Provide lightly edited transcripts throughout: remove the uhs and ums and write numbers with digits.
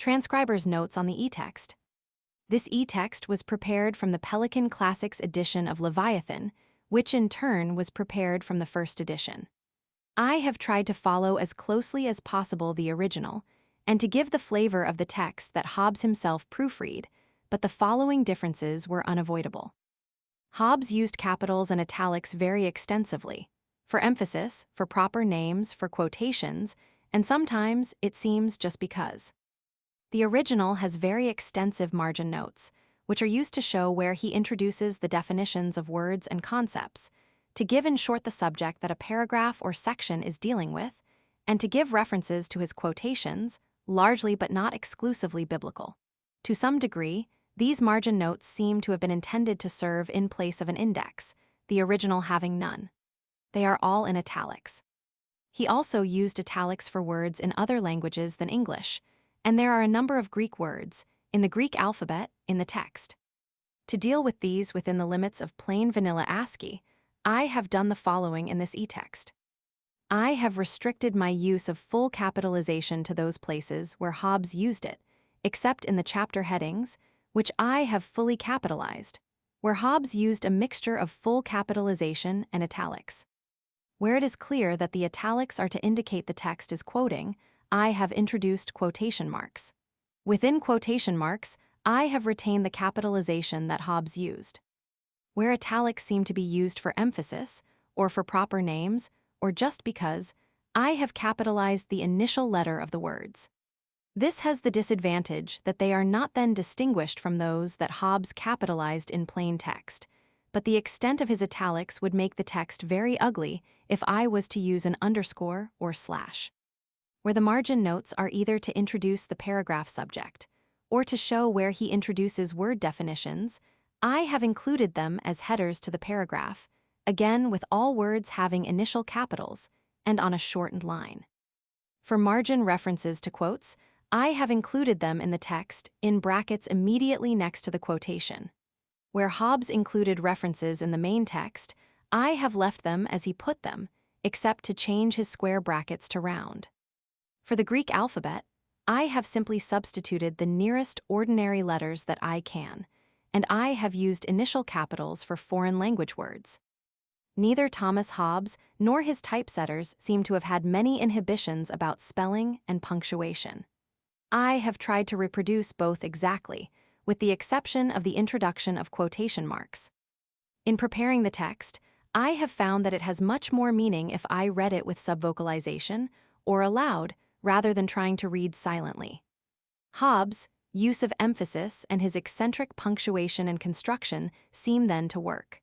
Transcriber's notes on the e-text. This e-text was prepared from the Pelican Classics edition of Leviathan, which in turn was prepared from the first edition. I have tried to follow as closely as possible the original, and to give the flavor of the text that Hobbes himself proofread, but the following differences were unavoidable. Hobbes used capitals and italics very extensively, for emphasis, for proper names, for quotations, and sometimes, it seems, just because. The original has very extensive margin notes, which are used to show where he introduces the definitions of words and concepts, to give in short the subject that a paragraph or section is dealing with, and to give references to his quotations, largely but not exclusively biblical. To some degree, these margin notes seem to have been intended to serve in place of an index, the original having none. They are all in italics. He also used italics for words in other languages than English, and there are a number of Greek words, in the Greek alphabet, in the text. To deal with these within the limits of plain vanilla ASCII, I have done the following in this e-text. I have restricted my use of full capitalization to those places where Hobbes used it, except in the chapter headings, which I have fully capitalized, where Hobbes used a mixture of full capitalization and italics. Where it is clear that the italics are to indicate the text is quoting, I have introduced quotation marks. Within quotation marks, I have retained the capitalization that Hobbes used. Where italics seem to be used for emphasis, or for proper names, or just because, I have capitalized the initial letter of the words. This has the disadvantage that they are not then distinguished from those that Hobbes capitalized in plain text, but the extent of his italics would make the text very ugly if I was to use an underscore or slash. Where the margin notes are either to introduce the paragraph subject, or to show where he introduces word definitions, I have included them as headers to the paragraph, again with all words having initial capitals, and on a shortened line. For margin references to quotes, I have included them in the text in brackets immediately next to the quotation. Where Hobbes included references in the main text, I have left them as he put them, except to change his square brackets to round. For the Greek alphabet, I have simply substituted the nearest ordinary letters that I can, and I have used initial capitals for foreign language words. Neither Thomas Hobbes nor his typesetters seem to have had many inhibitions about spelling and punctuation. I have tried to reproduce both exactly, with the exception of the introduction of quotation marks. In preparing the text, I have found that it has much more meaning if I read it with subvocalization or aloud rather than trying to read silently. Hobbes' use of emphasis and his eccentric punctuation and construction seem then to work.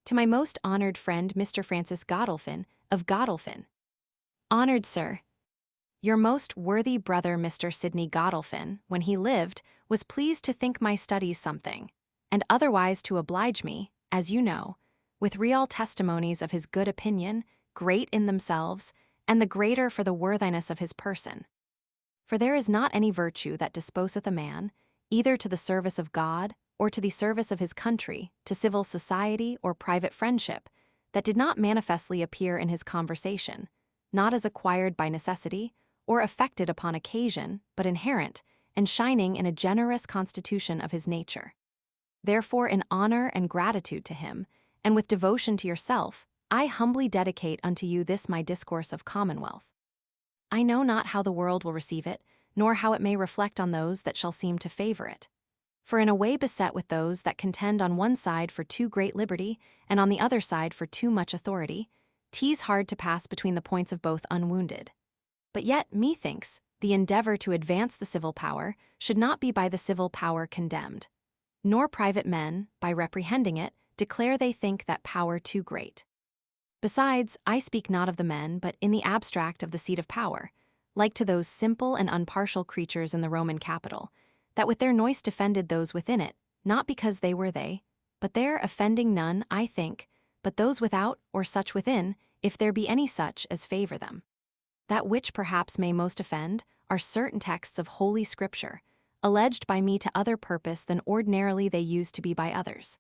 To my most honored friend, Mr. Francis Godolphin, of Godolphin. Honored Sir, your most worthy brother, Mr. Sidney Godolphin, when he lived, was pleased to think my studies something, and otherwise to oblige me, as you know, with real testimonies of his good opinion, great in themselves, and the greater for the worthiness of his person. For there is not any virtue that disposeth a man, either to the service of God, or to the service of his country, to civil society or private friendship, that did not manifestly appear in his conversation, not as acquired by necessity or affected upon occasion, but inherent and shining in a generous constitution of his nature. Therefore, in honor and gratitude to him, and with devotion to yourself, I humbly dedicate unto you this my discourse of commonwealth. I know not how the world will receive it, nor how it may reflect on those that shall seem to favor it. For in a way beset with those that contend on one side for too great liberty, and on the other side for too much authority, 'tis hard to pass between the points of both unwounded. But yet, methinks, the endeavor to advance the civil power should not be by the civil power condemned, nor private men, by reprehending it, declare they think that power too great. Besides, I speak not of the men, but in the abstract of the seat of power, like to those simple and unpartial creatures in the Roman Capitol, that with their noise defended those within it, not because they were they, but there offending none, I think, but those without, or such within, if there be any such as favor them. That which perhaps may most offend are certain texts of Holy Scripture, alleged by me to other purpose than ordinarily they used to be by others.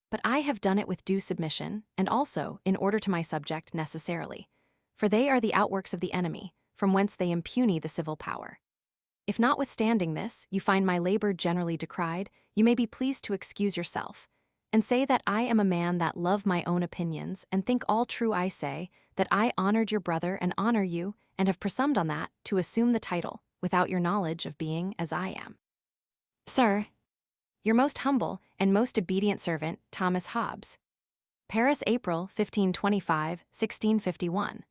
But I have done it with due submission, and also, in order to my subject necessarily, for they are the outworks of the enemy, from whence they impugn the civil power. If notwithstanding this, you find my labor generally decried, you may be pleased to excuse yourself, and say that I am a man that love my own opinions, and think all true I say, that I honored your brother and honor you, and have presumed on that, to assume the title, without your knowledge of being as I am. Sir, your most humble and most obedient servant, Thomas Hobbes. Paris, April 1525, 1651.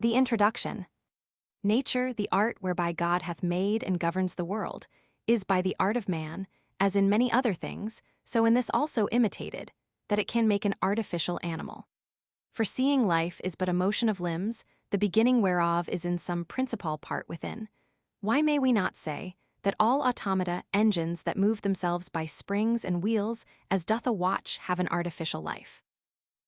The introduction. Nature, the art whereby God hath made and governs the world, is by the art of man, as in many other things, so in this also imitated, that it can make an artificial animal. For seeing life is but a motion of limbs, the beginning whereof is in some principal part within. Why may we not say, that all automata, engines that move themselves by springs and wheels, as doth a watch, have an artificial life?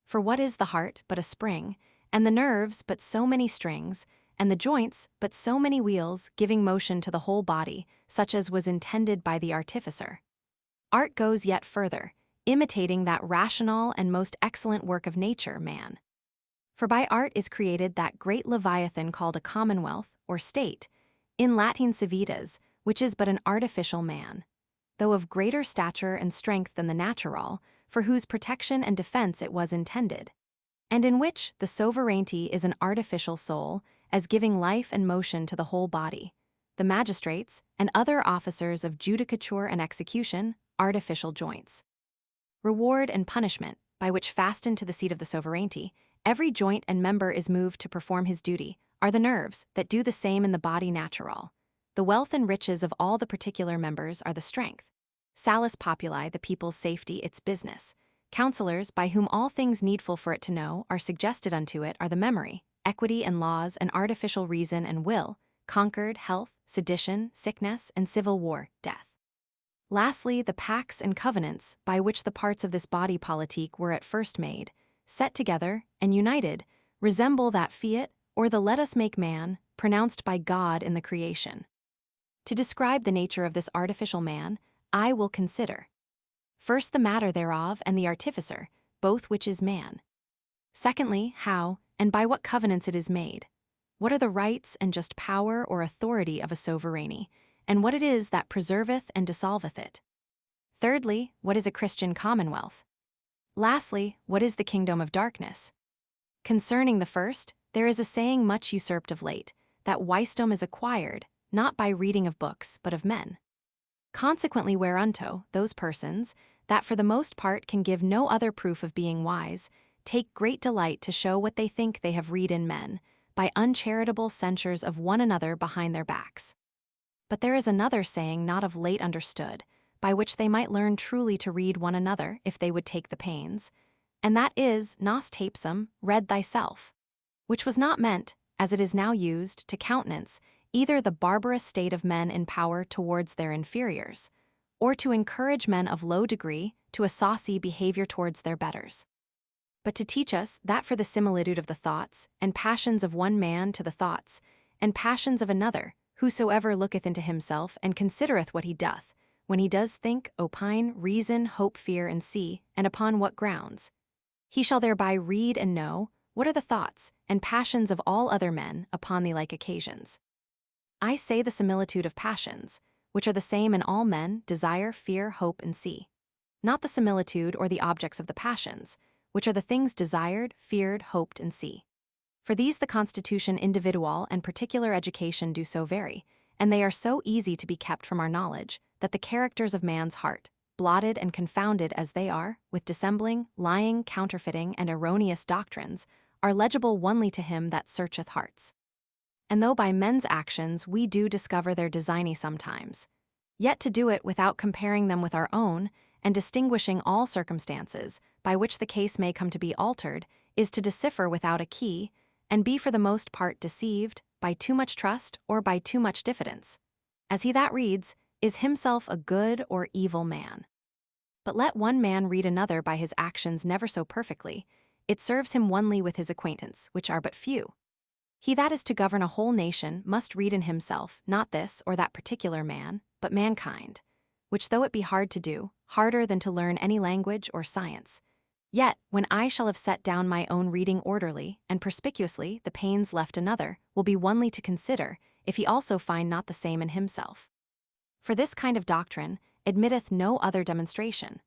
For what is the heart but a spring, and the nerves but so many strings, and the joints but so many wheels giving motion to the whole body, such as was intended by the artificer? Art goes yet further, imitating that rational and most excellent work of nature, man. For by art is created that great Leviathan called a commonwealth, or state, in Latin civitas, which is but an artificial man, though of greater stature and strength than the natural, for whose protection and defense it was intended, and in which the sovereignty is an artificial soul, as giving life and motion to the whole body, the magistrates and other officers of judicature and execution, artificial joints. Reward and punishment, by which fastened to the seat of the sovereignty, every joint and member is moved to perform his duty, are the nerves that do the same in the body natural. The wealth and riches of all the particular members are the strength. Salus populi, the people's safety, its business. Counselors, by whom all things needful for it to know are suggested unto it, are the memory, equity and laws, and artificial reason and will, conquered, health, sedition, sickness, and civil war, death. Lastly, the pacts and covenants, by which the parts of this body politique were at first made, set together, and united, resemble that fiat, or the let us make man, pronounced by God in the creation. To describe the nature of this artificial man, I will consider. First, the matter thereof and the artificer, both which is man. Secondly, how, and by what covenants it is made. What are the rights and just power or authority of a sovereignty, and what it is that preserveth and dissolveth it. Thirdly, what is a Christian commonwealth? Lastly, what is the kingdom of darkness? Concerning the first, there is a saying much usurped of late, that wisdom is acquired, not by reading of books, but of men. Consequently whereunto those persons, that for the most part can give no other proof of being wise, take great delight to show what they think they have read in men, by uncharitable censures of one another behind their backs. But there is another saying not of late understood, by which they might learn truly to read one another if they would take the pains, and that is, nos tapsum, read thyself, which was not meant, as it is now used, to countenance either the barbarous state of men in power towards their inferiors, or to encourage men of low degree to a saucy behavior towards their betters, but to teach us that for the similitude of the thoughts and passions of one man to the thoughts and passions of another, whosoever looketh into himself and considereth what he doth, when he does think, opine, reason, hope, fear, and see, and upon what grounds, he shall thereby read and know what are the thoughts and passions of all other men upon the like occasions. I say the similitude of passions, which are the same in all men, desire, fear, hope, and see, not the similitude or the objects of the passions, which are the things desired, feared, hoped, and see. For these the constitution individual and particular education do so vary, and they are so easy to be kept from our knowledge, that the characters of man's heart, blotted and confounded as they are, with dissembling, lying, counterfeiting, and erroneous doctrines, are legible only to him that searcheth hearts. And though by men's actions we do discover their designy sometimes, yet to do it without comparing them with our own, and distinguishing all circumstances, by which the case may come to be altered, is to decipher without a key, and be for the most part deceived, by too much trust or by too much diffidence, as he that reads is himself a good or evil man. But let one man read another by his actions never so perfectly, it serves him onely with his acquaintance, which are but few. He that is to govern a whole nation must read in himself not this or that particular man, but mankind, which though it be hard to do, harder than to learn any language or science, yet when I shall have set down my own reading orderly and perspicuously, the pains left another will be only to consider if he also find not the same in himself. For this kind of doctrine admitteth no other demonstration.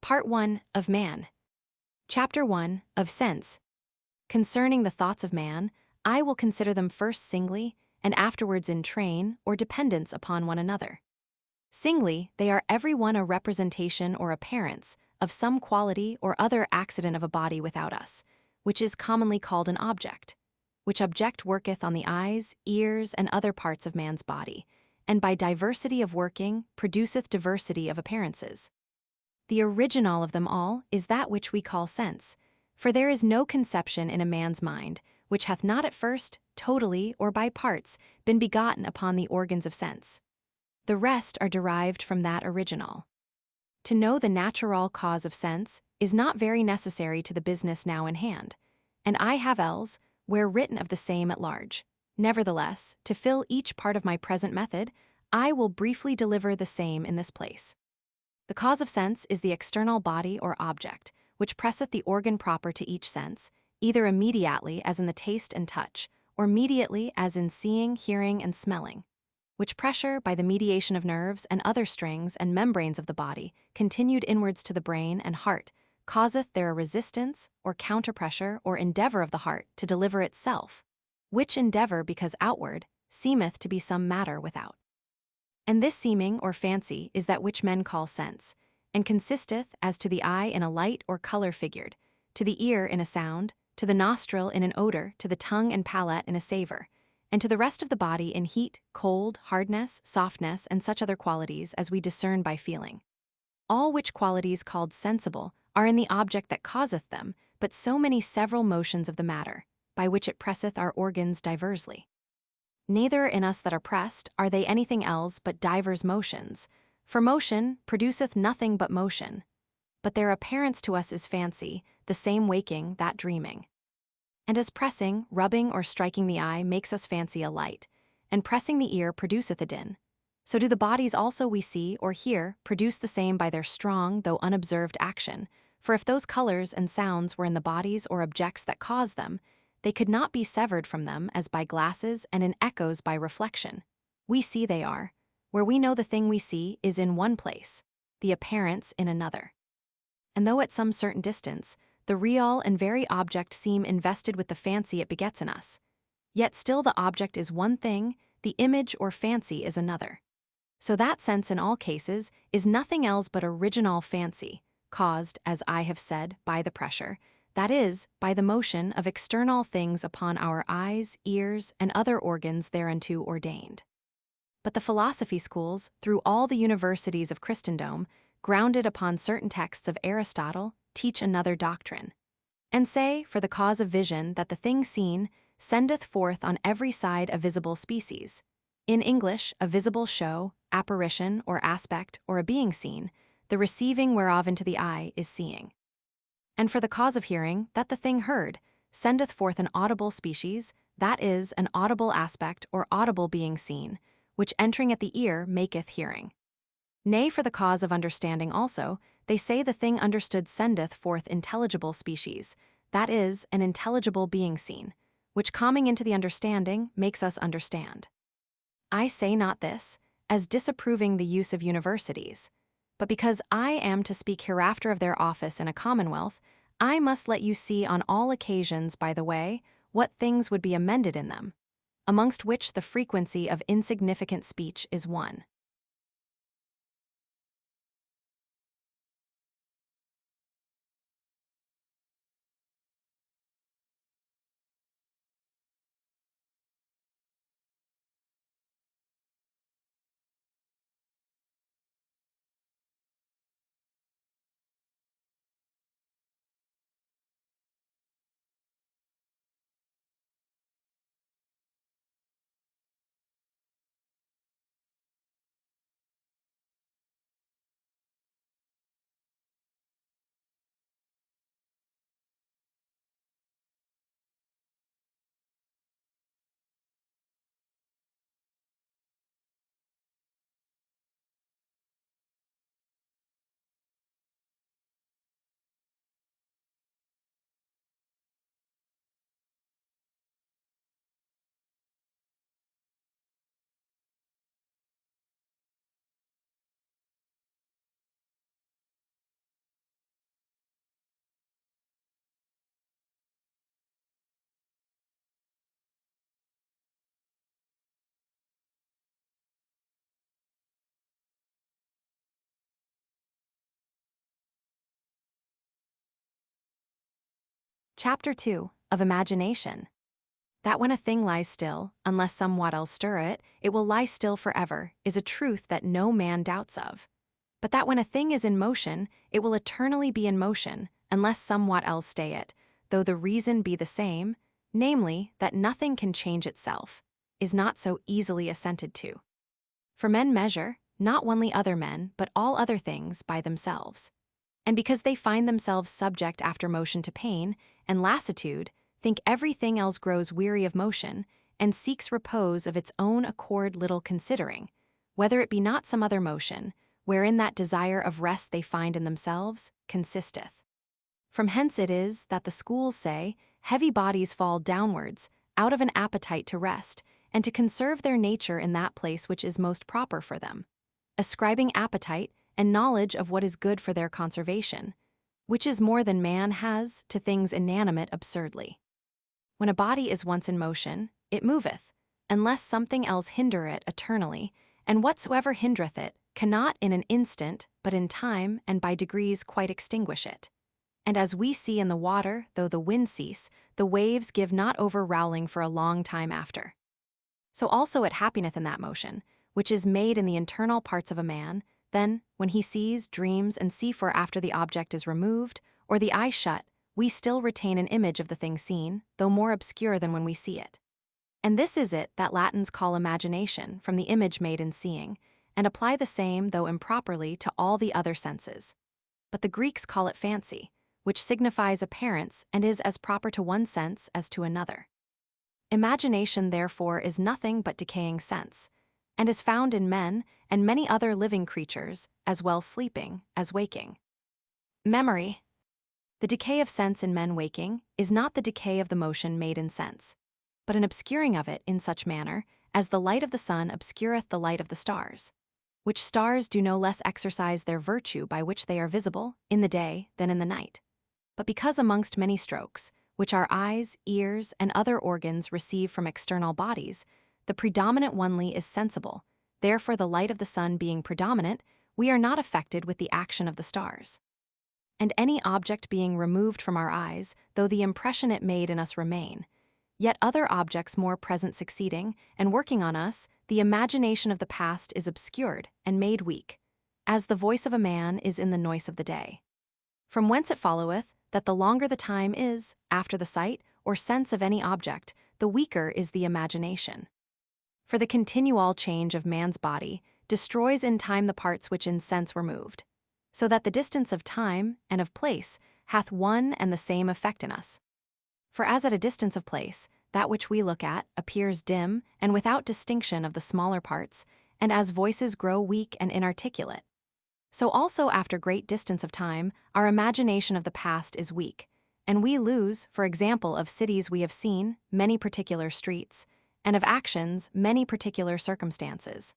Part 1 of Man. Chapter 1 of Sense. Concerning the thoughts of man, I will consider them first singly, and afterwards in train or dependence upon one another. Singly, they are every one a representation or appearance of some quality or other accident of a body without us, which is commonly called an object, which object worketh on the eyes, ears, and other parts of man's body, and by diversity of working produceth diversity of appearances. The original of them all is that which we call sense, for there is no conception in a man's mind which hath not at first, totally or by parts, been begotten upon the organs of sense. The rest are derived from that original. To know the natural cause of sense is not very necessary to the business now in hand, and I have else, where written of the same at large. Nevertheless, to fill each part of my present method, I will briefly deliver the same in this place. The cause of sense is the external body or object, which presseth the organ proper to each sense, either immediately as in the taste and touch, or mediately as in seeing, hearing, and smelling, which pressure, by the mediation of nerves and other strings and membranes of the body, continued inwards to the brain and heart, causeth there a resistance, or counterpressure, or endeavor of the heart to deliver itself, which endeavor, because outward, seemeth to be some matter without. And this seeming or fancy is that which men call sense, and consisteth as to the eye in a light or color figured, to the ear in a sound, to the nostril in an odor, to the tongue and palate in a savor, and to the rest of the body in heat, cold, hardness, softness, and such other qualities as we discern by feeling. All which qualities called sensible are in the object that causeth them, but so many several motions of the matter, by which it presseth our organs diversely. Neither in us that are pressed are they anything else but divers motions, for motion produceth nothing but motion. But their appearance to us is fancy, the same waking, that dreaming. And as pressing, rubbing, or striking the eye makes us fancy a light, and pressing the ear produceth a din, so do the bodies also we see or hear produce the same by their strong though unobserved action. For if those colors and sounds were in the bodies or objects that cause them, they could not be severed from them as by glasses and in echoes by reflection. We see they are, where we know the thing we see is in one place, the appearance in another. And though at some certain distance, the real and very object seem invested with the fancy it begets in us, yet still the object is one thing, the image or fancy is another. So that sense in all cases is nothing else but original fancy, caused, as I have said, by the pressure, that is, by the motion of external things upon our eyes, ears, and other organs thereunto ordained. But the philosophy schools, through all the universities of Christendom, grounded upon certain texts of Aristotle, teach another doctrine, and say, for the cause of vision, that the thing seen sendeth forth on every side a visible species. In English, a visible show, apparition, or aspect, or a being seen, the receiving whereof into the eye is seeing. And for the cause of hearing, that the thing heard sendeth forth an audible species, that is, an audible aspect or audible being seen, which entering at the ear maketh hearing. Nay, for the cause of understanding also, they say the thing understood sendeth forth intelligible species, that is, an intelligible being seen, which coming into the understanding makes us understand. I say not this, as disapproving the use of universities, but because I am to speak hereafter of their office in a commonwealth, I must let you see on all occasions, by the way, what things would be amended in them, amongst which the frequency of insignificant speech is one. Chapter 2 of Imagination. That when a thing lies still, unless somewhat else stir it, it will lie still forever, is a truth that no man doubts of. But that when a thing is in motion, it will eternally be in motion, unless somewhat else stay it, though the reason be the same, namely, that nothing can change itself, is not so easily assented to. For men measure, not only other men, but all other things by themselves. And because they find themselves subject after motion to pain and lassitude, think everything else grows weary of motion, and seeks repose of its own accord little considering, whether it be not some other motion, wherein that desire of rest they find in themselves consisteth. From hence it is that the schools say, heavy bodies fall downwards, out of an appetite to rest, and to conserve their nature in that place which is most proper for them, ascribing appetite and knowledge of what is good for their conservation, which is more than man has to things inanimate absurdly. When a body is once in motion, it moveth, unless something else hinder it eternally, and whatsoever hindereth it cannot in an instant, but in time and by degrees quite extinguish it. And as we see in the water, though the wind cease, the waves give not over rowling for a long time after. So also it happeneth in that motion, which is made in the internal parts of a man, then, when he sees, dreams, and see for after the object is removed, or the eye shut, we still retain an image of the thing seen, though more obscure than when we see it. And this is it that Latins call imagination, from the image made in seeing, and apply the same, though improperly, to all the other senses. But the Greeks call it fancy, which signifies appearance and is as proper to one sense as to another. Imagination, therefore, is nothing but decaying sense, and is found in men and many other living creatures, as well sleeping as waking. Memory. The decay of sense in men waking is not the decay of the motion made in sense, but an obscuring of it in such manner as the light of the sun obscureth the light of the stars, which stars do no less exercise their virtue by which they are visible in the day than in the night. But because amongst many strokes, which our eyes, ears, and other organs receive from external bodies, the predominant only is sensible, therefore the light of the sun being predominant, we are not affected with the action of the stars. And any object being removed from our eyes, though the impression it made in us remain, yet other objects more present succeeding, and working on us, the imagination of the past is obscured and made weak, as the voice of a man is in the noise of the day. From whence it followeth, that the longer the time is, after the sight or sense of any object, the weaker is the imagination. For the continual change of man's body destroys in time the parts which in sense were moved, so that the distance of time and of place hath one and the same effect in us. For as at a distance of place, that which we look at appears dim and without distinction of the smaller parts, and as voices grow weak and inarticulate, so also after great distance of time, our imagination of the past is weak, and we lose, for example, of cities we have seen, many particular streets, and of actions, many particular circumstances.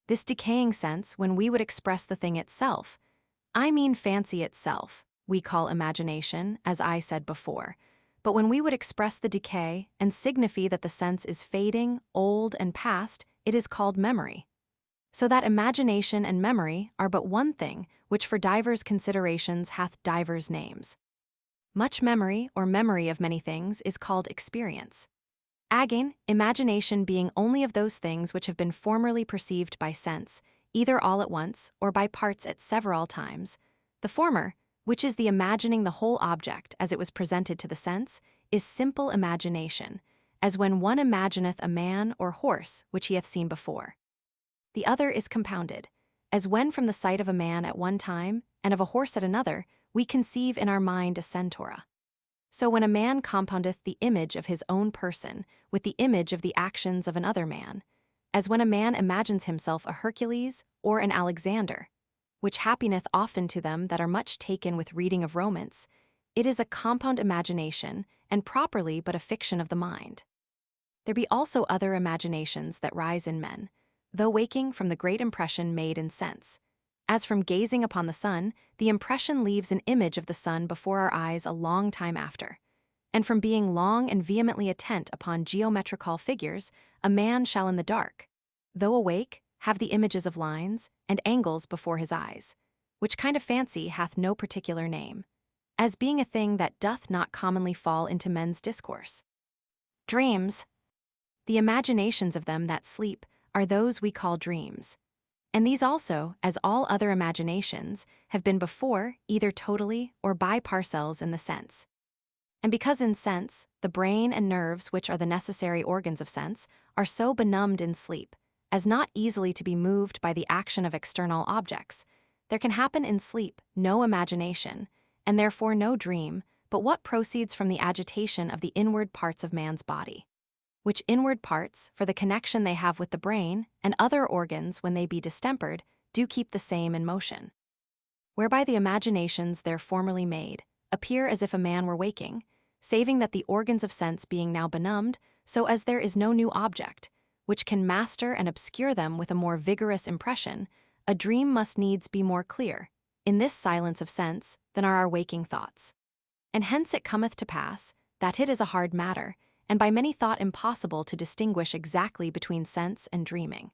This decaying sense, when we would express the thing itself, I mean fancy itself, we call imagination, as I said before, but when we would express the decay and signify that the sense is fading, old, and past, it is called memory. So that imagination and memory are but one thing, which for divers considerations hath divers names. Much memory, or memory of many things, is called experience. Again, imagination being only of those things which have been formerly perceived by sense, either all at once, or by parts at several times. The former, which is the imagining the whole object as it was presented to the sense, is simple imagination, as when one imagineth a man or horse which he hath seen before. The other is compounded, as when from the sight of a man at one time, and of a horse at another, we conceive in our mind a centaur. So when a man compoundeth the image of his own person with the image of the actions of another man, as when a man imagines himself a Hercules or an Alexander, which happeneth often to them that are much taken with reading of romance, it is a compound imagination, and properly but a fiction of the mind. There be also other imaginations that rise in men, though waking from the great impression made in sense. As from gazing upon the sun, the impression leaves an image of the sun before our eyes a long time after. And from being long and vehemently attent upon geometrical figures, a man shall in the dark, though awake, have the images of lines and angles before his eyes, which kind of fancy hath no particular name, as being a thing that doth not commonly fall into men's discourse. Dreams. The imaginations of them that sleep are those we call dreams. And these also, as all other imaginations, have been before either totally or by parcels in the sense. And because in sense, the brain and nerves, which are the necessary organs of sense, are so benumbed in sleep, as not easily to be moved by the action of external objects, there can happen in sleep no imagination, and therefore no dream, but what proceeds from the agitation of the inward parts of man's body. Which inward parts, for the connection they have with the brain, and other organs when they be distempered, do keep the same in motion. Whereby the imaginations there formerly made appear as if a man were waking, saving that the organs of sense being now benumbed, so as there is no new object, which can master and obscure them with a more vigorous impression, a dream must needs be more clear, in this silence of sense, than are our waking thoughts. And hence it cometh to pass, that it is a hard matter, and by many thought impossible to distinguish exactly between sense and dreaming.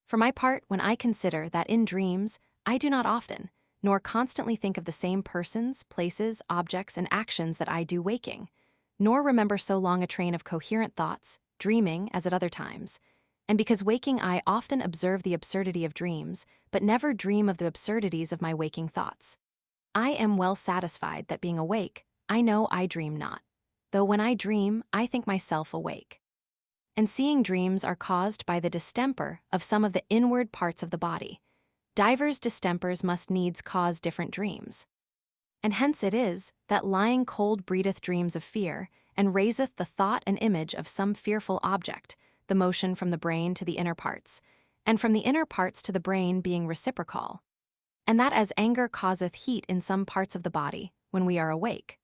For my part, when I consider that in dreams I do not often, nor constantly think of the same persons, places, objects, and actions that I do waking, nor remember so long a train of coherent thoughts, dreaming as at other times, and because waking I often observe the absurdity of dreams, but never dream of the absurdities of my waking thoughts. I am well satisfied that being awake, I know I dream not, though when I dream, I think myself awake. And seeing dreams are caused by the distemper of some of the inward parts of the body, divers distempers must needs cause different dreams. And hence it is that lying cold breedeth dreams of fear, and raiseth the thought and image of some fearful object, the motion from the brain to the inner parts, and from the inner parts to the brain being reciprocal. And that as anger causeth heat in some parts of the body, when we are awake,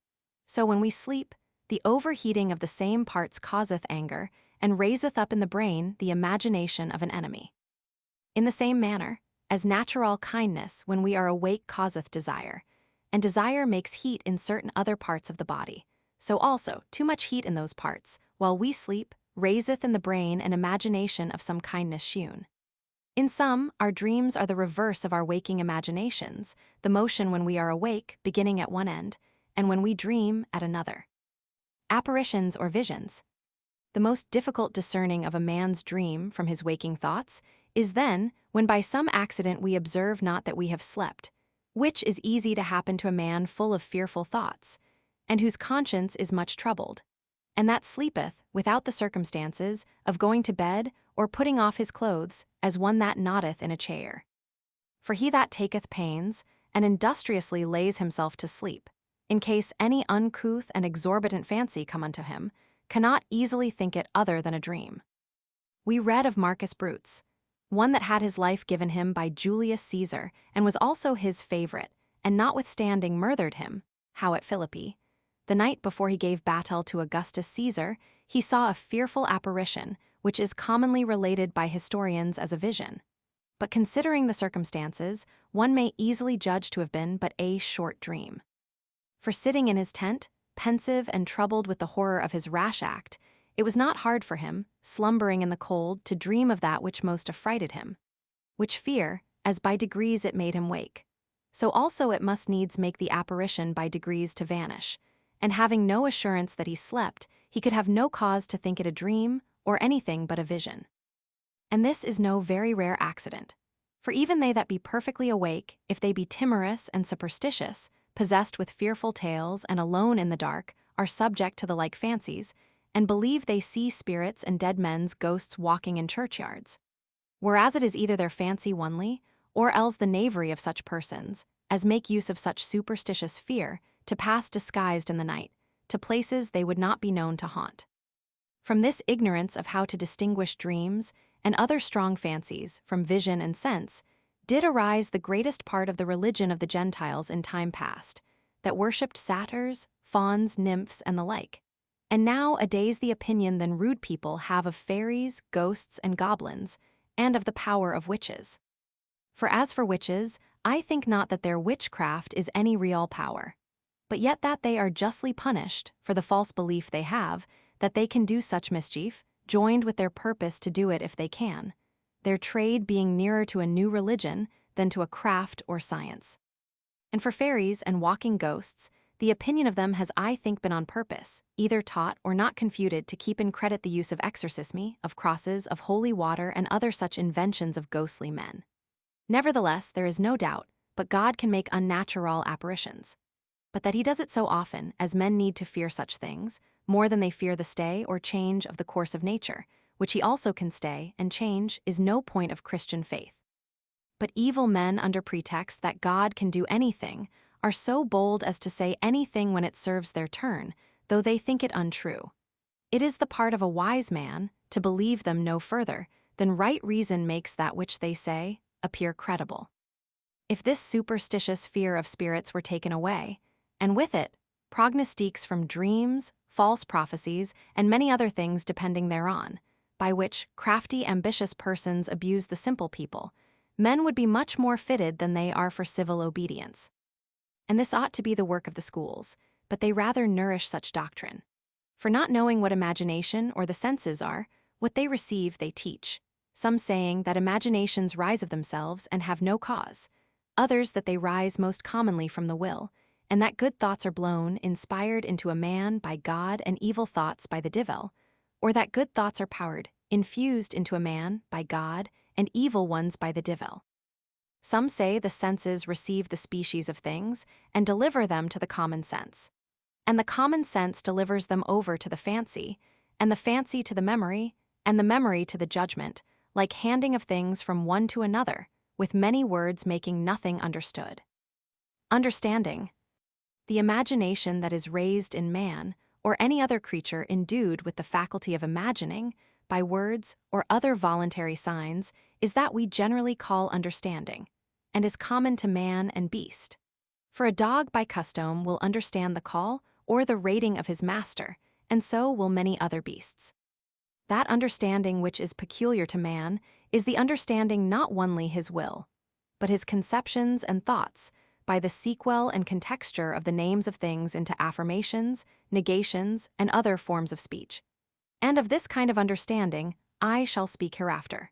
so when we sleep, the overheating of the same parts causeth anger, and raiseth up in the brain the imagination of an enemy. In the same manner, as natural kindness when we are awake causeth desire, and desire makes heat in certain other parts of the body, so also too much heat in those parts, while we sleep, raiseth in the brain an imagination of some kindness shewn. In some, our dreams are the reverse of our waking imaginations, the motion when we are awake beginning at one end, and when we dream at another. Apparitions or visions. The most difficult discerning of a man's dream from his waking thoughts is then when by some accident we observe not that we have slept, which is easy to happen to a man full of fearful thoughts, and whose conscience is much troubled, and that sleepeth without the circumstances of going to bed or putting off his clothes, as one that noddeth in a chair. For he that taketh pains, and industriously lays himself to sleep, in case any uncouth and exorbitant fancy come unto him, cannot easily think it other than a dream. We read of Marcus Brutus, one that had his life given him by Julius Caesar, and was also his favorite, and notwithstanding murdered him, how at Philippi, the night before he gave battle to Augustus Caesar, he saw a fearful apparition, which is commonly related by historians as a vision. But considering the circumstances, one may easily judge to have been but a short dream. For sitting in his tent, pensive and troubled with the horror of his rash act, it was not hard for him, slumbering in the cold, to dream of that which most affrighted him, which fear, as by degrees it made him wake, so also it must needs make the apparition by degrees to vanish, and having no assurance that he slept, he could have no cause to think it a dream or anything but a vision. And this is no very rare accident, for even they that be perfectly awake, if they be timorous and superstitious, possessed with fearful tales and alone in the dark, are subject to the like fancies, and believe they see spirits and dead men's ghosts walking in churchyards. Whereas it is either their fancy only, or else the knavery of such persons, as make use of such superstitious fear, to pass disguised in the night, to places they would not be known to haunt. From this ignorance of how to distinguish dreams and other strong fancies from vision and sense, did arise the greatest part of the religion of the Gentiles in time past, that worshipped satyrs, fauns, nymphs, and the like. And now-a-days the opinion than rude people have of fairies, ghosts, and goblins, and of the power of witches. For as for witches, I think not that their witchcraft is any real power, but yet that they are justly punished for the false belief they have, that they can do such mischief, joined with their purpose to do it if they can, their trade being nearer to a new religion than to a craft or science. And for fairies and walking ghosts, the opinion of them has I think been on purpose, either taught or not confuted to keep in credit the use of exorcismy, of crosses, of holy water, and other such inventions of ghostly men. Nevertheless, there is no doubt, but God can make unnatural apparitions. But that he does it so often, as men need to fear such things, more than they fear the stay or change of the course of nature, which he also can stay and change, is no point of Christian faith. But evil men, under pretext that God can do anything, are so bold as to say anything when it serves their turn, though they think it untrue. It is the part of a wise man to believe them no further than right reason makes that which they say appear credible. If this superstitious fear of spirits were taken away, and with it, prognostiques from dreams, false prophecies, and many other things depending thereon, by which crafty, ambitious persons abuse the simple people, men would be much more fitted than they are for civil obedience. And this ought to be the work of the schools, but they rather nourish such doctrine. For not knowing what imagination or the senses are, what they receive they teach, some saying that imaginations rise of themselves and have no cause, others that they rise most commonly from the will, and that good thoughts are blown, inspired into a man by God and evil thoughts by the devil, or that good thoughts are powered, infused into a man by God and evil ones by the devil. Some say the senses receive the species of things and deliver them to the common sense, and the common sense delivers them over to the fancy, and the fancy to the memory, and the memory to the judgment, like handing of things from one to another, with many words making nothing understood. Understanding. The imagination that is raised in man, or any other creature endued with the faculty of imagining, by words or other voluntary signs, is that we generally call understanding, and is common to man and beast. For a dog by custom will understand the call or the rating of his master, and so will many other beasts. That understanding which is peculiar to man is the understanding not only his will, but his conceptions and thoughts, by the sequel and contexture of the names of things into affirmations, negations, and other forms of speech. And of this kind of understanding I shall speak hereafter.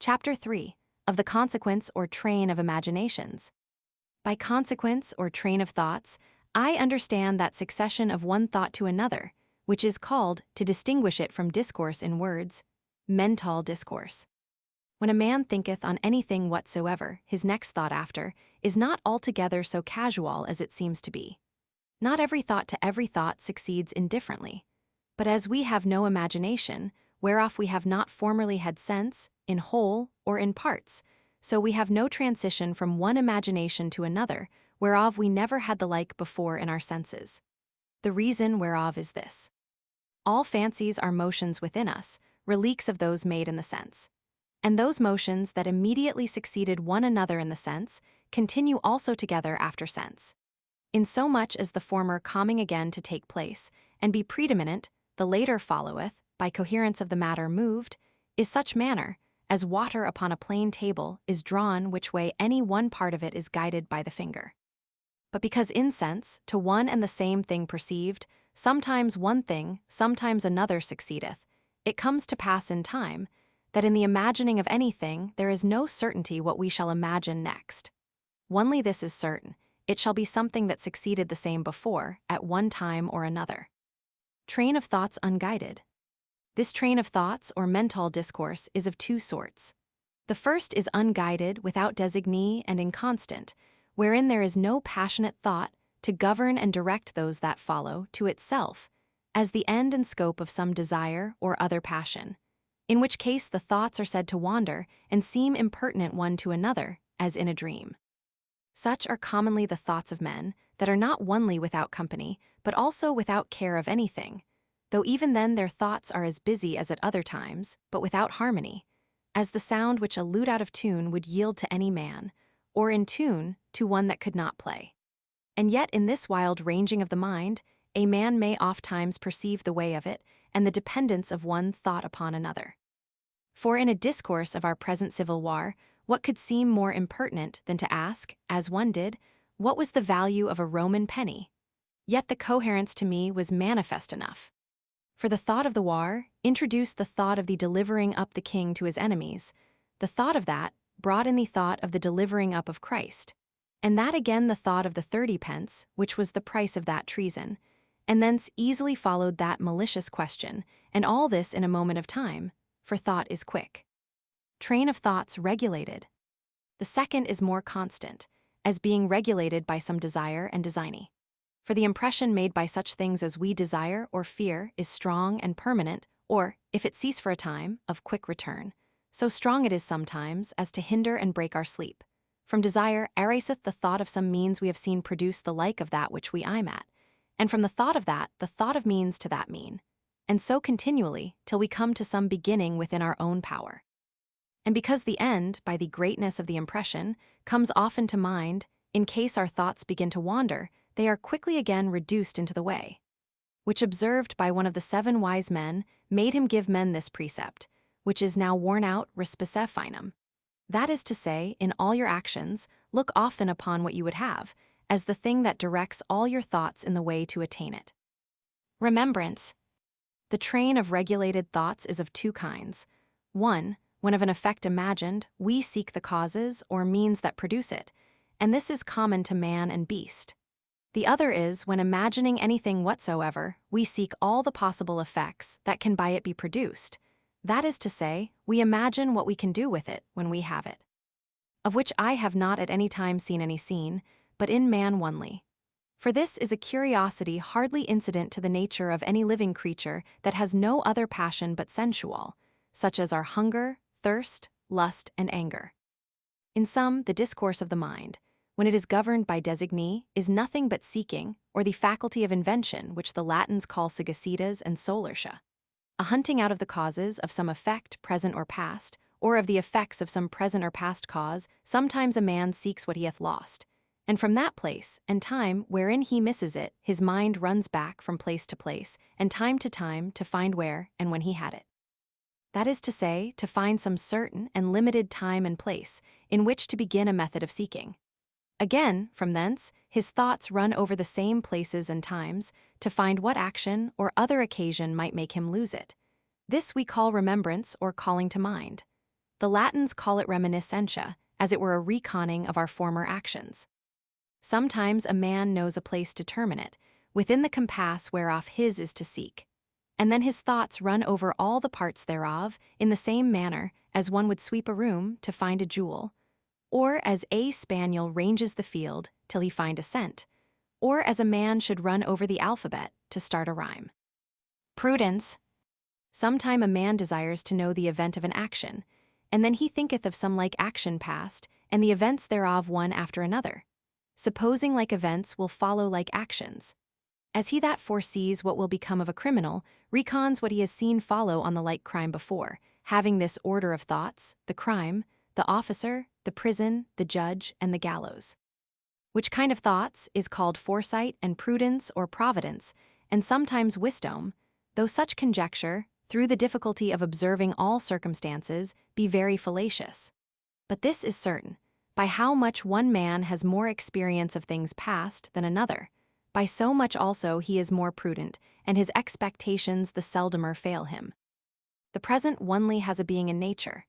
Chapter 3 of the consequence or train of imaginations. By consequence or train of thoughts, I understand that succession of one thought to another, which is called, to distinguish it from discourse in words, mental discourse. When a man thinketh on anything whatsoever, his next thought after is not altogether so casual as it seems to be. Not every thought to every thought succeeds indifferently, but as we have no imagination, whereof we have not formerly had sense, in whole or in parts, so we have no transition from one imagination to another, whereof we never had the like before in our senses. The reason whereof is this: all fancies are motions within us, reliques of those made in the sense. And those motions that immediately succeeded one another in the sense, continue also together after sense. Insomuch as the former coming again to take place, and be predominant, the later followeth, by coherence of the matter moved, is such manner, as water upon a plain table is drawn which way any one part of it is guided by the finger. But because in sense, to one and the same thing perceived, sometimes one thing, sometimes another succeedeth, it comes to pass in time, that in the imagining of anything there is no certainty what we shall imagine next. Only this is certain, it shall be something that succeeded the same before, at one time or another. Train of thoughts unguided. This train of thoughts or mental discourse is of two sorts. The first is unguided, without designee and inconstant, wherein there is no passionate thought to govern and direct those that follow to itself, as the end and scope of some desire or other passion. in which case the thoughts are said to wander and seem impertinent one to another, as in a dream. Such are commonly the thoughts of men, that are not only without company, but also without care of anything, though even then their thoughts are as busy as at other times, but without harmony, as the sound which a lute out of tune would yield to any man, or in tune to one that could not play. And yet in this wild ranging of the mind, a man may ofttimes perceive the way of it, and the dependence of one thought upon another. For in a discourse of our present civil war, what could seem more impertinent than to ask, as one did, what was the value of a Roman penny? Yet the coherence to me was manifest enough. For the thought of the war introduced the thought of the delivering up the king to his enemies. The thought of that brought in the thought of the delivering up of Christ. And that again the thought of the 30 pence, which was the price of that treason. And thence easily followed that malicious question, and all this in a moment of time, for thought is quick. Train of thoughts regulated. The second is more constant, as being regulated by some desire and designy. For the impression made by such things as we desire or fear is strong and permanent, or, if it cease for a time, of quick return. So strong it is sometimes as to hinder and break our sleep. From desire ariseth the thought of some means we have seen produce the like of that which we aim at, and from the thought of that the thought of means to that mean, and so continually till we come to some beginning within our own power. And because the end, by the greatness of the impression, comes often to mind, in case our thoughts begin to wander, they are quickly again reduced into the way. Which observed by one of the 7 wise men, made him give men this precept, which is now worn out respice finum. That is to say, in all your actions, look often upon what you would have, as the thing that directs all your thoughts in the way to attain it. Remembrance. The train of regulated thoughts is of 2 kinds. 1, when of an effect imagined, we seek the causes or means that produce it, and this is common to man and beast. The other is, when imagining anything whatsoever, we seek all the possible effects that can by it be produced. That is to say, we imagine what we can do with it when we have it. Of which I have not at any time seen any scene, but in man only. For this is a curiosity hardly incident to the nature of any living creature that has no other passion but sensual, such as are hunger, thirst, lust, and anger. In sum, the discourse of the mind, when it is governed by designee, is nothing but seeking, or the faculty of invention which the Latins call sagacitas and solertia. A hunting out of the causes of some effect, present or past, or of the effects of some present or past cause, sometimes a man seeks what he hath lost, and from that place and time wherein he misses it, his mind runs back from place to place, and time to find where and when he had it. That is to say, to find some certain and limited time and place in which to begin a method of seeking. Again, from thence, his thoughts run over the same places and times to find what action or other occasion might make him lose it. This we call remembrance or calling to mind. The Latins call it reminiscentia, as it were a reconning of our former actions. Sometimes a man knows a place determinate, within the compass whereof his is to seek, and then his thoughts run over all the parts thereof in the same manner as one would sweep a room to find a jewel, or as a spaniel ranges the field till he find a scent, or as a man should run over the alphabet to start a rhyme. Prudence. Sometime a man desires to know the event of an action, and then he thinketh of some like action past, and the events thereof one after another, supposing like events will follow like actions. As he that foresees what will become of a criminal, recons what he has seen follow on the like crime before, having this order of thoughts, the crime, the officer, the prison, the judge, and the gallows. Which kind of thoughts is called foresight and prudence or providence, and sometimes wisdom, though such conjecture, through the difficulty of observing all circumstances, be very fallacious. But this is certain, by how much one man has more experience of things past than another, by so much also he is more prudent, and his expectations the seldomer fail him. The present only has a being in nature.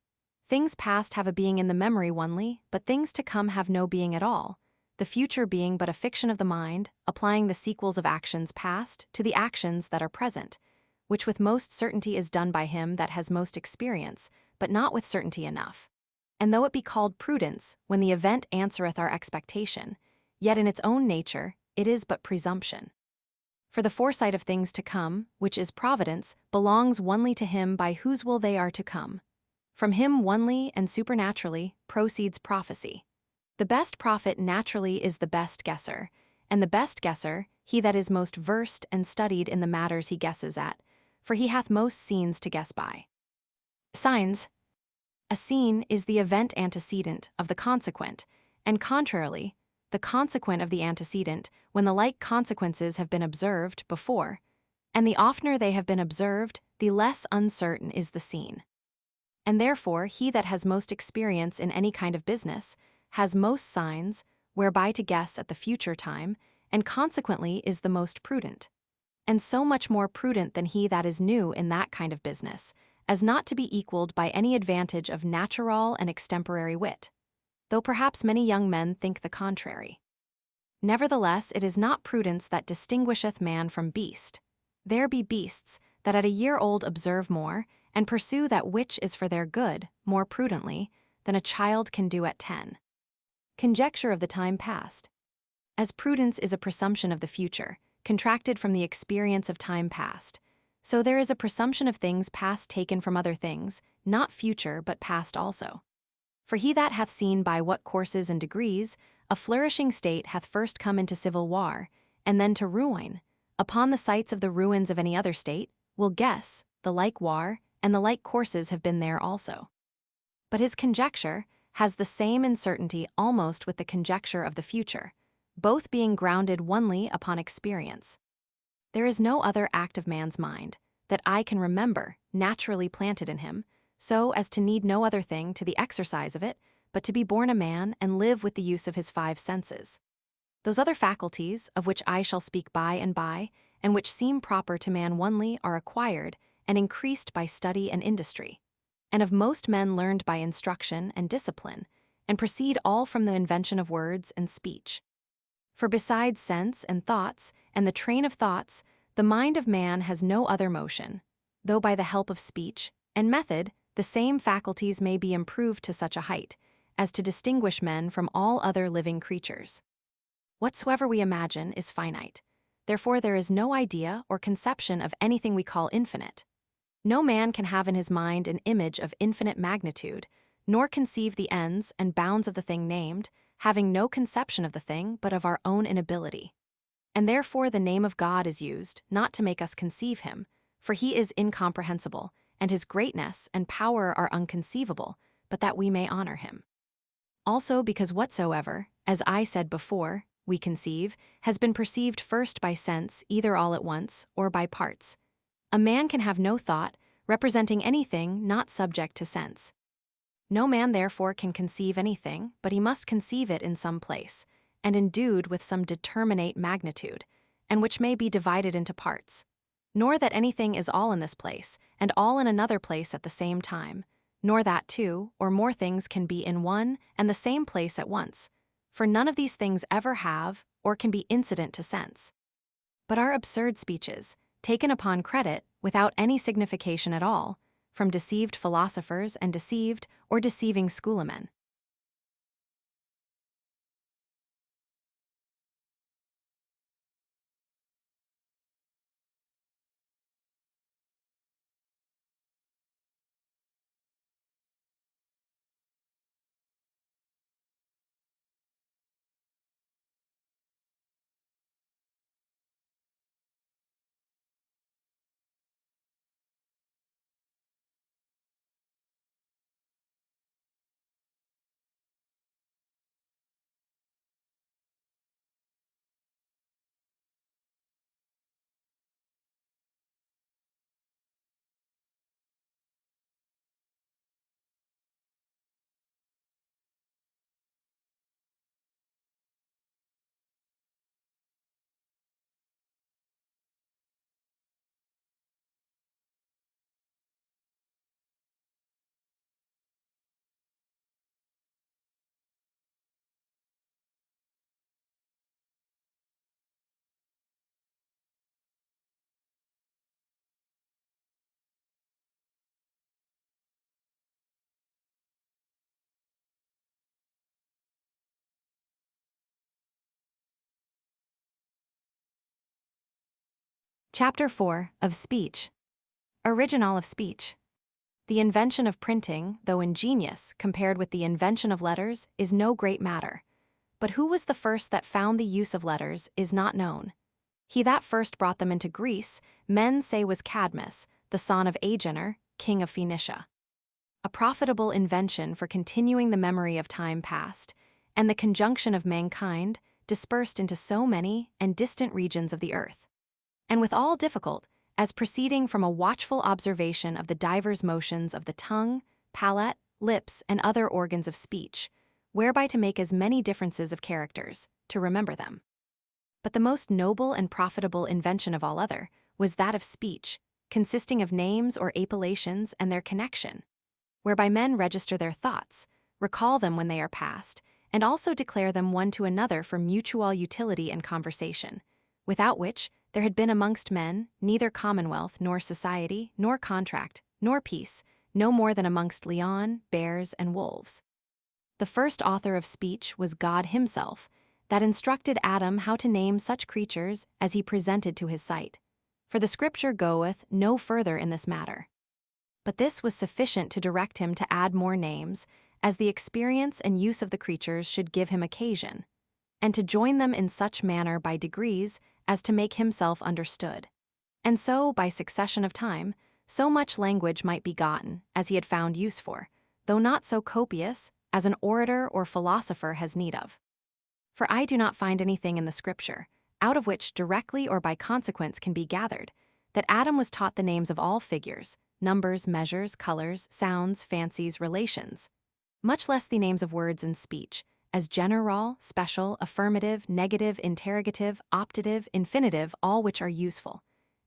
Things past have a being in the memory only, but things to come have no being at all, the future being but a fiction of the mind, applying the sequels of actions past to the actions that are present, which with most certainty is done by him that has most experience, but not with certainty enough. And though it be called prudence, when the event answereth our expectation, yet in its own nature it is but presumption. For the foresight of things to come, which is providence, belongs onely to him by whose will they are to come. From him only and supernaturally proceeds prophecy. The best prophet naturally is the best guesser, and the best guesser, he that is most versed and studied in the matters he guesses at, for he hath most scenes to guess by. Signs. A scene is the event antecedent of the consequent, and contrarily, the consequent of the antecedent when the like consequences have been observed before, and the oftener they have been observed, the less uncertain is the scene. And therefore he that has most experience in any kind of business has most signs whereby to guess at the future time, and consequently is the most prudent. And so much more prudent than he that is new in that kind of business, as not to be equaled by any advantage of natural and extemporary wit, though perhaps many young men think the contrary. Nevertheless, it is not prudence that distinguisheth man from beast. There be beasts that at a year old observe more, and pursue that which is for their good more prudently than a child can do at 10. Conjecture of the time past. As prudence is a presumption of the future, contracted from the experience of time past, so there is a presumption of things past taken from other things, not future but past also. For he that hath seen by what courses and degrees a flourishing state hath first come into civil war, and then to ruin, upon the sites of the ruins of any other state, will guess the like war and the like courses have been there also. But his conjecture has the same uncertainty almost with the conjecture of the future, both being grounded onely upon experience. There is no other act of man's mind that I can remember naturally planted in him, so as to need no other thing to the exercise of it, but to be born a man and live with the use of his 5 senses. Those other faculties, of which I shall speak by, and which seem proper to man only, are acquired and increased by study and industry, and of most men learned by instruction and discipline, and proceed all from the invention of words and speech. For besides sense and thoughts, and the train of thoughts, the mind of man has no other motion, though by the help of speech and method the same faculties may be improved to such a height as to distinguish men from all other living creatures. Whatsoever we imagine is finite. Therefore there is no idea or conception of anything we call infinite. No man can have in his mind an image of infinite magnitude, nor conceive the ends and bounds of the thing named, having no conception of the thing but of our own inability. And therefore the name of God is used, not to make us conceive him, for he is incomprehensible, and his greatness and power are unconceivable, but that we may honor him. Also because whatsoever, as I said before, we conceive, has been perceived first by sense either all at once or by parts. A man can have no thought, representing anything not subject to sense. No man therefore can conceive anything, but he must conceive it in some place, and endued with some determinate magnitude, and which may be divided into parts. Nor that anything is all in this place, and all in another place at the same time, nor that 2 or more things can be in one and the same place at once, for none of these things ever have or can be incident to sense. But are absurd speeches, taken upon credit without any signification at all, from deceived philosophers and deceived or deceiving schoolmen. Chapter 4 of Speech. Original of speech. The invention of printing, though ingenious compared with the invention of letters, is no great matter. But who was the first that found the use of letters is not known. He that first brought them into Greece, men say was Cadmus, the son of Agenor, king of Phoenicia. A profitable invention for continuing the memory of time past, and the conjunction of mankind, dispersed into so many and distant regions of the earth. And withal difficult, as proceeding from a watchful observation of the divers motions of the tongue, palate, lips, and other organs of speech, whereby to make as many differences of characters, to remember them. But the most noble and profitable invention of all other was that of speech, consisting of names or appellations and their connection, whereby men register their thoughts, recall them when they are past, and also declare them one to another for mutual utility and conversation, without which there had been amongst men neither commonwealth, nor society, nor contract, nor peace, no more than amongst lion, bears, and wolves. The first author of speech was God himself, that instructed Adam how to name such creatures as he presented to his sight. For the scripture goeth no further in this matter. But this was sufficient to direct him to add more names, as the experience and use of the creatures should give him occasion, and to join them in such manner by degrees as to make himself understood. And so, by succession of time, so much language might be gotten as he had found use for, though not so copious as an orator or philosopher has need of. For I do not find anything in the scripture, out of which directly or by consequence can be gathered, that Adam was taught the names of all figures, numbers, measures, colors, sounds, fancies, relations, much less the names of words in speech, as general, special, affirmative, negative, interrogative, optative, infinitive, all which are useful,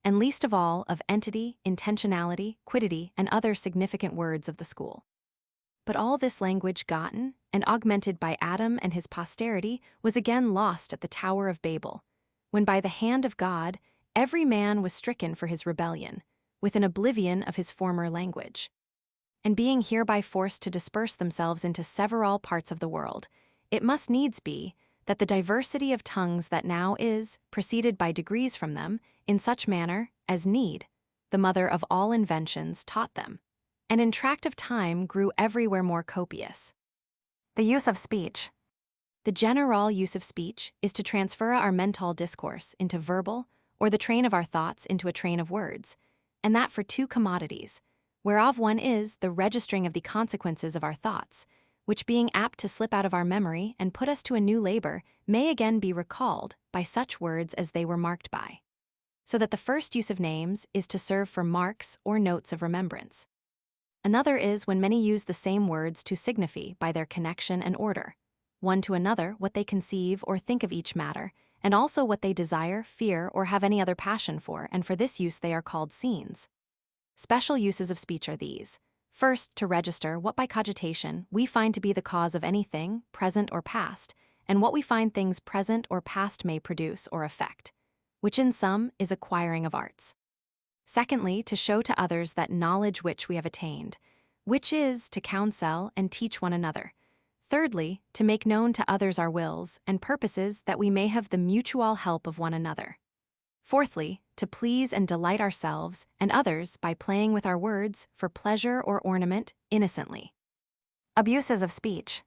and least of all of entity, intentionality, quiddity, and other significant words of the school. But all this language gotten and augmented by Adam and his posterity was again lost at the Tower of Babel, when by the hand of God every man was stricken for his rebellion, with an oblivion of his former language. And being hereby forced to disperse themselves into several parts of the world, it must needs be that the diversity of tongues that now is proceeded by degrees from them, in such manner as need, the mother of all inventions, taught them, and in tract of time grew everywhere more copious. The use of speech. The general use of speech is to transfer our mental discourse into verbal, or the train of our thoughts into a train of words, and that for two commodities, whereof one is the registering of the consequences of our thoughts, which being apt to slip out of our memory and put us to a new labor, may again be recalled by such words as they were marked by. So that the first use of names is to serve for marks or notes of remembrance. Another is when many use the same words to signify by their connection and order, one to another what they conceive or think of each matter, and also what they desire, fear, or have any other passion for, and for this use they are called scenes. Special uses of speech are these. First, to register what by cogitation we find to be the cause of anything, present or past, and what we find things present or past may produce or effect, which in sum is acquiring of arts. Secondly, to show to others that knowledge which we have attained, which is to counsel and teach one another. Thirdly, to make known to others our wills and purposes that we may have the mutual help of one another. Fourthly, to please and delight ourselves and others by playing with our words for pleasure or ornament innocently. Abuses of speech.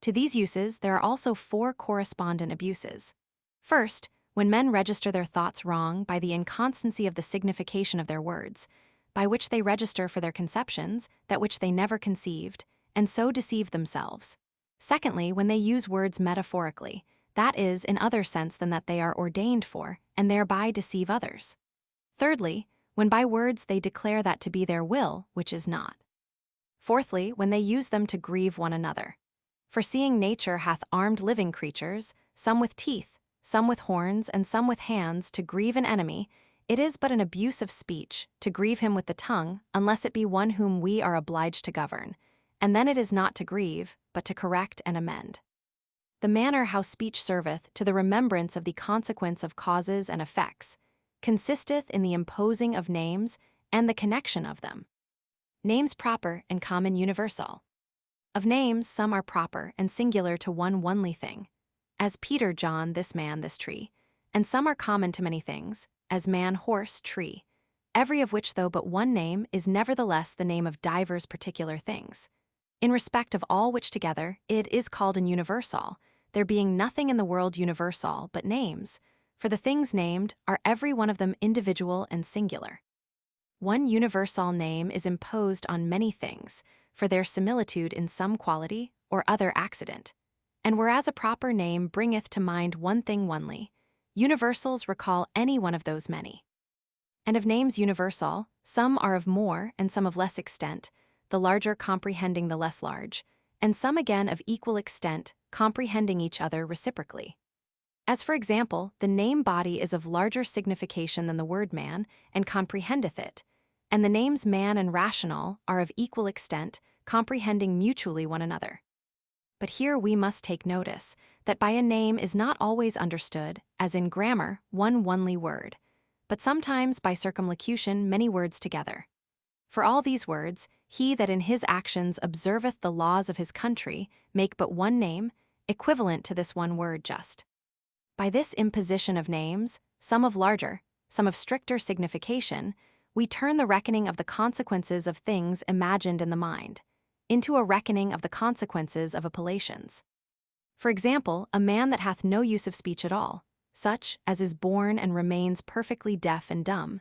To these uses there are also 4 correspondent abuses. First, when men register their thoughts wrong by the inconstancy of the signification of their words, by which they register for their conceptions that which they never conceived, and so deceive themselves. Secondly, when they use words metaphorically, that is, in other sense than that they are ordained for, and thereby deceive others. Thirdly, when by words they declare that to be their will, which is not. Fourthly, when they use them to grieve one another. For seeing nature hath armed living creatures, some with teeth, some with horns, and some with hands, to grieve an enemy, it is but an abuse of speech, to grieve him with the tongue, unless it be one whom we are obliged to govern, and then it is not to grieve, but to correct and amend. The manner how speech serveth to the remembrance of the consequence of causes and effects consisteth in the imposing of names and the connection of them. Names proper and common universal. Of names some are proper and singular to one only thing, as Peter, John, this man, this tree, and some are common to many things, as man, horse, tree, every of which though but one name is nevertheless the name of divers particular things. In respect of all which together it is called an universal, there being nothing in the world universal but names, for the things named are every one of them individual and singular. One universal name is imposed on many things, for their similitude in some quality or other accident. And whereas a proper name bringeth to mind one thing onely, universals recall any one of those many. And of names universal, some are of more and some of less extent, the larger comprehending the less large, and some again of equal extent, comprehending each other reciprocally. As for example, the name body is of larger signification than the word man, and comprehendeth it, and the names man and rational are of equal extent, comprehending mutually one another. But here we must take notice that by a name is not always understood, as in grammar, one only word, but sometimes by circumlocution many words together. For all these words, he that in his actions observeth the laws of his country make but one name, equivalent to this one word just. By this imposition of names, some of larger, some of stricter signification, we turn the reckoning of the consequences of things imagined in the mind into a reckoning of the consequences of appellations. For example, a man that hath no use of speech at all, such as is born and remains perfectly deaf and dumb,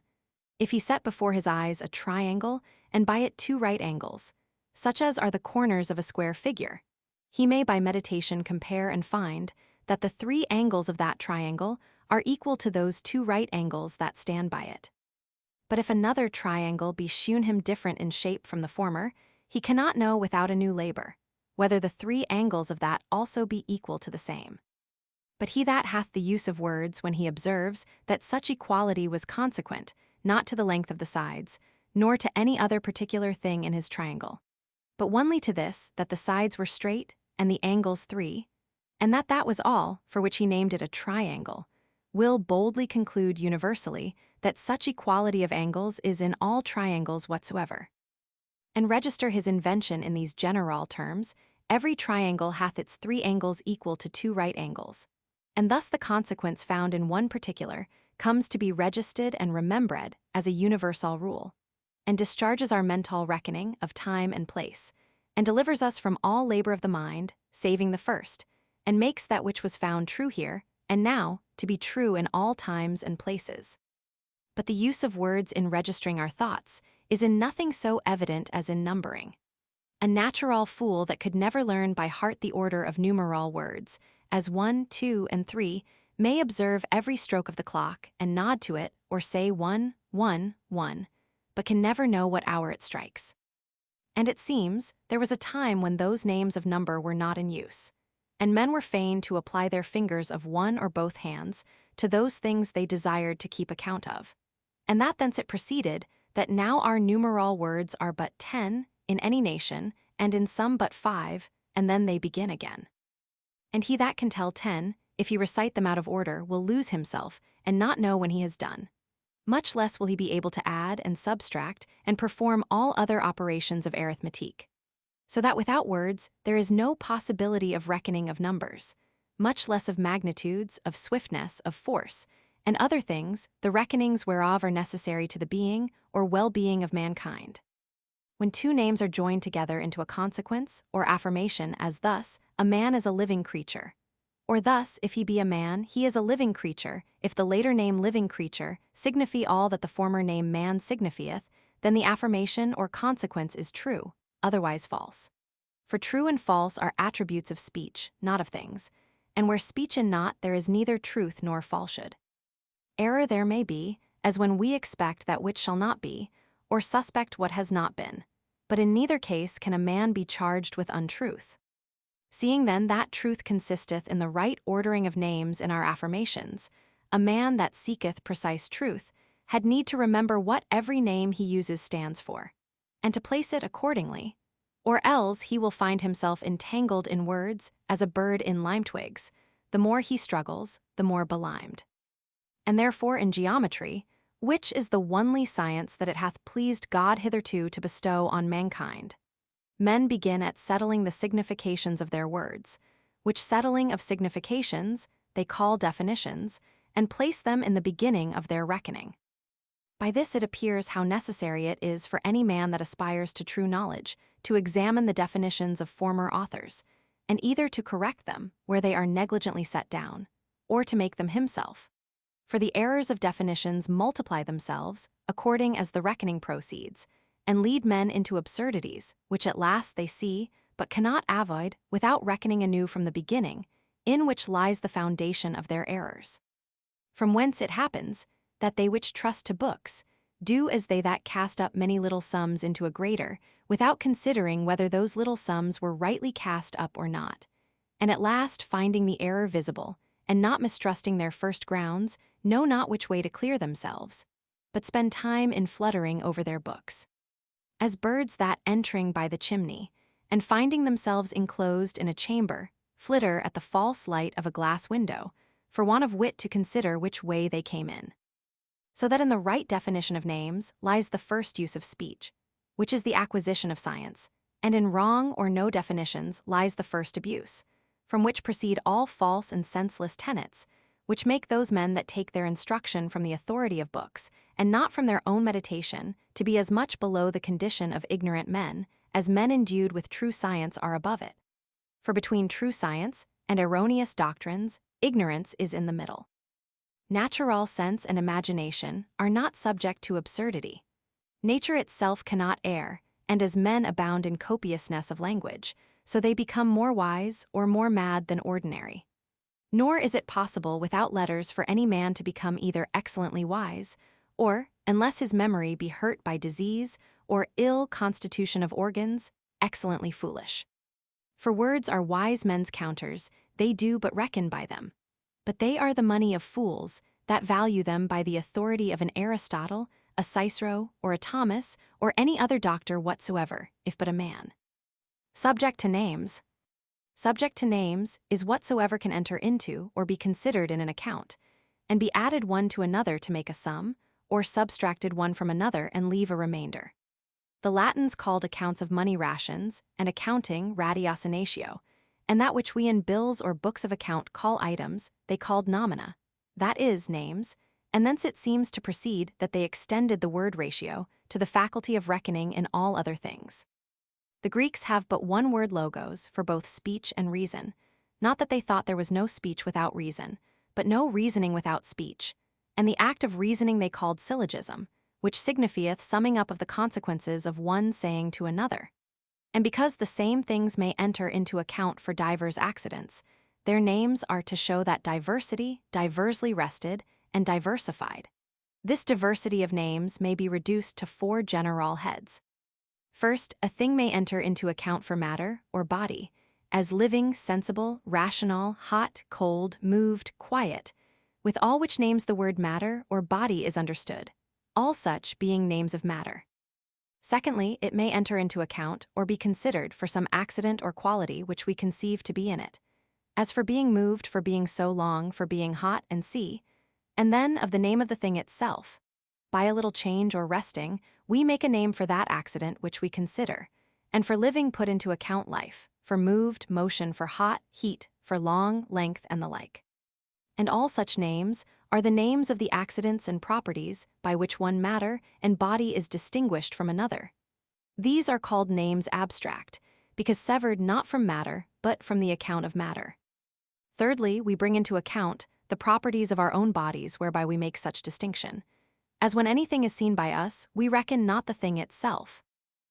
if he set before his eyes a triangle, and by it two right angles, such as are the corners of a square figure, he may by meditation compare and find that the three angles of that triangle are equal to those two right angles that stand by it. But if another triangle be shewn him different in shape from the former, he cannot know without a new labor, whether the three angles of that also be equal to the same. But he that hath the use of words when he observes that such equality was consequent, not to the length of the sides, nor to any other particular thing in his triangle, but only to this, that the sides were straight, and the angles three, and that that was all, for which he named it a triangle, will boldly conclude universally that such equality of angles is in all triangles whatsoever. And register his invention in these general terms, every triangle hath its three angles equal to two right angles, and thus the consequence found in one particular comes to be registered and remembered as a universal rule, and discharges our mental reckoning of time and place, and delivers us from all labor of the mind, saving the first, and makes that which was found true here, and now, to be true in all times and places. But the use of words in registering our thoughts is in nothing so evident as in numbering. A natural fool that could never learn by heart the order of numeral words, as 1, 2, and 3, may observe every stroke of the clock and nod to it or say 1, 1, 1, but can never know what hour it strikes. And it seems there was a time when those names of number were not in use, and men were fain to apply their fingers of one or both hands to those things they desired to keep account of, and that thence it proceeded that now our numeral words are but 10 in any nation, and in some but 5, and then they begin again. And he that can tell 10, if he recite them out of order, will lose himself, and not know when he has done. Much less will he be able to add and subtract, and perform all other operations of arithmetic. So that without words, there is no possibility of reckoning of numbers, much less of magnitudes, of swiftness, of force, and other things, the reckonings whereof are necessary to the being or well-being of mankind. When two names are joined together into a consequence or affirmation, as thus, a man is a living creature, or thus, if he be a man, he is a living creature, if the later name living creature signify all that the former name man signifieth, then the affirmation or consequence is true, otherwise false. For true and false are attributes of speech, not of things, and where speech and not there is neither truth nor falsehood. Error there may be, as when we expect that which shall not be, or suspect what has not been, but in neither case can a man be charged with untruth. Seeing then that truth consisteth in the right ordering of names in our affirmations, a man that seeketh precise truth had need to remember what every name he uses stands for, and to place it accordingly, or else he will find himself entangled in words as a bird in lime twigs. The more he struggles, the more belimed. And therefore in geometry, which is the onely science that it hath pleased God hitherto to bestow on mankind, men begin at settling the significations of their words, which settling of significations they call definitions, and place them in the beginning of their reckoning. By this it appears how necessary it is for any man that aspires to true knowledge to examine the definitions of former authors, and either to correct them where they are negligently set down, or to make them himself. For the errors of definitions multiply themselves according as the reckoning proceeds, and lead men into absurdities, which at last they see, but cannot avoid without reckoning anew from the beginning, in which lies the foundation of their errors. From whence it happens, that they which trust to books do as they that cast up many little sums into a greater, without considering whether those little sums were rightly cast up or not, and at last finding the error visible, and not mistrusting their first grounds, know not which way to clear themselves, but spend time in fluttering over their books. As birds that, entering by the chimney, and finding themselves enclosed in a chamber, flitter at the false light of a glass window, for want of wit to consider which way they came in. So that in the right definition of names lies the first use of speech, which is the acquisition of science, and in wrong or no definitions lies the first abuse, from which proceed all false and senseless tenets, which make those men that take their instruction from the authority of books, and not from their own meditation, to be as much below the condition of ignorant men, as men endued with true science are above it. For between true science and erroneous doctrines, ignorance is in the middle. Natural sense and imagination are not subject to absurdity. Nature itself cannot err, and as men abound in copiousness of language, so they become more wise or more mad than ordinary. Nor is it possible without letters for any man to become either excellently wise, or, unless his memory be hurt by disease or ill constitution of organs, excellently foolish. For words are wise men's counters, they do but reckon by them. But they are the money of fools that value them by the authority of an Aristotle, a Cicero, or a Thomas, or any other doctor whatsoever, if but a man. Subject to names. Subject to names is whatsoever can enter into or be considered in an account, and be added one to another to make a sum, or subtracted one from another and leave a remainder. The Latins called accounts of money rations, and accounting ratiocinatio, and that which we in bills or books of account call items, they called nomina, that is, names, and thence it seems to proceed that they extended the word ratio to the faculty of reckoning in all other things. The Greeks have but one word logos for both speech and reason, not that they thought there was no speech without reason, but no reasoning without speech, and the act of reasoning they called syllogism, which signifieth summing up of the consequences of one saying to another. And because the same things may enter into account for divers accidents, their names are to show that diversity diversely rested and diversified. This diversity of names may be reduced to 4 general heads. First, a thing may enter into account for matter or body, as living, sensible, rational, hot, cold, moved, quiet, with all which names the word matter or body is understood, all such being names of matter. Secondly, it may enter into account or be considered for some accident or quality which we conceive to be in it, as for being moved, for being so long, for being hot and see, and then of the name of the thing itself. By a little change or resting, we make a name for that accident which we consider, and for living put into account life, for moved, motion, for hot, heat, for long, length, and the like. And all such names are the names of the accidents and properties by which one matter and body is distinguished from another. These are called names abstract, because severed not from matter, but from the account of matter. Thirdly, we bring into account the properties of our own bodies whereby we make such distinction. As when anything is seen by us, we reckon not the thing itself,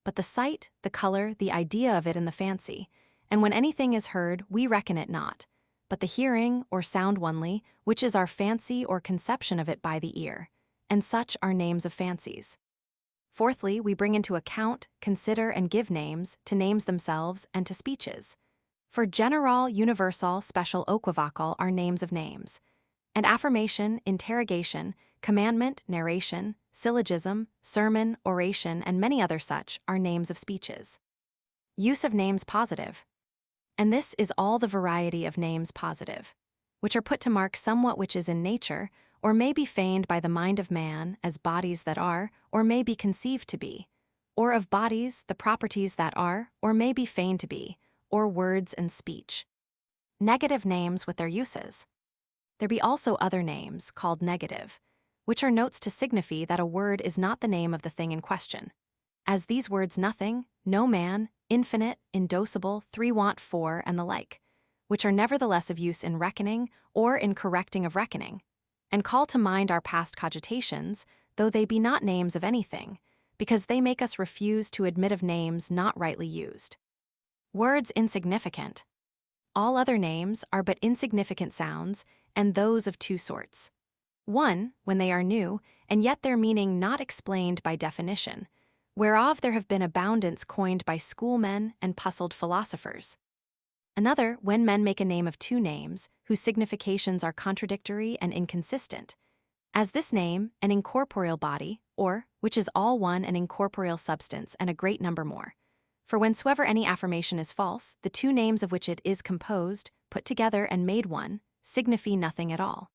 but the sight, the color, the idea of it in the fancy, and when anything is heard, we reckon it not, but the hearing or sound only, which is our fancy or conception of it by the ear, and such are names of fancies. Fourthly, we bring into account, consider, and give names to names themselves and to speeches. For general, universal, special, equivocal are names of names, and affirmation, interrogation, commandment, narration, syllogism, sermon, oration, and many other such are names of speeches. Use of names positive. And this is all the variety of names positive, which are put to mark somewhat which is in nature, or may be feigned by the mind of man as bodies that are, or may be conceived to be, or of bodies the properties that are, or may be feigned to be, or words and speech. Negative names with their uses. There be also other names, called negative, which are notes to signify that a word is not the name of the thing in question. As these words nothing, no man, infinite, indocible, three want four, and the like, which are nevertheless of use in reckoning or in correcting of reckoning, and call to mind our past cogitations, though they be not names of anything, because they make us refuse to admit of names not rightly used. Words insignificant. All other names are but insignificant sounds, and those of two sorts. One, when they are new, and yet their meaning not explained by definition, whereof there have been abundance coined by schoolmen and puzzled philosophers. Another, when men make a name of two names, whose significations are contradictory and inconsistent, as this name, an incorporeal body, or, which is all one an incorporeal substance and a great number more. For whensoever any affirmation is false, the two names of which it is composed, put together and made one, signify nothing at all.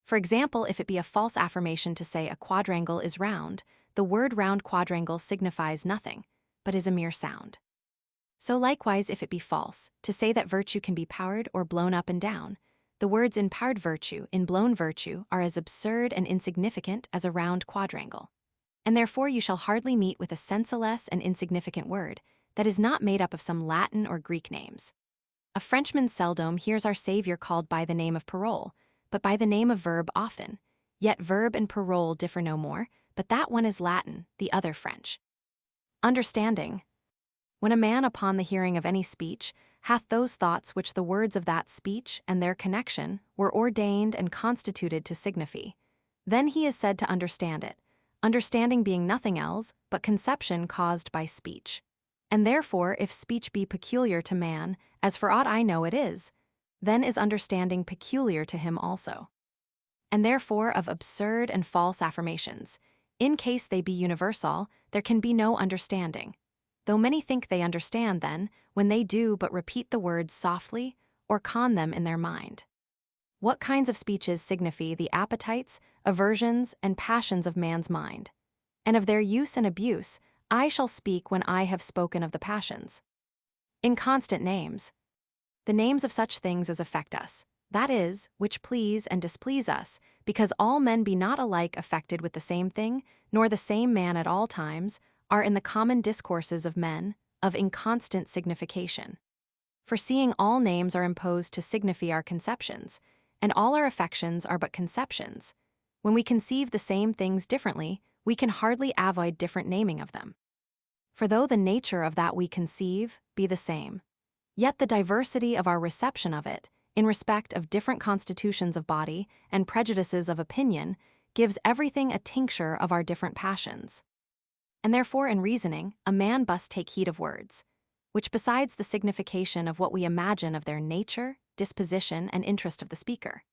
For example, if it be a false affirmation to say a quadrangle is round, the word round quadrangle signifies nothing, but is a mere sound. So likewise, if it be false, to say that virtue can be powered or blown up and down, the words in powered virtue, in blown virtue, are as absurd and insignificant as a round quadrangle. And therefore you shall hardly meet with a senseless and insignificant word that is not made up of some Latin or Greek names. A Frenchman seldom hears our Savior called by the name of parole, but by the name of verb often, yet verb and parole differ no more, but that one is Latin, the other French. Understanding. When a man upon the hearing of any speech hath those thoughts which the words of that speech and their connection were ordained and constituted to signify, then he is said to understand it, understanding being nothing else but conception caused by speech. And therefore, if speech be peculiar to man, as for aught I know it is, then is understanding peculiar to him also. And therefore of absurd and false affirmations, in case they be universal, there can be no understanding, though many think they understand then, when they do but repeat the words softly or con them in their mind. What kinds of speeches signify the appetites, aversions, and passions of man's mind? And of their use and abuse, I shall speak when I have spoken of the passions. Inconstant names. The names of such things as affect us, that is, which please and displease us, because all men be not alike affected with the same thing, nor the same man at all times, are in the common discourses of men, of inconstant signification. For seeing all names are imposed to signify our conceptions, and all our affections are but conceptions, when we conceive the same things differently, we can hardly avoid different naming of them. For though the nature of that we conceive be the same, yet the diversity of our reception of it, in respect of different constitutions of body and prejudices of opinion, gives everything a tincture of our different passions. And therefore in reasoning, a man must take heed of words, which besides the signification of what we imagine of their nature, disposition, and interest of the speaker,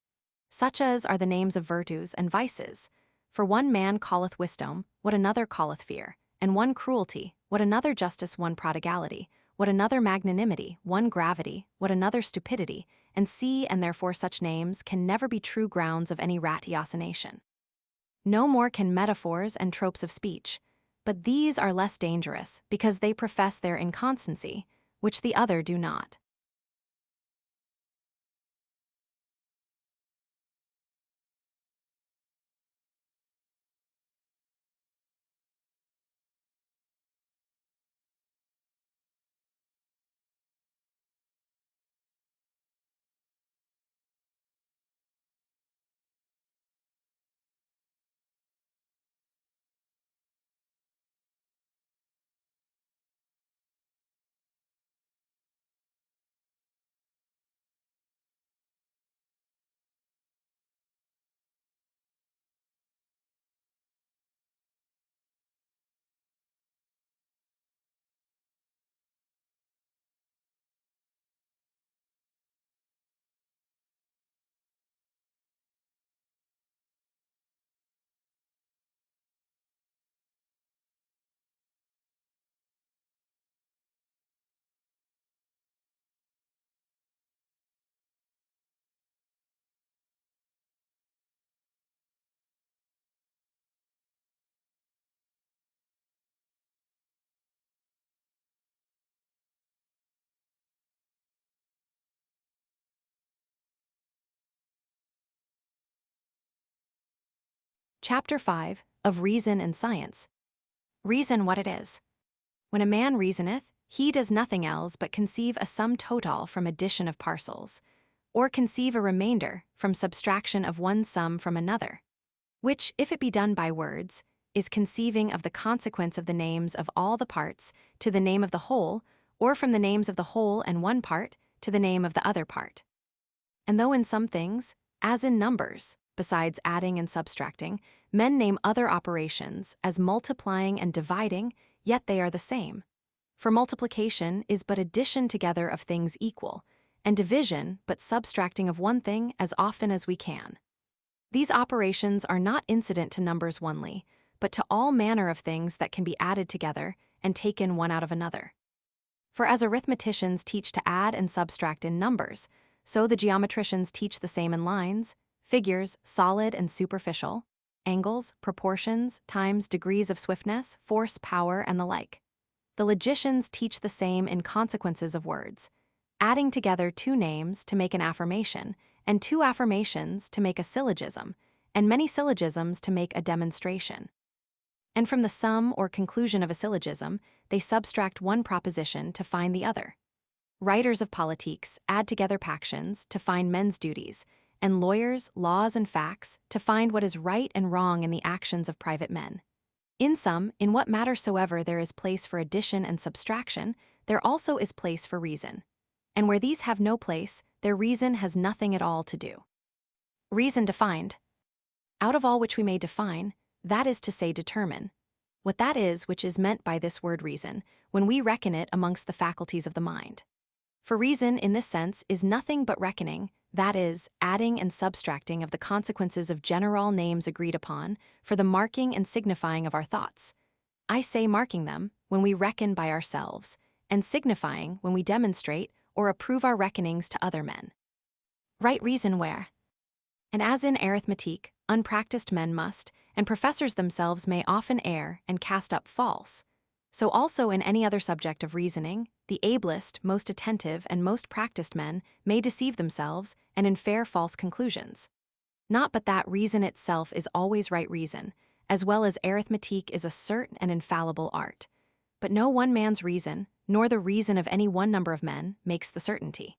such as are the names of virtues and vices, for one man calleth wisdom, what another calleth fear, and one cruelty, what another justice, one prodigality, what another magnanimity, one gravity, what another stupidity, and see, and therefore such names can never be true grounds of any ratiocination. No more can metaphors and tropes of speech, but these are less dangerous because they profess their inconstancy, which the other do not. Chapter 5 of Reason and Science. Reason what it is. When a man reasoneth, he does nothing else but conceive a sum total from addition of parcels, or conceive a remainder from subtraction of one sum from another, which, if it be done by words, is conceiving of the consequence of the names of all the parts to the name of the whole, or from the names of the whole and one part to the name of the other part. And though in some things, as in numbers, besides adding and subtracting, men name other operations as multiplying and dividing, yet they are the same. For multiplication is but addition together of things equal, and division but subtracting of one thing as often as we can. These operations are not incident to numbers only, but to all manner of things that can be added together and taken one out of another. For as arithmeticians teach to add and subtract in numbers, so the geometricians teach the same in lines, figures, solid and superficial, angles, proportions, times, degrees of swiftness, force, power, and the like. The logicians teach the same in consequences of words, adding together two names to make an affirmation, and two affirmations to make a syllogism, and many syllogisms to make a demonstration. And from the sum or conclusion of a syllogism, they subtract one proposition to find the other. Writers of politiques add together pactions to find men's duties, and lawyers, laws, and facts to find what is right and wrong in the actions of private men. In sum, in what matter soever there is place for addition and subtraction, there also is place for reason. And where these have no place, their reason has nothing at all to do. Reason defined. Out of all which we may define, that is to say determine, what that is which is meant by this word reason, when we reckon it amongst the faculties of the mind. For reason, in this sense, is nothing but reckoning, that is, adding and subtracting of the consequences of general names agreed upon, for the marking and signifying of our thoughts. I say marking them, when we reckon by ourselves, and signifying when we demonstrate or approve our reckonings to other men. Right reason where. And as in arithmetic, unpracticed men must, and professors themselves may often err and cast up false, so also in any other subject of reasoning, the ablest, most attentive, and most practiced men may deceive themselves and infer false conclusions. Not but that reason itself is always right reason, as well as arithmetic is a certain and infallible art. But no one man's reason, nor the reason of any one number of men, makes the certainty.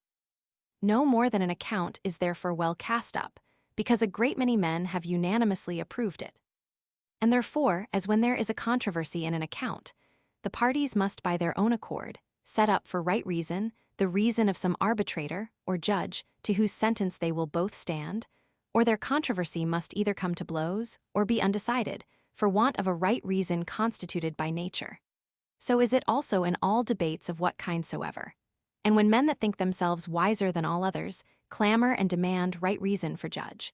No more than an account is therefore well cast up, because a great many men have unanimously approved it. And therefore, as when there is a controversy in an account, the parties must by their own accord set up for right reason the reason of some arbitrator or judge to whose sentence they will both stand, or their controversy must either come to blows or be undecided, for want of a right reason constituted by nature. So is it also in all debates of what kind soever. And when men that think themselves wiser than all others clamor and demand right reason for judge,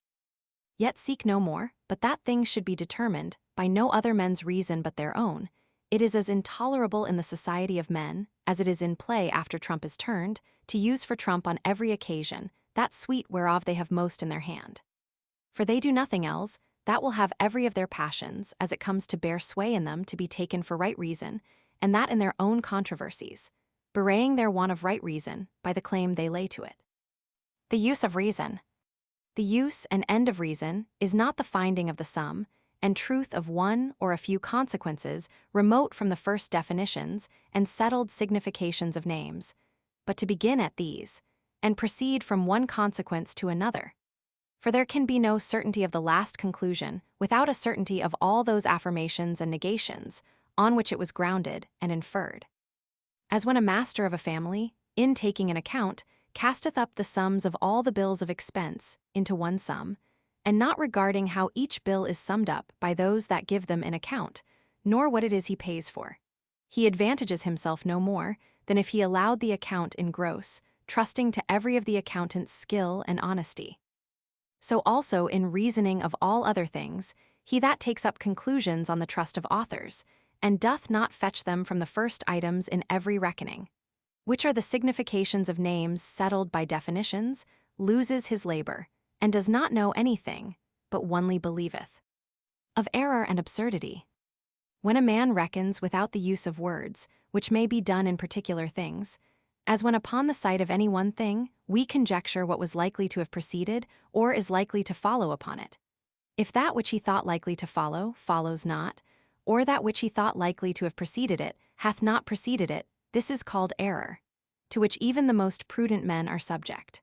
yet seek no more, but that things should be determined by no other men's reason but their own, it is as intolerable in the society of men as it is in play after trump is turned, to use for trump on every occasion that sweet whereof they have most in their hand. For they do nothing else, that will have every of their passions, as it comes to bear sway in them, to be taken for right reason, and that in their own controversies, bewraying their want of right reason by the claim they lay to it. The use of reason. The use and end of reason is not the finding of the sum and truth of one or a few consequences remote from the first definitions and settled significations of names, but to begin at these, and proceed from one consequence to another. For there can be no certainty of the last conclusion without a certainty of all those affirmations and negations on which it was grounded and inferred. As when a master of a family, in taking an account, casteth up the sums of all the bills of expense into one sum, and not regarding how each bill is summed up by those that give them an account, nor what it is he pays for, he advantages himself no more than if he allowed the account in gross, trusting to every of the accountant's skill and honesty. So also in reasoning of all other things, he that takes up conclusions on the trust of authors, and doth not fetch them from the first items in every reckoning, which are the significations of names settled by definitions, loses his labor, and does not know anything, but only believeth. Of error and absurdity. When a man reckons without the use of words, which may be done in particular things, as when upon the sight of any one thing, we conjecture what was likely to have preceded, or is likely to follow upon it. If that which he thought likely to follow follows not, or that which he thought likely to have preceded it hath not preceded it, this is called error, to which even the most prudent men are subject.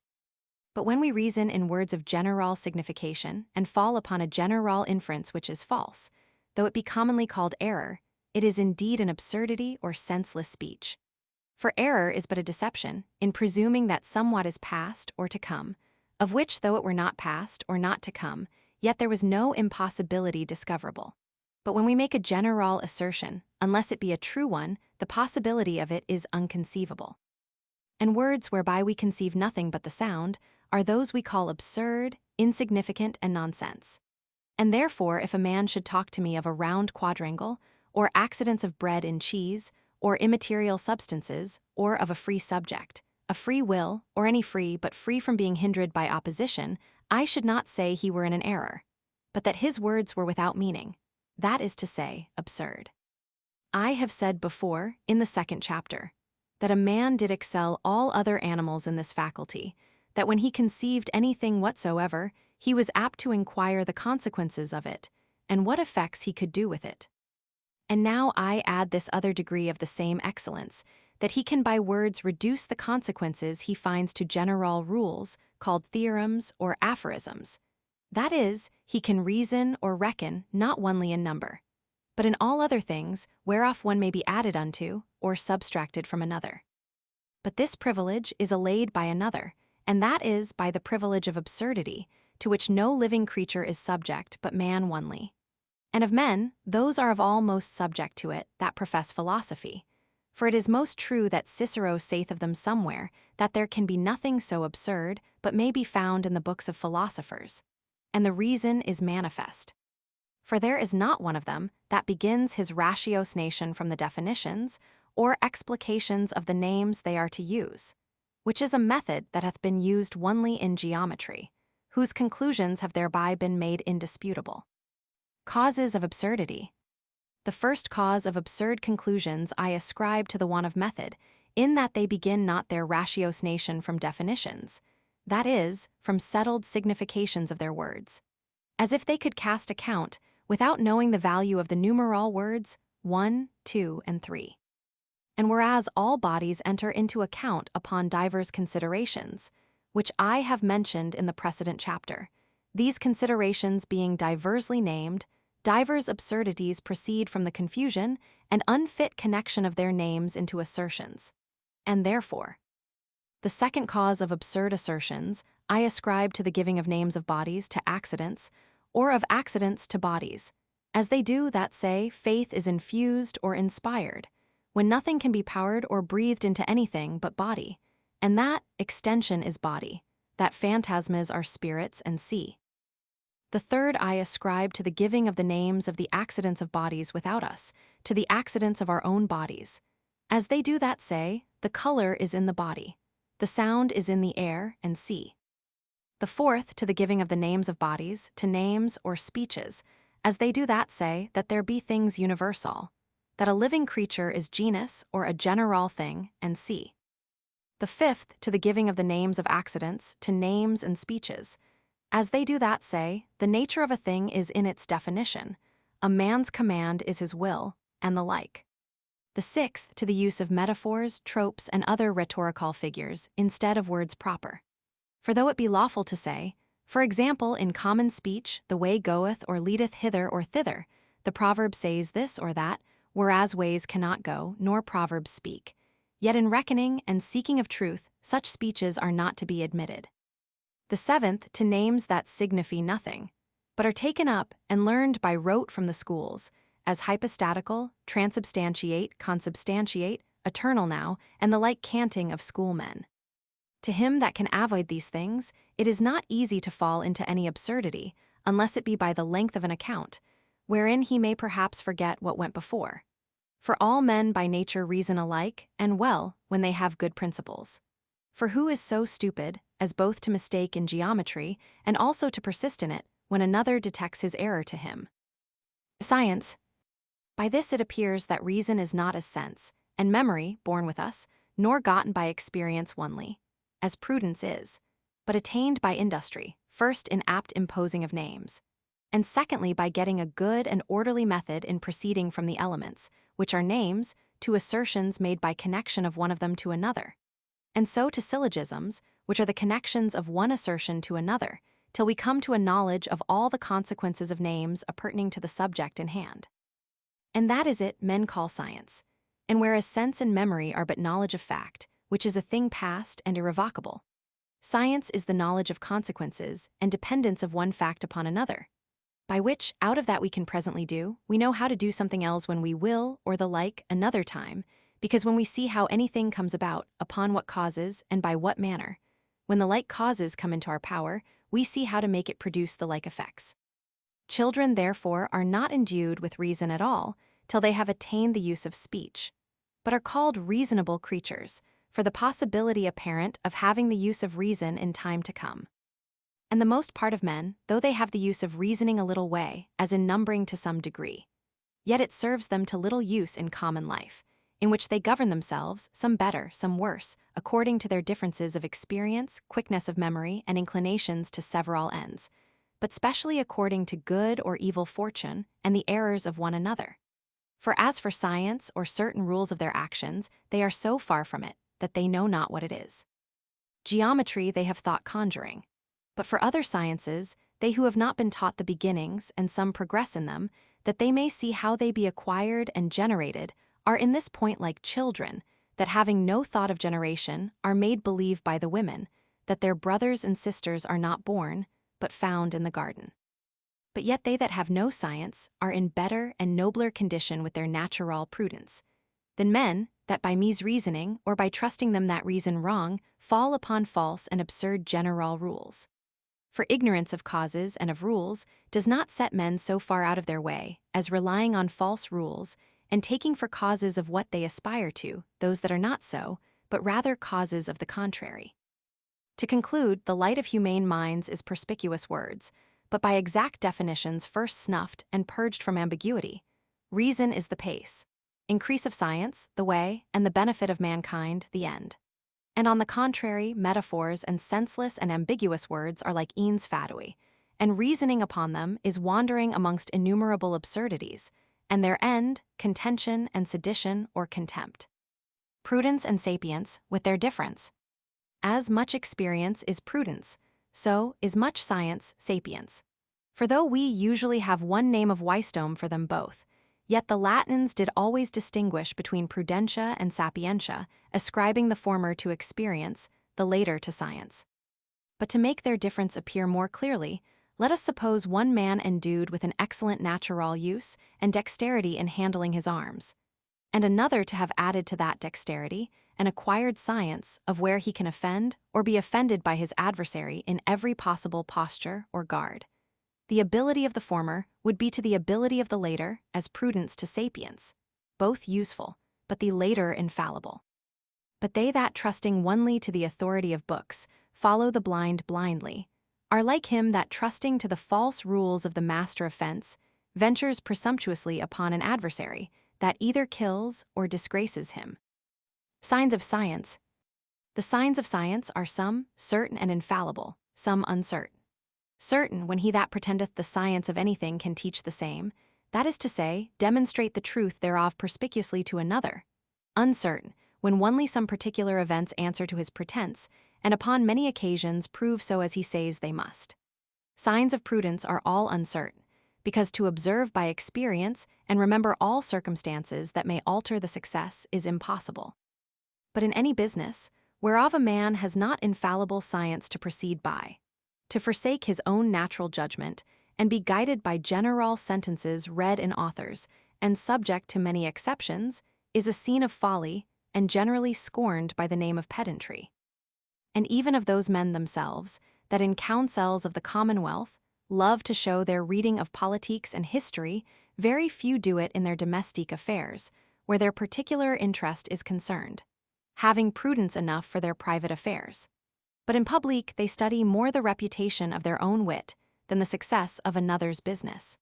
But when we reason in words of general signification and fall upon a general inference which is false, though it be commonly called error, it is indeed an absurdity or senseless speech. For error is but a deception, in presuming that somewhat is past or to come, of which though it were not past or not to come, yet there was no impossibility discoverable. But when we make a general assertion, unless it be a true one, the possibility of it is unconceivable. And words whereby we conceive nothing but the sound are those we call absurd, insignificant, and nonsense. And therefore, if a man should talk to me of a round quadrangle, or accidents of bread and cheese, or immaterial substances, or of a free subject, a free will, or any free but free from being hindered by opposition, I should not say he were in an error, but that his words were without meaning, that is to say, absurd. I have said before, in the 2nd chapter, that a man did excel all other animals in this faculty, that when he conceived anything whatsoever, he was apt to inquire the consequences of it, and what effects he could do with it. And now I add this other degree of the same excellence, that he can by words reduce the consequences he finds to general rules, called theorems or aphorisms. That is, he can reason or reckon not onely in number, but in all other things whereof one may be added unto, or subtracted from another. But this privilege is allayed by another, and that is by the privilege of absurdity, to which no living creature is subject but man only. And of men, those are of all most subject to it that profess philosophy. For it is most true that Cicero saith of them somewhere, that there can be nothing so absurd, but may be found in the books of philosophers. And the reason is manifest. For there is not one of them that begins his ratiocination from the definitions, or explications of the names they are to use, which is a method that hath been used only in geometry, whose conclusions have thereby been made indisputable. Causes of absurdity. The first cause of absurd conclusions I ascribe to the want of method, in that they begin not their ratiocination from definitions, that is, from settled significations of their words, as if they could cast account without knowing the value of the numeral words 1, 2, and 3. And whereas all bodies enter into account upon divers considerations, which I have mentioned in the precedent chapter, these considerations being diversely named, divers absurdities proceed from the confusion and unfit connection of their names into assertions. And therefore, the second cause of absurd assertions I ascribe to the giving of names of bodies to accidents, or of accidents to bodies, as they do that say faith is infused or inspired, when nothing can be powered or breathed into anything but body, and that extension is body, that phantasmas are spirits and sea. The third I ascribe to the giving of the names of the accidents of bodies without us, to the accidents of our own bodies, as they do that say, the color is in the body, the sound is in the air and sea. The fourth to the giving of the names of bodies, to names or speeches, as they do that say, that there be things universal, that a living creature is genus or a general thing, and sea. The fifth to the giving of the names of accidents, to names and speeches, as they do that say, the nature of a thing is in its definition, a man's command is his will, and the like. The sixth to the use of metaphors, tropes, and other rhetorical figures instead of words proper. For though it be lawful to say, for example, in common speech, the way goeth or leadeth hither or thither, the proverb says this or that, whereas ways cannot go, nor proverbs speak, yet in reckoning and seeking of truth, such speeches are not to be admitted. The seventh to names that signify nothing, but are taken up and learned by rote from the schools, as hypostatical, transubstantiate, consubstantiate, eternal now, and the like canting of schoolmen. To him that can avoid these things, it is not easy to fall into any absurdity, unless it be by the length of an account, wherein he may perhaps forget what went before. For all men by nature reason alike, and well, when they have good principles. For who is so stupid, as both to mistake in geometry, and also to persist in it, when another detects his error to him? Science. By this it appears that reason is not as sense, and memory, born with us, nor gotten by experience only, as prudence is, but attained by industry, first in apt imposing of names, and secondly by getting a good and orderly method in proceeding from the elements, which are names, to assertions made by connection of one of them to another, and so to syllogisms, which are the connections of one assertion to another, till we come to a knowledge of all the consequences of names appurtening to the subject in hand. And that is it men call science. And whereas sense and memory are but knowledge of fact, which is a thing past and irrevocable, science is the knowledge of consequences and dependence of one fact upon another, by which, out of that we can presently do, we know how to do something else when we will, or the like, another time, because when we see how anything comes about, upon what causes, and by what manner, when the like causes come into our power, we see how to make it produce the like effects. Children, therefore, are not endued with reason at all, till they have attained the use of speech, but are called reasonable creatures, for the possibility apparent of having the use of reason in time to come. And the most part of men, though they have the use of reasoning a little way, as in numbering to some degree, yet it serves them to little use in common life, in which they govern themselves, some better, some worse, according to their differences of experience, quickness of memory, and inclinations to several ends, but specially according to good or evil fortune and the errors of one another. For as for science or certain rules of their actions, they are so far from it that they know not what it is. Geometry they have thought conjuring, but for other sciences, they who have not been taught the beginnings and some progress in them, that they may see how they be acquired and generated, are in this point like children, that having no thought of generation, are made believe by the women, that their brothers and sisters are not born, but found in the garden. But yet they that have no science are in better and nobler condition with their natural prudence, than men that by mis-reasoning, or by trusting them that reason wrong, fall upon false and absurd general rules. For ignorance of causes and of rules does not set men so far out of their way, as relying on false rules, and taking for causes of what they aspire to, those that are not so, but rather causes of the contrary. To conclude, the light of humane minds is perspicuous words, but by exact definitions first snuffed and purged from ambiguity. Reason is the pace, increase of science, the way, and the benefit of mankind, the end. And on the contrary, metaphors and senseless and ambiguous words are like eens fatui, and reasoning upon them is wandering amongst innumerable absurdities, and their end, contention and sedition or contempt. Prudence and sapience, with their difference. As much experience is prudence, so is much science sapience. For though we usually have one name of wisdom for them both, yet the Latins did always distinguish between prudentia and sapientia, ascribing the former to experience, the later to science. But to make their difference appear more clearly, let us suppose one man endued with an excellent natural use and dexterity in handling his arms, and another to have added to that dexterity an acquired science of where he can offend or be offended by his adversary in every possible posture or guard. The ability of the former would be to the ability of the later as prudence to sapience, both useful, but the later infallible. But they that trusting onely to the authority of books follow the blind blindly, are like him that trusting to the false rules of the master of fence ventures presumptuously upon an adversary that either kills or disgraces him. Signs of science. The signs of science are some certain and infallible, some uncertain. Certain, when he that pretendeth the science of anything can teach the same, that is to say, demonstrate the truth thereof perspicuously to another. Uncertain, when only some particular events answer to his pretense, and upon many occasions prove so as he says they must. Signs of prudence are all uncertain, because to observe by experience and remember all circumstances that may alter the success is impossible. But in any business, whereof a man has not infallible science to proceed by, to forsake his own natural judgment, and be guided by general sentences read in authors, and subject to many exceptions, is a scene of folly, and generally scorned by the name of pedantry. And even of those men themselves, that in councils of the commonwealth love to show their reading of politiques and history, very few do it in their domestic affairs, where their particular interest is concerned, having prudence enough for their private affairs. But in public they study more the reputation of their own wit than the success of another's business.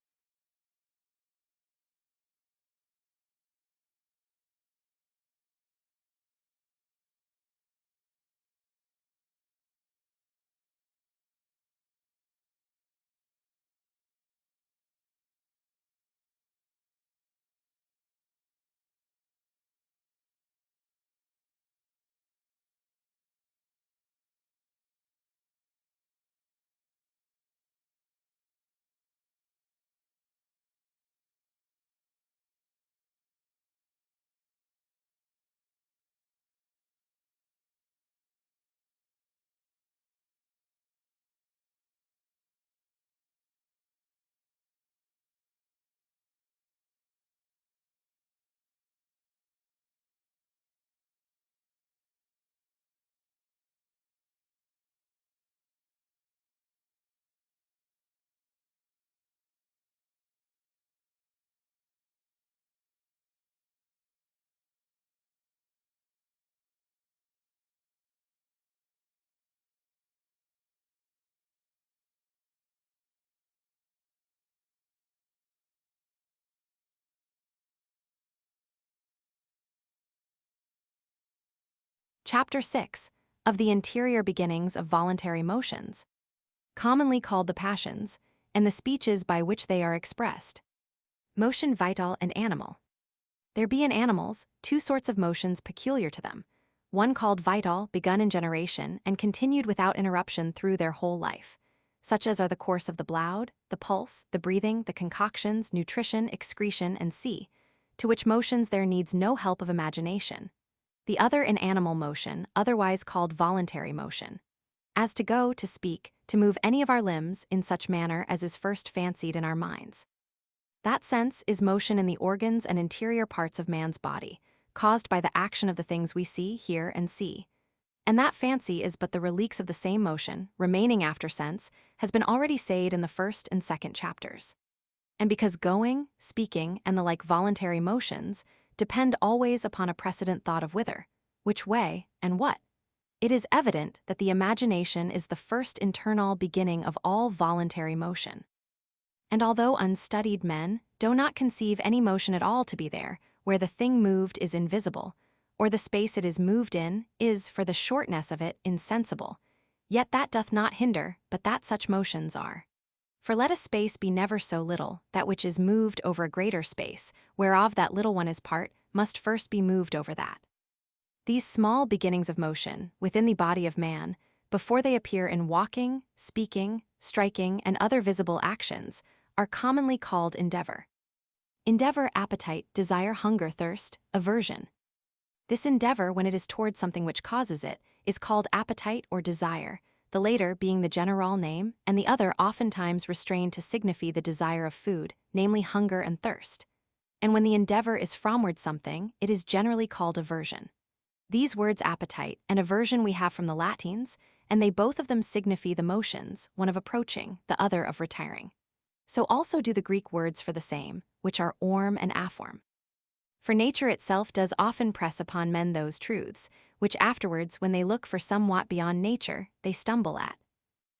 Chapter 6 of the interior beginnings of voluntary motions, commonly called the passions, and the speeches by which they are expressed. Motion vital and animal. There be in animals two sorts of motions peculiar to them, one called vital, begun in generation and continued without interruption through their whole life, such as are the course of the blood, the pulse, the breathing, the concoctions, nutrition, excretion, and see, to which motions there needs no help of imagination. The other in animal motion, otherwise called voluntary motion, as to go, to speak, to move any of our limbs in such manner as is first fancied in our minds. That sense is motion in the organs and interior parts of man's body, caused by the action of the things we see, hear, and see. And that fancy is but the reliques of the same motion, remaining after sense, has been already said in the first and second chapters. And because going, speaking, and the like voluntary motions depend always upon a precedent thought of whither, which way, and what, it is evident that the imagination is the first internal beginning of all voluntary motion. And although unstudied men do not conceive any motion at all to be there, where the thing moved is invisible, or the space it is moved in is, for the shortness of it, insensible, yet that doth not hinder but that such motions are. For let a space be never so little, that which is moved over a greater space, whereof that little one is part, must first be moved over that. These small beginnings of motion, within the body of man, before they appear in walking, speaking, striking, and other visible actions, are commonly called endeavor. Endeavor, appetite, desire, hunger, thirst, aversion. This endeavor, when it is toward something which causes it, is called appetite or desire, the later being the general name, and the other oftentimes restrained to signify the desire of food, namely hunger and thirst. And when the endeavor is fromward something, it is generally called aversion. These words appetite and aversion we have from the Latins, and they both of them signify the motions, one of approaching, the other of retiring. So also do the Greek words for the same, which are orm and aform. For nature itself does often press upon men those truths, which afterwards, when they look for somewhat beyond nature, they stumble at.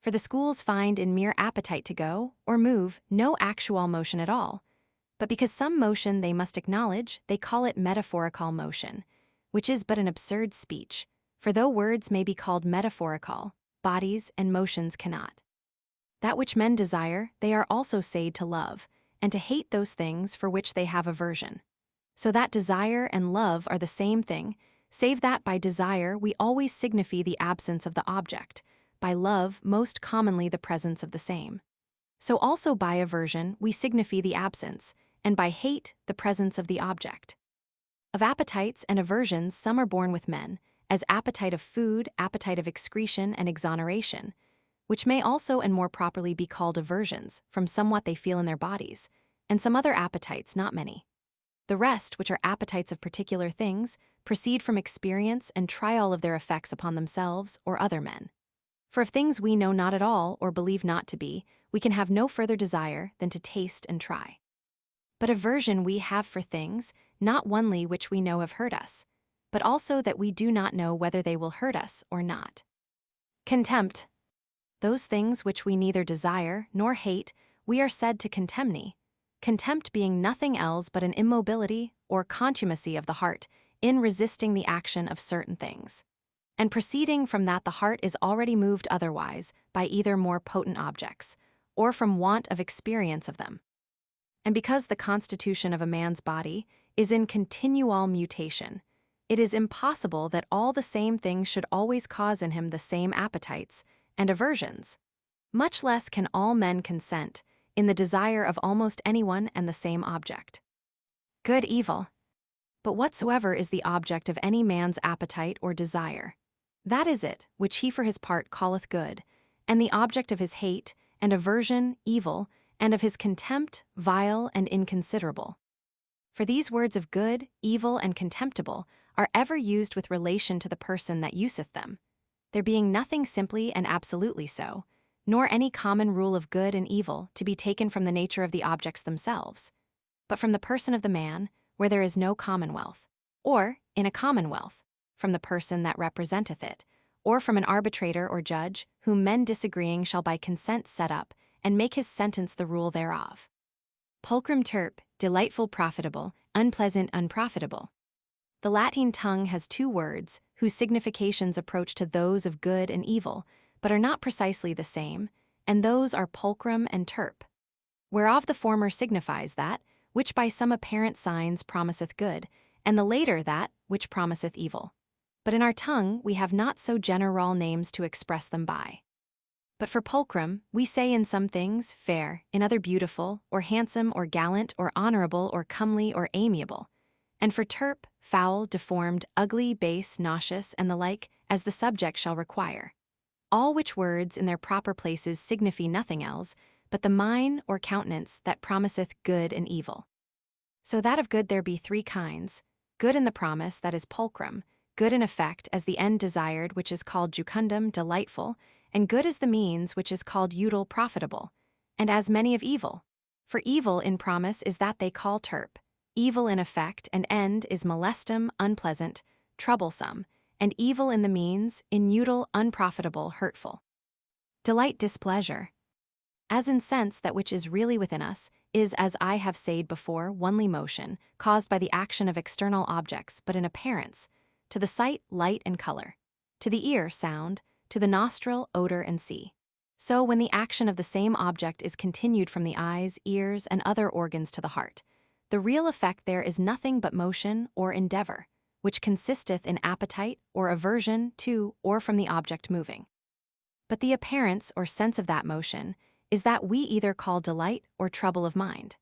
For the schools find in mere appetite to go, or move, no actual motion at all, but because some motion they must acknowledge, they call it metaphorical motion, which is but an absurd speech, for though words may be called metaphorical, bodies and motions cannot. That which men desire, they are also said to love, and to hate those things for which they have aversion. So that desire and love are the same thing, save that by desire we always signify the absence of the object, by love most commonly the presence of the same. So also by aversion we signify the absence, and by hate the presence of the object. Of appetites and aversions some are born with men, as appetite of food, appetite of excretion, and exoneration, which may also and more properly be called aversions, from somewhat they feel in their bodies, and some other appetites, not many. The rest, which are appetites of particular things, proceed from experience and trial of their effects upon themselves or other men. For if things we know not at all or believe not to be, we can have no further desire than to taste and try. But aversion we have for things, not only which we know have hurt us, but also that we do not know whether they will hurt us or not. Contempt. Those things which we neither desire nor hate, we are said to contemny. Contempt being nothing else but an immobility or contumacy of the heart in resisting the action of certain things, and proceeding from that the heart is already moved otherwise by either more potent objects, or from want of experience of them. And because the constitution of a man's body is in continual mutation, it is impossible that all the same things should always cause in him the same appetites and aversions. Much less can all men consent in the desire of almost anyone and the same object. Good, evil. But whatsoever is the object of any man's appetite or desire, that is it which he for his part calleth good, and the object of his hate and aversion evil, and of his contempt vile and inconsiderable. For these words of good, evil, and contemptible are ever used with relation to the person that useth them, there being nothing simply and absolutely so, nor any common rule of good and evil to be taken from the nature of the objects themselves, but from the person of the man, where there is no commonwealth, or, in a commonwealth, from the person that representeth it, or from an arbitrator or judge, whom men disagreeing shall by consent set up, and make his sentence the rule thereof. Pulchrum terp, delightful, profitable, unpleasant, unprofitable. The Latin tongue has two words, whose significations approach to those of good and evil, but are not precisely the same, and those are pulchrum and terp. Whereof the former signifies that, which by some apparent signs promiseth good, and the later that, which promiseth evil. But in our tongue we have not so general names to express them by. But for pulchrum, we say in some things fair, in other beautiful, or handsome, or gallant, or honorable, or comely, or amiable. And for terp, foul, deformed, ugly, base, nauseous, and the like, as the subject shall require. All which words in their proper places signify nothing else, but the mien or countenance that promiseth good and evil. So that of good there be three kinds: good in the promise, that is pulchrum; good in effect, as the end desired, which is called jucundum, delightful; and good as the means, which is called util, profitable; and as many of evil. For evil in promise is that they call terp; evil in effect and end is molestum, unpleasant, troublesome; and evil in the means, inutil, unprofitable, hurtful. Delight, displeasure. As in sense, that which is really within us is, as I have said before, onely motion, caused by the action of external objects, but in appearance, to the sight, light and color; to the ear, sound; to the nostril, odor and see. So when the action of the same object is continued from the eyes, ears, and other organs to the heart, the real effect there is nothing but motion or endeavor, which consisteth in appetite or aversion to or from the object moving. But the appearance or sense of that motion is that we either call delight or trouble of mind.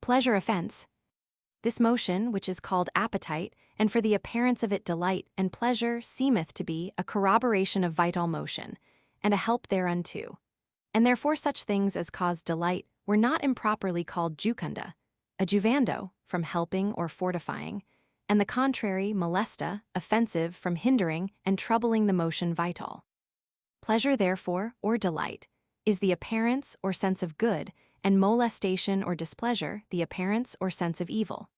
Pleasure, offense. This motion, which is called appetite, and for the appearance of it delight and pleasure, seemeth to be a corroboration of vital motion, and a help thereunto. And therefore such things as cause delight were not improperly called jucunda, adjuvando, from helping or fortifying, and the contrary, molesta, offensive, from hindering and troubling the motion vital. Pleasure, therefore, or delight, is the appearance or sense of good, and molestation or displeasure the appearance or sense of evil.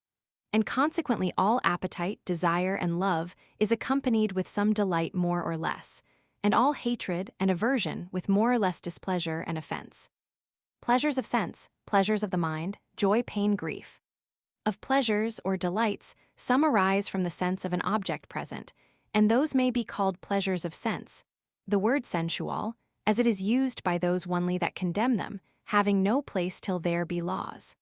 And consequently all appetite, desire, and love is accompanied with some delight more or less, and all hatred and aversion with more or less displeasure and offense. Pleasures of sense, pleasures of the mind, joy, pain, grief. Of pleasures or delights, some arise from the sense of an object present, and those may be called pleasures of sense. The word sensual, as it is used by those only that condemn them, having no place till there be laws.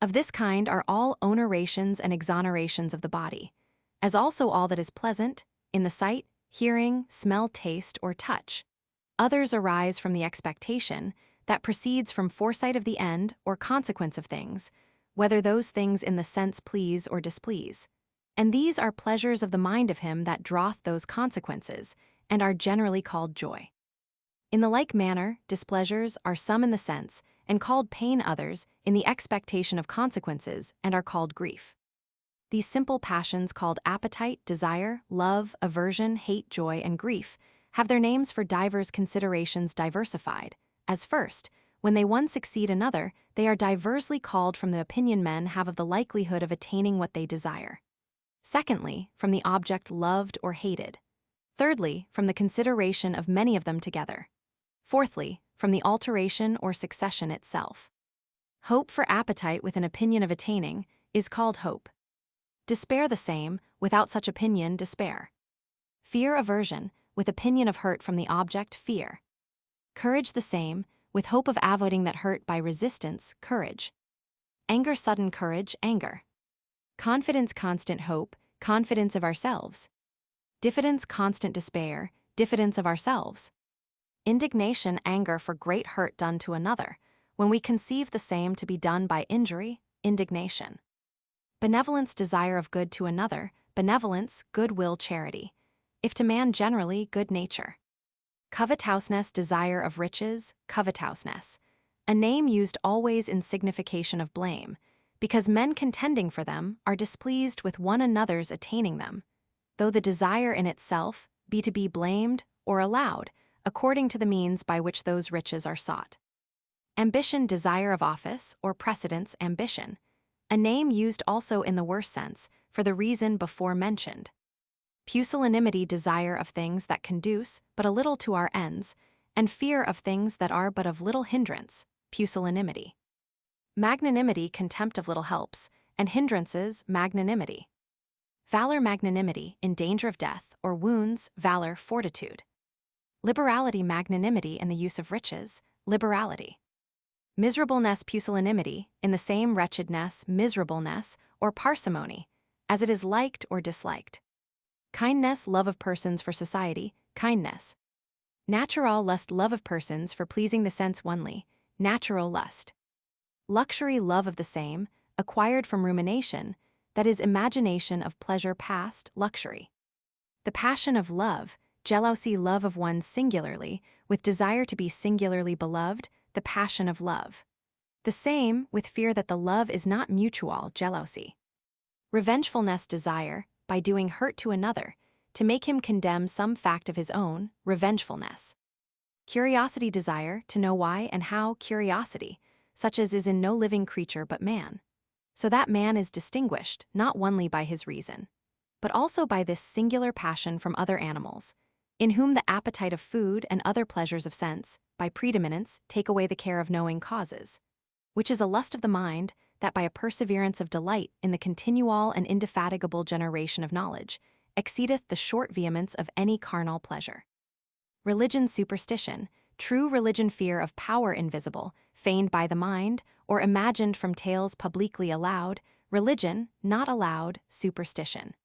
Of this kind are all onerations and exonerations of the body, as also all that is pleasant, in the sight, hearing, smell, taste, or touch. Others arise from the expectation that proceeds from foresight of the end or consequence of things, whether those things in the sense please or displease. And these are pleasures of the mind of him that draweth those consequences, and are generally called joy. In the like manner, displeasures are some in the sense, and called pain; others in the expectation of consequences, and are called grief. These simple passions called appetite, desire, love, aversion, hate, joy, and grief have their names for divers considerations diversified, as first, when they one succeed another, they are diversely called from the opinion men have of the likelihood of attaining what they desire. Secondly, from the object loved or hated. Thirdly, from the consideration of many of them together. Fourthly, from the alteration or succession itself. Hope for appetite with an opinion of attaining is called hope. Despair the same, without such opinion, despair. Fear, aversion, with opinion of hurt from the object, fear. Courage the same, with hope of avoiding that hurt by resistance, courage. Anger, sudden courage, anger. Confidence, constant hope, confidence of ourselves. Diffidence, constant despair, diffidence of ourselves. Indignation, anger for great hurt done to another, when we conceive the same to be done by injury, indignation. Benevolence, desire of good to another, benevolence, goodwill, charity. If to man generally, good nature. Covetousness, desire of riches, covetousness. A name used always in signification of blame, because men contending for them are displeased with one another's attaining them, though the desire in itself be to be blamed or allowed, according to the means by which those riches are sought. Ambition, desire of office, or precedence, ambition. A name used also in the worse sense, for the reason before mentioned. Pusillanimity, desire of things that conduce but a little to our ends, and fear of things that are but of little hindrance, pusillanimity. Magnanimity, contempt of little helps, and hindrances, magnanimity. Valor, magnanimity, in danger of death, or wounds, valor, fortitude. Liberality, magnanimity in the use of riches, liberality. Miserableness, pusillanimity, in the same wretchedness, miserableness, or parsimony, as it is liked or disliked. Kindness, love of persons for society, kindness. Natural lust, love of persons for pleasing the sense only, natural lust. Luxury, love of the same, acquired from rumination, that is, imagination of pleasure past, luxury. The passion of love, jealousy, love of one singularly, with desire to be singularly beloved, the passion of love. The same, with fear that the love is not mutual, jealousy. Revengefulness, desire, by doing hurt to another, to make him condemn some fact of his own, revengefulness. Curiosity, desire, to know why and how, curiosity, such as is in no living creature but man. So that man is distinguished, not only by his reason, but also by this singular passion from other animals, in whom the appetite of food and other pleasures of sense, by predominance, take away the care of knowing causes, which is a lust of the mind, that by a perseverance of delight in the continual and indefatigable generation of knowledge, exceedeth the short vehemence of any carnal pleasure. Religion, superstition, true religion, fear of power invisible, feigned by the mind, or imagined from tales publicly allowed, religion, not allowed, superstition.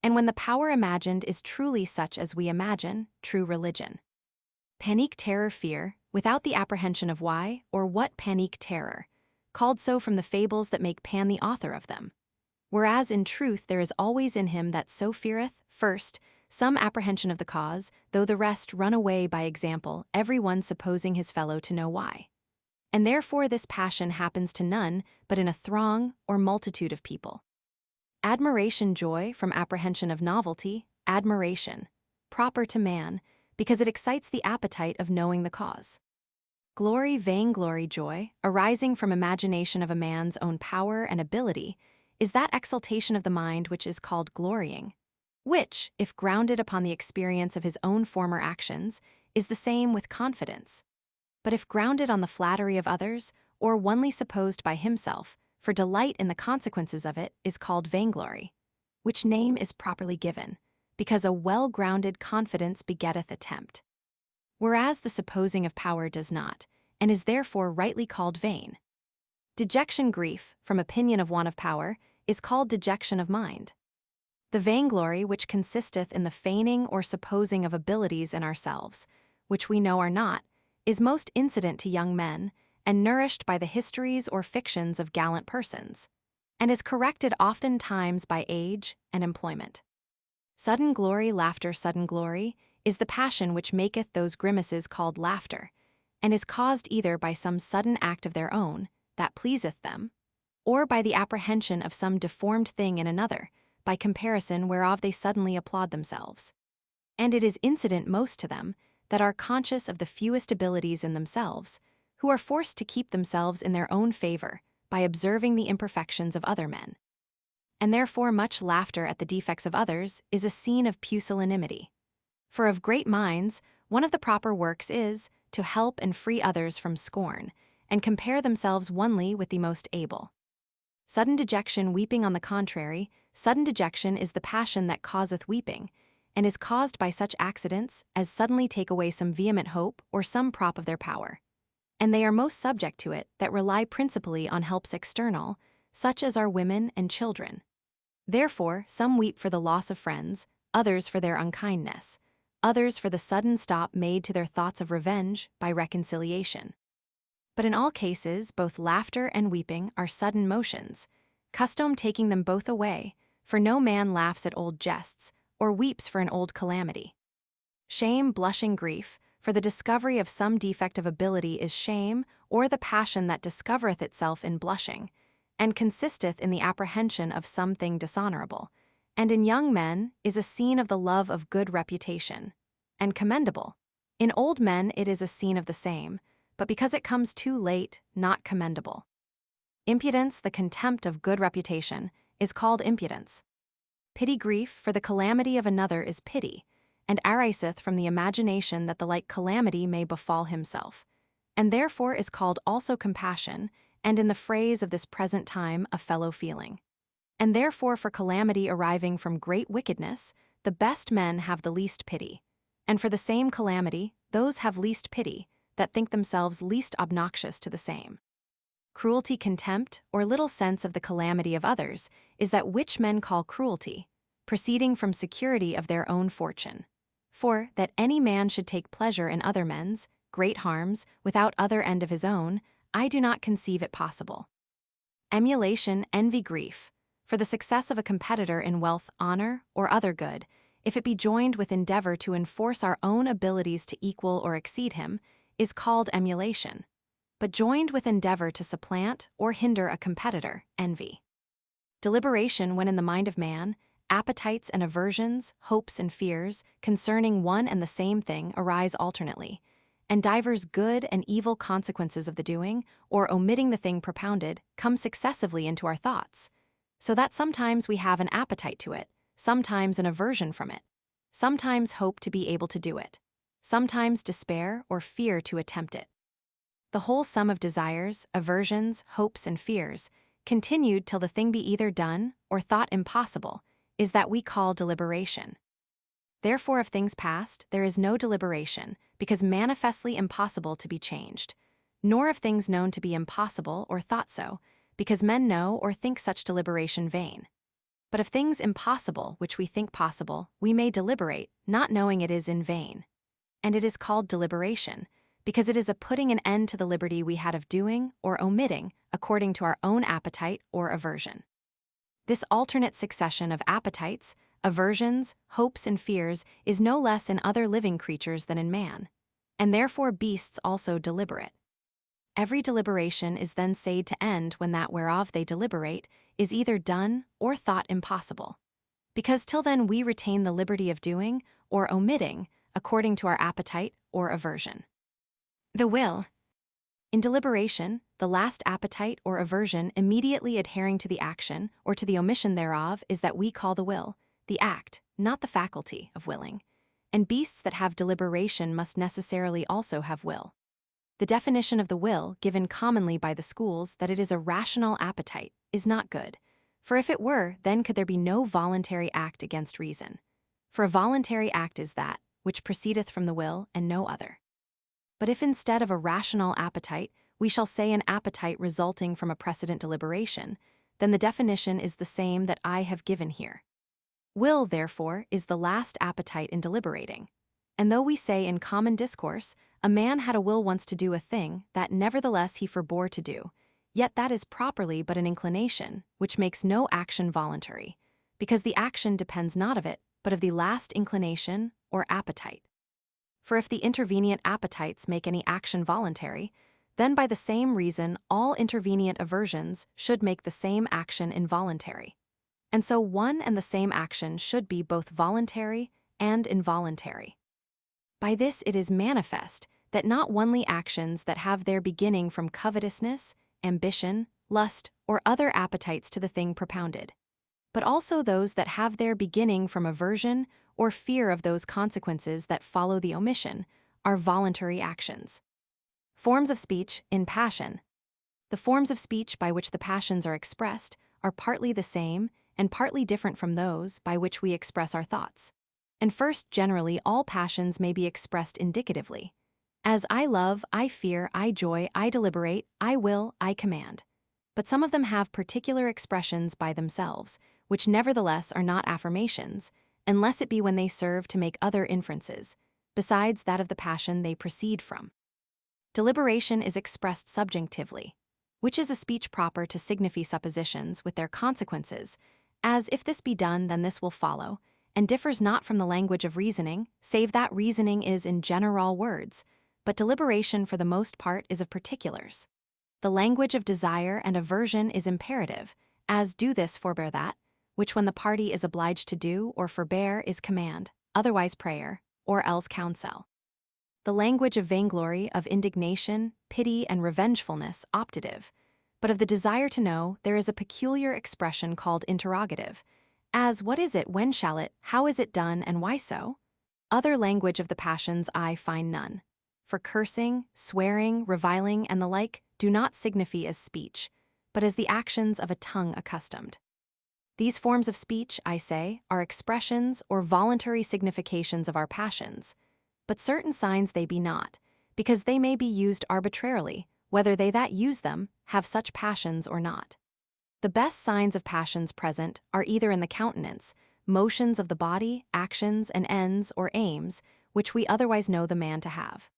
And when the power imagined is truly such as we imagine, true religion. Panique, terror, fear, without the apprehension of why or what panique, terror, called so from the fables that make Pan the author of them. Whereas in truth there is always in him that so feareth, first, some apprehension of the cause, though the rest run away by example, every one supposing his fellow to know why. And therefore this passion happens to none but in a throng or multitude of people. Admiration, joy from apprehension of novelty, admiration, proper to man, because it excites the appetite of knowing the cause. Glory, vainglory, joy, arising from imagination of a man's own power and ability, is that exaltation of the mind which is called glorying, which, if grounded upon the experience of his own former actions, is the same with confidence. But if grounded on the flattery of others, or only supposed by himself, for delight in the consequences of it is called vainglory, which name is properly given, because a well-grounded confidence begetteth attempt. Whereas the supposing of power does not, and is therefore rightly called vain. Dejection, grief, from opinion of want of power, is called dejection of mind. The vainglory which consisteth in the feigning or supposing of abilities in ourselves, which we know are not, is most incident to young men, and nourished by the histories or fictions of gallant persons, and is corrected oftentimes by age and employment. Sudden glory, laughter, sudden glory, is the passion which maketh those grimaces called laughter, and is caused either by some sudden act of their own, that pleaseth them, or by the apprehension of some deformed thing in another, by comparison whereof they suddenly applaud themselves. And it is incident most to them, that are conscious of the fewest abilities in themselves, who are forced to keep themselves in their own favor, by observing the imperfections of other men. And therefore much laughter at the defects of others is a scene of pusillanimity. For of great minds, one of the proper works is, to help and free others from scorn, and compare themselves onely with the most able. Sudden dejection, weeping on the contrary, sudden dejection is the passion that causeth weeping, and is caused by such accidents as suddenly take away some vehement hope or some prop of their power. And they are most subject to it that rely principally on helps external, such as are women and children. Therefore some weep for the loss of friends, others for their unkindness, others for the sudden stop made to their thoughts of revenge by reconciliation. But in all cases both laughter and weeping are sudden motions, custom taking them both away, for no man laughs at old jests, or weeps for an old calamity. Shame, blushing, grief, for the discovery of some defect of ability is shame, or the passion that discovereth itself in blushing, and consisteth in the apprehension of some thing dishonorable, and in young men is a scene of the love of good reputation, and commendable. In old men it is a scene of the same, but because it comes too late, not commendable. Impudence, the contempt of good reputation, is called impudence. Pity, grief, for the calamity of another is pity, and ariseth from the imagination that the like calamity may befall himself, and therefore is called also compassion, and in the phrase of this present time a fellow feeling. And therefore for calamity arriving from great wickedness, the best men have the least pity, and for the same calamity, those have least pity that think themselves least obnoxious to the same. Cruelty, contempt, or little sense of the calamity of others is that which men call cruelty, proceeding from security of their own fortune. For that any man should take pleasure in other men's great harms without other end of his own, I do not conceive it possible. Emulation, envy, grief, for the success of a competitor in wealth, honor, or other good, if it be joined with endeavor to enforce our own abilities to equal or exceed him, is called emulation, but joined with endeavor to supplant or hinder a competitor, envy. Deliberation, when in the mind of man, appetites and aversions, hopes and fears, concerning one and the same thing arise alternately, and divers good and evil consequences of the doing, or omitting the thing propounded, come successively into our thoughts, so that sometimes we have an appetite to it, sometimes an aversion from it, sometimes hope to be able to do it, sometimes despair or fear to attempt it. The whole sum of desires, aversions, hopes, and fears, continued till the thing be either done or thought impossible, is that we call deliberation. Therefore of things past there is no deliberation, because manifestly impossible to be changed, nor of things known to be impossible or thought so, because men know or think such deliberation vain. But of things impossible which we think possible, we may deliberate, not knowing it is in vain. And it is called deliberation, because it is a putting an end to the liberty we had of doing or omitting according to our own appetite or aversion. This alternate succession of appetites, aversions, hopes, and fears is no less in other living creatures than in man, and therefore beasts also deliberate. Every deliberation is then said to end when that whereof they deliberate is either done or thought impossible, because till then we retain the liberty of doing or omitting according to our appetite or aversion. The will. In deliberation, the last appetite or aversion immediately adhering to the action or to the omission thereof is that we call the will, the act, not the faculty of willing, and beasts that have deliberation must necessarily also have will. The definition of the will, given commonly by the schools that it is a rational appetite, is not good, for if it were, then could there be no voluntary act against reason. For a voluntary act is that which proceedeth from the will and no other. But if instead of a rational appetite, we shall say an appetite resulting from a precedent deliberation, then the definition is the same that I have given here. Will, therefore, is the last appetite in deliberating. And though we say in common discourse, a man had a will once to do a thing that nevertheless he forbore to do, yet that is properly but an inclination, which makes no action voluntary, because the action depends not of it, but of the last inclination or appetite. For if the intervenient appetites make any action voluntary, then by the same reason all intervenient aversions should make the same action involuntary. And so one and the same action should be both voluntary and involuntary. By this it is manifest that not only actions that have their beginning from covetousness, ambition, lust, or other appetites to the thing propounded, but also those that have their beginning from aversion or fear of those consequences that follow the omission, are voluntary actions. Forms of speech in passion. The forms of speech by which the passions are expressed are partly the same and partly different from those by which we express our thoughts. And first, generally, all passions may be expressed indicatively, as I love, I fear, I joy, I deliberate, I will, I command. But some of them have particular expressions by themselves, which nevertheless are not affirmations, unless it be when they serve to make other inferences, besides that of the passion they proceed from. Deliberation is expressed subjunctively, which is a speech proper to signify suppositions with their consequences, as if this be done then this will follow, and differs not from the language of reasoning, save that reasoning is in general words, but deliberation for the most part is of particulars. The language of desire and aversion is imperative, as do this, forbear that, which when the party is obliged to do or forbear is command, otherwise prayer, or else counsel. The language of vainglory, of indignation, pity, and revengefulness optative, but of the desire to know there is a peculiar expression called interrogative, as what is it, when shall it, how is it done, and why so? Other language of the passions I find none. For cursing, swearing, reviling, and the like do not signify as speech, but as the actions of a tongue accustomed. These forms of speech, I say, are expressions or voluntary significations of our passions, but certain signs they be not, because they may be used arbitrarily, whether they that use them have such passions or not. The best signs of passions present are either in the countenance, motions of the body, actions and ends or aims, which we otherwise know the man to have.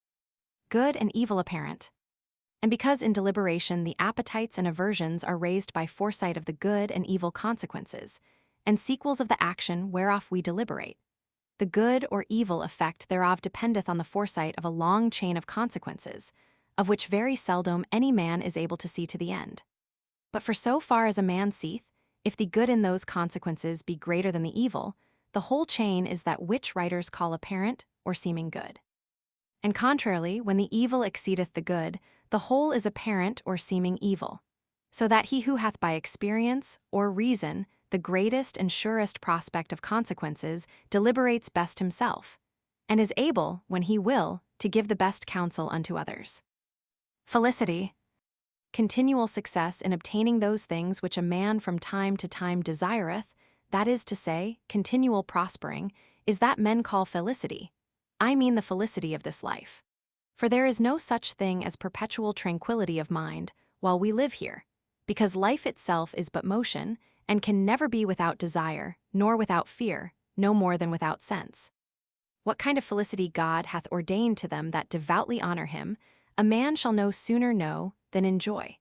Good and evil apparent. And because in deliberation the appetites and aversions are raised by foresight of the good and evil consequences, and sequels of the action whereof we deliberate, the good or evil effect thereof dependeth on the foresight of a long chain of consequences, of which very seldom any man is able to see to the end. But for so far as a man seeth, if the good in those consequences be greater than the evil, the whole chain is that which writers call apparent or seeming good. And contrarily, when the evil exceedeth the good, the whole is apparent or seeming evil, so that he who hath by experience or reason the greatest and surest prospect of consequences deliberates best himself, and is able, when he will, to give the best counsel unto others. Felicity. Continual success in obtaining those things which a man from time to time desireth, that is to say, continual prospering, is that men call felicity. I mean the felicity of this life. For there is no such thing as perpetual tranquility of mind while we live here, because life itself is but motion, and can never be without desire, nor without fear, no more than without sense. What kind of felicity God hath ordained to them that devoutly honor him, a man shall no sooner know than enjoy,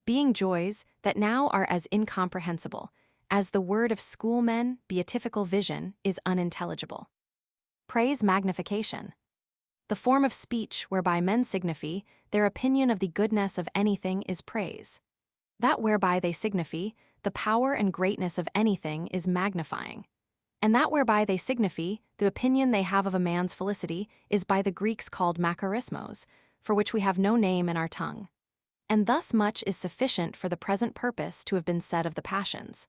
being joys that now are as incomprehensible as the word of schoolmen beatifical vision is unintelligible. Praise magnification. The form of speech whereby men signify their opinion of the goodness of anything is praise. That whereby they signify the power and greatness of anything is magnifying. And that whereby they signify the opinion they have of a man's felicity is by the Greeks called makarismos, for which we have no name in our tongue. And thus much is sufficient for the present purpose to have been said of the passions.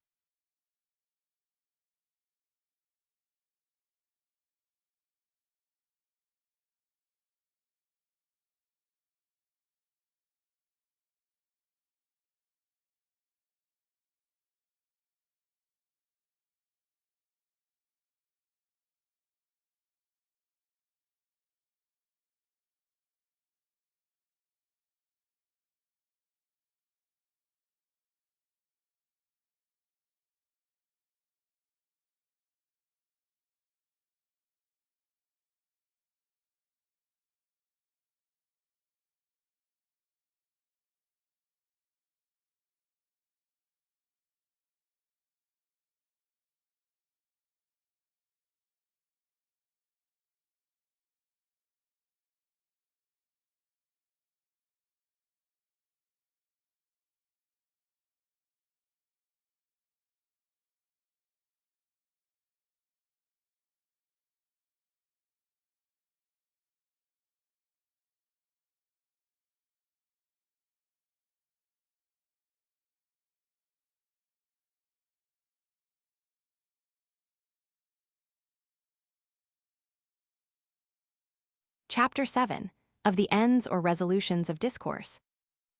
Chapter 7. Of the ends or resolutions of discourse.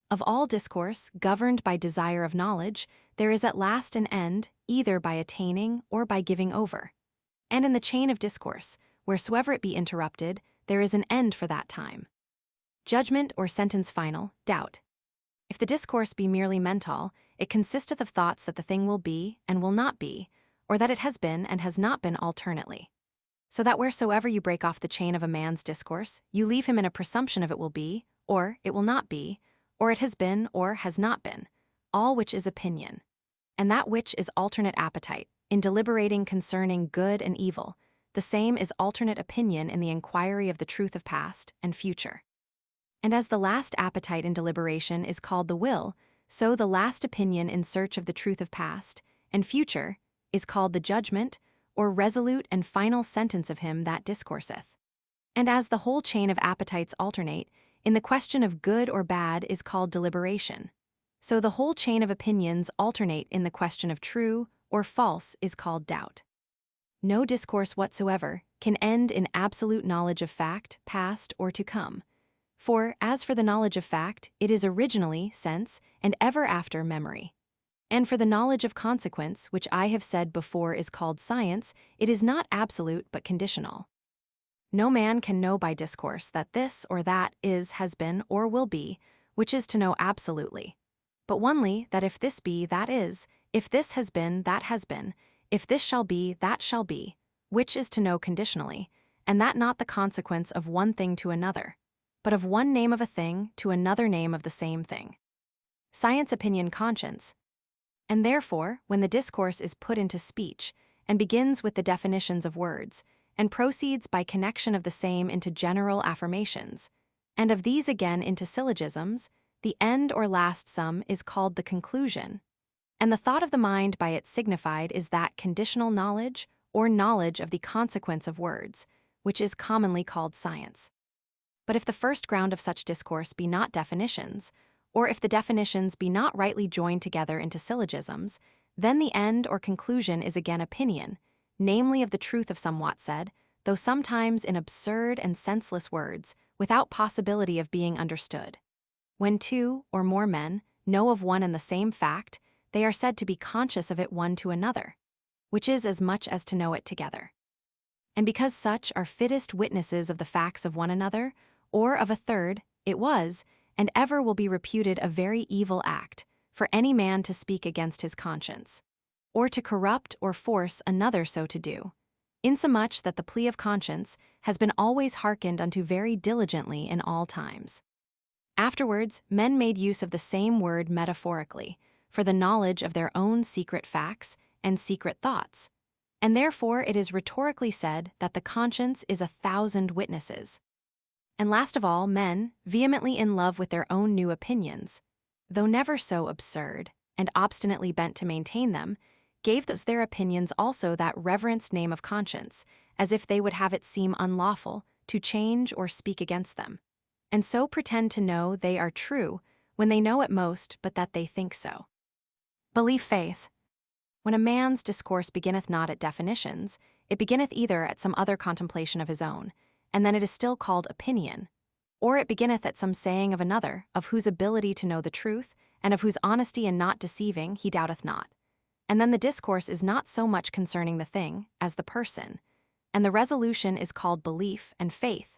Of all discourse, governed by desire of knowledge, there is at last an end, either by attaining or by giving over. And in the chain of discourse, wheresoever it be interrupted, there is an end for that time. Judgment or sentence final, doubt. If the discourse be merely mental, it consisteth of thoughts that the thing will be and will not be, or that it has been and has not been alternately. So that wheresoever you break off the chain of a man's discourse, you leave him in a presumption of it will be, or it will not be, or it has been or has not been, all which is opinion. And that which is alternate appetite, in deliberating concerning good and evil, the same is alternate opinion in the inquiry of the truth of past and future. And as the last appetite in deliberation is called the will, so the last opinion in search of the truth of past and future is called the judgment, or resolute and final sentence of him that discourseth. And as the whole chain of appetites alternate, in the question of good or bad is called deliberation. So the whole chain of opinions alternate in the question of true or false is called doubt. No discourse whatsoever can end in absolute knowledge of fact, past or to come. For, as for the knowledge of fact, it is originally sense and ever after memory. And for the knowledge of consequence, which I have said before is called science, it is not absolute but conditional. No man can know by discourse that this or that is, has been, or will be, which is to know absolutely. But only that if this be, that is, if this has been, that has been, if this shall be, that shall be, which is to know conditionally, and that not the consequence of one thing to another, but of one name of a thing to another name of the same thing. Science, opinion, conscience. And therefore, when the discourse is put into speech, and begins with the definitions of words, and proceeds by connection of the same into general affirmations, and of these again into syllogisms, the end or last sum is called the conclusion, and the thought of the mind by it signified is that conditional knowledge or knowledge of the consequence of words, which is commonly called science. But if the first ground of such discourse be not definitions, or if the definitions be not rightly joined together into syllogisms, then the end or conclusion is again opinion, namely of the truth of somewhat said, though sometimes in absurd and senseless words, without possibility of being understood. When two or more men know of one and the same fact, they are said to be conscious of it one to another, which is as much as to know it together. And because such are fittest witnesses of the facts of one another, or of a third, it was, and ever will be reputed a very evil act, for any man to speak against his conscience, or to corrupt or force another so to do, insomuch that the plea of conscience has been always hearkened unto very diligently in all times. Afterwards, men made use of the same word metaphorically, for the knowledge of their own secret facts and secret thoughts, and therefore it is rhetorically said that the conscience is 1,000 witnesses. And last of all, men, vehemently in love with their own new opinions, though never so absurd, and obstinately bent to maintain them, gave those their opinions also that reverenced name of conscience, as if they would have it seem unlawful to change or speak against them, and so pretend to know they are true, when they know at most but that they think so. Belief, faith. When a man's discourse beginneth not at definitions, it beginneth either at some other contemplation of his own, and then it is still called opinion, or it beginneth at some saying of another, of whose ability to know the truth, and of whose honesty in not deceiving he doubteth not. And then the discourse is not so much concerning the thing as the person, and the resolution is called belief and faith.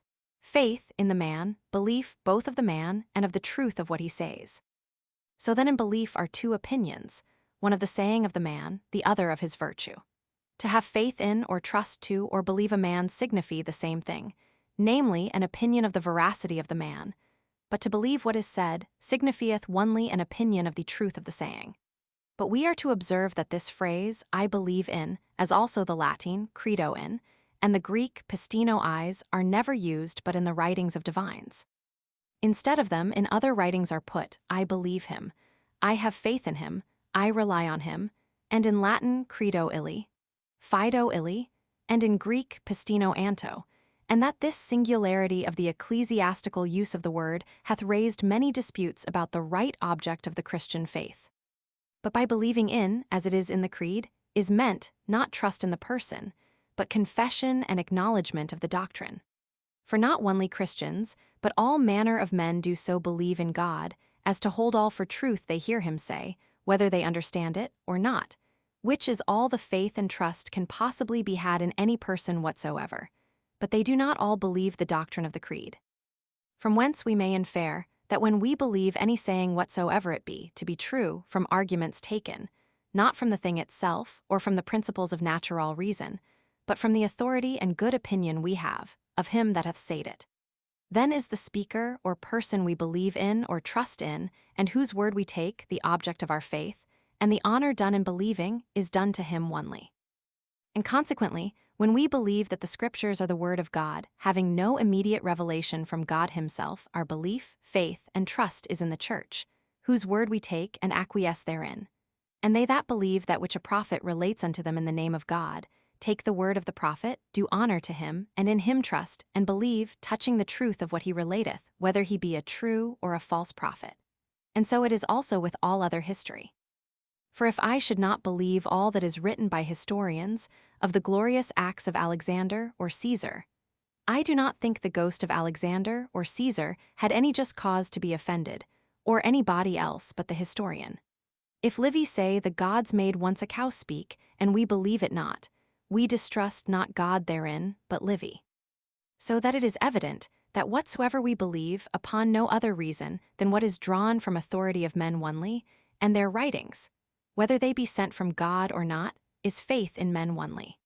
Faith in the man, belief both of the man and of the truth of what he says. So then in belief are two opinions, one of the saying of the man, the other of his virtue. To have faith in or trust to or believe a man signify the same thing, namely an opinion of the veracity of the man, but to believe what is said signifieth only an opinion of the truth of the saying. But we are to observe that this phrase, I believe in, as also the Latin, credo in, and the Greek, pistino eyes, are never used but in the writings of divines. Instead of them, in other writings are put, I believe him, I have faith in him, I rely on him, and in Latin, credo illi, fido illi, and in Greek, pistino anto, and that this singularity of the ecclesiastical use of the word hath raised many disputes about the right object of the Christian faith. But by believing in, as it is in the creed, is meant not trust in the person, but confession and acknowledgement of the doctrine. For not only Christians, but all manner of men do so believe in God, as to hold all for truth they hear him say, whether they understand it or not, which is all the faith and trust can possibly be had in any person whatsoever. But they do not all believe the doctrine of the creed. From whence we may infer that when we believe any saying whatsoever it be to be true from arguments taken, not from the thing itself or from the principles of natural reason, but from the authority and good opinion we have of him that hath said it, then is the speaker or person we believe in or trust in, and whose word we take the object of our faith, and the honor done in believing is done to him only. And consequently, when we believe that the Scriptures are the word of God, having no immediate revelation from God himself, our belief, faith, and trust is in the Church, whose word we take and acquiesce therein. And they that believe that which a prophet relates unto them in the name of God, take the word of the prophet, do honor to him, and in him trust, and believe, touching the truth of what he relateth, whether he be a true or a false prophet. And so it is also with all other history. For if I should not believe all that is written by historians of the glorious acts of Alexander or Caesar, I do not think the ghost of Alexander or Caesar had any just cause to be offended, or any body else but the historian. If Livy say the gods made once a cow speak, and we believe it not, we distrust not God therein, but Livy. So that it is evident that whatsoever we believe upon no other reason than what is drawn from authority of men only, and their writings, whether they be sent from God or not, is faith in men only.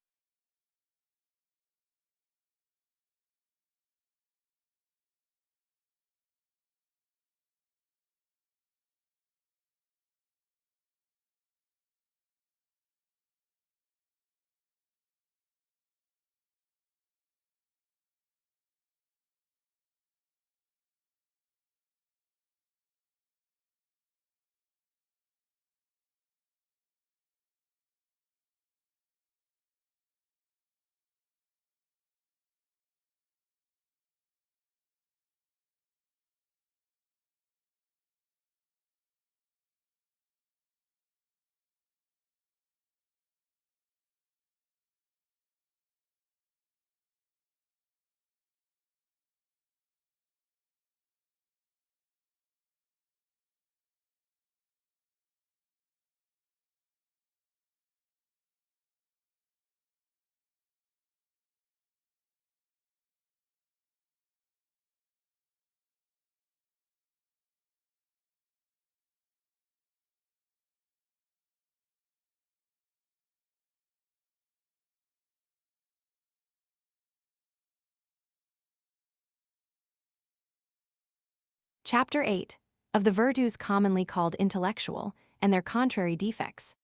Chapter 8 of the virtues commonly called intellectual and their contrary defects.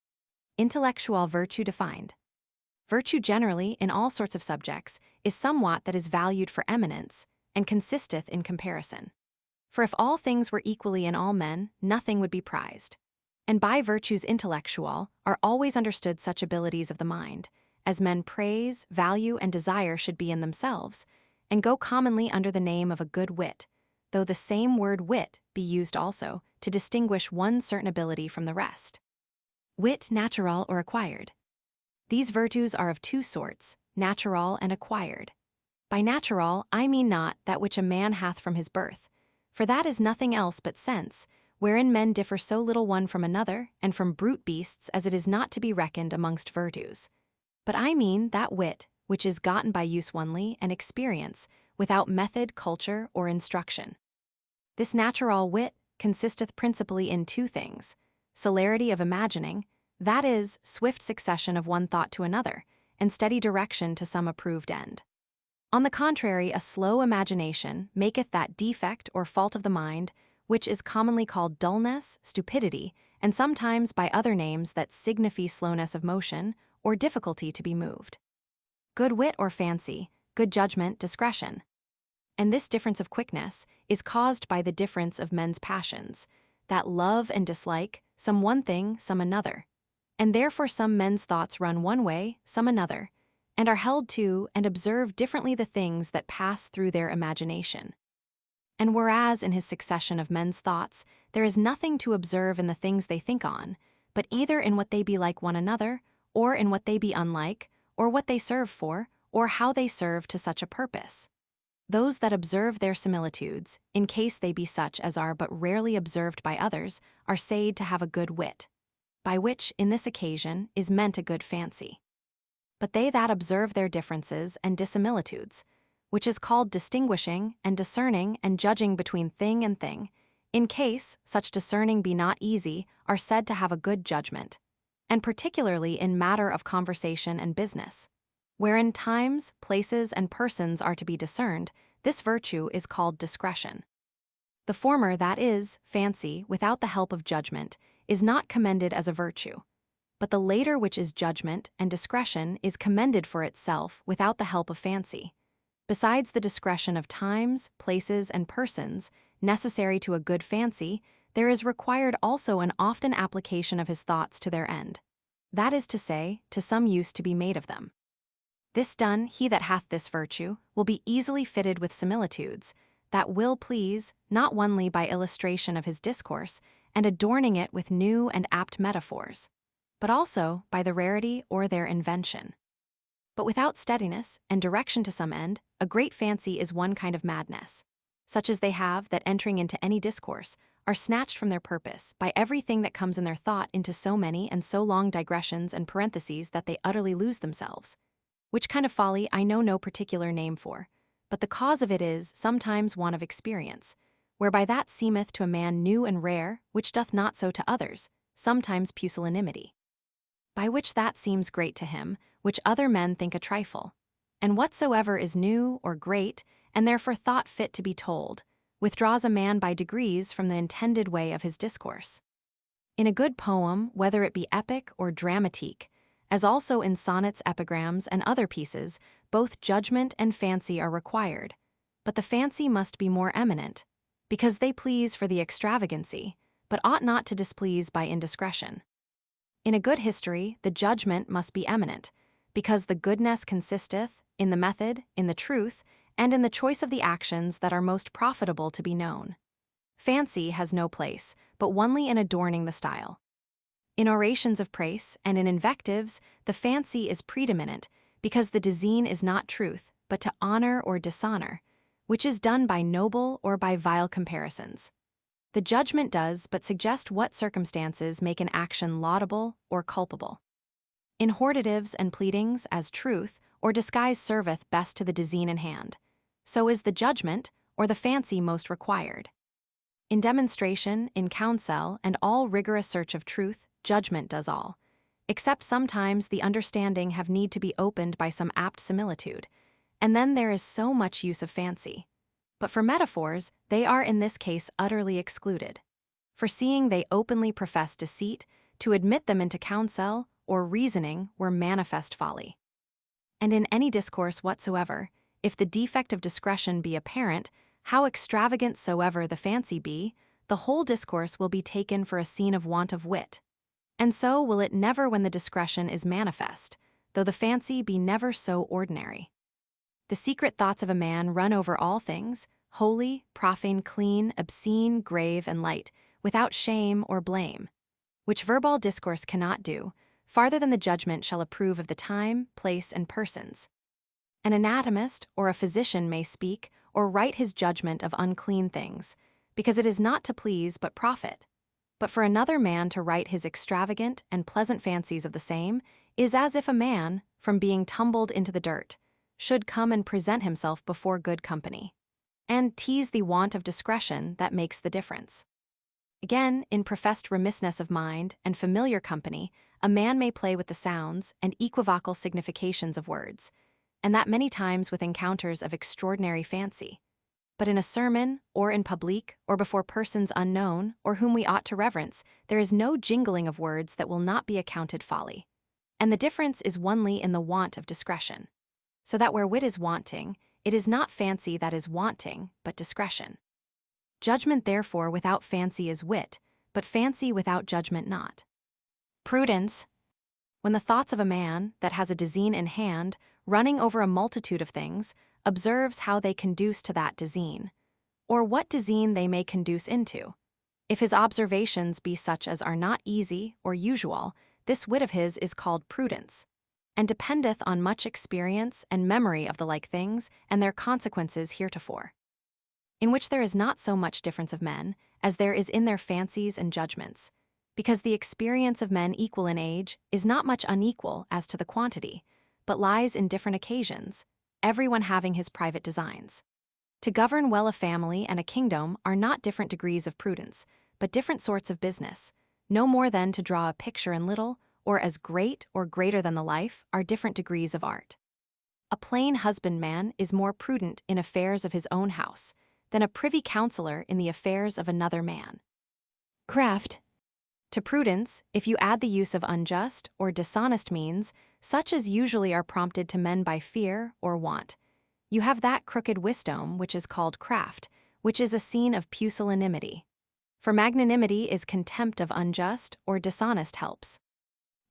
Intellectual virtue defined. Virtue generally, in all sorts of subjects, is somewhat that is valued for eminence, and consisteth in comparison. For if all things were equally in all men, nothing would be prized. And by virtues intellectual are always understood such abilities of the mind, as men praise, value, and desire should be in themselves, and go commonly under the name of a good wit, though the same word wit be used also to distinguish one certain ability from the rest. Wit natural or acquired. These virtues are of two sorts, natural and acquired. By natural I mean not that which a man hath from his birth, for that is nothing else but sense, wherein men differ so little one from another, and from brute beasts as it is not to be reckoned amongst virtues. But I mean that wit, which is gotten by use only, and experience, without method, culture, or instruction. This natural wit consisteth principally in two things: celerity of imagining, that is, swift succession of one thought to another, and steady direction to some approved end. On the contrary, a slow imagination maketh that defect or fault of the mind, which is commonly called dullness, stupidity, and sometimes by other names that signify slowness of motion, or difficulty to be moved. Good wit or fancy, good judgment, discretion. And this difference of quickness is caused by the difference of men's passions, that love and dislike, some one thing, some another. And therefore some men's thoughts run one way, some another, and are held to and observe differently the things that pass through their imagination. And whereas in his succession of men's thoughts there is nothing to observe in the things they think on, but either in what they be like one another, or in what they be unlike, or what they serve for, or how they serve to such a purpose. Those that observe their similitudes, in case they be such as are but rarely observed by others, are said to have a good wit, by which, in this occasion, is meant a good fancy. But they that observe their differences and dissimilitudes, which is called distinguishing and discerning and judging between thing and thing, in case such discerning be not easy, are said to have a good judgment, and particularly in matter of conversation and business, wherein times, places, and persons are to be discerned. This virtue is called discretion. The former, that is, fancy, without the help of judgment, is not commended as a virtue, but the later, which is judgment and discretion, is commended for itself without the help of fancy. Besides the discretion of times, places, and persons, necessary to a good fancy, there is required also an often application of his thoughts to their end, that is to say, to some use to be made of them. This done, he that hath this virtue will be easily fitted with similitudes, that will please, not only by illustration of his discourse, and adorning it with new and apt metaphors, but also by the rarity or their invention. But without steadiness and direction to some end, a great fancy is one kind of madness, such as they have that entering into any discourse are snatched from their purpose by everything that comes in their thought into so many and so long digressions and parentheses that they utterly lose themselves. Which kind of folly I know no particular name for, but the cause of it is sometimes want of experience, whereby that seemeth to a man new and rare, which doth not so to others, sometimes pusillanimity. By which that seems great to him, which other men think a trifle. And whatsoever is new or great, and therefore thought fit to be told, withdraws a man by degrees from the intended way of his discourse. In a good poem, whether it be epic or dramatique, as also in sonnets, epigrams, and other pieces, both judgment and fancy are required, but the fancy must be more eminent, because they please for the extravagancy, but ought not to displease by indiscretion. In a good history, the judgment must be eminent, because the goodness consisteth in the method, in the truth, and in the choice of the actions that are most profitable to be known. Fancy has no place, but only in adorning the style. In orations of praise and in invectives, the fancy is predominant, because the design is not truth, but to honor or dishonor, which is done by noble or by vile comparisons. The judgment does but suggest what circumstances make an action laudable or culpable. In hortatives and pleadings, as truth or disguise serveth best to the design in hand, so is the judgment or the fancy most required. In demonstration, in counsel, and all rigorous search of truth, judgment does all, except sometimes the understanding have need to be opened by some apt similitude, and then there is so much use of fancy. But for metaphors, they are in this case utterly excluded. For seeing they openly profess deceit, to admit them into counsel or reasoning were manifest folly. And in any discourse whatsoever, if the defect of discretion be apparent, how extravagant soever the fancy be, the whole discourse will be taken for a scene of want of wit. And so will it never when the discretion is manifest, though the fancy be never so ordinary. The secret thoughts of a man run over all things, holy, profane, clean, obscene, grave, and light, without shame or blame, which verbal discourse cannot do, farther than the judgment shall approve of the time, place, and persons. An anatomist or a physician may speak or write his judgment of unclean things, because it is not to please but profit. But for another man to write his extravagant and pleasant fancies of the same is as if a man, from being tumbled into the dirt, should come and present himself before good company. And 'tis the want of discretion that makes the difference. Again, in professed remissness of mind and familiar company, a man may play with the sounds and equivocal significations of words, and that many times with encounters of extraordinary fancy. But in a sermon, or in public, or before persons unknown, or whom we ought to reverence, there is no jingling of words that will not be accounted folly. And the difference is only in the want of discretion. So that where wit is wanting, it is not fancy that is wanting, but discretion. Judgment therefore without fancy is wit, but fancy without judgment not. Prudence, when the thoughts of a man that has a design in hand, running over a multitude of things, observes how they conduce to that design, or what design they may conduce into. If his observations be such as are not easy or usual, this wit of his is called prudence, and dependeth on much experience and memory of the like things and their consequences heretofore, in which there is not so much difference of men as there is in their fancies and judgments, because the experience of men equal in age is not much unequal as to the quantity, but lies in different occasions, everyone having his private designs. To govern well a family and a kingdom are not different degrees of prudence, but different sorts of business, no more than to draw a picture in little, or as great or greater than the life, are different degrees of art. A plain husbandman is more prudent in affairs of his own house than a privy counsellor in the affairs of another man. Craft. To prudence, if you add the use of unjust or dishonest means, such as usually are prompted to men by fear or want, you have that crooked wisdom which is called craft, which is a scene of pusillanimity. For magnanimity is contempt of unjust or dishonest helps.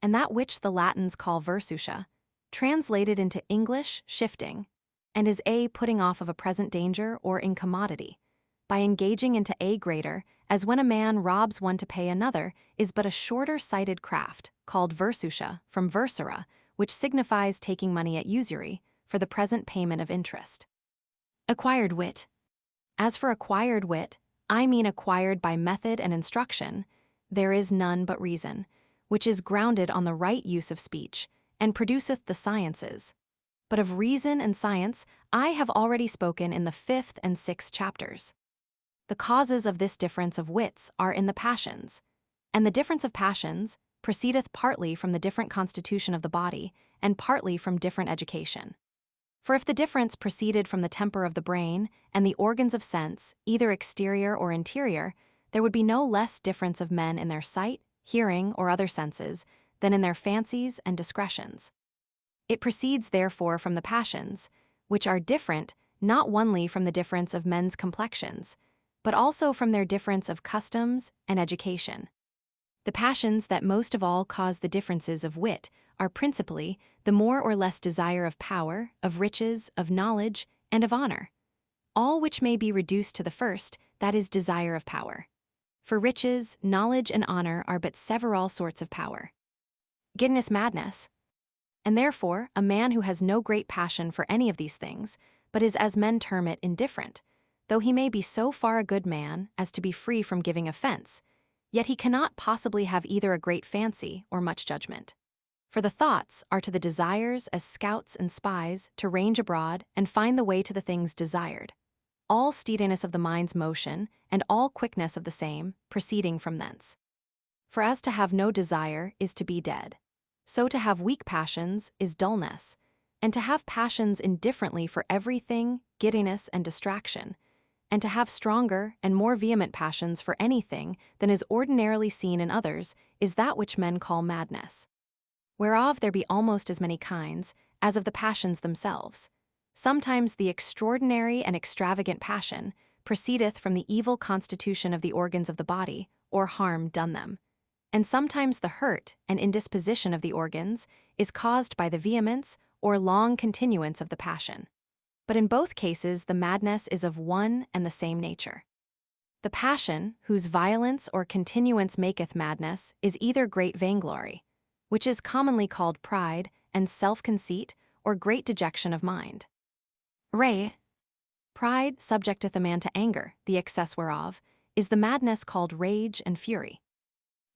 And that which the Latins call versutia, translated into English shifting, and is a putting off of a present danger or incommodity, by engaging into a greater, as when a man robs one to pay another, is but a shorter-sighted craft, called versutia, from versura, which signifies taking money at usury, for the present payment of interest. Acquired wit. As for acquired wit, I mean acquired by method and instruction, there is none but reason, which is grounded on the right use of speech, and produceth the sciences. But of reason and science I have already spoken in the 5th and 6th chapters. The causes of this difference of wits are in the passions, and the difference of passions proceedeth partly from the different constitution of the body, and partly from different education. For if the difference proceeded from the temper of the brain and the organs of sense, either exterior or interior, there would be no less difference of men in their sight, hearing, or other senses than in their fancies and discretions. It proceeds therefore from the passions, which are different not only from the difference of men's complexions, but also from their difference of customs and education. The passions that most of all cause the differences of wit are principally the more or less desire of power, of riches, of knowledge, and of honor, all which may be reduced to the first, that is, desire of power. For riches, knowledge, and honor are but several sorts of power. Giddiness, madness. And therefore, a man who has no great passion for any of these things, but is, as men term it, indifferent, though he may be so far a good man as to be free from giving offense, yet he cannot possibly have either a great fancy or much judgment. For the thoughts are to the desires as scouts and spies to range abroad and find the way to the things desired, all steadiness of the mind's motion and all quickness of the same proceeding from thence. For as to have no desire is to be dead, so to have weak passions is dullness, and to have passions indifferently for everything, giddiness and distraction, and to have stronger and more vehement passions for anything than is ordinarily seen in others is that which men call madness. Whereof there be almost as many kinds as of the passions themselves. Sometimes the extraordinary and extravagant passion proceedeth from the evil constitution of the organs of the body, or harm done them. And sometimes the hurt and indisposition of the organs is caused by the vehemence or long continuance of the passion. But in both cases the madness is of one and the same nature. The passion, whose violence or continuance maketh madness, is either great vainglory, which is commonly called pride, and self-conceit, or great dejection of mind. Pride subjecteth a man to anger, the excess whereof is the madness called rage and fury.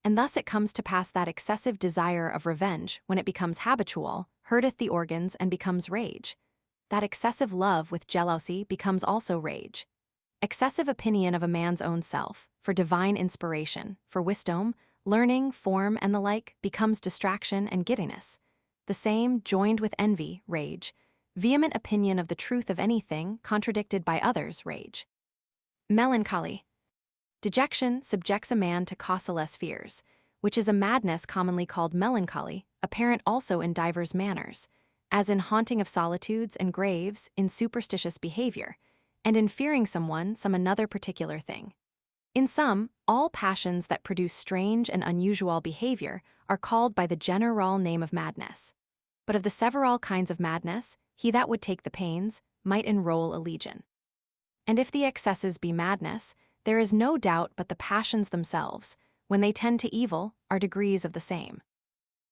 And thus it comes to pass that excessive desire of revenge, when it becomes habitual, hurteth the organs and becomes rage. That excessive love with jealousy becomes also rage. Excessive opinion of a man's own self, for divine inspiration, for wisdom, learning, form, and the like, becomes distraction and giddiness. The same, joined with envy, rage. Vehement opinion of the truth of anything, contradicted by others, rage. Melancholy. Dejection subjects a man to causeless fears, which is a madness commonly called melancholy, apparent also in divers manners, as in haunting of solitudes and graves, in superstitious behavior, and in fearing some another particular thing. In some, all passions that produce strange and unusual behavior are called by the general name of madness. But of the several kinds of madness, he that would take the pains might enroll a legion. And if the excesses be madness, there is no doubt but the passions themselves, when they tend to evil, are degrees of the same.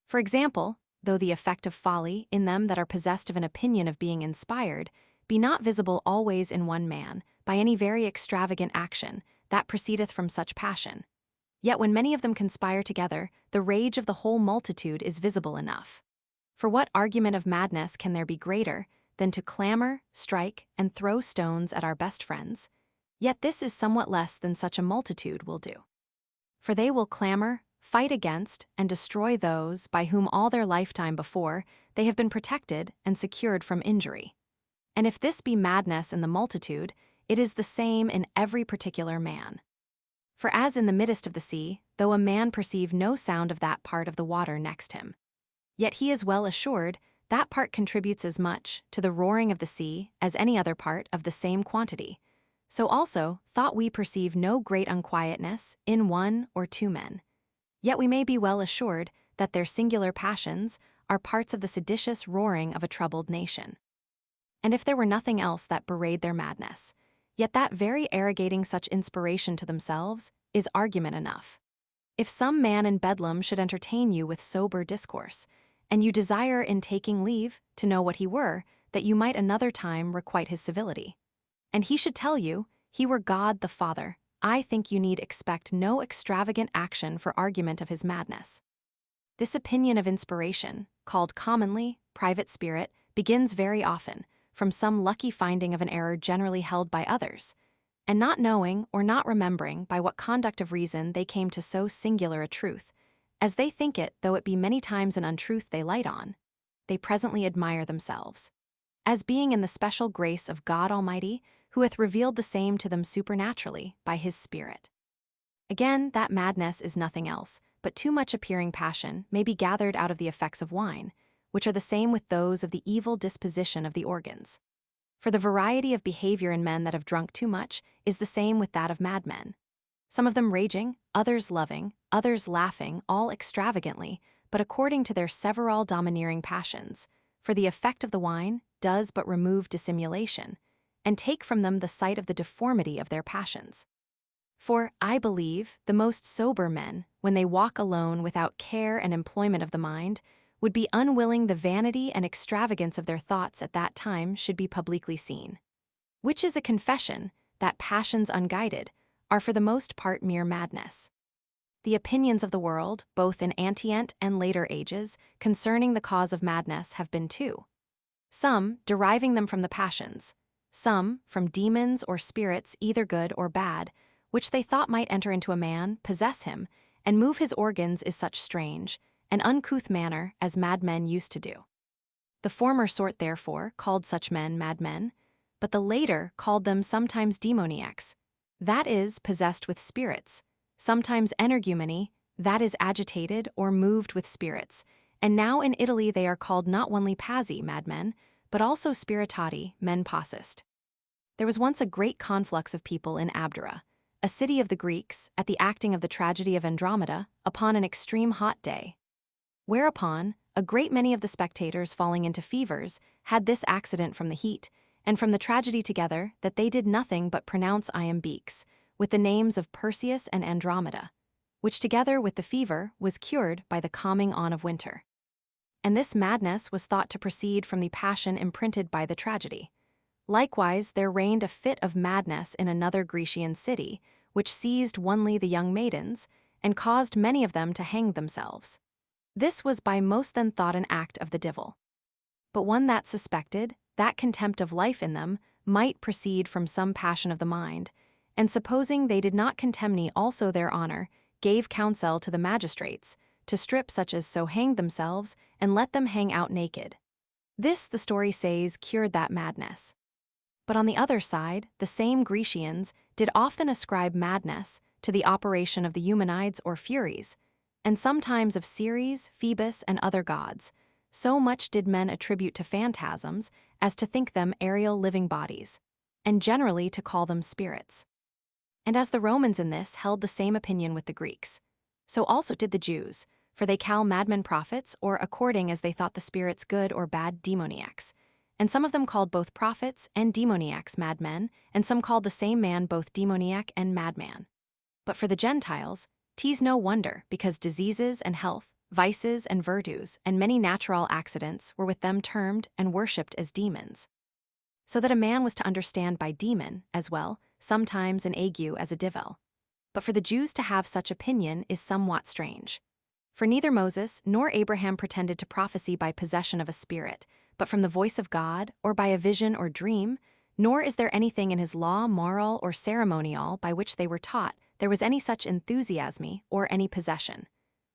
For example, though the effect of folly in them that are possessed of an opinion of being inspired be not visible always in one man, by any very extravagant action, that proceedeth from such passion. Yet when many of them conspire together, the rage of the whole multitude is visible enough. For what argument of madness can there be greater than to clamor, strike, and throw stones at our best friends? Yet this is somewhat less than such a multitude will do. For they will clamor, fight against, and destroy those by whom all their lifetime before they have been protected and secured from injury. And if this be madness in the multitude, it is the same in every particular man. For as in the midst of the sea, though a man perceive no sound of that part of the water next him, yet he is well assured that part contributes as much to the roaring of the sea as any other part of the same quantity. So also thought we perceive no great unquietness in one or two men. Yet we may be well assured that their singular passions are parts of the seditious roaring of a troubled nation. And if there were nothing else that bewrayed their madness, yet that very arrogating such inspiration to themselves is argument enough. If some man in Bedlam should entertain you with sober discourse, and you desire in taking leave to know what he were, that you might another time requite his civility, and he should tell you he were God the Father, I think you need expect no extravagant action for argument of his madness. This opinion of inspiration, called commonly private spirit, begins very often from some lucky finding of an error generally held by others, and not knowing or not remembering by what conduct of reason they came to so singular a truth, as they think it, though it be many times an untruth they light on, they presently admire themselves, as being in the special grace of God Almighty, who hath revealed the same to them supernaturally by his Spirit. Again, that madness is nothing else, but too much appearing passion may be gathered out of the effects of wine, which are the same with those of the evil disposition of the organs. For the variety of behavior in men that have drunk too much is the same with that of madmen. Some of them raging, others loving, others laughing, all extravagantly, but according to their several domineering passions. For the effect of the wine does but remove dissimulation, and take from them the sight of the deformity of their passions. For, I believe, the most sober men, when they walk alone without care and employment of the mind, would be unwilling the vanity and extravagance of their thoughts at that time should be publicly seen. Which is a confession that passions unguided are for the most part mere madness. The opinions of the world, both in antient and later ages, concerning the cause of madness have been two. Some deriving them from the passions, some from demons or spirits either good or bad, which they thought might enter into a man, possess him, and move his organs is such strange, an uncouth manner as madmen used to do. The former sort, therefore, called such men madmen, but the later called them sometimes demoniacs, that is, possessed with spirits, sometimes energumeny, that is, agitated or moved with spirits, and now in Italy they are called not only pazzi, madmen, but also spiritati, men possessed. There was once a great conflux of people in Abdera, a city of the Greeks, at the acting of the tragedy of Andromeda, upon an extreme hot day. Whereupon, a great many of the spectators falling into fevers, had this accident from the heat, and from the tragedy together, that they did nothing but pronounce iambics, with the names of Perseus and Andromeda, which together with the fever was cured by the calming on of winter. And this madness was thought to proceed from the passion imprinted by the tragedy. Likewise there reigned a fit of madness in another Grecian city, which seized only the young maidens, and caused many of them to hang themselves. This was by most then thought an act of the devil. But one that suspected that contempt of life in them might proceed from some passion of the mind, and supposing they did not contemny also their honor, gave counsel to the magistrates, to strip such as so hanged themselves, and let them hang out naked. This, the story says, cured that madness. But on the other side, the same Grecians did often ascribe madness to the operation of the Eumenides or Furies, and sometimes of Ceres, Phoebus, and other gods. So much did men attribute to phantasms as to think them aerial living bodies, and generally to call them spirits. And as the Romans in this held the same opinion with the Greeks, so also did the Jews, for they call madmen prophets, or according as they thought the spirits good or bad demoniacs. And some of them called both prophets and demoniacs madmen, and some called the same man both demoniac and madman. But for the Gentiles, 'tis no wonder, because diseases and health, vices and virtues, and many natural accidents were with them termed and worshipped as demons. So that a man was to understand by demon, as well, sometimes an ague as a divell. But for the Jews to have such opinion is somewhat strange. For neither Moses nor Abraham pretended to prophecy by possession of a spirit, but from the voice of God, or by a vision or dream, nor is there anything in his law, moral, or ceremonial by which they were taught there was any such enthusiasmy or any possession.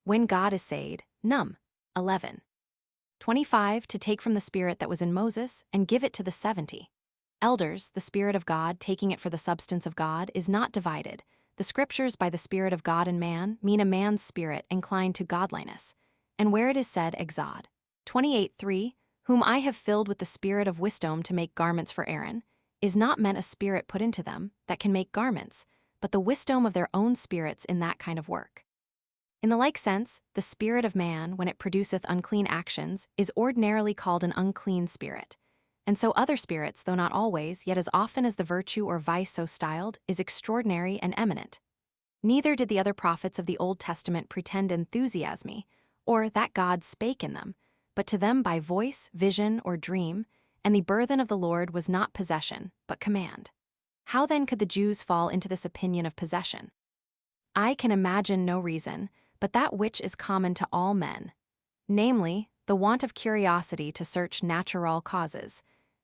When God is said, Num. 11:25, to take from the spirit that was in Moses and give it to the 70 elders, the Spirit of God taking it for the substance of God is not divided. The scriptures by the Spirit of God in man mean a man's spirit inclined to godliness. And where it is said, Exod. 28:3, whom I have filled with the spirit of wisdom to make garments for Aaron, is not meant a spirit put into them that can make garments, but the wisdom of their own spirits in that kind of work. In the like sense, the spirit of man, when it produceth unclean actions, is ordinarily called an unclean spirit. And so other spirits, though not always, yet as often as the virtue or vice so styled, is extraordinary and eminent. Neither did the other prophets of the Old Testament pretend enthusiasmy, or that God spake in them, but to them by voice, vision, or dream, and the burthen of the Lord was not possession, but command. How then could the Jews fall into this opinion of possession? I can imagine no reason, but that which is common to all men, namely, the want of curiosity to search natural causes,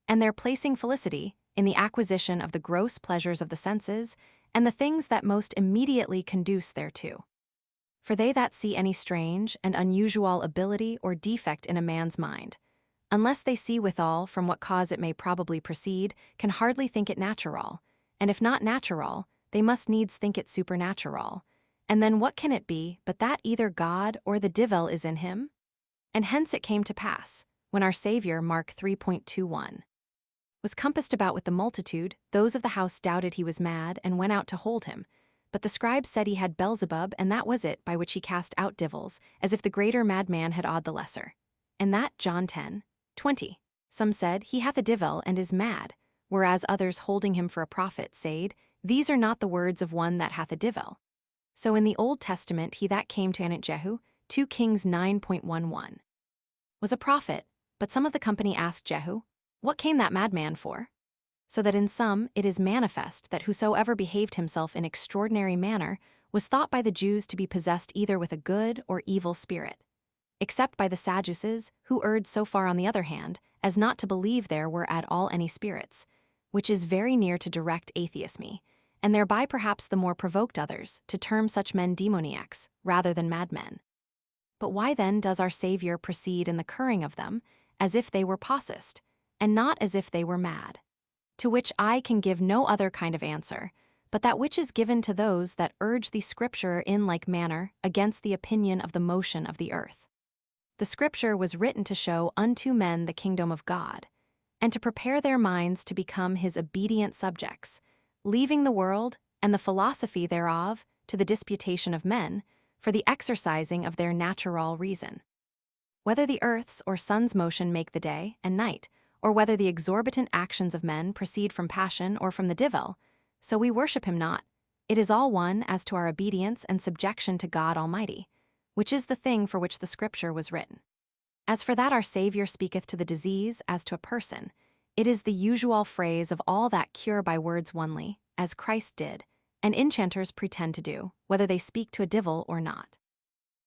and their placing felicity in the acquisition of the gross pleasures of the senses and the things that most immediately conduce thereto. For they that see any strange and unusual ability or defect in a man's mind, unless they see withal from what cause it may probably proceed, can hardly think it natural, and if not natural, they must needs think it supernatural. And then what can it be but that either God or the divil is in him? And hence it came to pass, when our Saviour, Mark 3.21, was compassed about with the multitude, those of the house doubted he was mad, and went out to hold him. But the scribes said he had Beelzebub, and that was it by which he cast out divils, as if the greater madman had awed the lesser. And that John 10:20. Some said, he hath a divil and is mad, whereas others holding him for a prophet said, these are not the words of one that hath a divil. So in the Old Testament he that came to Jehu, 2 Kings 9.11, was a prophet, but some of the company asked Jehu, what came that madman for? So that in some it is manifest that whosoever behaved himself in extraordinary manner was thought by the Jews to be possessed either with a good or evil spirit, except by the Sadducees, who erred so far on the other hand, as not to believe there were at all any spirits, which is very near to direct atheismy, and thereby perhaps the more provoked others to term such men demoniacs rather than madmen. But why then does our Saviour proceed in the curing of them as if they were possessed, and not as if they were mad? To which I can give no other kind of answer, but that which is given to those that urge the Scripture in like manner against the opinion of the motion of the earth. The Scripture was written to show unto men the kingdom of God, and to prepare their minds to become his obedient subjects, leaving the world and the philosophy thereof to the disputation of men, for the exercising of their natural reason. Whether the earth's or sun's motion make the day and night, or whether the exorbitant actions of men proceed from passion or from the divil, so we worship him not. It is all one as to our obedience and subjection to God Almighty, which is the thing for which the Scripture was written. As for that our Saviour speaketh to the disease as to a person, it is the usual phrase of all that cure by words only, as Christ did, and enchanters pretend to do, whether they speak to a divil or not.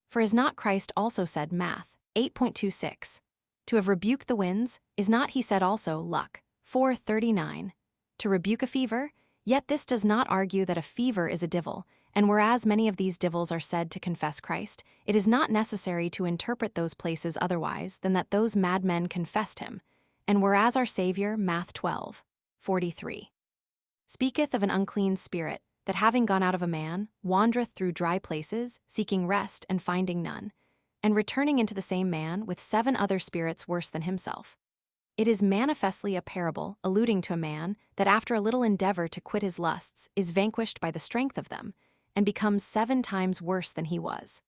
For is not Christ also said, Math 8.26, to have rebuked the winds, is not he said also, Luck 4:39, to rebuke a fever? Yet this does not argue that a fever is a divil, and whereas many of these divils are said to confess Christ, it is not necessary to interpret those places otherwise than that those madmen confessed him, and whereas our Saviour, Math 12:43, speaketh of an unclean spirit, that having gone out of a man, wandereth through dry places, seeking rest and finding none, and returning into the same man with 7 other spirits worse than himself. It is manifestly a parable alluding to a man that after a little endeavor to quit his lusts is vanquished by the strength of them, and becomes 7 times worse than he was.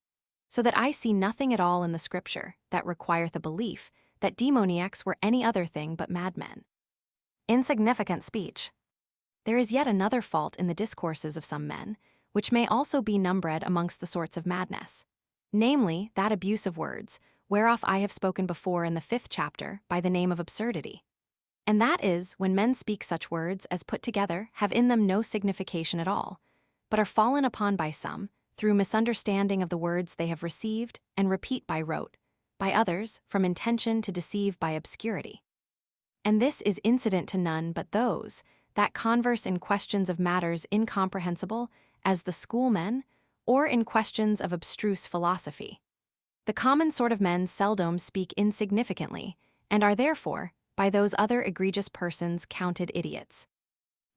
So that I see nothing at all in the Scripture that requireth a belief that demoniacs were any other thing but madmen. Insignificant speech. There is yet another fault in the discourses of some men, which may also be numbered amongst the sorts of madness, namely that abuse of words, whereof I have spoken before in the 5th chapter by the name of absurdity. And that is, when men speak such words as put together have in them no signification at all, but are fallen upon by some, through misunderstanding of the words they have received, and repeat by rote, by others, from intention to deceive by obscurity. And this is incident to none but those that converse in questions of matters incomprehensible, as the schoolmen, or in questions of abstruse philosophy. The common sort of men seldom speak insignificantly, and are therefore, by those other egregious persons, counted idiots.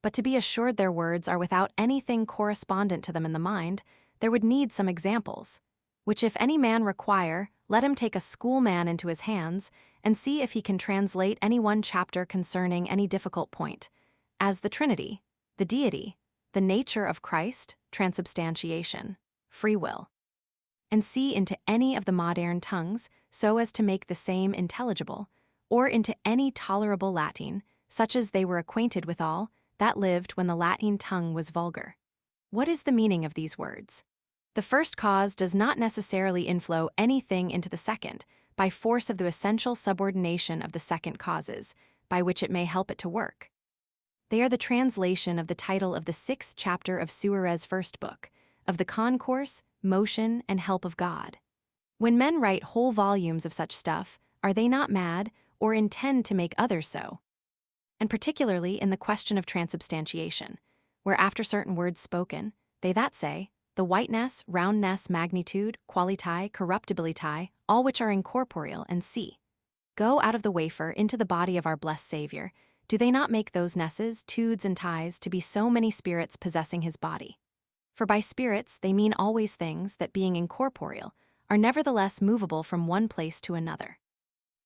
But to be assured their words are without anything correspondent to them in the mind, there would need some examples, which if any man require, let him take a schoolman into his hands, and see if he can translate any one chapter concerning any difficult point, as the Trinity, the Deity, the nature of Christ, transubstantiation, free will, and see into any of the modern tongues so as to make the same intelligible, or into any tolerable Latin, such as they were acquainted withal, that lived when the Latin tongue was vulgar. What is the meaning of these words? The first cause does not necessarily inflow anything into the second, by force of the essential subordination of the second causes, by which it may help it to work. They are the translation of the title of the 6th chapter of Suarez's first book, of the concourse, motion, and help of God. When men write whole volumes of such stuff, are they not mad, or intend to make others so? And particularly in the question of transubstantiation, where after certain words spoken, they that say, the whiteness, roundness, magnitude, qualitae, corruptibilitae, all which are incorporeal, and see, go out of the wafer into the body of our blessed Saviour, do they not make those nesses, tudes, and ties to be so many spirits possessing his body? For by spirits they mean always things that, being incorporeal, are nevertheless movable from one place to another.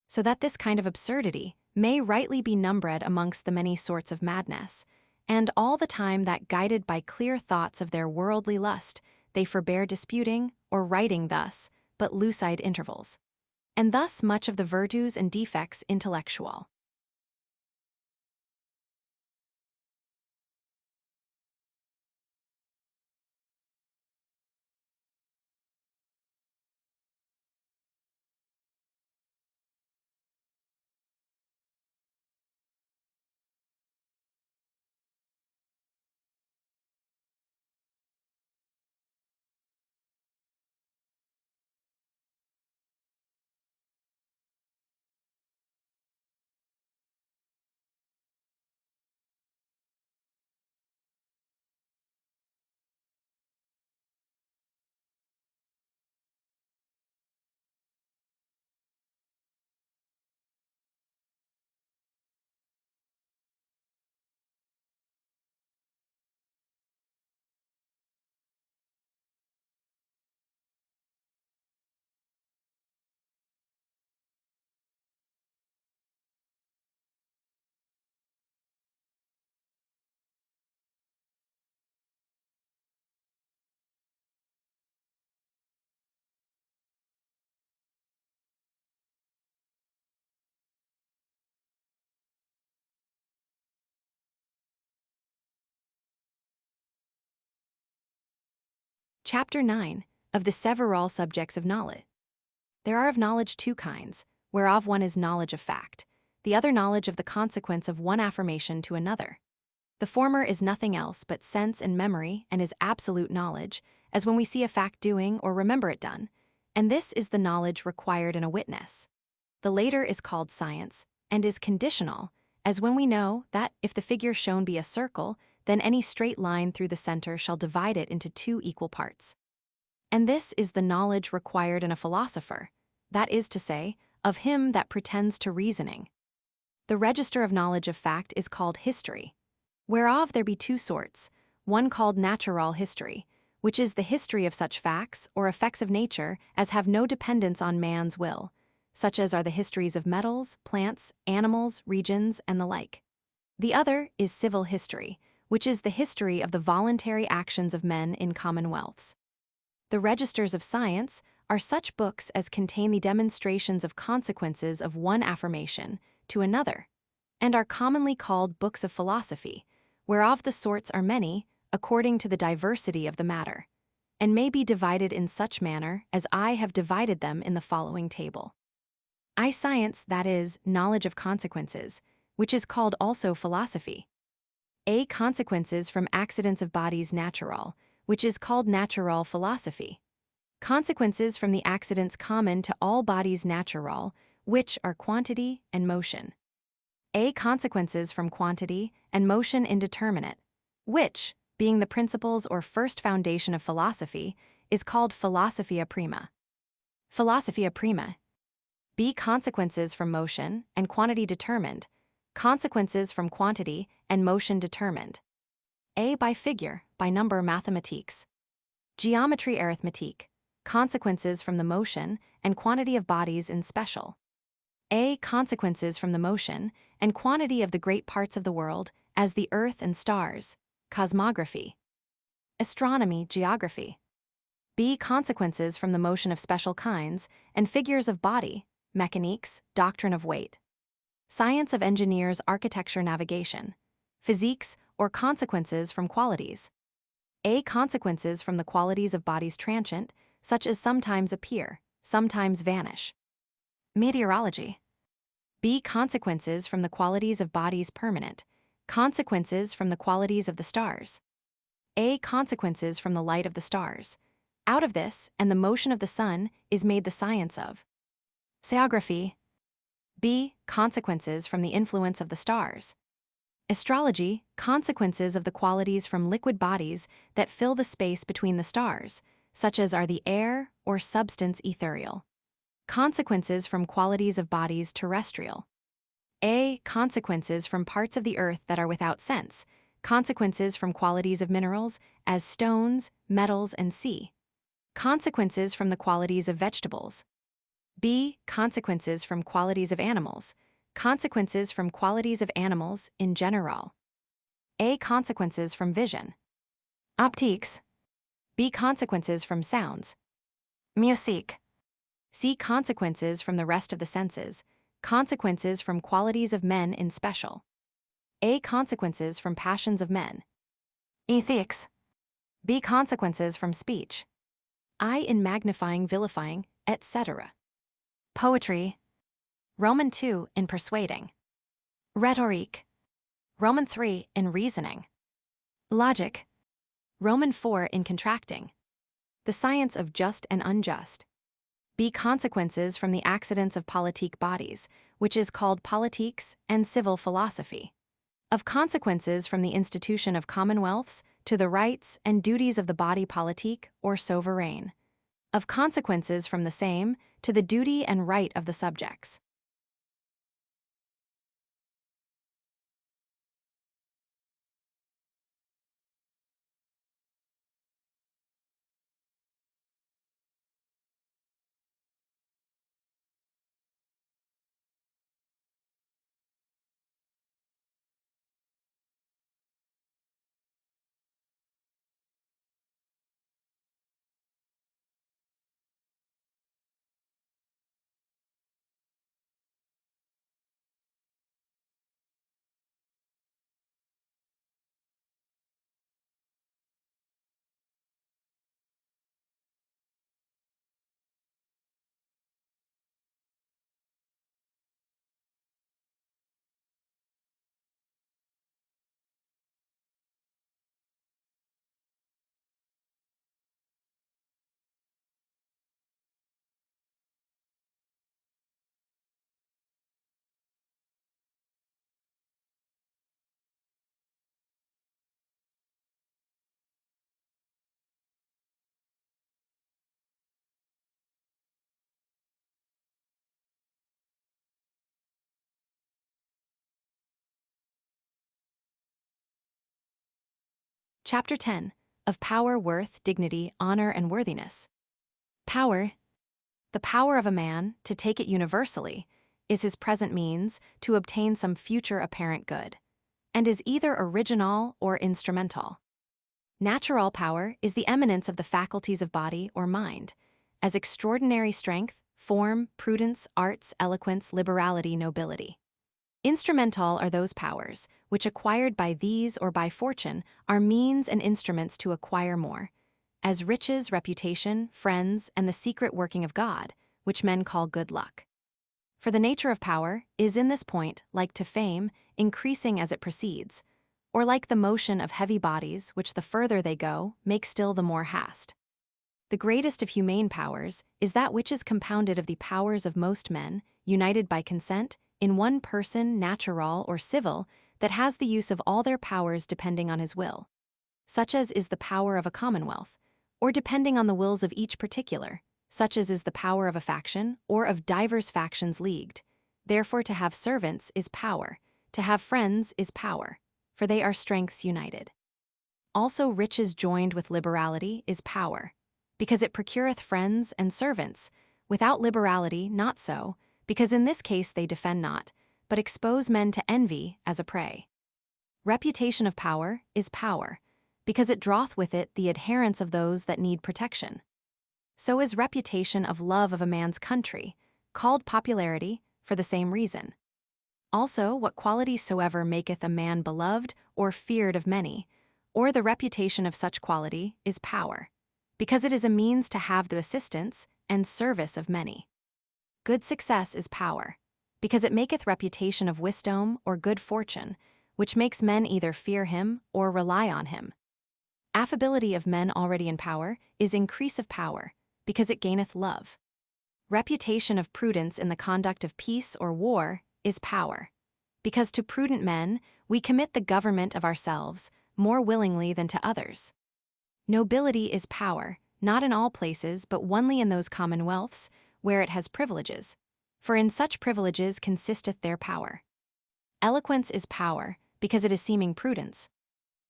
So that this kind of absurdity may rightly be numbered amongst the many sorts of madness, and all the time that, guided by clear thoughts of their worldly lust, they forbear disputing or writing thus, but lucide intervals. And thus much of the virtues and defects intellectual. Chapter 9, of the several subjects of knowledge. There are of knowledge two kinds, whereof one is knowledge of fact, the other knowledge of the consequence of one affirmation to another. The former is nothing else but sense and memory, and is absolute knowledge, as when we see a fact doing or remember it done, and this is the knowledge required in a witness. The later is called science, and is conditional, as when we know that if the figure shown be a circle, then any straight line through the center shall divide it into two equal parts. And this is the knowledge required in a philosopher, that is to say, of him that pretends to reasoning. The register of knowledge of fact is called history, whereof there be two sorts, one called natural history, which is the history of such facts or effects of nature as have no dependence on man's will, such as are the histories of metals, plants, animals, regions, and the like. The other is civil history, which is the history of the voluntary actions of men in commonwealths. The registers of science are such books as contain the demonstrations of consequences of one affirmation to another, and are commonly called books of philosophy, whereof the sorts are many, according to the diversity of the matter, and may be divided in such manner as I have divided them in the following table. I science, that is, knowledge of consequences, which is called also philosophy. A consequences from accidents of bodies natural, which is called natural philosophy. Consequences from the accidents common to all bodies natural, which are quantity and motion. A consequences from quantity and motion indeterminate, which, being the principles or first foundation of philosophy, is called philosophia prima. Philosophia prima. B consequences from motion and quantity determined, consequences from quantity and motion determined. A by figure, by number mathematiques. Geometry arithmetique, consequences from the motion and quantity of bodies in special. A consequences from the motion and quantity of the great parts of the world, as the earth and stars, cosmography. Astronomy, geography. B consequences from the motion of special kinds and figures of body, mechaniques, doctrine of weight. Science of engineers, architecture, navigation. Physiques, or consequences from qualities. A consequences from the qualities of bodies transient, such as sometimes appear, sometimes vanish. Meteorology. B consequences from the qualities of bodies permanent, Consequences from the qualities of the stars. A. Consequences from the light of the stars. Out of this, and the motion of the sun, is made the science of seismography. B. Consequences from the influence of the stars. Astrology. Consequences of the qualities from liquid bodies that fill the space between the stars, such as are the air or substance ethereal. Consequences from qualities of bodies terrestrial. A. Consequences from parts of the earth that are without sense. Consequences from qualities of minerals, as stones, metals, and sea. Consequences from the qualities of vegetables. B. Consequences from qualities of animals. Consequences from qualities of animals in general. A. Consequences from vision. Optiques. B. Consequences from sounds. Musique. C. Consequences from the rest of the senses. Consequences from qualities of men in special. A. Consequences from passions of men. Ethics. B. Consequences from speech. I. In magnifying, vilifying, etc. Poetry. Roman 2 in persuading. Rhetorique. Roman 3 in reasoning. Logic. Roman 4 in contracting. The science of just and unjust. B. Consequences from the accidents of politique bodies, which is called politiques and civil philosophy. Of consequences from the institution of commonwealths to the rights and duties of the body politique or sovereign. Of consequences from the same to the duty and right of the subjects. Chapter 10. Of power, worth, dignity, honor, and worthiness. Power. The power of a man, to take it universally, is his present means to obtain some future apparent good, and is either original or instrumental. Natural power is the eminence of the faculties of body or mind, as extraordinary strength, form, prudence, arts, eloquence, liberality, nobility. Instrumental are those powers, which acquired by these or by fortune are means and instruments to acquire more, as riches, reputation, friends, and the secret working of God, which men call good luck. For the nature of power is in this point, like to fame, increasing as it proceeds, or like the motion of heavy bodies, which the further they go, make still the more hast. The greatest of humane powers is that which is compounded of the powers of most men, united by consent, in one person, natural or civil, that has the use of all their powers depending on his will, such as is the power of a commonwealth, or depending on the wills of each particular, such as is the power of a faction, or of divers factions leagued. Therefore to have servants is power, to have friends is power, for they are strengths united. Also riches joined with liberality is power, because it procureth friends and servants. Without liberality not so, because in this case they defend not, but expose men to envy as a prey. Reputation of power is power, because it draweth with it the adherence of those that need protection. So is reputation of love of a man's country, called popularity, for the same reason. Also, what quality soever maketh a man beloved or feared of many, or the reputation of such quality, is power, because it is a means to have the assistance and service of many. Good success is power, because it maketh reputation of wisdom or good fortune, which makes men either fear him or rely on him. Affability of men already in power is increase of power, because it gaineth love. Reputation of prudence in the conduct of peace or war is power, because to prudent men we commit the government of ourselves more willingly than to others. Nobility is power, not in all places but only in those commonwealths where it has privileges, for in such privileges consisteth their power. Eloquence is power, because it is seeming prudence.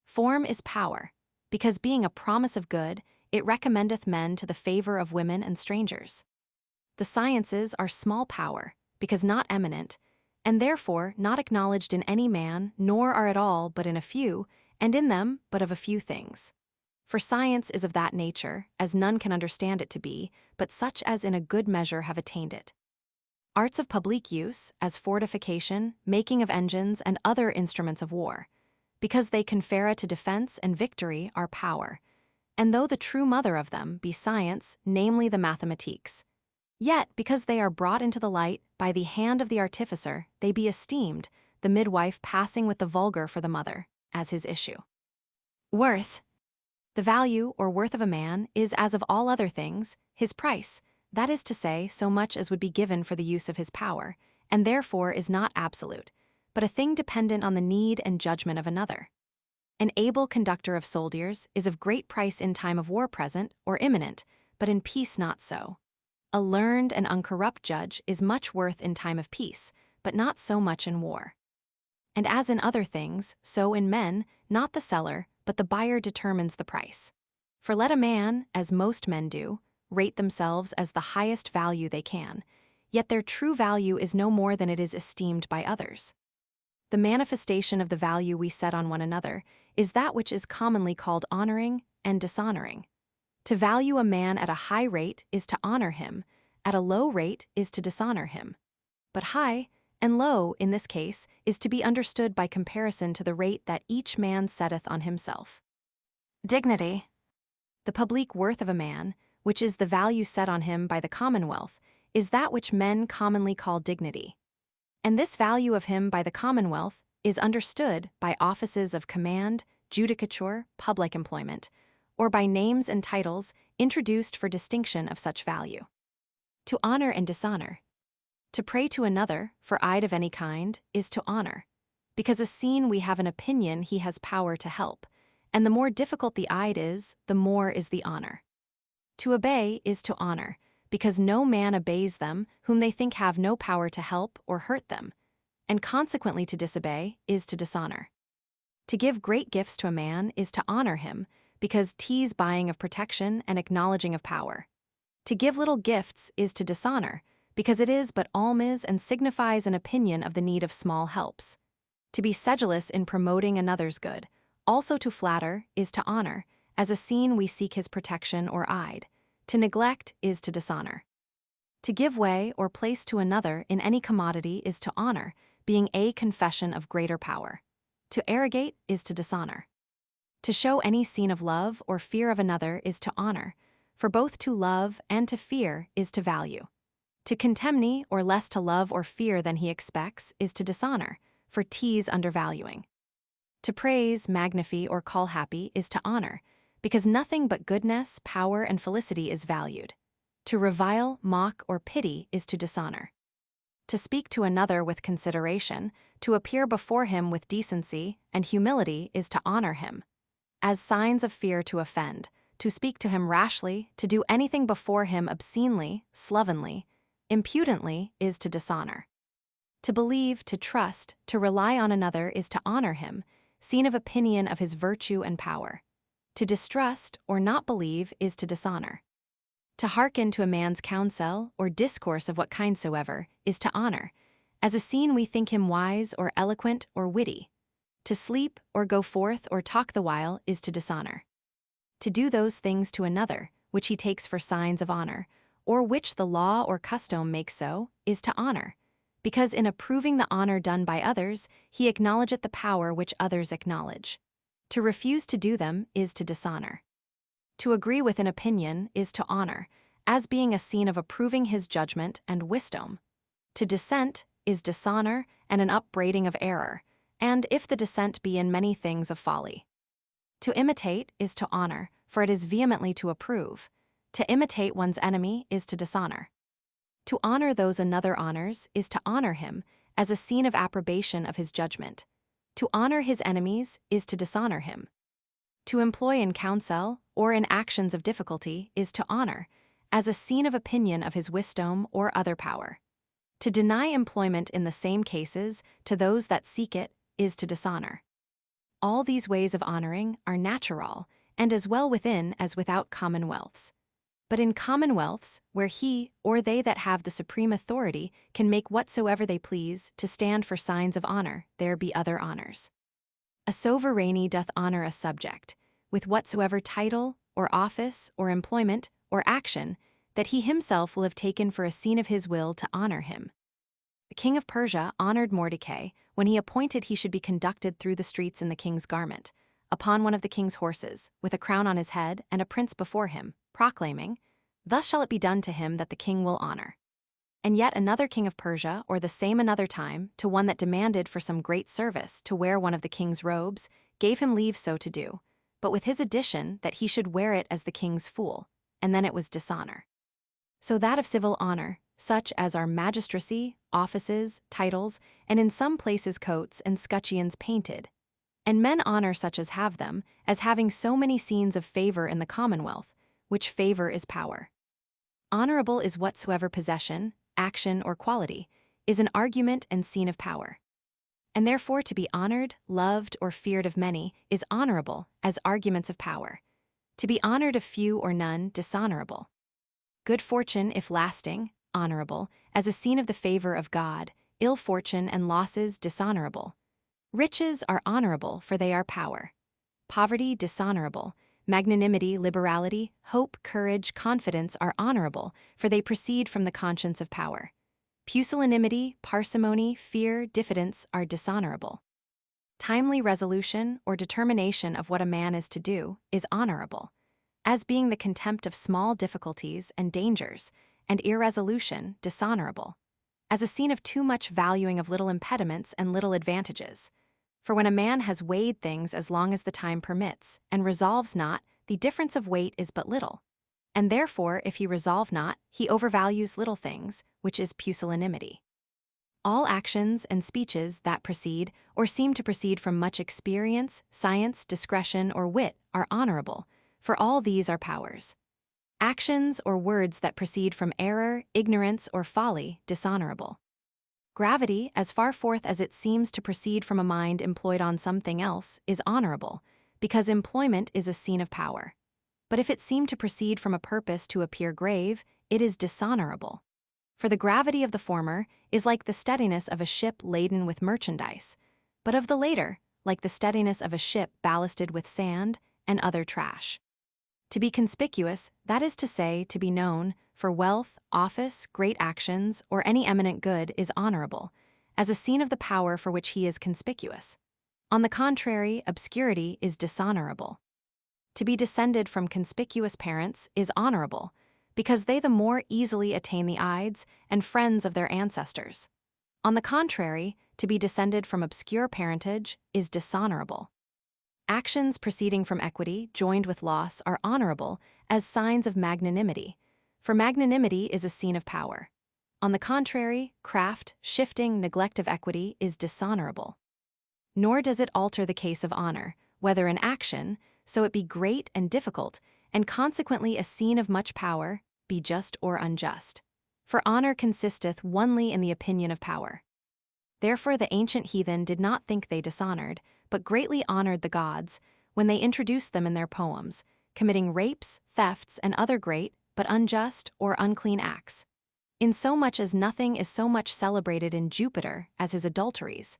Form is power, because being a promise of good, it recommendeth men to the favor of women and strangers. The sciences are small power, because not eminent, and therefore not acknowledged in any man, nor are at all but in a few, and in them but of a few things. For science is of that nature, as none can understand it to be, but such as in a good measure have attained it. Arts of public use, as fortification, making of engines, and other instruments of war, because they confer to defense and victory are power, and though the true mother of them be science, namely the mathematiques, yet because they are brought into the light by the hand of the artificer, they be esteemed, the midwife passing with the vulgar for the mother, as his issue. Worth. The value or worth of a man is, as of all other things, his price, that is to say, so much as would be given for the use of his power, and therefore is not absolute, but a thing dependent on the need and judgment of another. An able conductor of soldiers is of great price in time of war present or imminent, but in peace not so. A learned and uncorrupt judge is much worth in time of peace, but not so much in war. And as in other things, so in men, not the seller, but the buyer determines the price. For let a man, as most men do, rate themselves as the highest value they can, yet their true value is no more than it is esteemed by others. The manifestation of the value we set on one another is that which is commonly called honoring and dishonoring. To value a man at a high rate is to honor him, at a low rate is to dishonor him. But high and low, in this case, is to be understood by comparison to the rate that each man setteth on himself. Dignity. The public worth of a man, which is the value set on him by the commonwealth, is that which men commonly call dignity. And this value of him by the commonwealth is understood by offices of command, judicature, public employment, or by names and titles introduced for distinction of such value. To honor and dishonor. To pray to another, for aid of any kind, is to honor, because as seen we have an opinion he has power to help, and the more difficult the aid is, the more is the honor. To obey is to honor, because no man obeys them whom they think have no power to help or hurt them, and consequently to disobey is to dishonor. To give great gifts to a man is to honor him, because 'tis buying of protection and acknowledging of power. To give little gifts is to dishonor, because it is but alms and signifies an opinion of the need of small helps. To be sedulous in promoting another's good, also to flatter, is to honor, as a seen we seek his protection or aid. To neglect is to dishonor. To give way or place to another in any commodity is to honor, being a confession of greater power. To arrogate is to dishonor. To show any scene of love or fear of another is to honor, for both to love and to fear is to value. To contemny or less to love or fear than he expects is to dishonor, for 'tis undervaluing. To praise, magnify, or call happy is to honor, because nothing but goodness, power, and felicity is valued. To revile, mock, or pity is to dishonor. To speak to another with consideration, to appear before him with decency and humility is to honor him. As signs of fear to offend, to speak to him rashly, to do anything before him obscenely, slovenly, impudently is to dishonor. To believe, to trust, to rely on another is to honor him, seen of opinion of his virtue and power. To distrust or not believe is to dishonor. To hearken to a man's counsel or discourse of what kind soever is to honor, as a seen we think him wise or eloquent or witty. To sleep or go forth or talk the while is to dishonor. To do those things to another, which he takes for signs of honor, or which the law or custom makes so, is to honor, because in approving the honor done by others, he acknowledgeth the power which others acknowledge. To refuse to do them is to dishonor. To agree with an opinion is to honor, as being a scene of approving his judgment and wisdom. To dissent is dishonor and an upbraiding of error, and if the descent be in many things of folly. To imitate is to honor, for it is vehemently to approve. To imitate one's enemy is to dishonor. To honor those another honors is to honor him, as a scene of approbation of his judgment. To honor his enemies is to dishonor him. To employ in counsel or in actions of difficulty is to honor, as a scene of opinion of his wisdom or other power. To deny employment in the same cases to those that seek it is to dishonor. All these ways of honoring are natural, and as well within as without commonwealths. But in commonwealths, where he or they that have the supreme authority can make whatsoever they please to stand for signs of honor, there be other honors. A sovereignty doth honor a subject, with whatsoever title, or office, or employment, or action, that he himself will have taken for a scene of his will to honor him. The king of Persia honored Mordecai when he appointed he should be conducted through the streets in the king's garment, upon one of the king's horses, with a crown on his head and a prince before him, proclaiming, "Thus shall it be done to him that the king will honor." And yet another king of Persia, or the same another time, to one that demanded for some great service to wear one of the king's robes, gave him leave so to do, but with his addition that he should wear it as the king's fool, and then it was dishonor. So that of civil honor, such as are magistracy, offices, titles, and in some places coats and scutcheons painted. And men honor such as have them, as having so many scenes of favor in the commonwealth, which favor is power. Honorable is whatsoever possession, action, or quality, is an argument and scene of power. And therefore to be honored, loved, or feared of many is honorable, as arguments of power. To be honored of few or none, dishonorable. Good fortune, if lasting, honorable, as a scene of the favor of God, ill fortune and losses dishonorable. Riches are honorable, for they are power. Poverty dishonorable. Magnanimity, liberality, hope, courage, confidence are honorable, for they proceed from the conscience of power. Pusillanimity, parsimony, fear, diffidence are dishonorable. Timely resolution or determination of what a man is to do is honorable, as being the contempt of small difficulties and dangers, and irresolution dishonorable, as a scene of too much valuing of little impediments and little advantages. For when a man has weighed things as long as the time permits, and resolves not, the difference of weight is but little. And therefore, if he resolve not, he overvalues little things, which is pusillanimity. All actions and speeches that proceed, or seem to proceed from much experience, science, discretion, or wit, are honorable, for all these are powers. Actions or words that proceed from error, ignorance, or folly, dishonorable. Gravity, as far forth as it seems to proceed from a mind employed on something else, is honorable, because employment is a scene of power. But if it seem to proceed from a purpose to appear grave, it is dishonorable. For the gravity of the former is like the steadiness of a ship laden with merchandise, but of the later, like the steadiness of a ship ballasted with sand and other trash. To be conspicuous, that is to say, to be known, for wealth, office, great actions, or any eminent good is honorable, as a scene of the power for which he is conspicuous. On the contrary, obscurity is dishonorable. To be descended from conspicuous parents is honorable, because they the more easily attain the ides and friends of their ancestors. On the contrary, to be descended from obscure parentage is dishonorable. Actions proceeding from equity, joined with loss, are honorable as signs of magnanimity, for magnanimity is a scene of power. On the contrary, craft, shifting, neglect of equity is dishonorable. Nor does it alter the case of honor, whether in action, so it be great and difficult, and consequently a scene of much power, be just or unjust. For honor consisteth onely in the opinion of power. Therefore the ancient heathen did not think they dishonored, but greatly honored the gods, when they introduced them in their poems, committing rapes, thefts, and other great, but unjust or unclean acts. Insomuch as nothing is so much celebrated in Jupiter as his adulteries,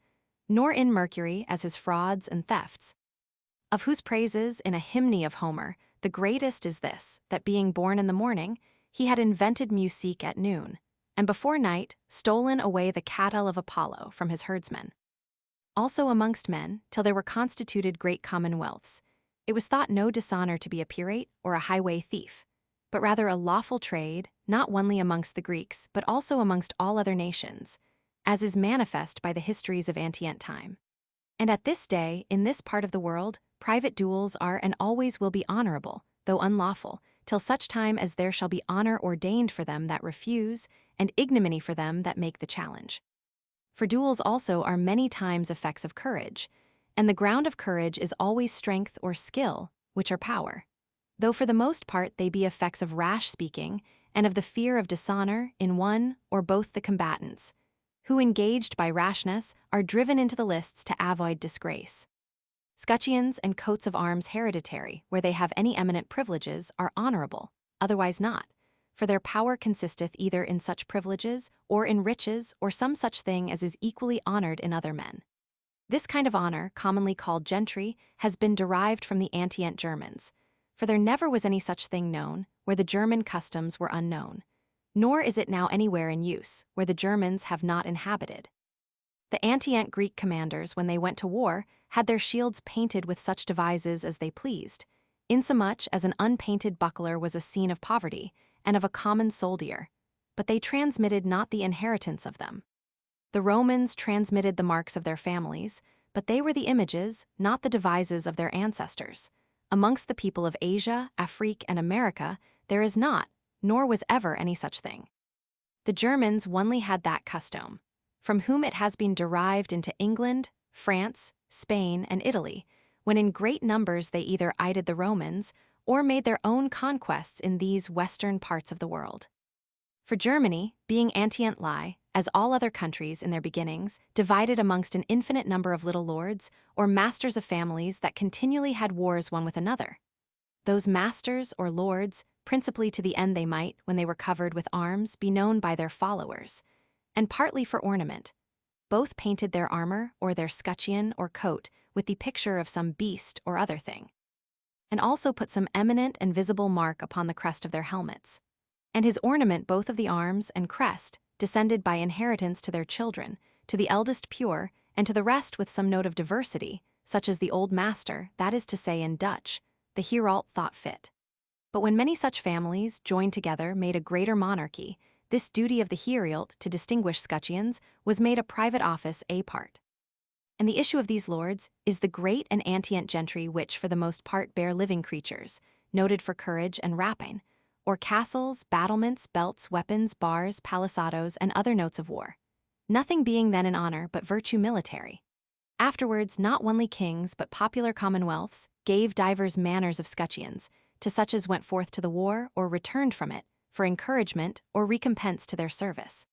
nor in Mercury as his frauds and thefts. Of whose praises in a hymne of Homer, the greatest is this, that being born in the morning, he had invented musique at noon, and before night stolen away the cattle of Apollo from his herdsmen. Also amongst men, till there were constituted great commonwealths, it was thought no dishonor to be a pirate or a highway thief, but rather a lawful trade, not only amongst the Greeks, but also amongst all other nations, as is manifest by the histories of antient time. And at this day, in this part of the world, private duels are and always will be honorable, though unlawful, till such time as there shall be honor ordained for them that refuse, and ignominy for them that make the challenge. For duels also are many times effects of courage, and the ground of courage is always strength or skill, which are power. Though for the most part they be effects of rash speaking, and of the fear of dishonor in one or both the combatants, who engaged by rashness are driven into the lists to avoid disgrace. Scutcheons and coats of arms hereditary, where they have any eminent privileges, are honorable, otherwise not, for their power consisteth either in such privileges, or in riches, or some such thing as is equally honored in other men. This kind of honor, commonly called gentry, has been derived from the antient Germans, for there never was any such thing known, where the German customs were unknown, nor is it now anywhere in use, where the Germans have not inhabited. The antient Greek commanders, when they went to war, had their shields painted with such devices as they pleased, insomuch as an unpainted buckler was a sign of poverty, and of a common soldier, but they transmitted not the inheritance of them. The Romans transmitted the marks of their families, but they were the images, not the devices of their ancestors. Amongst the people of Asia, Afrique, and America, there is not, nor was ever any such thing. The Germans only had that custom, from whom it has been derived into England, France, Spain, and Italy, when in great numbers they either aided the Romans, or made their own conquests in these western parts of the world. For Germany, being antient lie, as all other countries in their beginnings, divided amongst an infinite number of little lords, or masters of families that continually had wars one with another. Those masters or lords, principally to the end they might, when they were covered with arms, be known by their followers, and partly for ornament, both painted their armor or their scutcheon or coat with the picture of some beast or other thing, and also put some eminent and visible mark upon the crest of their helmets. And his ornament both of the arms and crest descended by inheritance to their children, to the eldest pure, and to the rest with some note of diversity, such as the old master, that is to say in Dutch, the Herald thought fit. But when many such families, joined together, made a greater monarchy, this duty of the Herald to distinguish scutcheons was made a private office apart. And the issue of these lords is the great and antient gentry which for the most part bear living creatures, noted for courage and rapine, or castles, battlements, belts, weapons, bars, palisadoes, and other notes of war. Nothing being then in honor but virtue military. Afterwards, not only kings, but popular commonwealths, gave divers manners of scutcheons, to such as went forth to the war, or returned from it, for encouragement or recompense to their service.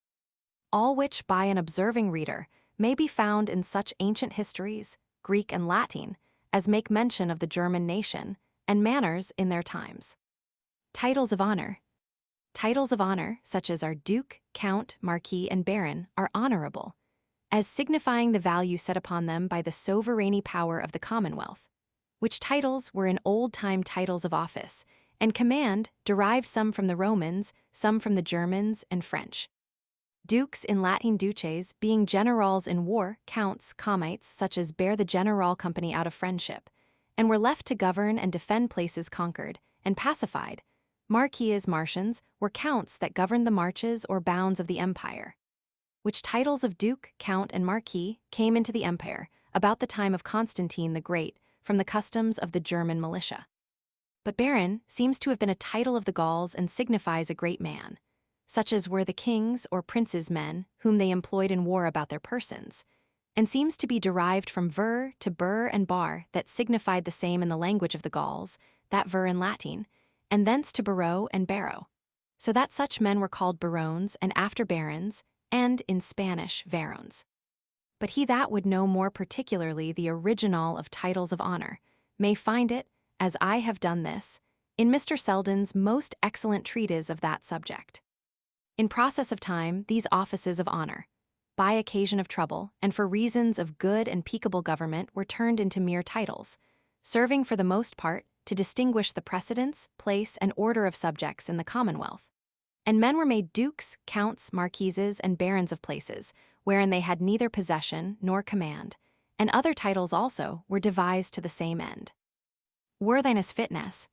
All which by an observing reader may be found in such ancient histories, Greek and Latin, as make mention of the German nation, and manners in their times. Titles of honor. Titles of honor, such as are Duke, Count, Marquis, and Baron, are honorable, as signifying the value set upon them by the sovereigny power of the Commonwealth, which titles were in old-time titles of office, and command derived some from the Romans, some from the Germans and French. Dukes in Latin duces being generals in war, counts, comites, such as bear the general company out of friendship, and were left to govern and defend places conquered, and pacified. Marquises martians were counts that governed the marches or bounds of the empire, which titles of Duke, Count, and Marquis came into the empire about the time of Constantine the Great from the customs of the German militia. But Baron seems to have been a title of the Gauls and signifies a great man, such as were the kings or princes' men whom they employed in war about their persons, and seems to be derived from ver to bur and bar that signified the same in the language of the Gauls, that ver in Latin, and thence to barrow and barrow, so that such men were called barons and after barons, and in Spanish varons. But he that would know more particularly the original of titles of honor may find it, as I have done this, in Mr. Selden's most excellent treatise of that subject. In process of time, these offices of honor, by occasion of trouble and for reasons of good and peaceable government, were turned into mere titles, serving for the most part to distinguish the precedence, place, and order of subjects in the Commonwealth. And men were made dukes, counts, marquises, and barons of places, wherein they had neither possession nor command, and other titles also were devised to the same end. Worthiness fitness.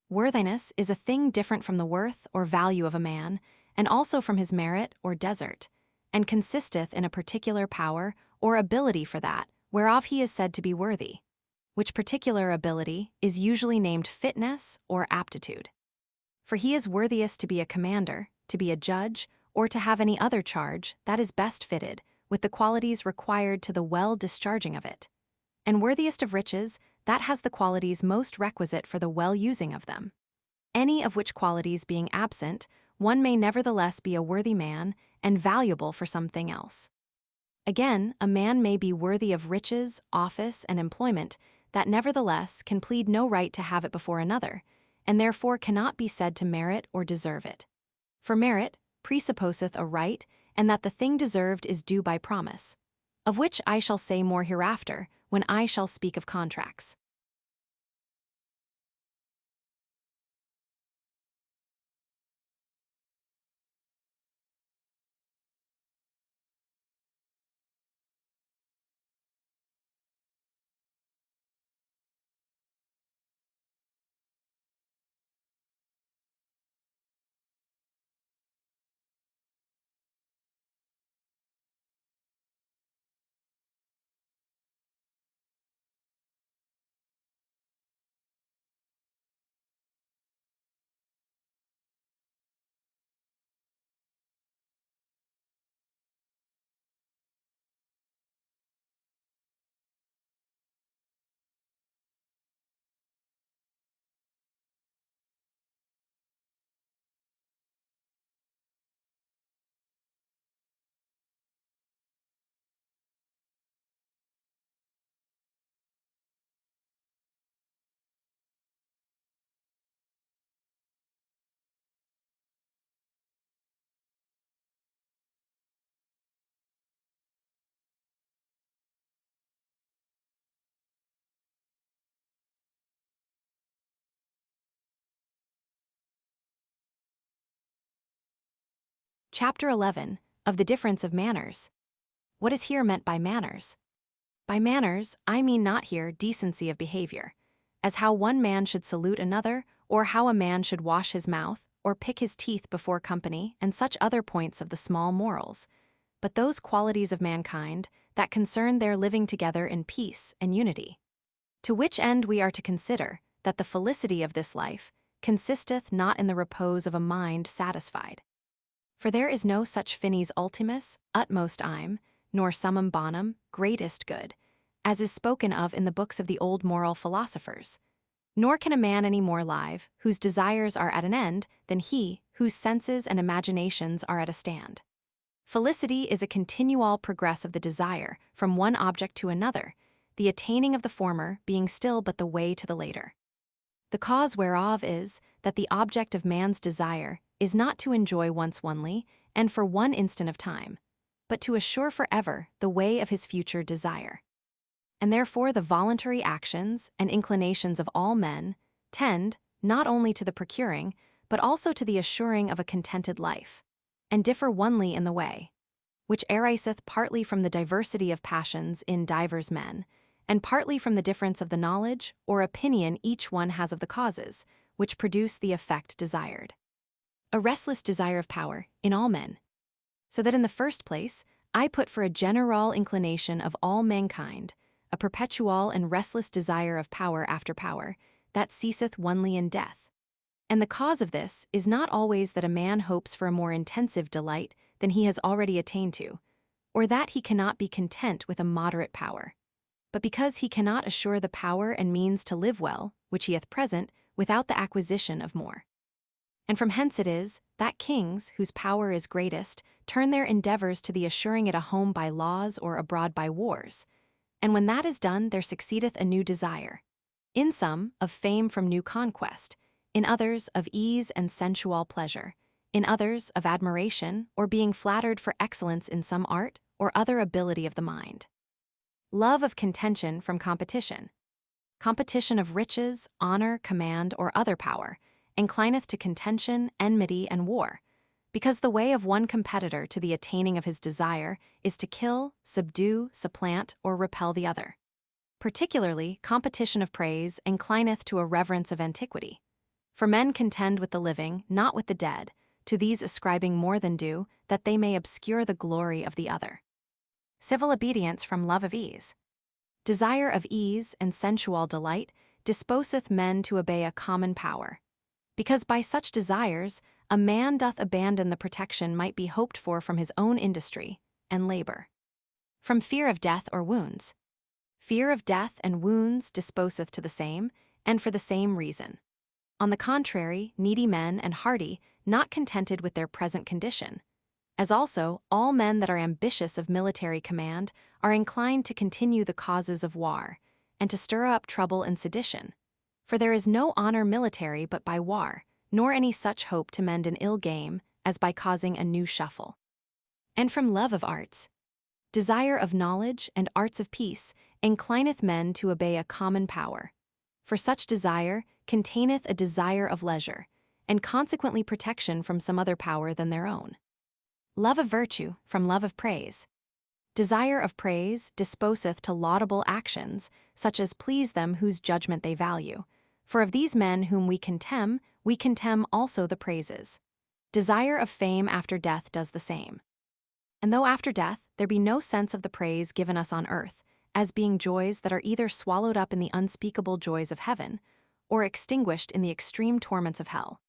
Worthiness is a thing different from the worth or value of a man, and also from his merit or desert, and consisteth in a particular power or ability for that, whereof he is said to be worthy, which particular ability is usually named fitness or aptitude. For he is worthiest to be a commander, to be a judge, or to have any other charge that is best fitted with the qualities required to the well discharging of it, and worthiest of riches that has the qualities most requisite for the well using of them. Any of which qualities being absent, one may nevertheless be a worthy man and valuable for something else. Again, a man may be worthy of riches, office, and employment that nevertheless can plead no right to have it before another, and therefore cannot be said to merit or deserve it. For merit presupposeth a right, and that the thing deserved is due by promise, of which I shall say more hereafter when I shall speak of contracts. Chapter 11 of the difference of manners. What is here meant by manners? By manners, I mean not here decency of behavior, as how one man should salute another, or how a man should wash his mouth, or pick his teeth before company, and such other points of the small morals, but those qualities of mankind that concern their living together in peace and unity. To which end we are to consider that the felicity of this life consisteth not in the repose of a mind satisfied. For there is no such finis ultimus, utmost aim, nor summum bonum, greatest good, as is spoken of in the books of the old moral philosophers. Nor can a man any more live, whose desires are at an end, than he, whose senses and imaginations are at a stand. Felicity is a continual progress of the desire from one object to another, the attaining of the former being still but the way to the later. The cause whereof is, that the object of man's desire is not to enjoy once only, and for one instant of time, but to assure forever the way of his future desire. And therefore the voluntary actions and inclinations of all men tend not only to the procuring, but also to the assuring of a contented life, and differ onely in the way, which ariseth partly from the diversity of passions in divers men, and partly from the difference of the knowledge or opinion each one has of the causes, which produce the effect desired. A restless desire of power in all men. So that in the first place, I put for a general inclination of all mankind, a perpetual and restless desire of power after power, that ceaseth only in death. And the cause of this is not always that a man hopes for a more intensive delight than he has already attained to, or that he cannot be content with a moderate power, but because he cannot assure the power and means to live well, which he hath present, without the acquisition of more. And from hence it is, that kings, whose power is greatest, turn their endeavors to the assuring it a home by laws or abroad by wars. And when that is done, there succeedeth a new desire. In some, of fame from new conquest, in others, of ease and sensual pleasure, in others, of admiration, or being flattered for excellence in some art or other ability of the mind. Love of contention from competition. Competition of riches, honor, command, or other power, inclineth to contention, enmity, and war, because the way of one competitor to the attaining of his desire is to kill, subdue, supplant, or repel the other. Particularly, competition of praise inclineth to a reverence of antiquity. For men contend with the living, not with the dead, to these ascribing more than due, that they may obscure the glory of the other. Civil obedience from love of ease. Desire of ease and sensual delight disposeth men to obey a common power. Because by such desires, a man doth abandon the protection might be hoped for from his own industry and labor. From fear of death or wounds. Fear of death and wounds disposeth to the same, and for the same reason. On the contrary, needy men and hardy, not contented with their present condition, as also all men that are ambitious of military command, are inclined to continue the causes of war, and to stir up trouble and sedition. For there is no honor military but by war, nor any such hope to mend an ill game as by causing a new shuffle. And from love of arts. Desire of knowledge and arts of peace inclineth men to obey a common power. For such desire containeth a desire of leisure, and consequently protection from some other power than their own. Love of virtue from love of praise. Desire of praise disposeth to laudable actions, such as please them whose judgment they value. For of these men whom we contemn also the praises. Desire of fame after death does the same. And though after death there be no sense of the praise given us on earth, as being joys that are either swallowed up in the unspeakable joys of heaven, or extinguished in the extreme torments of hell,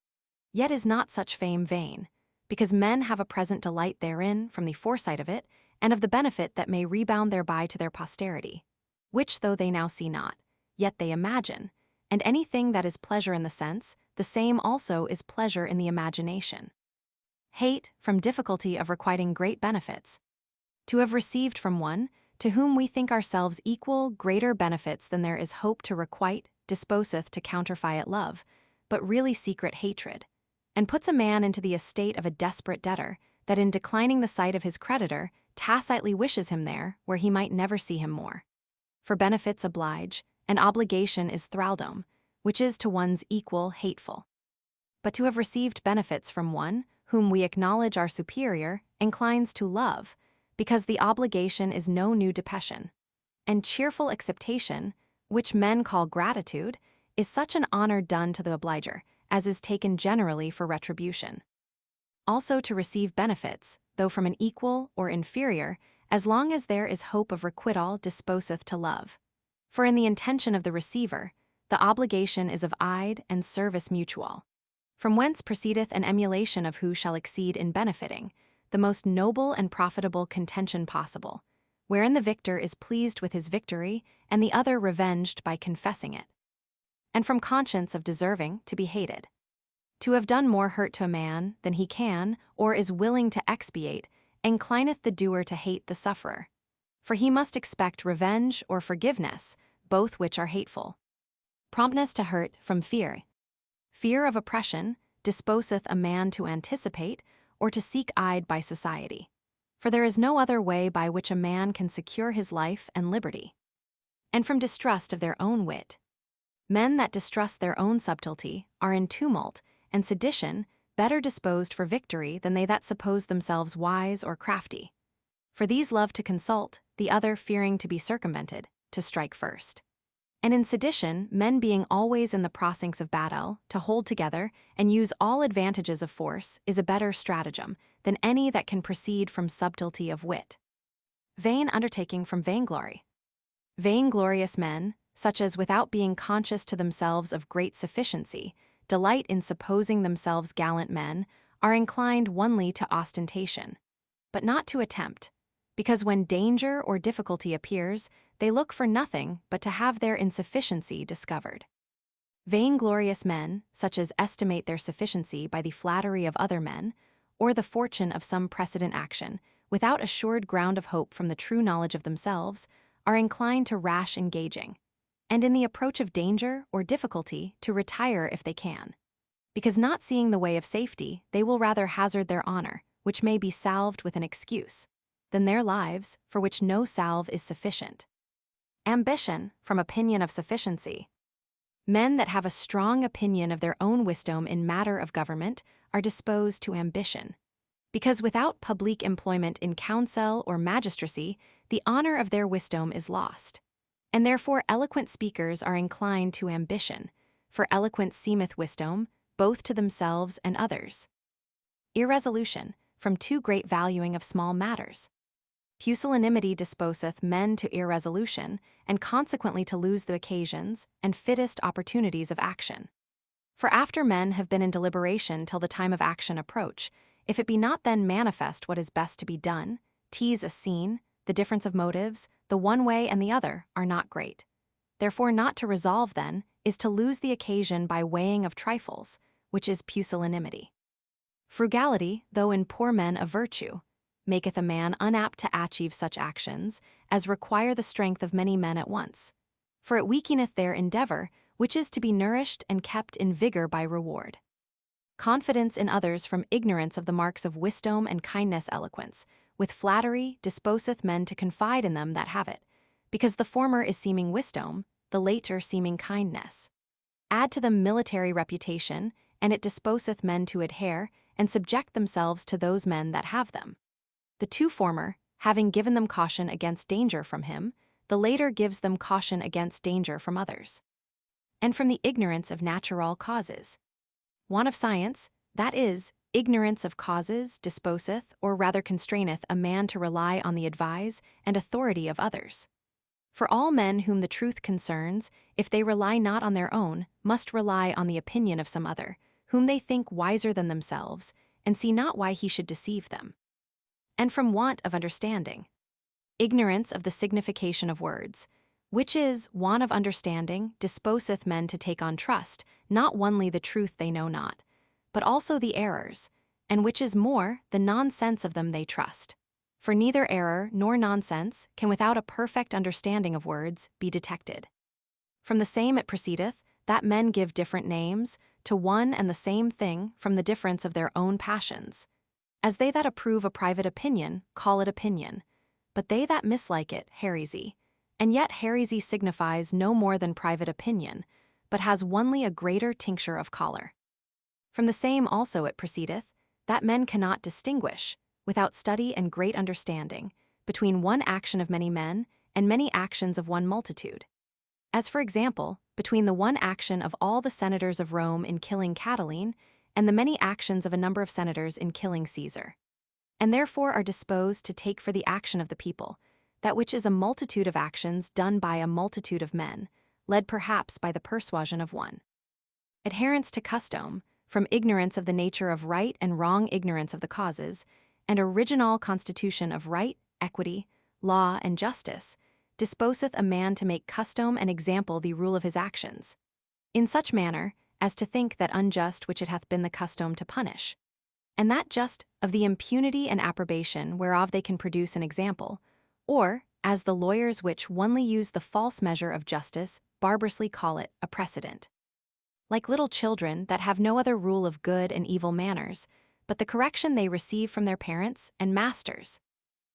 yet is not such fame vain, because men have a present delight therein from the foresight of it, and of the benefit that may rebound thereby to their posterity, which though they now see not, yet they imagine, and anything that is pleasure in the sense, the same also is pleasure in the imagination. Hate from difficulty of requiting great benefits. To have received from one, to whom we think ourselves equal greater benefits than there is hope to requite, disposeth to counterfeit love, but really secret hatred, and puts a man into the estate of a desperate debtor, that in declining the sight of his creditor, tacitly wishes him there, where he might never see him more. For benefits oblige, and obligation is thraldom, which is to one's equal hateful. But to have received benefits from one, whom we acknowledge our superior, inclines to love, because the obligation is no new depression, and cheerful acceptation, which men call gratitude, is such an honor done to the obliger, as is taken generally for retribution. Also to receive benefits, though from an equal or inferior, as long as there is hope of requital disposeth to love. For in the intention of the receiver, the obligation is of aid and service mutual. From whence proceedeth an emulation of who shall exceed in benefiting, the most noble and profitable contention possible, wherein the victor is pleased with his victory, and the other revenged by confessing it. And from conscience of deserving to be hated. To have done more hurt to a man than he can, or is willing to expiate, inclineth the doer to hate the sufferer. For he must expect revenge or forgiveness, both which are hateful. Promptness to hurt from fear. Fear of oppression disposeth a man to anticipate or to seek aid by society. For there is no other way by which a man can secure his life and liberty. And from distrust of their own wit. Men that distrust their own subtlety are in tumult and sedition better disposed for victory than they that suppose themselves wise or crafty. For these love to consult, the other fearing to be circumvented, to strike first. And in sedition, men being always in the precincts of battle, to hold together and use all advantages of force is a better stratagem than any that can proceed from subtlety of wit. Vain undertaking from vainglory. Vainglorious men, such as without being conscious to themselves of great sufficiency, delight in supposing themselves gallant men, are inclined only to ostentation, but not to attempt, because when danger or difficulty appears, they look for nothing but to have their insufficiency discovered. Vainglorious men, such as estimate their sufficiency by the flattery of other men, or the fortune of some precedent action, without assured ground of hope from the true knowledge of themselves, are inclined to rash engaging, and in the approach of danger or difficulty to retire if they can. Because not seeing the way of safety, they will rather hazard their honor, which may be salved with an excuse, than their lives, for which no salve is sufficient. Ambition, from opinion of sufficiency. Men that have a strong opinion of their own wisdom in matter of government are disposed to ambition, because without public employment in counsel or magistracy, the honor of their wisdom is lost. And therefore eloquent speakers are inclined to ambition, for eloquence seemeth wisdom, both to themselves and others. Irresolution, from too great valuing of small matters. Pusillanimity disposeth men to irresolution, and consequently to lose the occasions and fittest opportunities of action. For after men have been in deliberation till the time of action approach, if it be not then manifest what is best to be done, tease a scene, the difference of motives, the one way and the other, are not great. Therefore not to resolve then is to lose the occasion by weighing of trifles, which is pusillanimity. Frugality, though in poor men a virtue, maketh a man unapt to achieve such actions as require the strength of many men at once. For it weakeneth their endeavor, which is to be nourished and kept in vigor by reward. Confidence in others from ignorance of the marks of wisdom and kindness eloquence, with flattery disposeth men to confide in them that have it, because the former is seeming wisdom, the later seeming kindness. Add to them military reputation, and it disposeth men to adhere and subject themselves to those men that have them. The two former, having given them caution against danger from him, the later gives them caution against danger from others. And from the ignorance of natural causes. Want of science, that is, ignorance of causes, disposeth, or rather constraineth a man to rely on the advice and authority of others. For all men whom the truth concerns, if they rely not on their own, must rely on the opinion of some other, whom they think wiser than themselves, and see not why he should deceive them. And from want of understanding. Ignorance of the signification of words, which is want of understanding, disposeth men to take on trust, not only the truth they know not, but also the errors, and which is more, the nonsense of them they trust. For neither error nor nonsense can without a perfect understanding of words be detected. From the same it proceedeth, that men give different names to one and the same thing from the difference of their own passions. As they that approve a private opinion call it opinion, but they that mislike it heresy. And yet heresy signifies no more than private opinion, but has only a greater tincture of choler. From the same also it proceedeth, that men cannot distinguish, without study and great understanding, between one action of many men and many actions of one multitude. As for example, between the one action of all the senators of Rome in killing Catiline, and the many actions of a number of senators in killing Caesar. And therefore are disposed to take for the action of the people, that which is a multitude of actions done by a multitude of men, led perhaps by the persuasion of one. Adherence to custom, from ignorance of the nature of right and wrong ignorance of the causes, and original constitution of right, equity, law, and justice, disposeth a man to make custom and example the rule of his actions, in such manner as to think that unjust which it hath been the custom to punish, and that just of the impunity and approbation whereof they can produce an example, or, as the lawyers which only use the false measure of justice barbarously call it, a precedent. Like little children that have no other rule of good and evil manners, but the correction they receive from their parents and masters,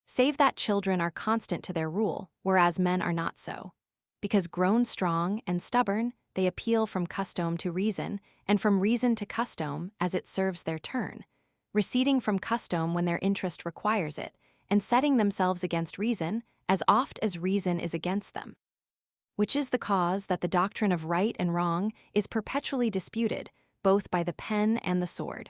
save that children are constant to their rule, whereas men are not so. Because grown strong and stubborn, they appeal from custom to reason, and from reason to custom as it serves their turn, receding from custom when their interest requires it, and setting themselves against reason as oft as reason is against them. Which is the cause that the doctrine of right and wrong is perpetually disputed, both by the pen and the sword.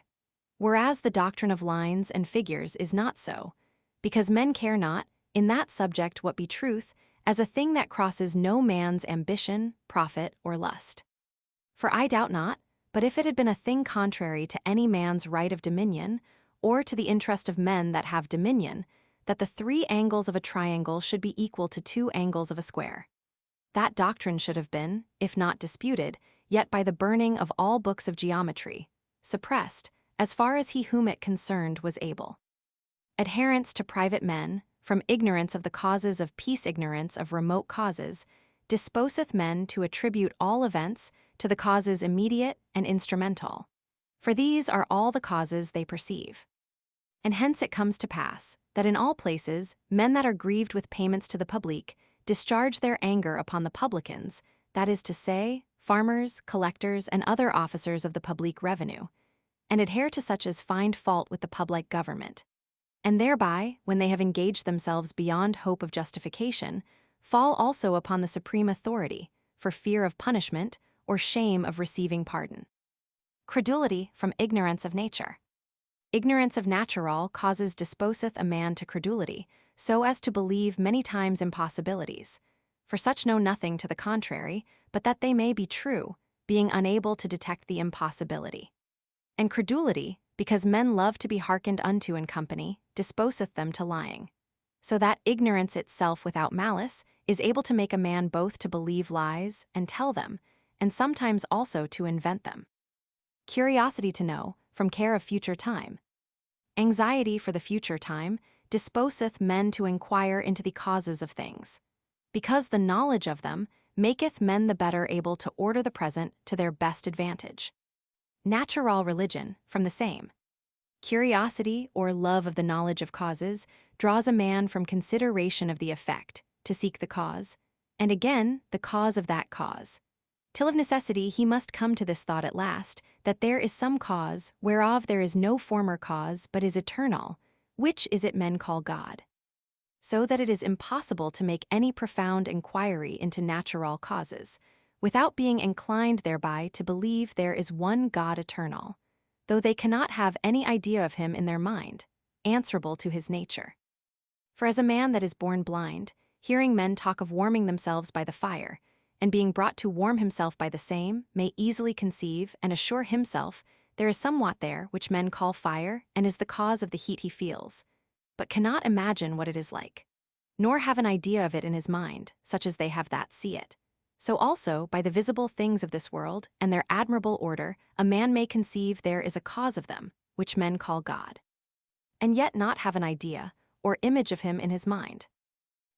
Whereas the doctrine of lines and figures is not so, because men care not, in that subject what be truth, as a thing that crosses no man's ambition, profit, or lust. For I doubt not, but if it had been a thing contrary to any man's right of dominion, or to the interest of men that have dominion, that the 3 angles of a triangle should be equal to 2 angles of a square. That doctrine should have been, if not disputed, yet by the burning of all books of geometry, suppressed, as far as he whom it concerned was able. Adherence to private men, from ignorance of the causes of peace ignorance of remote causes, disposeth men to attribute all events to the causes immediate and instrumental. For these are all the causes they perceive. And hence it comes to pass, that in all places, men that are grieved with payments to the public discharge their anger upon the publicans, that is to say, farmers, collectors, and other officers of the public revenue, and adhere to such as find fault with the public government. And thereby, when they have engaged themselves beyond hope of justification, fall also upon the supreme authority, for fear of punishment or shame of receiving pardon. Credulity from ignorance of nature. Ignorance of natural causes disposeth a man to credulity, so as to believe many times impossibilities. For such know nothing to the contrary, but that they may be true, being unable to detect the impossibility. And credulity, because men love to be hearkened unto in company, disposeth them to lying. So that ignorance itself without malice is able to make a man both to believe lies and tell them, and sometimes also to invent them. Curiosity to know, from care of future time. Anxiety for the future time disposeth men to inquire into the causes of things, because the knowledge of them maketh men the better able to order the present to their best advantage. Natural religion, from the same. Curiosity, or love of the knowledge of causes, draws a man from consideration of the effect, to seek the cause, and again the cause of that cause. Till of necessity he must come to this thought at last, that there is some cause, whereof there is no former cause, but is eternal, which is it men call God. So that it is impossible to make any profound inquiry into natural causes, without being inclined thereby to believe there is one God eternal, though they cannot have any idea of him in their mind, answerable to his nature. For as a man that is born blind, hearing men talk of warming themselves by the fire, and being brought to warm himself by the same, may easily conceive and assure himself there is somewhat there which men call fire, and is the cause of the heat he feels, but cannot imagine what it is like, nor have an idea of it in his mind, such as they have that see it. So also, by the visible things of this world, and their admirable order, a man may conceive there is a cause of them, which men call God, and yet not have an idea, or image of him in his mind.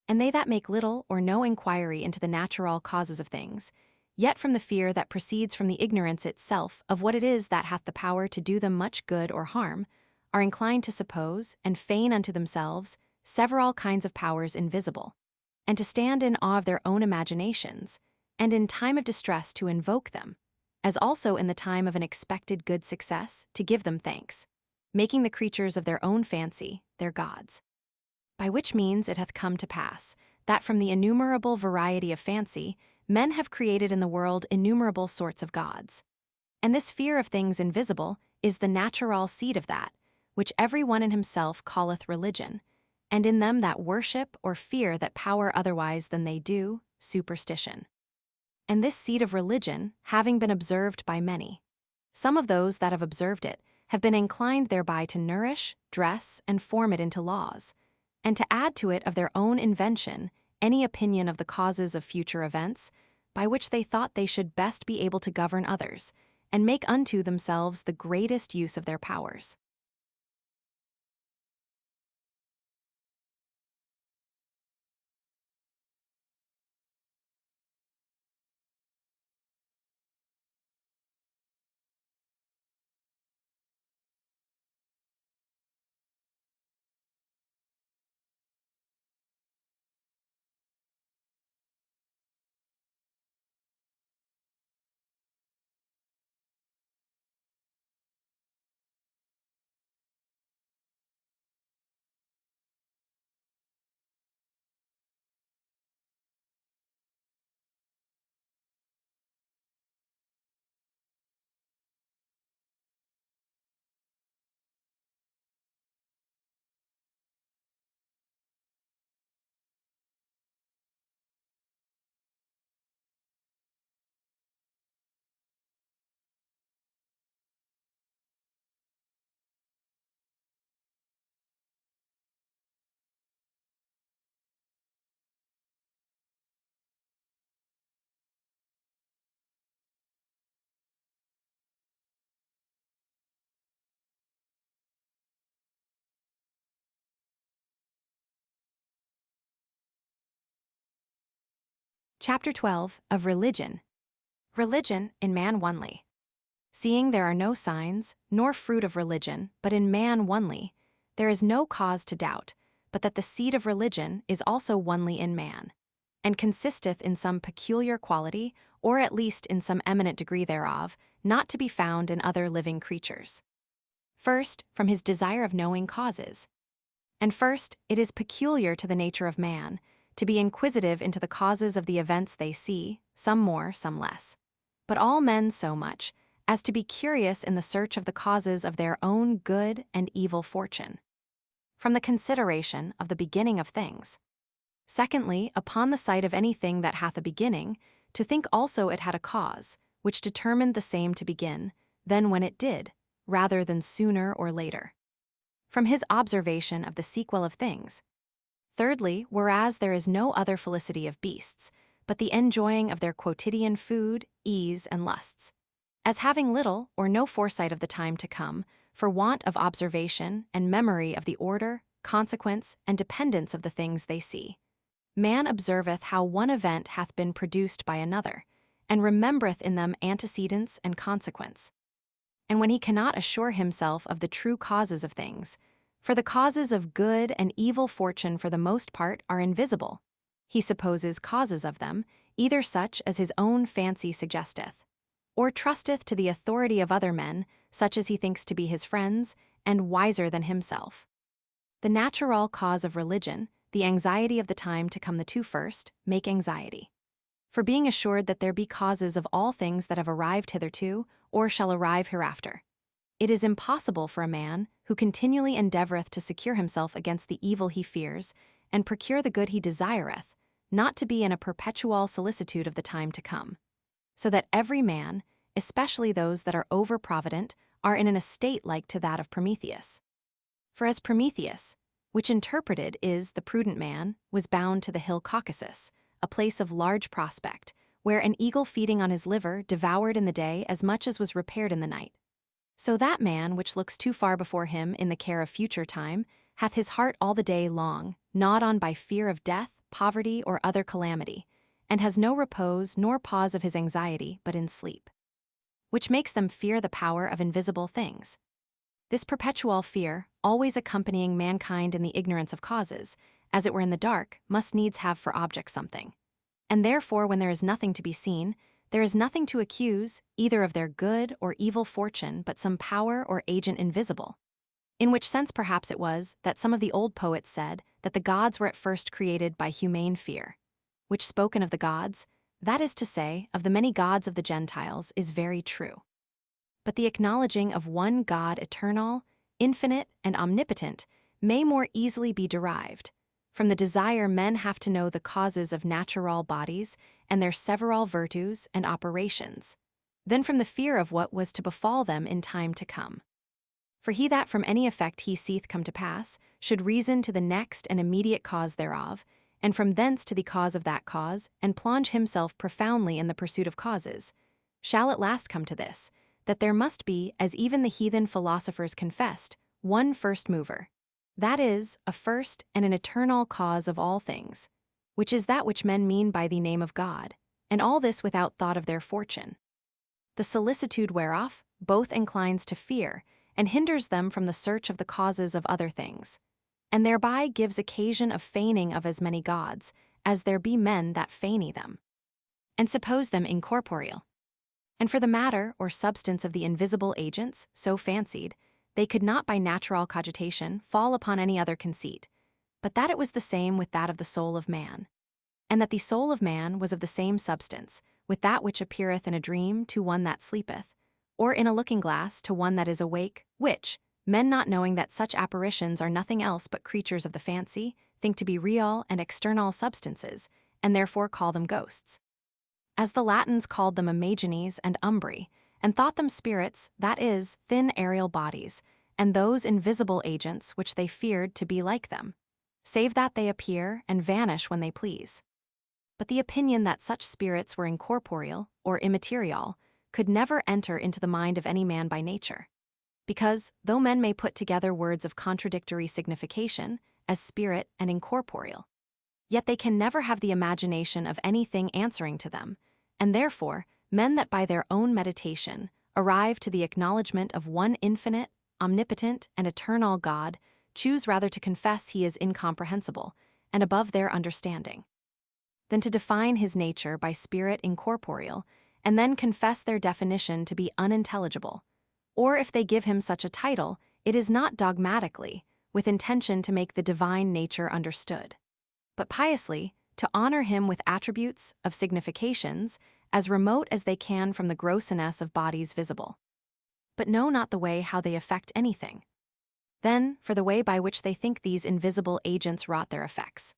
And they that make little or no inquiry into the natural causes of things, yet from the fear that proceeds from the ignorance itself of what it is that hath the power to do them much good or harm, are inclined to suppose, and feign unto themselves, several kinds of powers invisible, and to stand in awe of their own imaginations, and in time of distress to invoke them, as also in the time of an expected good success to give them thanks, making the creatures of their own fancy their gods. By which means it hath come to pass, that from the innumerable variety of fancy, men have created in the world innumerable sorts of gods. And this fear of things invisible is the natural seed of that, which every one in himself calleth religion, and in them that worship or fear that power otherwise than they do, superstition. And this seed of religion, having been observed by many, some of those that have observed it have been inclined thereby to nourish, dress, and form it into laws, and to add to it of their own invention any opinion of the causes of future events, by which they thought they should best be able to govern others, and make unto themselves the greatest use of their powers. Chapter 12 of Religion. Religion in man only. Seeing there are no signs, nor fruit of religion, but in man only, there is no cause to doubt, but that the seed of religion is also only in man, and consisteth in some peculiar quality, or at least in some eminent degree thereof, not to be found in other living creatures. First, from his desire of knowing causes. And first, it is peculiar to the nature of man, to be inquisitive into the causes of the events they see, some more, some less, but all men so much, as to be curious in the search of the causes of their own good and evil fortune. from the consideration of the beginning of things. Secondly, upon the sight of anything that hath a beginning, to think also it had a cause, which determined the same to begin, then when it did, rather than sooner or later. From his observation of the sequel of things. Thirdly, whereas there is no other felicity of beasts, but the enjoying of their quotidian food, ease, and lusts, as having little or no foresight of the time to come, for want of observation and memory of the order, consequence, and dependence of the things they see. Man observeth how one event hath been produced by another, and remembereth in them antecedents and consequence. And when he cannot assure himself of the true causes of things, for the causes of good and evil fortune for the most part are invisible, he supposes causes of them, either such as his own fancy suggesteth, or trusteth to the authority of other men, such as he thinks to be his friends, and wiser than himself. The natural cause of religion, the anxiety of the time to come, the two first, make anxiety. For being assured that there be causes of all things that have arrived hitherto, or shall arrive hereafter, it is impossible for a man, who continually endeavoureth to secure himself against the evil he fears, and procure the good he desireth, not to be in a perpetual solicitude of the time to come. So that every man, especially those that are over-provident, are in an estate like to that of Prometheus. For as Prometheus, which interpreted is the prudent man, was bound to the hill Caucasus, a place of large prospect, where an eagle feeding on his liver devoured in the day as much as was repaired in the night. So that man which looks too far before him in the care of future time, hath his heart all the day long, gnawed on by fear of death, poverty, or other calamity, and has no repose nor pause of his anxiety but in sleep, which makes them fear the power of invisible things. This perpetual fear, always accompanying mankind in the ignorance of causes, as it were in the dark, must needs have for object something. And therefore when there is nothing to be seen, there is nothing to accuse, either of their good or evil fortune, but some power or agent invisible. In which sense perhaps it was that some of the old poets said that the gods were at first created by humane fear, which spoken of the gods, that is to say, of the many gods of the Gentiles, is very true. But the acknowledging of one God eternal, infinite, and omnipotent may more easily be derived from the desire men have to know the causes of natural bodies and their several virtues and operations, than from the fear of what was to befall them in time to come. For he that from any effect he seeth come to pass should reason to the next and immediate cause thereof, and from thence to the cause of that cause, and plunge himself profoundly in the pursuit of causes, shall at last come to this, that there must be, as even the heathen philosophers confessed, one first mover, that is, a first and an eternal cause of all things, which is that which men mean by the name of God, and all this without thought of their fortune. The solicitude whereof both inclines to fear, and hinders them from the search of the causes of other things, and thereby gives occasion of feigning of as many gods, as there be men that feigny them, and suppose them incorporeal. And for the matter or substance of the invisible agents, so fancied, they could not by natural cogitation fall upon any other conceit, but that it was the same with that of the soul of man, and that the soul of man was of the same substance with that which appeareth in a dream to one that sleepeth, or in a looking-glass to one that is awake, which, men not knowing that such apparitions are nothing else but creatures of the fancy, think to be real and external substances, and therefore call them ghosts. As the Latins called them imagines and umbri, and thought them spirits, that is, thin aerial bodies, and those invisible agents which they feared to be like them, save that they appear and vanish when they please. But the opinion that such spirits were incorporeal or immaterial could never enter into the mind of any man by nature, because, though men may put together words of contradictory signification, as spirit and incorporeal, yet they can never have the imagination of anything answering to them, and therefore men that by their own meditation arrive to the acknowledgement of one infinite, omnipotent, and eternal God choose rather to confess he is incomprehensible and above their understanding, than to define his nature by spirit incorporeal, and then confess their definition to be unintelligible, or if they give him such a title, it is not dogmatically, with intention to make the divine nature understood, but piously to honor him with attributes of significations as remote as they can from the grossiness of bodies visible, but know not the way how they affect anything. Then, for the way by which they think these invisible agents wrought their effects.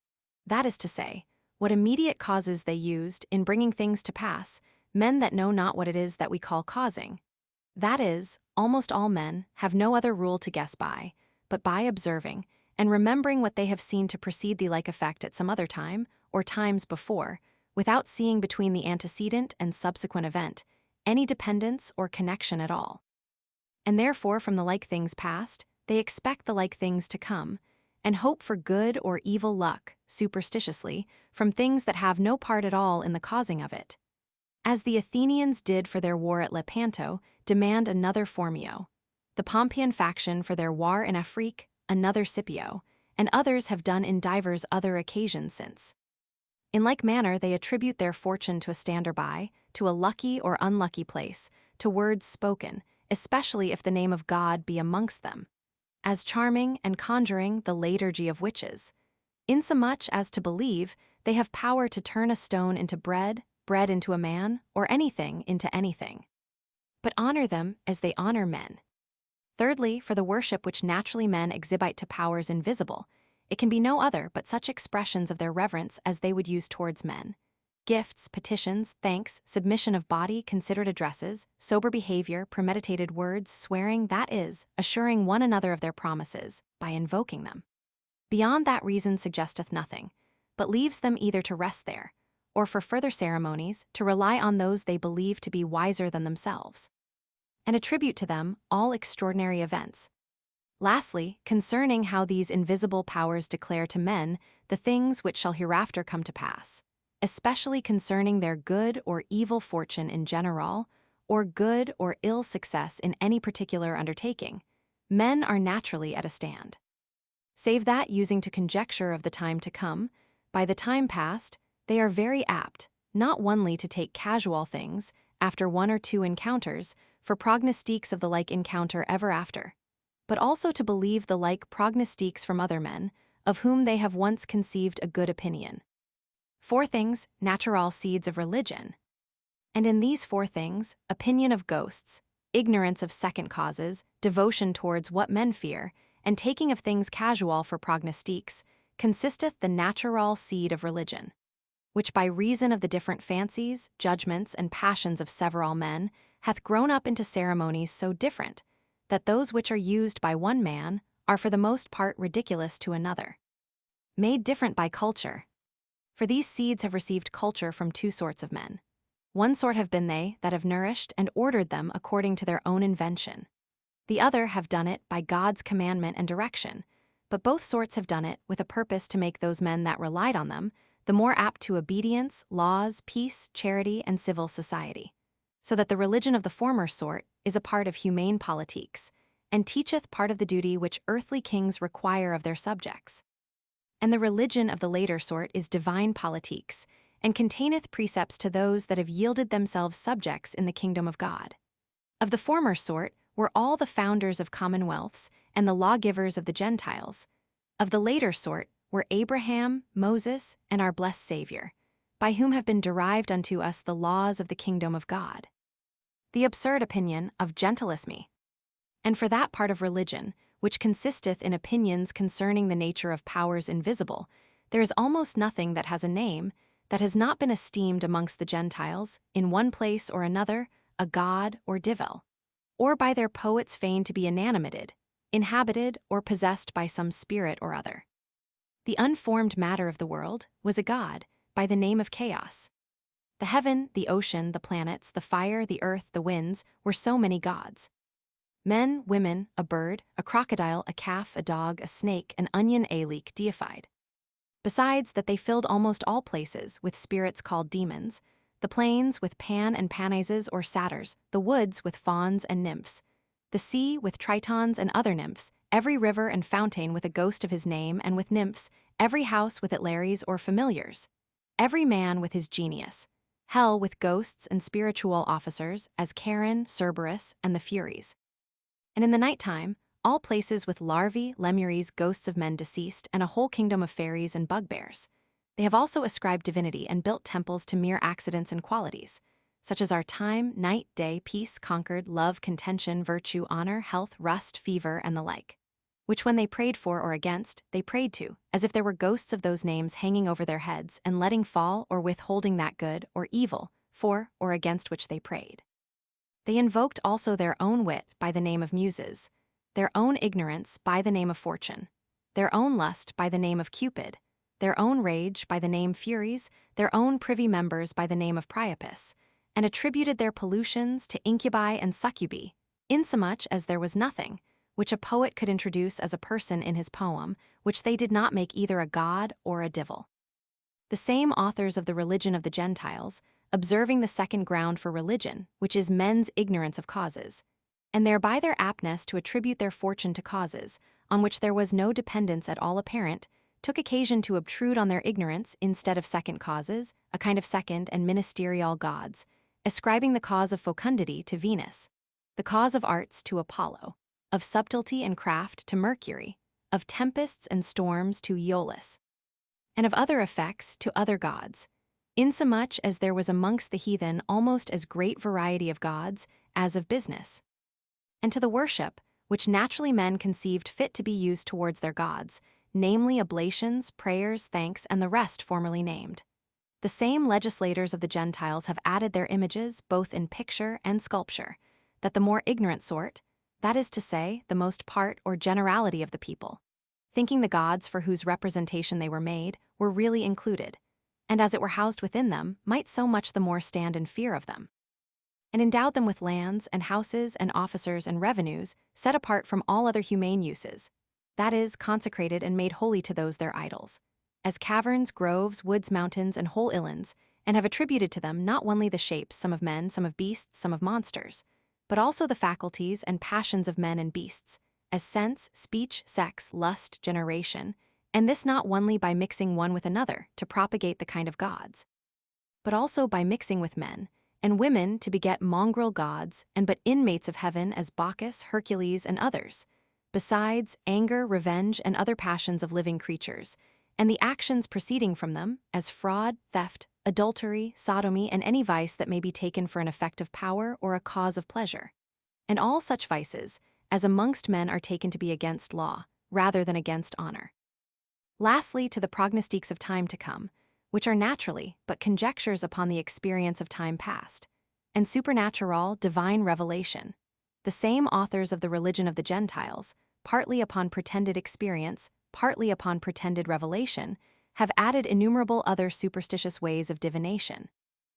That is to say, what immediate causes they used in bringing things to pass, men that know not what it is that we call causing. That is, almost all men have no other rule to guess by, but by observing, and remembering what they have seen to precede the like effect at some other time, or times before, without seeing between the antecedent and subsequent event any dependence or connection at all. And therefore from the like things past, they expect the like things to come, and hope for good or evil luck, superstitiously, from things that have no part at all in the causing of it. As the Athenians did for their war at Lepanto, demand another Phormio, the Pompeian faction for their war in Afrique, another Scipio, and others have done in divers other occasions since. In like manner they attribute their fortune to a stander-by, to a lucky or unlucky place, to words spoken, especially if the name of God be amongst them, as charming and conjuring the liturgy of witches, insomuch as to believe they have power to turn a stone into bread, bread into a man, or anything into anything. But honor them as they honor men. Thirdly, for the worship which naturally men exhibite to powers invisible, it can be no other but such expressions of their reverence as they would use towards men. Gifts, petitions, thanks, submission of body, considered addresses, sober behavior, premeditated words, swearing, that is, assuring one another of their promises, by invoking them. Beyond that reason suggesteth nothing, but leaves them either to rest there, or for further ceremonies, to rely on those they believe to be wiser than themselves, and attribute to them all extraordinary events. Lastly, concerning how these invisible powers declare to men the things which shall hereafter come to pass, especially concerning their good or evil fortune in general, or good or ill success in any particular undertaking, men are naturally at a stand. Save that using to conjecture of the time to come, by the time past, they are very apt, not only to take casual things, after one or two encounters, for prognostiques of the like encounter ever after, but also to believe the like prognostiques from other men, of whom they have once conceived a good opinion. 4 things, natural seeds of religion. And in these 4 things, opinion of ghosts, ignorance of second causes, devotion towards what men fear, and taking of things casual for prognostiques, consisteth the natural seed of religion, which by reason of the different fancies, judgments, and passions of several men, hath grown up into ceremonies so different, that those which are used by one man are for the most part ridiculous to another. Made different by culture. For these seeds have received culture from 2 sorts of men. One sort have been they that have nourished and ordered them according to their own invention. The other have done it by God's commandment and direction, but both sorts have done it with a purpose to make those men that relied on them the more apt to obedience, laws, peace, charity, and civil society, so that the religion of the former sort is a part of humane politiques, and teacheth part of the duty which earthly kings require of their subjects. And the religion of the later sort is divine politiques, and containeth precepts to those that have yielded themselves subjects in the kingdom of God. Of the former sort were all the founders of commonwealths and the lawgivers of the Gentiles. Of the later sort were Abraham, Moses, and our blessed Savior, by whom have been derived unto us the laws of the kingdom of God. The absurd opinion of gentilesme. And for that part of religion, which consisteth in opinions concerning the nature of powers invisible, there is almost nothing that has a name, that has not been esteemed amongst the Gentiles, in one place or another, a god or divell, or by their poets feigned to be inanimated, inhabited, or possessed by some spirit or other. The unformed matter of the world was a god, by the name of chaos. The heaven, the ocean, the planets, the fire, the earth, the winds, were so many gods. Men, women, a bird, a crocodile, a calf, a dog, a snake, an onion, a leek deified. Besides that they filled almost all places with spirits called demons, the plains with Pan and Panaises or satyrs, the woods with fauns and nymphs, the sea with tritons and other nymphs, every river and fountain with a ghost of his name and with nymphs, every house with Atlares or familiars, every man with his genius, hell with ghosts and spiritual officers as Charon, Cerberus, and the Furies. And in the night time, all places with larvae, lemures, ghosts of men deceased, and a whole kingdom of fairies and bugbears. They have also ascribed divinity and built temples to mere accidents and qualities, such as are time, night, day, peace, concord, love, contention, virtue, honor, health, rust, fever, and the like. which when they prayed for or against, they prayed to, as if there were ghosts of those names hanging over their heads and letting fall or withholding that good or evil for or against which they prayed. They invoked also their own wit by the name of muses, their own ignorance by the name of fortune, their own lust by the name of Cupid, their own rage by the name Furies, their own privy members by the name of Priapus, and attributed their pollutions to incubi and succubi, insomuch as there was nothing which a poet could introduce as a person in his poem, which they did not make either a god or a divil. The same authors of the Religion of the Gentiles, observing the second ground for religion, which is men's ignorance of causes, and thereby their aptness to attribute their fortune to causes, on which there was no dependence at all apparent, took occasion to obtrude on their ignorance instead of second causes, a kind of second and ministerial gods, ascribing the cause of fecundity to Venus, the cause of arts to Apollo, of subtlety and craft to Mercury, of tempests and storms to Aeolus, and of other effects to other gods, insomuch as there was amongst the heathen almost as great variety of gods as of business. And to the worship, which naturally men conceived fit to be used towards their gods, namely oblations, prayers, thanks, and the rest formerly named. The same legislators of the Gentiles have added their images both in picture and sculpture, that the more ignorant sort, that is to say, the most part or generality of the people, thinking the gods for whose representation they were made, were really included, and as it were housed within them, might so much the more stand in fear of them, and endowed them with lands and houses and officers and revenues set apart from all other humane uses, that is, consecrated and made holy to those their idols, as caverns, groves, woods, mountains, and whole islands, and have attributed to them not only the shapes, some of men, some of beasts, some of monsters, but also the faculties and passions of men and beasts, as sense, speech, sex, lust, generation, and this not only by mixing one with another to propagate the kind of gods, but also by mixing with men, and women to beget mongrel gods, and but inmates of heaven as Bacchus, Hercules, and others, besides anger, revenge, and other passions of living creatures, and the actions proceeding from them, as fraud, theft, adultery, sodomy, and any vice that may be taken for an effect of power or a cause of pleasure, and all such vices as amongst men are taken to be against law, rather than against honor. Lastly, to the prognostiques of time to come, which are naturally but conjectures upon the experience of time past, and supernatural divine revelation, the same authors of the Religion of the Gentiles, partly upon pretended experience, partly upon pretended revelation, have added innumerable other superstitious ways of divination,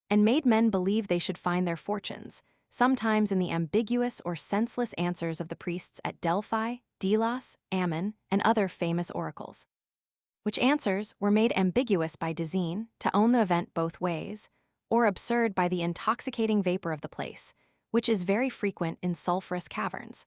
and made men believe they should find their fortunes, sometimes in the ambiguous or senseless answers of the priests at Delphi, Delos, Ammon, and other famous oracles, which answers were made ambiguous by Dezeen to own the event both ways, or absurd by the intoxicating vapor of the place, which is very frequent in sulphurous caverns,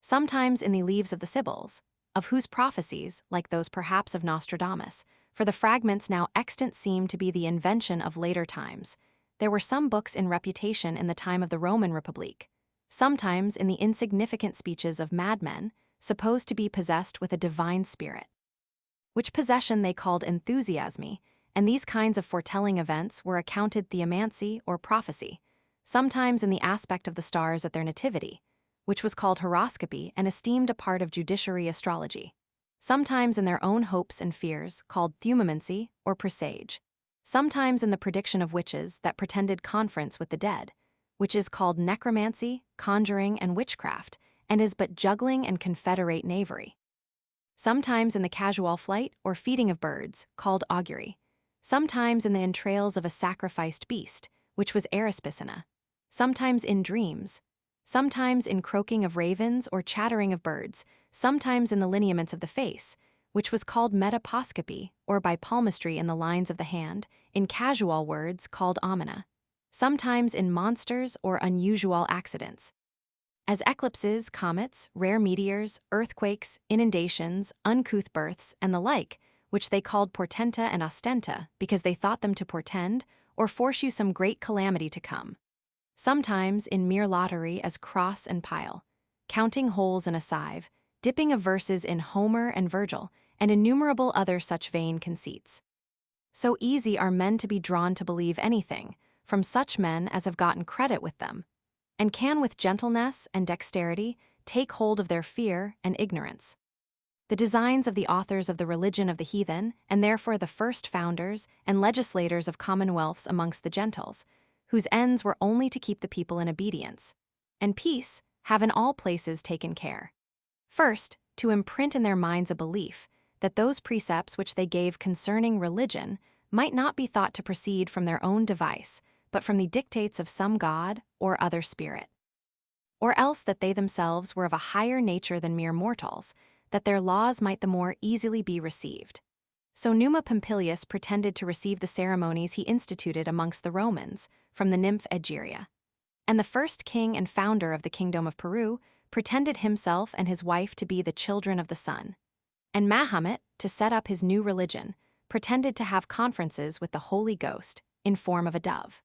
sometimes in the leaves of the Sibyls, of whose prophecies, like those perhaps of Nostradamus, for the fragments now extant seem to be the invention of later times, there were some books in reputation in the time of the Roman Republic, sometimes in the insignificant speeches of madmen, supposed to be possessed with a divine spirit, which possession they called enthusiasmi, and these kinds of foretelling events were accounted theomancy or prophecy, sometimes in the aspect of the stars at their nativity, which was called horoscopy and esteemed a part of judiciary astrology, sometimes in their own hopes and fears, called thumomancy or presage, sometimes in the prediction of witches that pretended conference with the dead, which is called necromancy, conjuring, and witchcraft, and is but juggling and confederate knavery, sometimes in the casual flight or feeding of birds, called augury, sometimes in the entrails of a sacrificed beast, which was erispicina, sometimes in dreams, sometimes in croaking of ravens or chattering of birds, sometimes in the lineaments of the face, which was called metaposcopy, or by palmistry in the lines of the hand, in casual words called omina, sometimes in monsters or unusual accidents, as eclipses, comets, rare meteors, earthquakes, inundations, uncouth births, and the like, which they called portenta and ostenta, because they thought them to portend or foreshew some great calamity to come, sometimes in mere lottery as cross and pile, counting holes in a sieve, dipping of verses in Homer and Virgil, and innumerable other such vain conceits. So easy are men to be drawn to believe anything, from such men as have gotten credit with them, and can with gentleness and dexterity take hold of their fear and ignorance. The designs of the authors of the religion of the heathen, and therefore the first founders and legislators of commonwealths amongst the Gentiles, whose ends were only to keep the people in obedience and peace, have in all places taken care. First, to imprint in their minds a belief that those precepts which they gave concerning religion might not be thought to proceed from their own device, but from the dictates of some god or other spirit. Or else that they themselves were of a higher nature than mere mortals, that their laws might the more easily be received. So Numa Pompilius pretended to receive the ceremonies he instituted amongst the Romans from the nymph Egeria. And the first king and founder of the kingdom of Peru pretended himself and his wife to be the children of the sun. And Mahomet, to set up his new religion, pretended to have conferences with the Holy Ghost in form of a dove.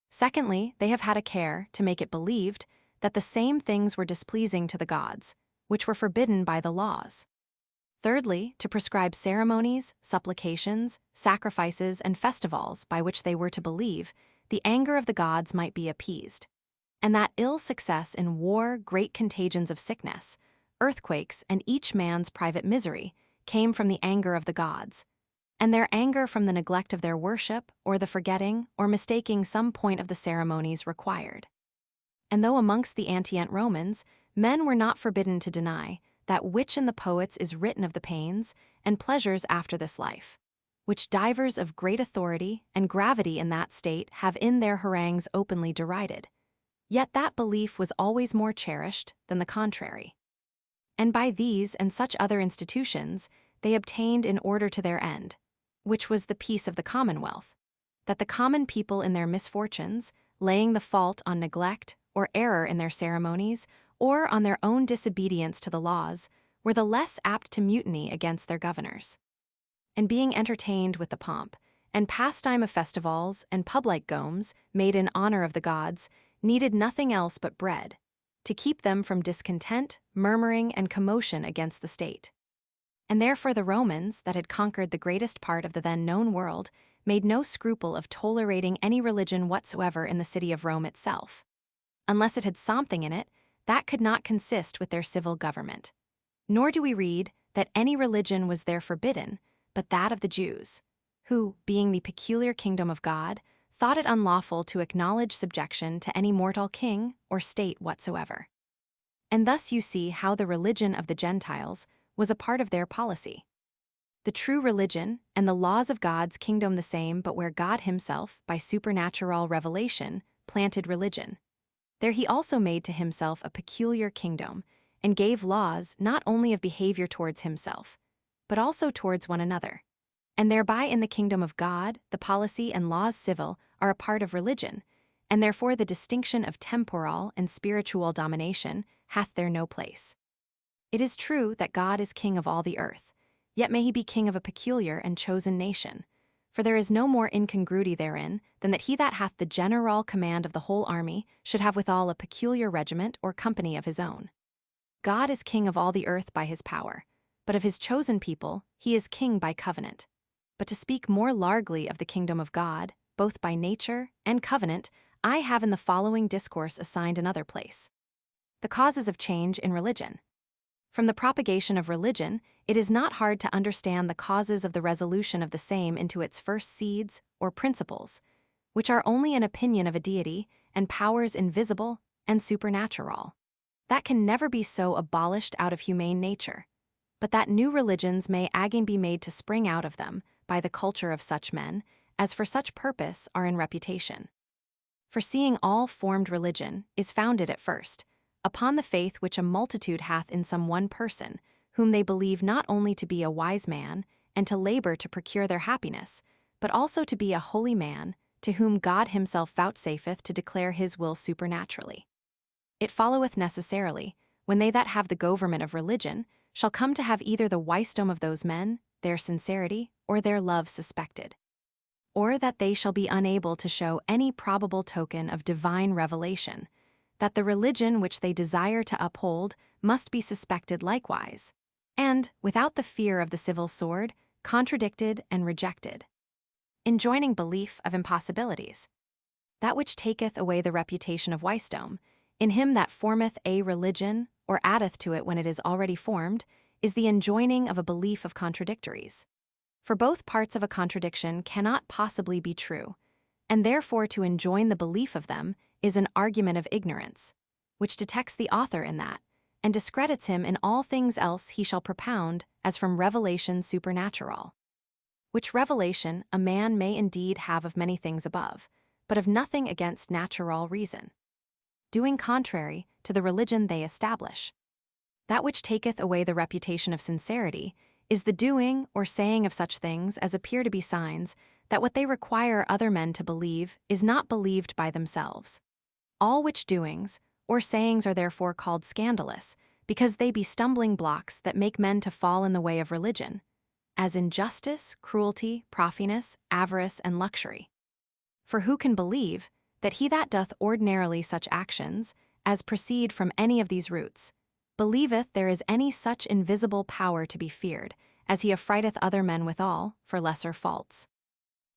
Secondly, they have had a care to make it believed that the same things were displeasing to the gods, which were forbidden by the laws. Thirdly, to prescribe ceremonies, supplications, sacrifices, and festivals by which they were to believe the anger of the gods might be appeased, and that ill success in war, great contagions of sickness, earthquakes, and each man's private misery came from the anger of the gods, and their anger from the neglect of their worship or the forgetting or mistaking some point of the ceremonies required. And though amongst the antient Romans, men were not forbidden to deny that which in the poets is written of the pains and pleasures after this life, which divers of great authority and gravity in that state have in their harangues openly derided, yet that belief was always more cherished than the contrary. And by these and such other institutions they obtained in order to their end, which was the peace of the commonwealth, that the common people in their misfortunes, laying the fault on neglect or error in their ceremonies, or on their own disobedience to the laws, were the less apt to mutiny against their governors. And being entertained with the pomp and pastime of festivals and public gomes made in honor of the gods, needed nothing else but bread, to keep them from discontent, murmuring, and commotion against the state. And therefore the Romans, that had conquered the greatest part of the then known world, made no scruple of tolerating any religion whatsoever in the city of Rome itself, unless it had something in it that could not consist with their civil government. Nor do we read that any religion was there forbidden, but that of the Jews, who, being the peculiar kingdom of God, thought it unlawful to acknowledge subjection to any mortal king or state whatsoever. And thus you see how the religion of the Gentiles was a part of their policy. The true religion and the laws of God's kingdom the same, but where God himself, by supernatural revelation, planted religion. There he also made to himself a peculiar kingdom, and gave laws not only of behavior towards himself, but also towards one another. And thereby in the kingdom of God, the policy and laws civil are a part of religion, and therefore the distinction of temporal and spiritual domination hath there no place. It is true that God is king of all the earth, yet may he be king of a peculiar and chosen nation. For there is no more incongruity therein than that he that hath the general command of the whole army should have withal a peculiar regiment or company of his own. God is king of all the earth by his power, but of his chosen people he is king by covenant. But to speak more largely of the kingdom of God, both by nature and covenant, I have in the following discourse assigned another place. The causes of change in religion. From the propagation of religion, it is not hard to understand the causes of the resolution of the same into its first seeds or principles, which are only an opinion of a deity and powers invisible and supernatural, that can never be so abolished out of humane nature, but that new religions may again be made to spring out of them by the culture of such men as for such purpose are in reputation. For seeing all formed religion is founded at first upon the faith which a multitude hath in some one person, whom they believe not only to be a wise man, and to labor to procure their happiness, but also to be a holy man, to whom God himself vouchsafeth to declare his will supernaturally. It followeth necessarily, when they that have the government of religion shall come to have either the wisdom of those men, their sincerity, or their love suspected, or that they shall be unable to show any probable token of divine revelation, that the religion which they desire to uphold must be suspected likewise, and, without the fear of the civil sword, contradicted and rejected. Enjoining belief of impossibilities. That which taketh away the reputation of wisdom, in him that formeth a religion, or addeth to it when it is already formed, is the enjoining of a belief of contradictories. For both parts of a contradiction cannot possibly be true, and therefore to enjoin the belief of them is an argument of ignorance, which detects the author in that, and discredits him in all things else he shall propound as from revelation supernatural. Which revelation a man may indeed have of many things above, but of nothing against natural reason, doing contrary to the religion they establish. That which taketh away the reputation of sincerity is the doing or saying of such things as appear to be signs that what they require other men to believe is not believed by themselves. All which doings or sayings are therefore called scandalous, because they be stumbling blocks that make men to fall in the way of religion, as injustice, cruelty, proffiness, avarice, and luxury. For who can believe that he that doth ordinarily such actions, as proceed from any of these roots, believeth there is any such invisible power to be feared, as he affrighteth other men withal, for lesser faults?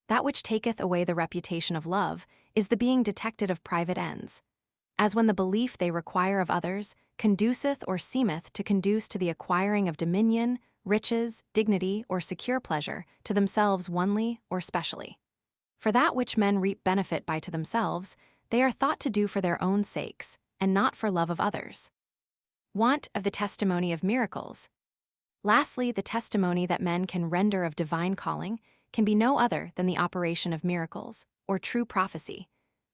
That which taketh away the reputation of love is the being detected of private ends, as when the belief they require of others conduceth or seemeth to conduce to the acquiring of dominion, riches, dignity, or secure pleasure to themselves onely or specially. For that which men reap benefit by to themselves, they are thought to do for their own sakes, and not for love of others. Want of the testimony of miracles. Lastly, the testimony that men can render of divine calling can be no other than the operation of miracles, or true prophecy,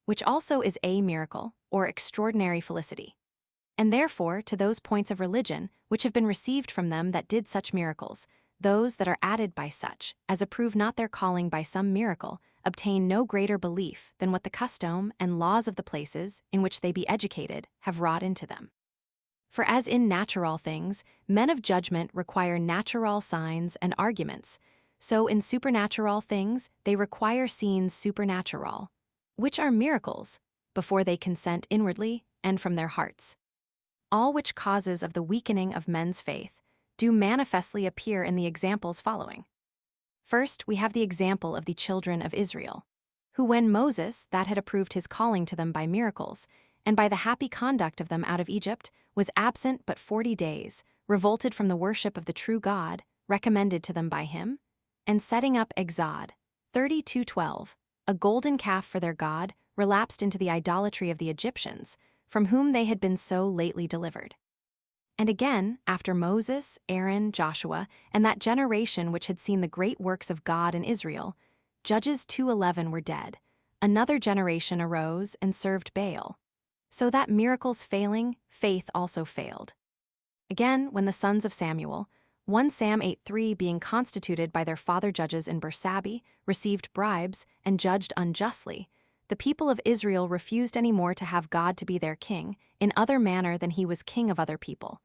which also is a miracle, or extraordinary felicity. And therefore, to those points of religion which have been received from them that did such miracles, those that are added by such, as approve not their calling by some miracle, obtain no greater belief than what the custom and laws of the places in which they be educated have wrought into them. For as in natural things, men of judgment require natural signs and arguments, so in supernatural things they require signs supernatural, which are miracles, before they consent inwardly and from their hearts. All which causes of the weakening of men's faith do manifestly appear in the examples following. First, we have the example of the children of Israel, who when Moses, that had approved his calling to them by miracles, and by the happy conduct of them out of Egypt, was absent but 40 days, revolted from the worship of the true God, recommended to them by him, and setting up Exod 32:12, a golden calf for their God, relapsed into the idolatry of the Egyptians, from whom they had been so lately delivered. And again, after Moses, Aaron, Joshua, and that generation which had seen the great works of God in Israel, Judges 2:11 were dead, another generation arose and served Baal. So that miracles failing, faith also failed. Again, when the sons of Samuel, 1 Sam 8:3 being constituted by their father judges in Bersabee, received bribes and judged unjustly, the people of Israel refused any more to have God to be their king in other manner than he was king of other people,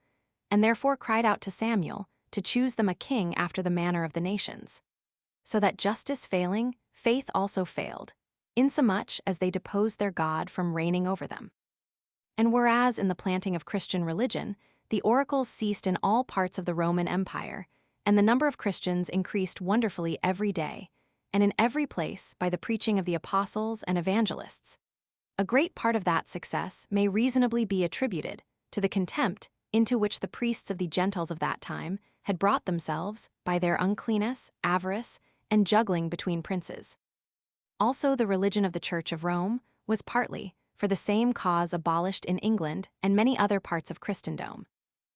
and therefore cried out to Samuel to choose them a king after the manner of the nations. So that justice failing, faith also failed, insomuch as they deposed their God from reigning over them. And whereas in the planting of Christian religion, the oracles ceased in all parts of the Roman Empire, and the number of Christians increased wonderfully every day, and in every place by the preaching of the apostles and evangelists, a great part of that success may reasonably be attributed to the contempt into which the priests of the Gentiles of that time had brought themselves by their uncleanness, avarice, and juggling between princes. Also the religion of the Church of Rome was partly for the same cause abolished in England and many other parts of Christendom,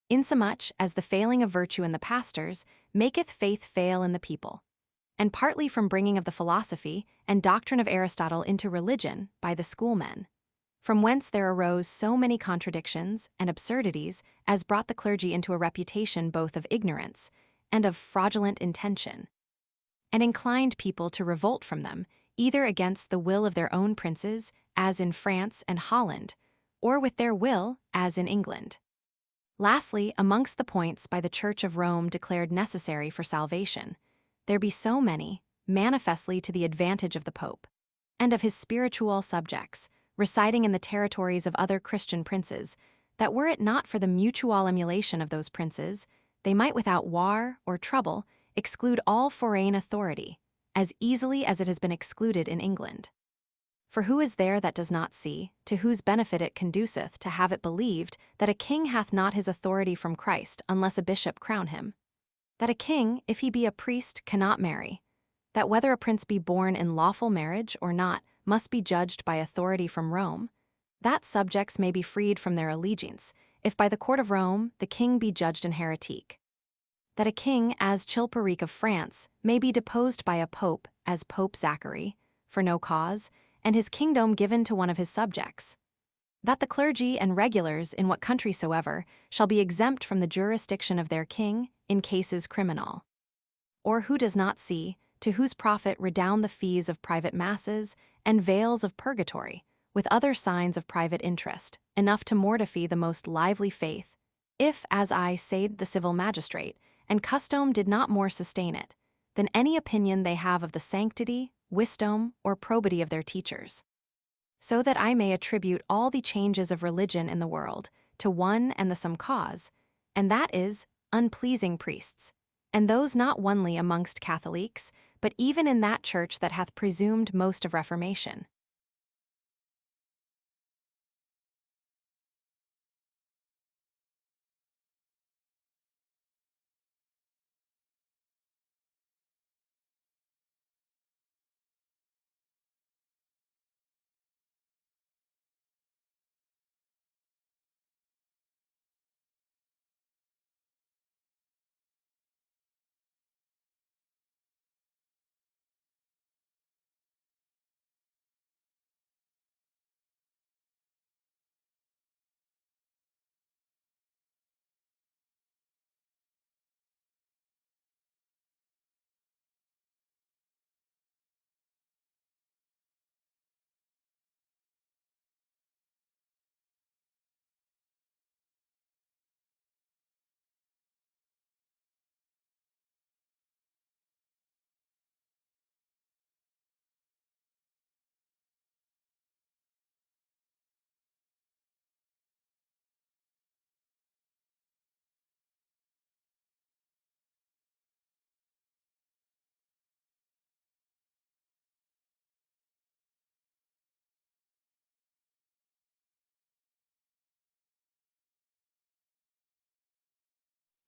insomuch as the failing of virtue in the pastors maketh faith fail in the people, and partly from bringing of the philosophy and doctrine of Aristotle into religion by the schoolmen, from whence there arose so many contradictions and absurdities as brought the clergy into a reputation both of ignorance and of fraudulent intention, and inclined people to revolt from them, either against the will of their own princes, as in France and Holland, or with their will, as in England. Lastly, amongst the points by the Church of Rome declared necessary for salvation, there be so many, manifestly to the advantage of the Pope, and of his spiritual subjects, residing in the territories of other Christian princes, that were it not for the mutual emulation of those princes, they might without war or trouble exclude all foreign authority, as easily as it has been excluded in England. For who is there that does not see, to whose benefit it conduceth to have it believed that a king hath not his authority from Christ unless a bishop crown him? That a king, if he be a priest, cannot marry? That whether a prince be born in lawful marriage or not must be judged by authority from Rome? That subjects may be freed from their allegiance, if by the court of Rome the king be judged an heretic? That a king, as Chilperic of France, may be deposed by a pope, as Pope Zachary, for no cause, and his kingdom given to one of his subjects? That the clergy and regulars, in what country soever, shall be exempt from the jurisdiction of their king, in cases criminal? Or who does not see, to whose profit redound the fees of private masses and veils of purgatory, with other signs of private interest, enough to mortify the most lively faith, if, as I said the civil magistrate, and custom did not more sustain it, than any opinion they have of the sanctity, wisdom, or probity of their teachers? So that I may attribute all the changes of religion in the world to one and the same cause, and that is, unpleasing priests, and those not only amongst Catholics, but even in that church that hath presumed most of Reformation.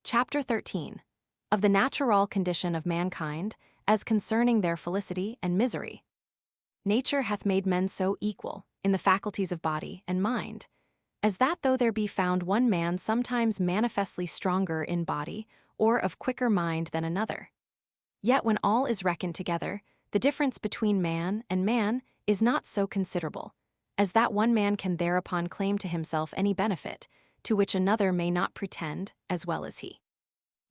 Chapter 13. Of the natural condition of mankind, as concerning their felicity and misery. Nature hath made men so equal, in the faculties of body and mind, as that though there be found one man sometimes manifestly stronger in body, or of quicker mind than another, yet when all is reckoned together, the difference between man and man is not so considerable, as that one man can thereupon claim to himself any benefit, to which another may not pretend as well as he.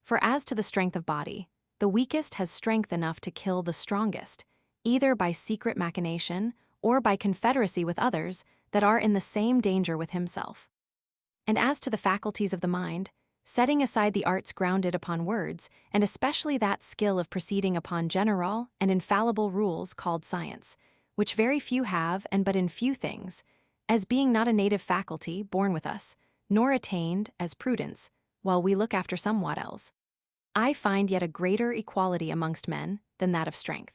For as to the strength of body, the weakest has strength enough to kill the strongest, either by secret machination or by confederacy with others that are in the same danger with himself. And as to the faculties of the mind, setting aside the arts grounded upon words, and especially that skill of proceeding upon general and infallible rules called science, which very few have and but in few things, as being not a native faculty born with us, nor attained as prudence, while we look after somewhat else, I find yet a greater equality amongst men than that of strength.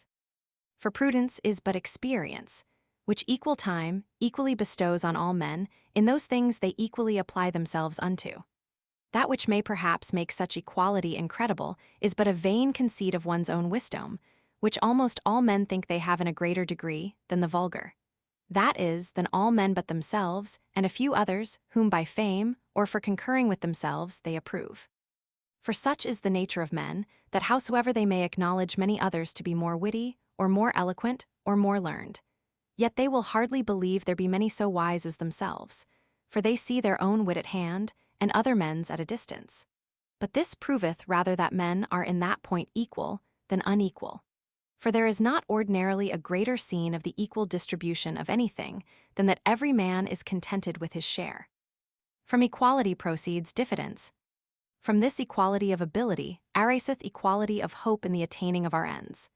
For prudence is but experience, which equal time equally bestows on all men in those things they equally apply themselves unto. That which may perhaps make such equality incredible is but a vain conceit of one's own wisdom, which almost all men think they have in a greater degree than the vulgar. That is, than all men but themselves, and a few others, whom by fame, or for concurring with themselves, they approve. For such is the nature of men, that howsoever they may acknowledge many others to be more witty, or more eloquent, or more learned, yet they will hardly believe there be many so wise as themselves, for they see their own wit at hand, and other men's at a distance. But this proveth rather that men are in that point equal than unequal. For there is not ordinarily a greater scene of the equal distribution of anything than that every man is contented with his share. From equality proceeds diffidence. From this equality of ability ariseth equality of hope in the attaining of our ends.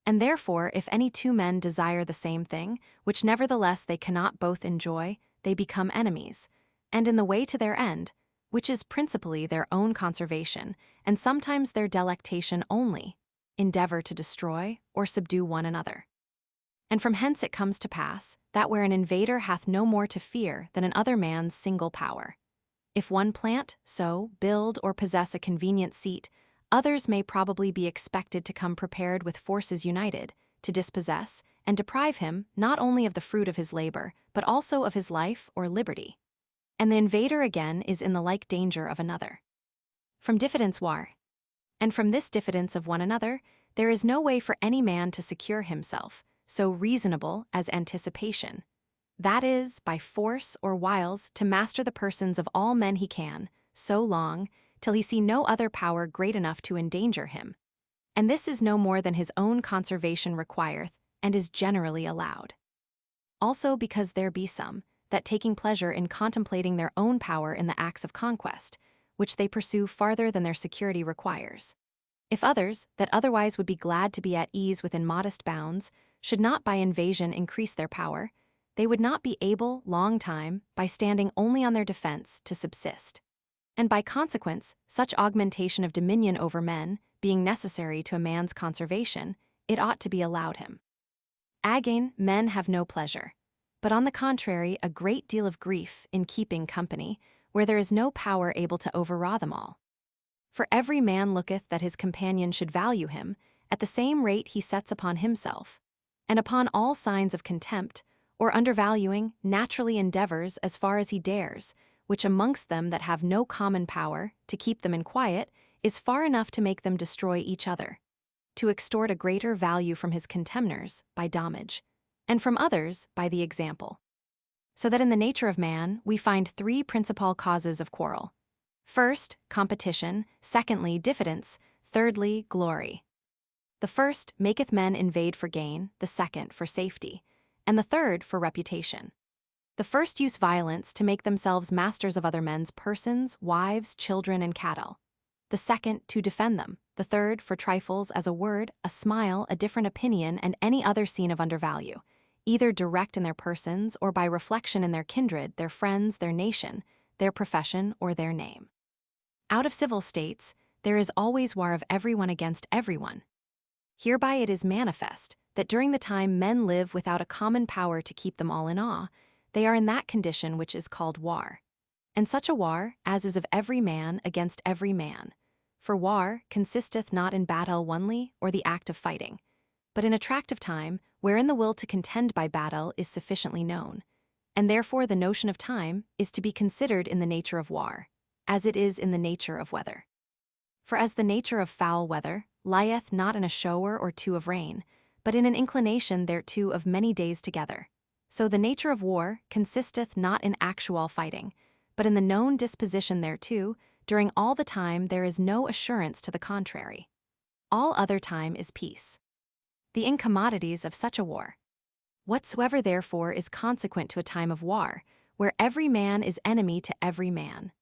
And therefore, if any two men desire the same thing, which nevertheless they cannot both enjoy, they become enemies, and in the way to their end, which is principally their own conservation, and sometimes their delectation only, endeavor to destroy or subdue one another. And from hence it comes to pass, that where an invader hath no more to fear than another man's single power. If one plant, sow, build, or possess a convenient seat, others may probably be expected to come prepared with forces united, to dispossess, and deprive him not only of the fruit of his labor, but also of his life or liberty. And the invader again is in the like danger of another. From diffidence war. And from this diffidence of one another, there is no way for any man to secure himself, so reasonable as anticipation. That is, by force or wiles to master the persons of all men he can, so long, till he see no other power great enough to endanger him. And this is no more than his own conservation requireth, and is generally allowed. Also because there be some, that taking pleasure in contemplating their own power in the acts of conquest, which they pursue farther than their security requires. If others, that otherwise would be glad to be at ease within modest bounds, should not by invasion increase their power, they would not be able, long time, by standing only on their defense, to subsist. And by consequence, such augmentation of dominion over men, being necessary to a man's conservation, it ought to be allowed him. Again, men have no pleasure, but on the contrary a great deal of grief in keeping company, where there is no power able to overawe them all. For every man looketh that his companion should value him, at the same rate he sets upon himself, and upon all signs of contempt, or undervaluing, naturally endeavors as far as he dares, which amongst them that have no common power, to keep them in quiet, is far enough to make them destroy each other, to extort a greater value from his contemners by domage, and from others by the example. So that in the nature of man we find three principal causes of quarrel. First, competition, secondly, diffidence, thirdly, glory. The first maketh men invade for gain, the second for safety, and the third for reputation. The first use violence to make themselves masters of other men's persons, wives, children, and cattle. The second to defend them, the third for trifles as a word, a smile, a different opinion, and any other scene of undervalue, either direct in their persons or by reflection in their kindred, their friends, their nation, their profession, or their name. Out of civil states, there is always war of everyone against everyone. Hereby it is manifest that during the time men live without a common power to keep them all in awe, they are in that condition which is called war. And such a war as is of every man against every man. For war consisteth not in battle only, or the act of fighting, but in a tract of time wherein the will to contend by battle is sufficiently known, and therefore the notion of time is to be considered in the nature of war, as it is in the nature of weather. For as the nature of foul weather lieth not in a shower or two of rain, but in an inclination thereto of many days together, so the nature of war consisteth not in actual fighting, but in the known disposition thereto, during all the time there is no assurance to the contrary. All other time is peace. The incommodities of such a war. Whatsoever therefore is consequent to a time of war, where every man is enemy to every man,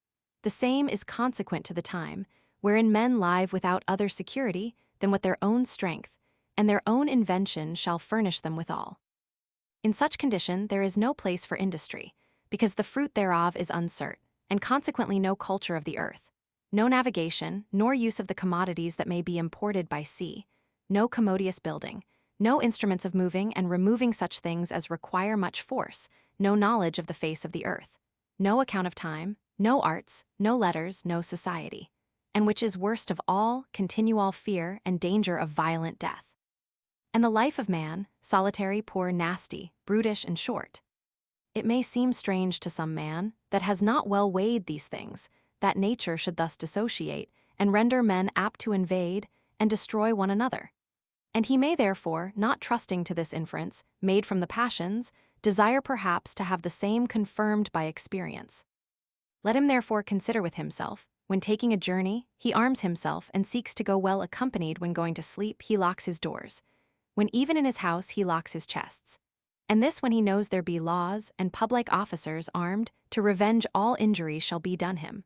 the same is consequent to the time, wherein men live without other security than what their own strength and their own invention shall furnish them withal. In such condition there is no place for industry, because the fruit thereof is uncertain, and consequently no culture of the earth, no navigation, nor use of the commodities that may be imported by sea, no commodious building, no instruments of moving and removing such things as require much force, no knowledge of the face of the earth, no account of time, no arts, no letters, no society, and which is worst of all, continual fear and danger of violent death. And the life of man, solitary, poor, nasty, brutish, and short. It may seem strange to some man, that has not well weighed these things, that nature should thus dissociate, and render men apt to invade and destroy one another. And he may therefore, not trusting to this inference, made from the passions, desire perhaps to have the same confirmed by experience. Let him therefore consider with himself, when taking a journey, he arms himself and seeks to go well accompanied. When going to sleep, he locks his doors. When even in his house, he locks his chests. And this when he knows there be laws and public officers armed, to revenge all injuries shall be done him.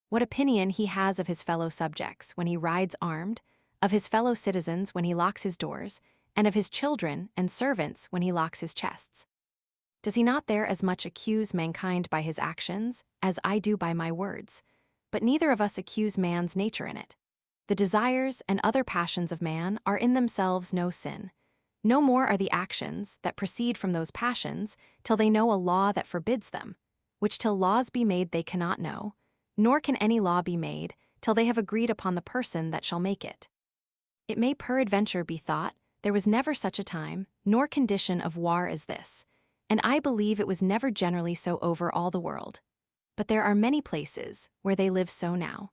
What opinion he has of his fellow subjects when he rides armed, of his fellow citizens when he locks his doors, and of his children and servants when he locks his chests? Does he not there as much accuse mankind by his actions, as I do by my words? But neither of us accuse man's nature in it. The desires and other passions of man are in themselves no sin, No more are the actions that proceed from those passions till they know a law that forbids them, which till laws be made they cannot know, nor can any law be made till they have agreed upon the person that shall make it. It may peradventure be thought there was never such a time nor condition of war as this, and I believe it was never generally so over all the world. But there are many places where they live so now.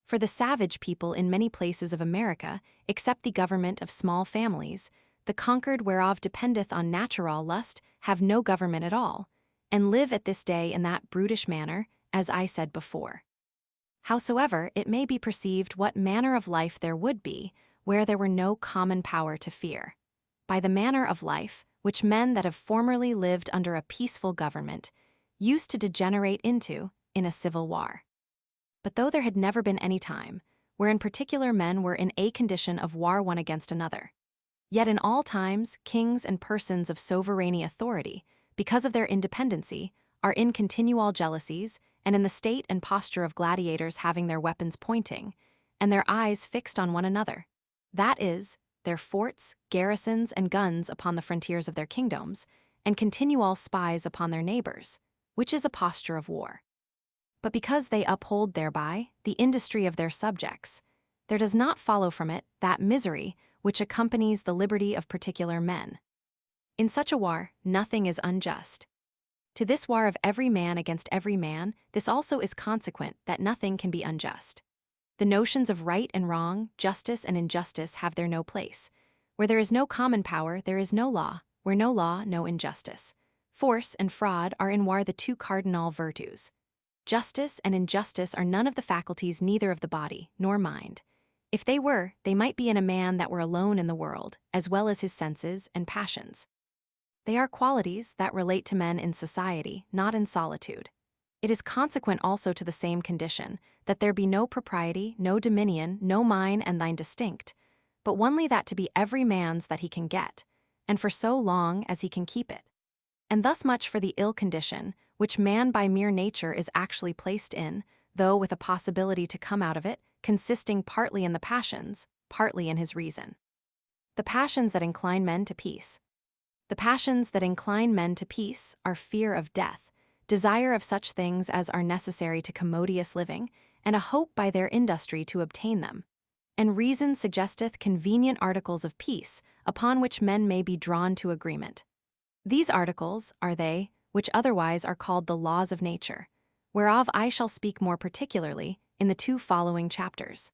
For the savage people in many places of America accept the government of small families, the conquered whereof dependeth on natural lust have no government at all, and live at this day in that brutish manner, as I said before. Howsoever it may be perceived what manner of life there would be, where there were no common power to fear, by the manner of life which men that have formerly lived under a peaceful government used to degenerate into in a civil war. But though there had never been any time wherein particular men were in a condition of war one against another, yet in all times kings and persons of sovereign authority, because of their independency, are in continual jealousies, and in the state and posture of gladiators having their weapons pointing, and their eyes fixed on one another, that is, their forts, garrisons, and guns upon the frontiers of their kingdoms, and continual spies upon their neighbors, which is a posture of war. But because they uphold thereby the industry of their subjects, there does not follow from it that misery which accompanies the liberty of particular men. In such a war, nothing is unjust. To this war of every man against every man, this also is consequent that nothing can be unjust. The notions of right and wrong, justice and injustice have there no place. Where there is no common power, there is no law. Where no law, no injustice. Force and fraud are in war the two cardinal virtues. Justice and injustice are none of the faculties neither of the body nor mind. If they were, they might be in a man that were alone in the world, as well as his senses and passions. They are qualities that relate to men in society, not in solitude. It is consequent also to the same condition, that there be no propriety, no dominion, no mine and thine distinct, but only that to be every man's that he can get, and for so long as he can keep it. And thus much for the ill condition, which man by mere nature is actually placed in, though with a possibility to come out of it, consisting partly in the passions, partly in his reason. The passions that incline men to peace. The passions that incline men to peace are fear of death, desire of such things as are necessary to commodious living, and a hope by their industry to obtain them. And reason suggesteth convenient articles of peace, upon which men may be drawn to agreement. These articles are they, which otherwise are called the laws of nature, whereof I shall speak more particularly in the 2 following chapters.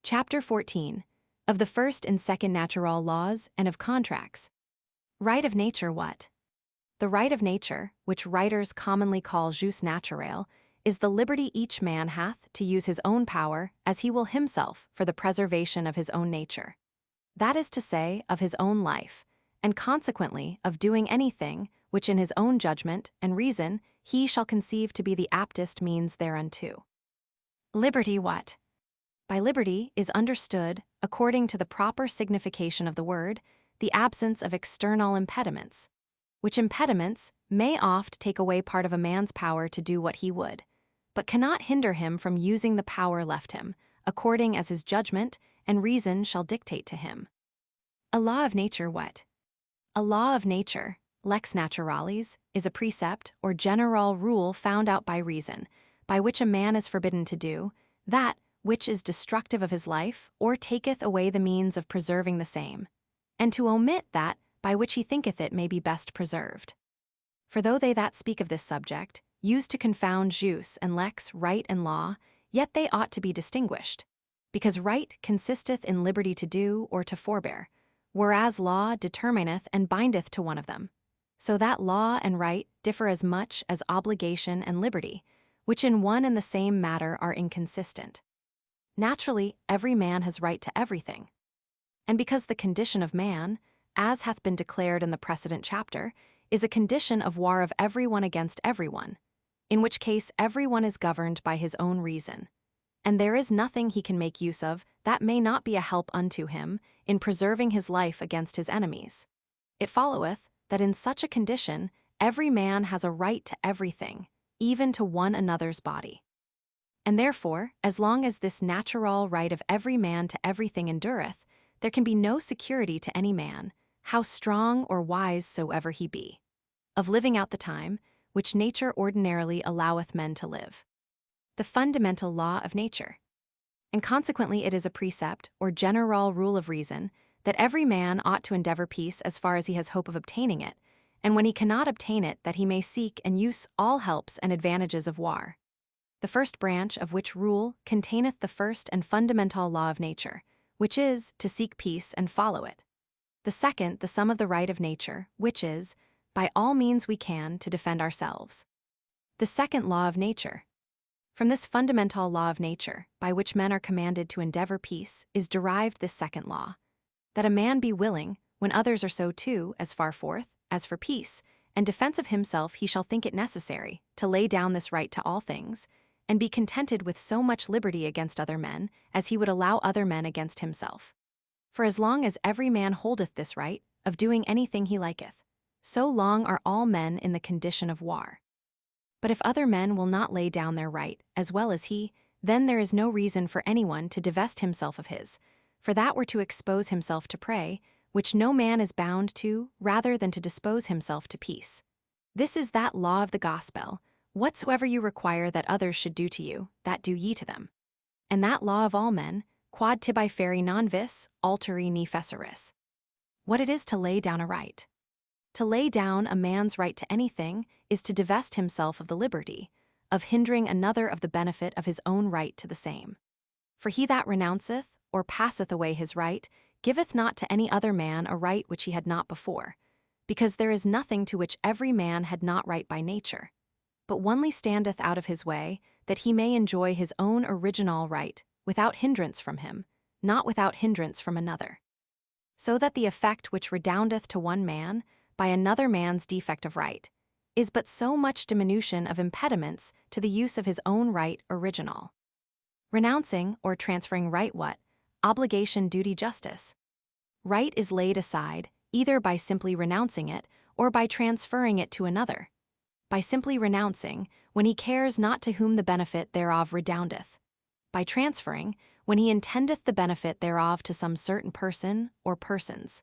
Chapter 14. Of the first and second natural laws and of contracts. Right of nature what? The right of nature, which writers commonly call jus naturale, is the liberty each man hath to use his own power as he will himself for the preservation of his own nature. That is to say, of his own life, and consequently of doing anything which in his own judgment and reason he shall conceive to be the aptest means thereunto. Liberty what? By liberty is understood, according to the proper signification of the word, the absence of external impediments, which impediments may oft take away part of a man's power to do what he would, but cannot hinder him from using the power left him, according as his judgment and reason shall dictate to him. A law of nature what? A law of nature, lex naturalis, is a precept or general rule found out by reason, by which a man is forbidden to do that which is destructive of his life or taketh away the means of preserving the same, and to omit that by which he thinketh it may be best preserved. For though they that speak of this subject use to confound jus and lex, right and law, yet they ought to be distinguished, because right consisteth in liberty to do or to forbear, whereas law determineth and bindeth to one of them, so that law and right differ as much as obligation and liberty, which in one and the same matter are inconsistent. Naturally, every man has right to everything. And because the condition of man, as hath been declared in the precedent chapter, is a condition of war of everyone against everyone, in which case everyone is governed by his own reason, and there is nothing he can make use of that may not be a help unto him in preserving his life against his enemies. It followeth that in such a condition every man has a right to everything, even to one another's body. And therefore, as long as this natural right of every man to everything endureth, there can be no security to any man, how strong or wise soever he be, of living out the time which nature ordinarily alloweth men to live. The fundamental law of nature. And consequently it is a precept or general rule of reason that every man ought to endeavor peace as far as he has hope of obtaining it, and when he cannot obtain it, that he may seek and use all helps and advantages of war. The first branch of which rule containeth the first and fundamental law of nature, which is to seek peace and follow it. The second, the sum of the right of nature, which is, by all means we can, to defend ourselves. The second law of nature. From this fundamental law of nature, by which men are commanded to endeavor peace, is derived this second law, that a man be willing, when others are so too, as far forth, as for peace, and defense of himself he shall think it necessary, to lay down this right to all things, and be contented with so much liberty against other men, as he would allow other men against himself. For as long as every man holdeth this right, of doing anything he liketh, so long are all men in the condition of war. But if other men will not lay down their right, as well as he, then there is no reason for anyone to divest himself of his, for that were to expose himself to prey, which no man is bound to, rather than to dispose himself to peace. This is that law of the gospel, whatsoever you require that others should do to you, that do ye to them. And that law of all men, quod tibi feri non vis, alteri ne feceris. What it is to lay down a right. To lay down a man's right to anything is to divest himself of the liberty, of hindering another of the benefit of his own right to the same. For he that renounceth, or passeth away his right, giveth not to any other man a right which he had not before, because there is nothing to which every man had not right by nature, but onely standeth out of his way, that he may enjoy his own original right, without hindrance from him, not without hindrance from another. So that the effect which redoundeth to one man, by another man's defect of right, is but so much diminution of impediments to the use of his own right original. Renouncing or transferring right what? Obligation, duty, justice. Right is laid aside, either by simply renouncing it, or by transferring it to another. By simply renouncing, when he cares not to whom the benefit thereof redoundeth. By transferring, when he intendeth the benefit thereof to some certain person or persons.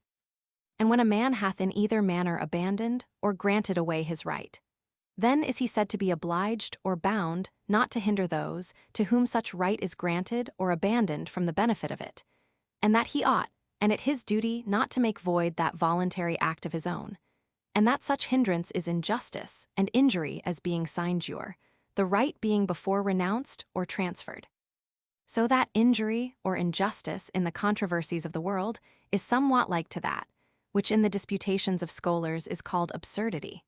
And when a man hath in either manner abandoned or granted away his right, then is he said to be obliged or bound not to hinder those to whom such right is granted or abandoned from the benefit of it, and that he ought, and it his duty not to make void that voluntary act of his own, and that such hindrance is injustice and injury as being sinjure, the right being before renounced or transferred. So that injury or injustice in the controversies of the world is somewhat like to that, which in the disputations of scholars is called absurdity.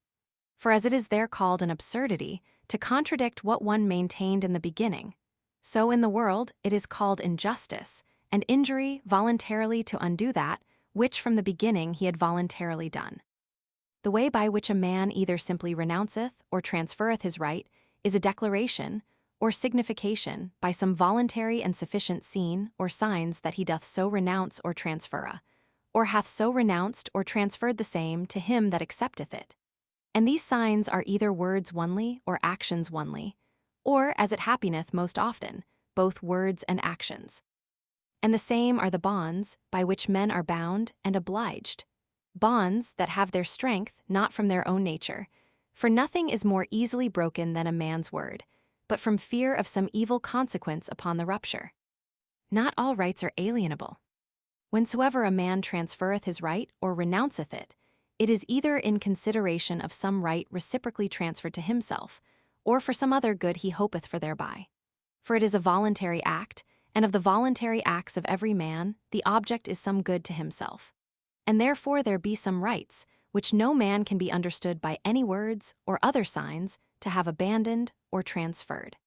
For as it is there called an absurdity to contradict what one maintained in the beginning, so in the world it is called injustice and injury voluntarily to undo that which from the beginning he had voluntarily done. The way by which a man either simply renounceth or transferreth his right is a declaration or signification by some voluntary and sufficient sign or signs that he doth so renounce or transferra, or hath so renounced or transferred the same to him that accepteth it. And these signs are either words only or actions only, or as it happeneth most often, both words and actions. And the same are the bonds, by which men are bound and obliged, bonds that have their strength not from their own nature, for nothing is more easily broken than a man's word, but from fear of some evil consequence upon the rupture. Not all rights are alienable. Whensoever a man transferreth his right or renounceth it, it is either in consideration of some right reciprocally transferred to himself, or for some other good he hopeth for thereby. For it is a voluntary act, and of the voluntary acts of every man, the object is some good to himself. And therefore there be some rights, which no man can be understood by any words or other signs to have abandoned or transferred.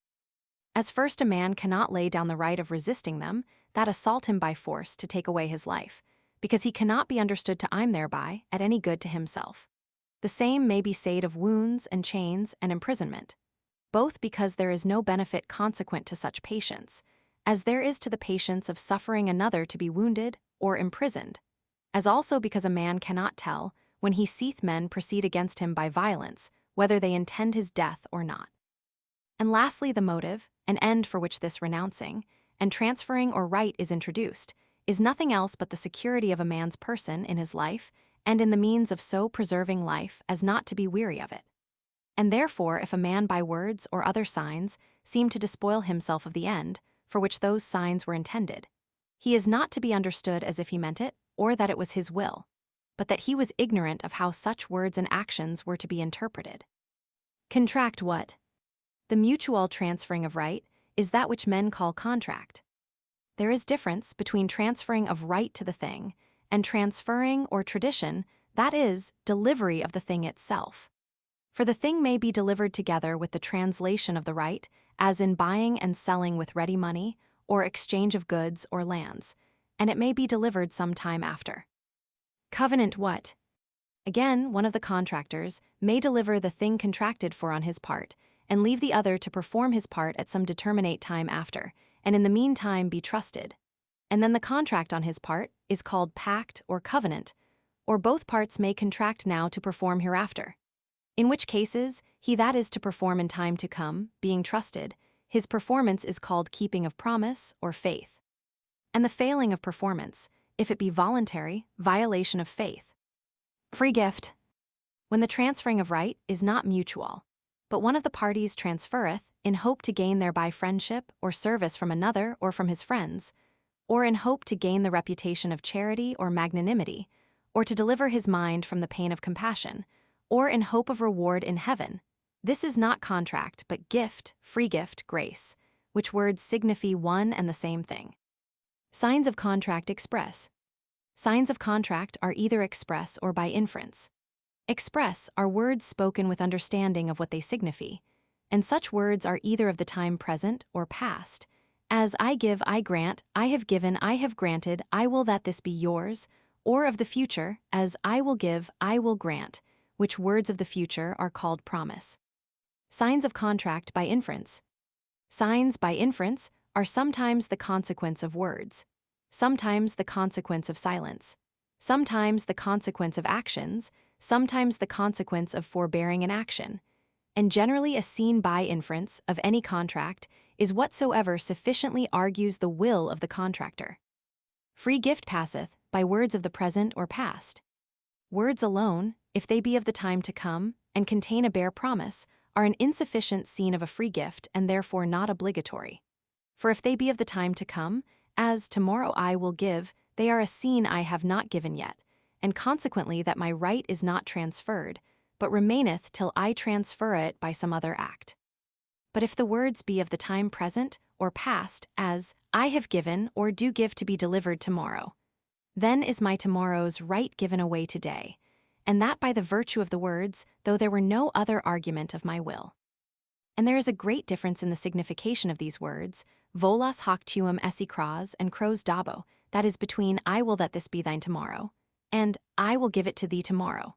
As first a man cannot lay down the right of resisting them, that assault him by force to take away his life, because he cannot be understood to aim thereby at any good to himself. The same may be said of wounds and chains and imprisonment, both because there is no benefit consequent to such patience, as there is to the patience of suffering another to be wounded or imprisoned, as also because a man cannot tell, when he seeth men proceed against him by violence, whether they intend his death or not. And lastly, the motive, an end for which this renouncing and transferring or right is introduced, is nothing else but the security of a man's person in his life and in the means of so preserving life as not to be weary of it. And therefore, if a man by words or other signs seem to despoil himself of the end for which those signs were intended, he is not to be understood as if he meant it, or that it was his will, but that he was ignorant of how such words and actions were to be interpreted. Contract what? The mutual transferring of right is that which men call contract. There is difference between transferring of right to the thing and transferring or tradition, that is, delivery of the thing itself. For the thing may be delivered together with the translation of the right, as in buying and selling with ready money, or exchange of goods or lands, and it may be delivered some time after. Covenant what? Again, one of the contractors may deliver the thing contracted for on his part, and leave the other to perform his part at some determinate time after, and in the meantime be trusted. And then the contract on his part is called pact or covenant, or both parts may contract now to perform hereafter. In which cases, he that is to perform in time to come, being trusted, his performance is called keeping of promise or faith. And the failing of performance, if it be voluntary, violation of faith. Free gift. When the transferring of right is not mutual, but one of the parties transferreth in hope to gain thereby friendship or service from another or from his friends, or in hope to gain the reputation of charity or magnanimity, or to deliver his mind from the pain of compassion, or in hope of reward in heaven, this is not contract but gift, free gift, grace, which words signify one and the same thing. Signs of contract express. Signs of contract are either express or by inference. Express are words spoken with understanding of what they signify, and such words are either of the time present or past, as I give, I grant, I have given, I have granted, I will that this be yours, or of the future, as I will give, I will grant, which words of the future are called promise. Signs of contract by inference. Signs by inference are sometimes the consequence of words, sometimes the consequence of silence, sometimes the consequence of actions, sometimes the consequence of forbearing an action, and generally a seen by inference of any contract is whatsoever sufficiently argues the will of the contractor. Free gift passeth by words of the present or past. Words alone, if they be of the time to come and contain a bare promise, are an insufficient scene of a free gift and therefore not obligatory. For if they be of the time to come, as tomorrow I will give, they are a scene I have not given yet, and consequently that my right is not transferred, but remaineth till I transfer it by some other act. But if the words be of the time present or past, as I have given or do give to be delivered tomorrow, then is my tomorrow's right given away today, and that by the virtue of the words, though there were no other argument of my will. And there is a great difference in the signification of these words, volas hoc tuum esse cras and cros dabo, that is between I will that this be thine tomorrow, and I will give it to thee tomorrow.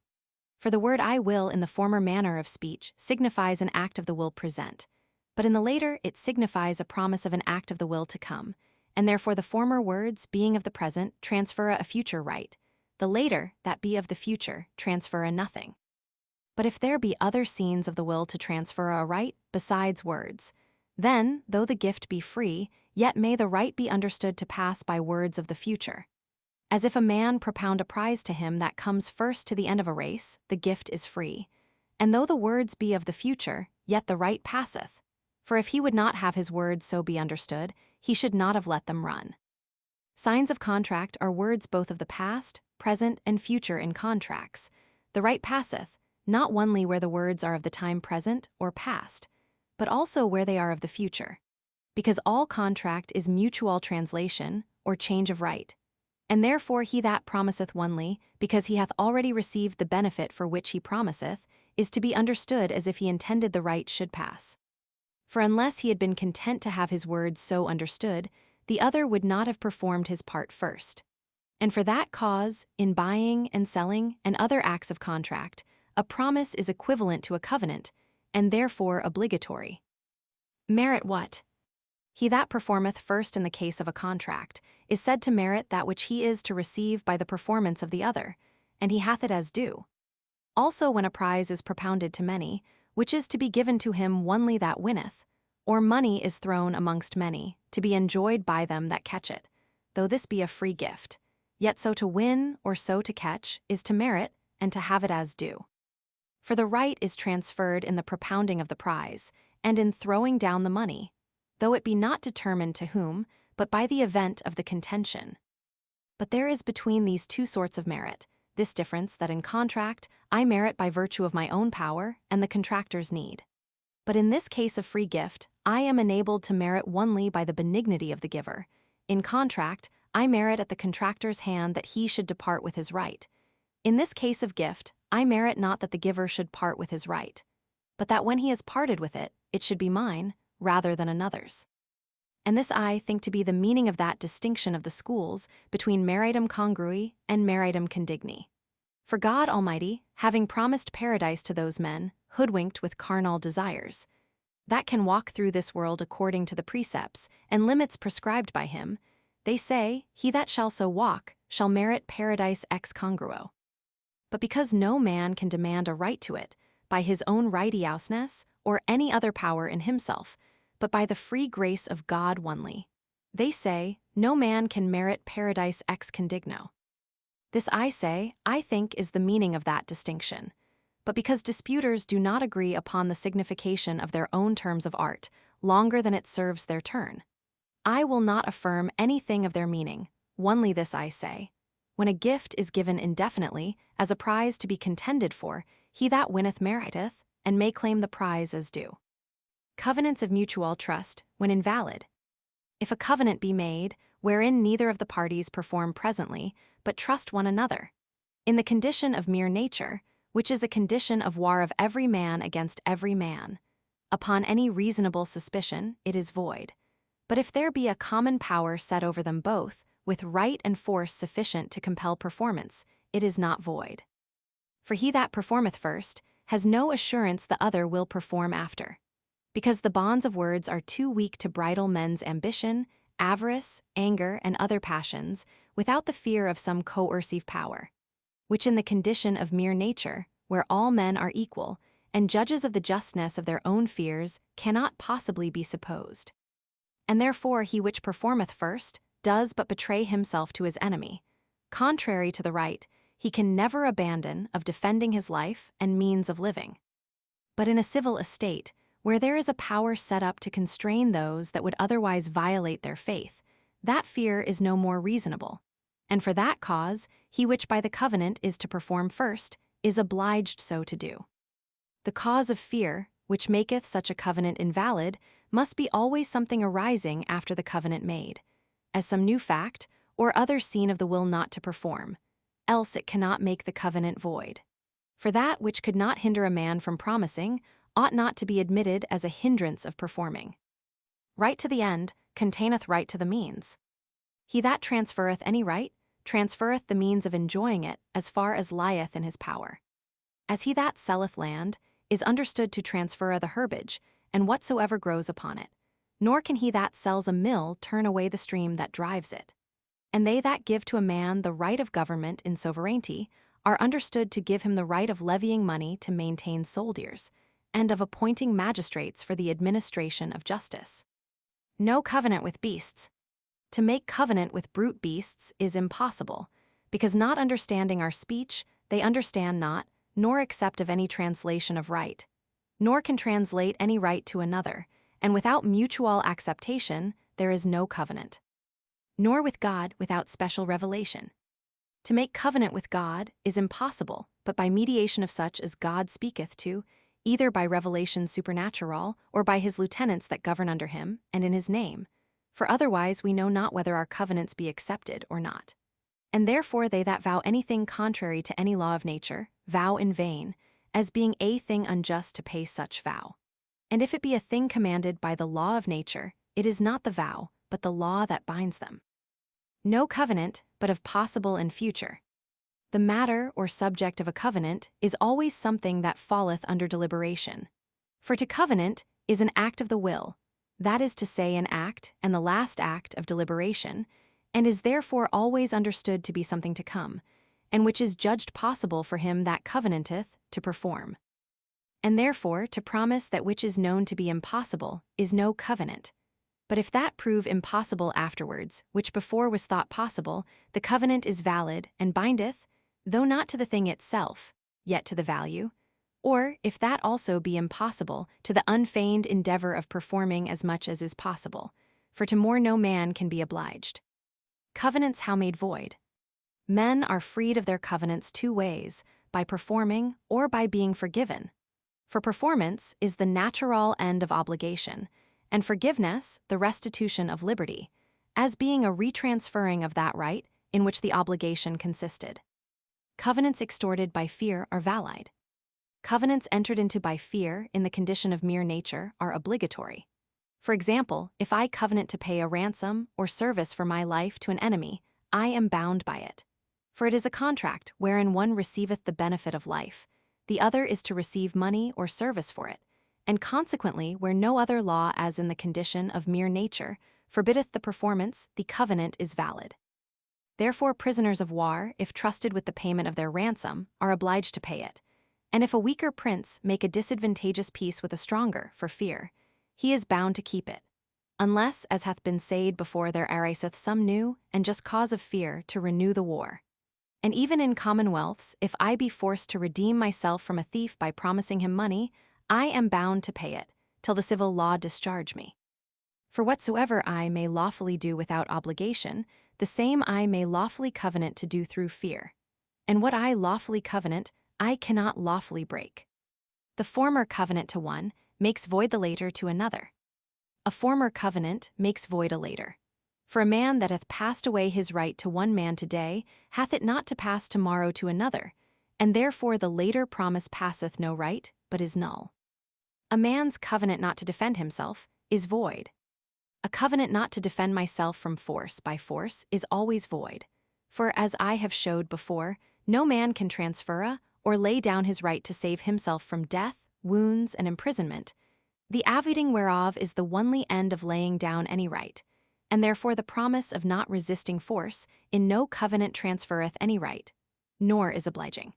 For the word I will in the former manner of speech signifies an act of the will present, but in the later it signifies a promise of an act of the will to come, and therefore the former words, being of the present, transfer a future right, the later, that be of the future, transfer a nothing. But if there be other scenes of the will to transfer a right, besides words, Then, though the gift be free, yet may the right be understood to pass by words of the future. As if a man propound a prize to him that comes first to the end of a race, the gift is free. And though the words be of the future, yet the right passeth. For if he would not have his words so be understood, he should not have let them run. Signs of contract are words both of the past, present, and future in contracts. The right passeth, not only where the words are of the time present or past, but also where they are of the future. Because all contract is mutual translation, or change of right. And therefore he that promiseth onely, because he hath already received the benefit for which he promiseth, is to be understood as if he intended the right should pass. For unless he had been content to have his words so understood, the other would not have performed his part first. And for that cause, in buying and selling and other acts of contract, a promise is equivalent to a covenant, and therefore obligatory. Merit what? He that performeth first in the case of a contract is said to merit that which he is to receive by the performance of the other, and he hath it as due. Also when a prize is propounded to many, which is to be given to him only that winneth, or money is thrown amongst many, to be enjoyed by them that catch it, though this be a free gift, yet so to win or so to catch is to merit and to have it as due. For the right is transferred in the propounding of the prize, and in throwing down the money, though it be not determined to whom, but by the event of the contention. But there is between these two sorts of merit, this difference that in contract I merit by virtue of my own power and the contractor's need. But in this case of free gift, I am enabled to merit only by the benignity of the giver. In contract, I merit at the contractor's hand that he should depart with his right. In this case of gift, I merit not that the giver should part with his right, but that when he has parted with it, it should be mine, rather than another's. And this I think to be the meaning of that distinction of the schools between meritum congrui and meritum condigni. For God Almighty, having promised paradise to those men, hoodwinked with carnal desires, that can walk through this world according to the precepts and limits prescribed by him, they say, he that shall so walk shall merit paradise ex congruo. But because no man can demand a right to it, by his own righteousness or any other power in himself, but by the free grace of God only, they say, no man can merit paradise ex condigno. This I think is the meaning of that distinction. But because disputers do not agree upon the signification of their own terms of art longer than it serves their turn, I will not affirm anything of their meaning, only this I say. When a gift is given indefinitely, as a prize to be contended for, he that winneth meriteth, and may claim the prize as due. Covenants of mutual trust, when invalid. If a covenant be made, wherein neither of the parties perform presently, but trust one another, in the condition of mere nature, which is a condition of war of every man against every man, upon any reasonable suspicion, it is void. But if there be a common power set over them both, with right and force sufficient to compel performance, it is not void. For he that performeth first has no assurance the other will perform after, because the bonds of words are too weak to bridle men's ambition, avarice, anger, and other passions, without the fear of some coercive power, which in the condition of mere nature, where all men are equal, and judges of the justness of their own fears, cannot possibly be supposed. And therefore he which performeth first does but betray himself to his enemy. Contrary to the right, he can never abandon of defending his life and means of living. But in a civil estate, where there is a power set up to constrain those that would otherwise violate their faith, that fear is no more reasonable. And for that cause, he which by the covenant is to perform first, is obliged so to do. The cause of fear, which maketh such a covenant invalid, must be always something arising after the covenant made, as some new fact, or other seen of the will not to perform, else it cannot make the covenant void. For that which could not hinder a man from promising ought not to be admitted as a hindrance of performing. Right to the end containeth right to the means. He that transferreth any right, transferreth the means of enjoying it as far as lieth in his power. As he that selleth land is understood to transfer the herbage, and whatsoever grows upon it, nor can he that sells a mill turn away the stream that drives it. And they that give to a man the right of government in sovereignty are understood to give him the right of levying money to maintain soldiers, and of appointing magistrates for the administration of justice. No covenant with beasts. To make covenant with brute beasts is impossible, because not understanding our speech, they understand not, nor accept of any translation of right, nor can translate any right to another, and without mutual acceptation there is no covenant. Nor with God without special revelation. To make covenant with God is impossible, but by mediation of such as God speaketh to, either by revelation supernatural, or by his lieutenants that govern under him, and in his name. For otherwise we know not whether our covenants be accepted or not. And therefore they that vow anything contrary to any law of nature, vow in vain, as being a thing unjust to pay such vow. And if it be a thing commanded by the law of nature, it is not the vow, but the law that binds them. No covenant, but of possible and future. The matter or subject of a covenant is always something that falleth under deliberation. For to covenant is an act of the will, that is to say an act and the last act of deliberation, and is therefore always understood to be something to come, and which is judged possible for him that covenanteth to perform. And therefore to promise that which is known to be impossible is no covenant. But if that prove impossible afterwards, which before was thought possible, the covenant is valid and bindeth, though not to the thing itself, yet to the value, or, if that also be impossible, to the unfeigned endeavor of performing as much as is possible, for to more no man can be obliged. Covenants how made void. Men are freed of their covenants two ways, by performing or by being forgiven. For performance is the natural end of obligation, and forgiveness the restitution of liberty, as being a retransferring of that right in which the obligation consisted. Covenants extorted by fear are valid. Covenants entered into by fear in the condition of mere nature are obligatory. For example, if I covenant to pay a ransom or service for my life to an enemy, I am bound by it. For it is a contract wherein one receiveth the benefit of life, the other is to receive money or service for it, and consequently where no other law as in the condition of mere nature forbiddeth the performance, the covenant is valid. Therefore prisoners of war, if trusted with the payment of their ransom, are obliged to pay it. And if a weaker prince make a disadvantageous peace with a stronger, for fear, he is bound to keep it, unless, as hath been said before, there ariseth some new and just cause of fear to renew the war. And even in commonwealths, if I be forced to redeem myself from a thief by promising him money, I am bound to pay it, till the civil law discharge me. For whatsoever I may lawfully do without obligation, the same I may lawfully covenant to do through fear. And what I lawfully covenant, I cannot lawfully break. The former covenant to one makes void the later to another. A former covenant makes void a later. For a man that hath passed away his right to one man today, hath it not to pass tomorrow to another, and therefore the later promise passeth no right, but is null. A man's covenant not to defend himself is void. A covenant not to defend myself from force by force is always void. For as I have showed before, no man can transfer or lay down his right to save himself from death, wounds, and imprisonment, the avoiding whereof is the only end of laying down any right, and therefore the promise of not resisting force in no covenant transferreth any right, nor is obliging.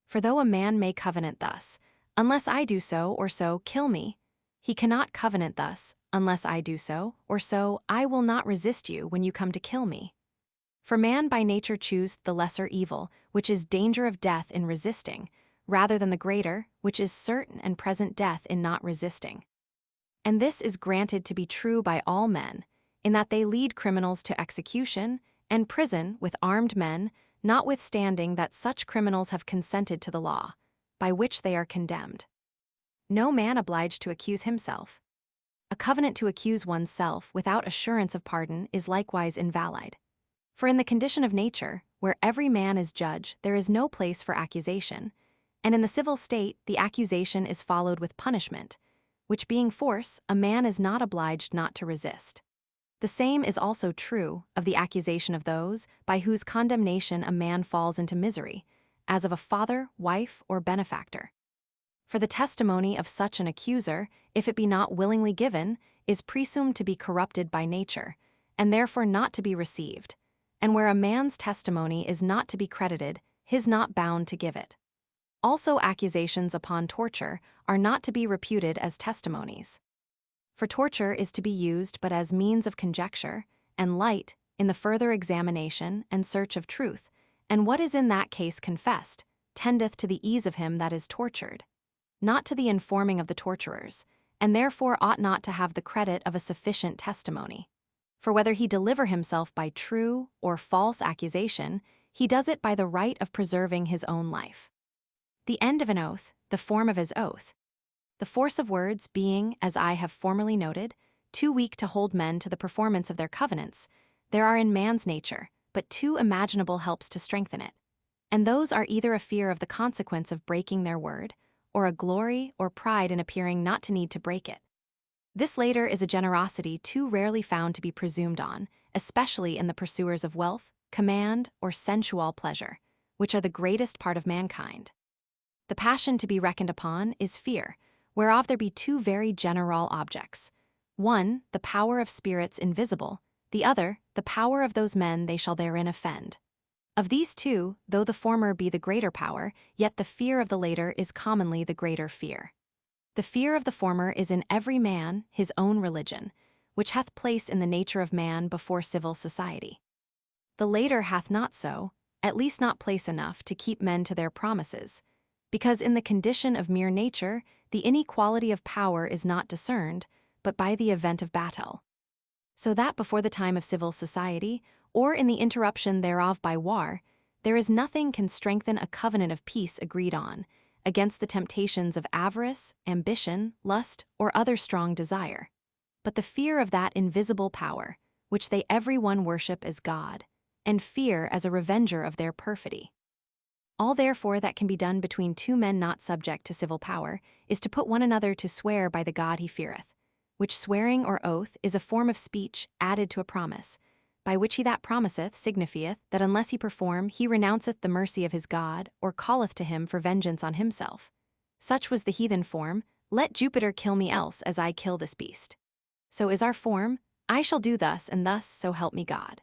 For though a man may covenant thus, unless I do so or so, kill me, he cannot covenant thus, unless I do so or so, I will not resist you when you come to kill me. For man by nature chooseth the lesser evil, which is danger of death in resisting, rather than the greater, which is certain and present death in not resisting. And this is granted to be true by all men, in that they lead criminals to execution and prison with armed men, notwithstanding that such criminals have consented to the law, by which they are condemned. No man obliged to accuse himself. A covenant to accuse oneself without assurance of pardon is likewise invalid. For in the condition of nature, where every man is judge, there is no place for accusation, and in the civil state the accusation is followed with punishment, which being force, a man is not obliged not to resist. The same is also true of the accusation of those by whose condemnation a man falls into misery, as of a father, wife, or benefactor. For the testimony of such an accuser, if it be not willingly given, is presumed to be corrupted by nature, and therefore not to be received, and where a man's testimony is not to be credited, he is not bound to give it. Also, accusations upon torture are not to be reputed as testimonies. For torture is to be used but as means of conjecture, and light in the further examination and search of truth, and what is in that case confessed, tendeth to the ease of him that is tortured, not to the informing of the torturers, and therefore ought not to have the credit of a sufficient testimony. For whether he deliver himself by true or false accusation, he does it by the right of preserving his own life. The end of an oath, the form of his oath. The force of words being, as I have formerly noted, too weak to hold men to the performance of their covenants, there are in man's nature but two imaginable helps to strengthen it, and those are either a fear of the consequence of breaking their word, or a glory or pride in appearing not to need to break it. This later is a generosity too rarely found to be presumed on, especially in the pursuers of wealth, command, or sensual pleasure, which are the greatest part of mankind. The passion to be reckoned upon is fear, whereof there be two very general objects. One, the power of spirits invisible, the other, the power of those men they shall therein offend. Of these two, though the former be the greater power, yet the fear of the later is commonly the greater fear. The fear of the former is in every man his own religion, which hath place in the nature of man before civil society. The later hath not so, at least not place enough to keep men to their promises, because in the condition of mere nature the inequality of power is not discerned, but by the event of battle. So that before the time of civil society, or in the interruption thereof by war, there is nothing can strengthen a covenant of peace agreed on, against the temptations of avarice, ambition, lust, or other strong desire, but the fear of that invisible power, which they every one worship as God, and fear as a revenger of their perfidy. All therefore that can be done between two men not subject to civil power is to put one another to swear by the God he feareth, which swearing or oath is a form of speech added to a promise, by which he that promiseth signifieth that unless he perform, he renounceth the mercy of his God, or calleth to him for vengeance on himself. Such was the heathen form, let Jupiter kill me else as I kill this beast. So is our form, I shall do thus and thus, so help me God.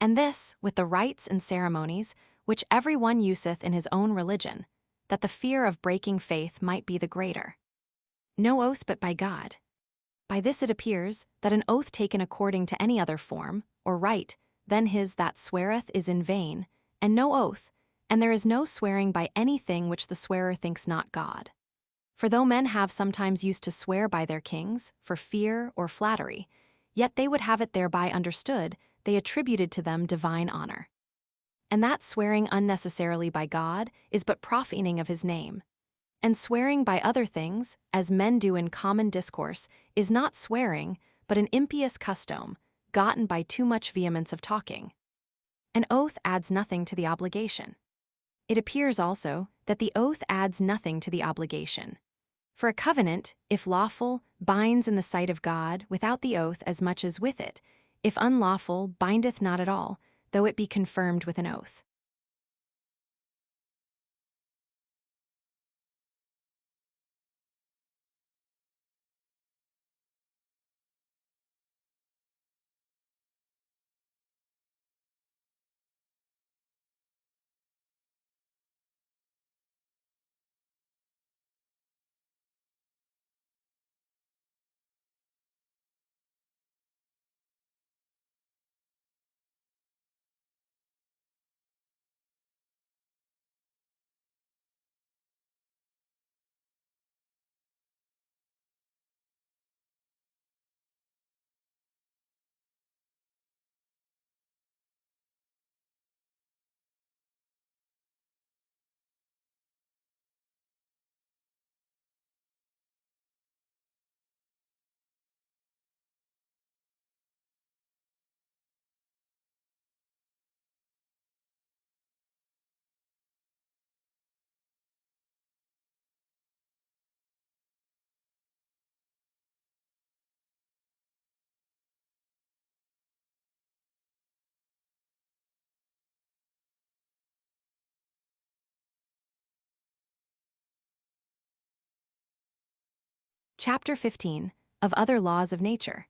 And this, with the rites and ceremonies, which every one useth in his own religion, that the fear of breaking faith might be the greater. No oath but by God. By this it appears, that an oath taken according to any other form, or rite, than his that sweareth is in vain, and no oath, and there is no swearing by anything which the swearer thinks not God. For though men have sometimes used to swear by their kings, for fear or flattery, yet they would have it thereby understood, they attributed to them divine honor. And that swearing unnecessarily by God is but profaning of his name. And swearing by other things, as men do in common discourse, is not swearing, but an impious custom, gotten by too much vehemence of talking. An oath adds nothing to the obligation. It appears also that the oath adds nothing to the obligation. For a covenant, if lawful, binds in the sight of God without the oath as much as with it, if unlawful, bindeth not at all, though it be confirmed with an oath. Chapter 15, of Other Laws of Nature.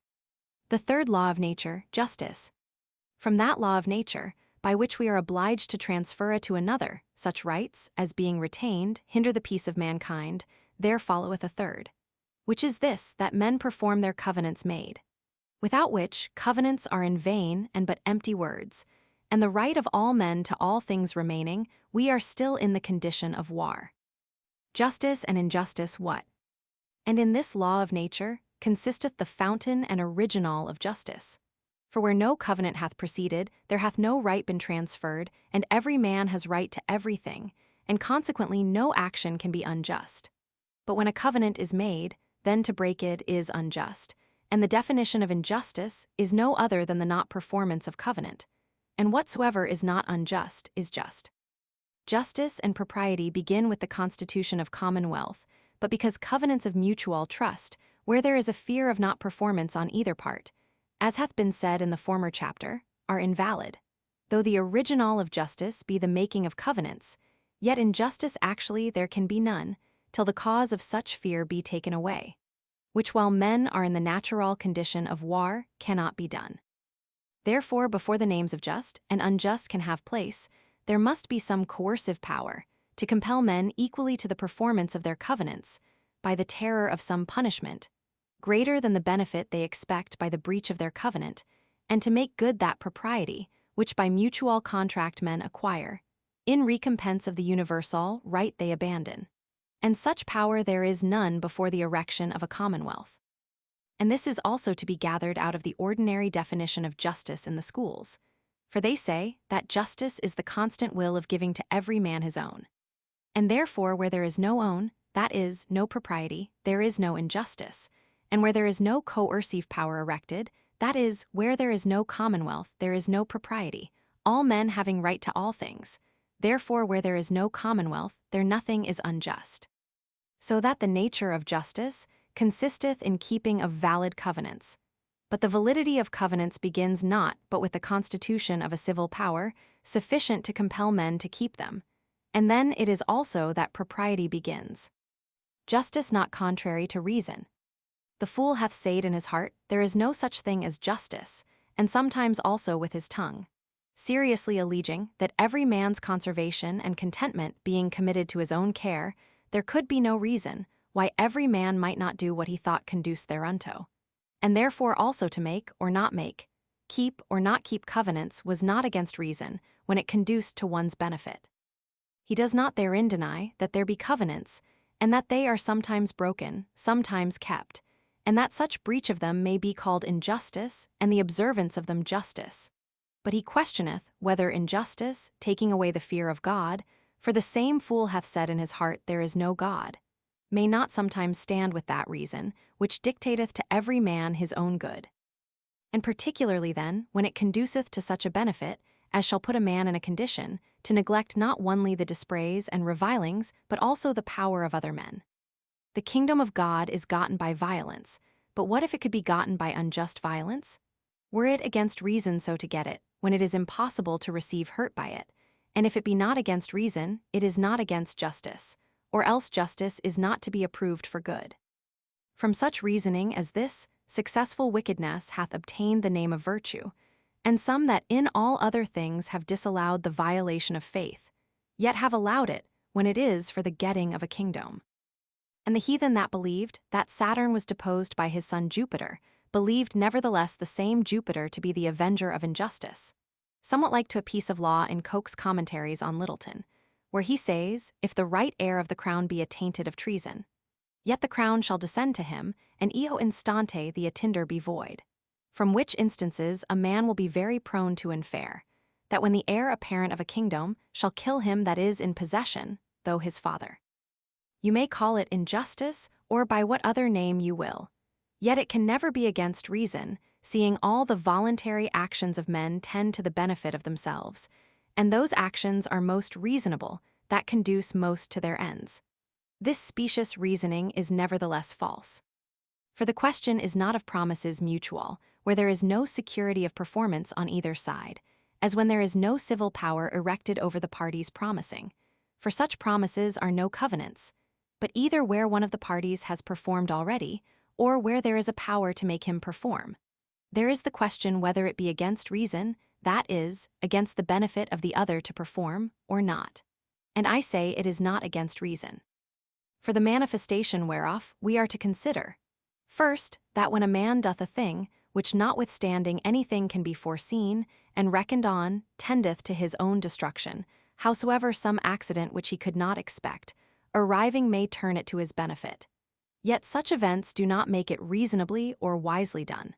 The third law of nature, justice. From that law of nature, by which we are obliged to transfer it to another, such rights, as being retained, hinder the peace of mankind, there followeth a third. Which is this, that men perform their covenants made. Without which, covenants are in vain and but empty words, and the right of all men to all things remaining, we are still in the condition of war. Justice and injustice what? And in this law of nature consisteth the fountain and original of justice. For where no covenant hath preceded, there hath no right been transferred, and every man has right to everything, and consequently no action can be unjust. But when a covenant is made, then to break it is unjust, and the definition of injustice is no other than the not performance of covenant, and whatsoever is not unjust is just. Justice and propriety begin with the constitution of commonwealth, but because covenants of mutual trust, where there is a fear of not performance on either part, as hath been said in the former chapter, are invalid. Though the original of justice be the making of covenants, yet in justice actually there can be none, till the cause of such fear be taken away, which while men are in the natural condition of war cannot be done. Therefore, before the names of just and unjust can have place, there must be some coercive power to compel men equally to the performance of their covenants by the terror of some punishment, greater than the benefit they expect by the breach of their covenant, and to make good that propriety which by mutual contract men acquire, in recompense of the universal right they abandon. And such power there is none before the erection of a commonwealth. And this is also to be gathered out of the ordinary definition of justice in the schools. For they say that justice is the constant will of giving to every man his own. And therefore where there is no own, that is, no propriety, there is no injustice. And where there is no coercive power erected, that is, where there is no commonwealth, there is no propriety, all men having right to all things. Therefore where there is no commonwealth, there nothing is unjust. So that the nature of justice consisteth in keeping of valid covenants. But the validity of covenants begins not but with the constitution of a civil power sufficient to compel men to keep them, and then it is also that propriety begins. Justice not contrary to reason. The fool hath said in his heart, there is no such thing as justice, and sometimes also with his tongue, seriously alleging that every man's conservation and contentment being committed to his own care, there could be no reason why every man might not do what he thought conduced thereunto. And therefore also to make or not make, keep or not keep covenants was not against reason when it conduced to one's benefit. He does not therein deny that there be covenants, and that they are sometimes broken, sometimes kept, and that such breach of them may be called injustice, and the observance of them justice. But he questioneth whether injustice, taking away the fear of God, for the same fool hath said in his heart there is no God, may not sometimes stand with that reason, which dictateth to every man his own good. And particularly then, when it conduceth to such a benefit, as shall put a man in a condition, to neglect not only the dispraise and revilings, but also the power of other men. The kingdom of God is gotten by violence, but what if it could be gotten by unjust violence? Were it against reason so to get it, when it is impossible to receive hurt by it, and if it be not against reason, it is not against justice, or else justice is not to be approved for good. From such reasoning as this, successful wickedness hath obtained the name of virtue, and some that in all other things have disallowed the violation of faith, yet have allowed it when it is for the getting of a kingdom. And the heathen that believed that Saturn was deposed by his son Jupiter, believed nevertheless the same Jupiter to be the avenger of injustice, somewhat like to a piece of law in Coke's commentaries on Littleton, where he says, if the right heir of the crown be attainted of treason, yet the crown shall descend to him, and eo instante the attainder be void. From which instances a man will be very prone to infer, that when the heir apparent of a kingdom shall kill him that is in possession, though his father. You may call it injustice, or by what other name you will, yet it can never be against reason, seeing all the voluntary actions of men tend to the benefit of themselves, and those actions are most reasonable that conduce most to their ends. This specious reasoning is nevertheless false. For the question is not of promises mutual, where there is no security of performance on either side, as when there is no civil power erected over the parties promising, for such promises are no covenants, but either where one of the parties has performed already, or where there is a power to make him perform. There is the question whether it be against reason that is, against the benefit of the other to perform, or not. And I say it is not against reason. For the manifestation whereof we are to consider, first, that when a man doth a thing, which notwithstanding anything can be foreseen, and reckoned on, tendeth to his own destruction, howsoever some accident which he could not expect, arriving may turn it to his benefit. Yet such events do not make it reasonably or wisely done.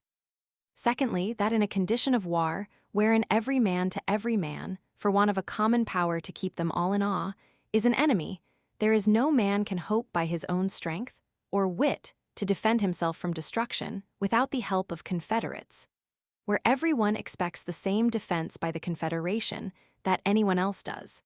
Secondly, that in a condition of war, wherein every man to every man, for want of a common power to keep them all in awe, is an enemy, there is no man can hope by his own strength, or wit, to defend himself from destruction, without the help of confederates. Where every one expects the same defense by the confederation that anyone else does.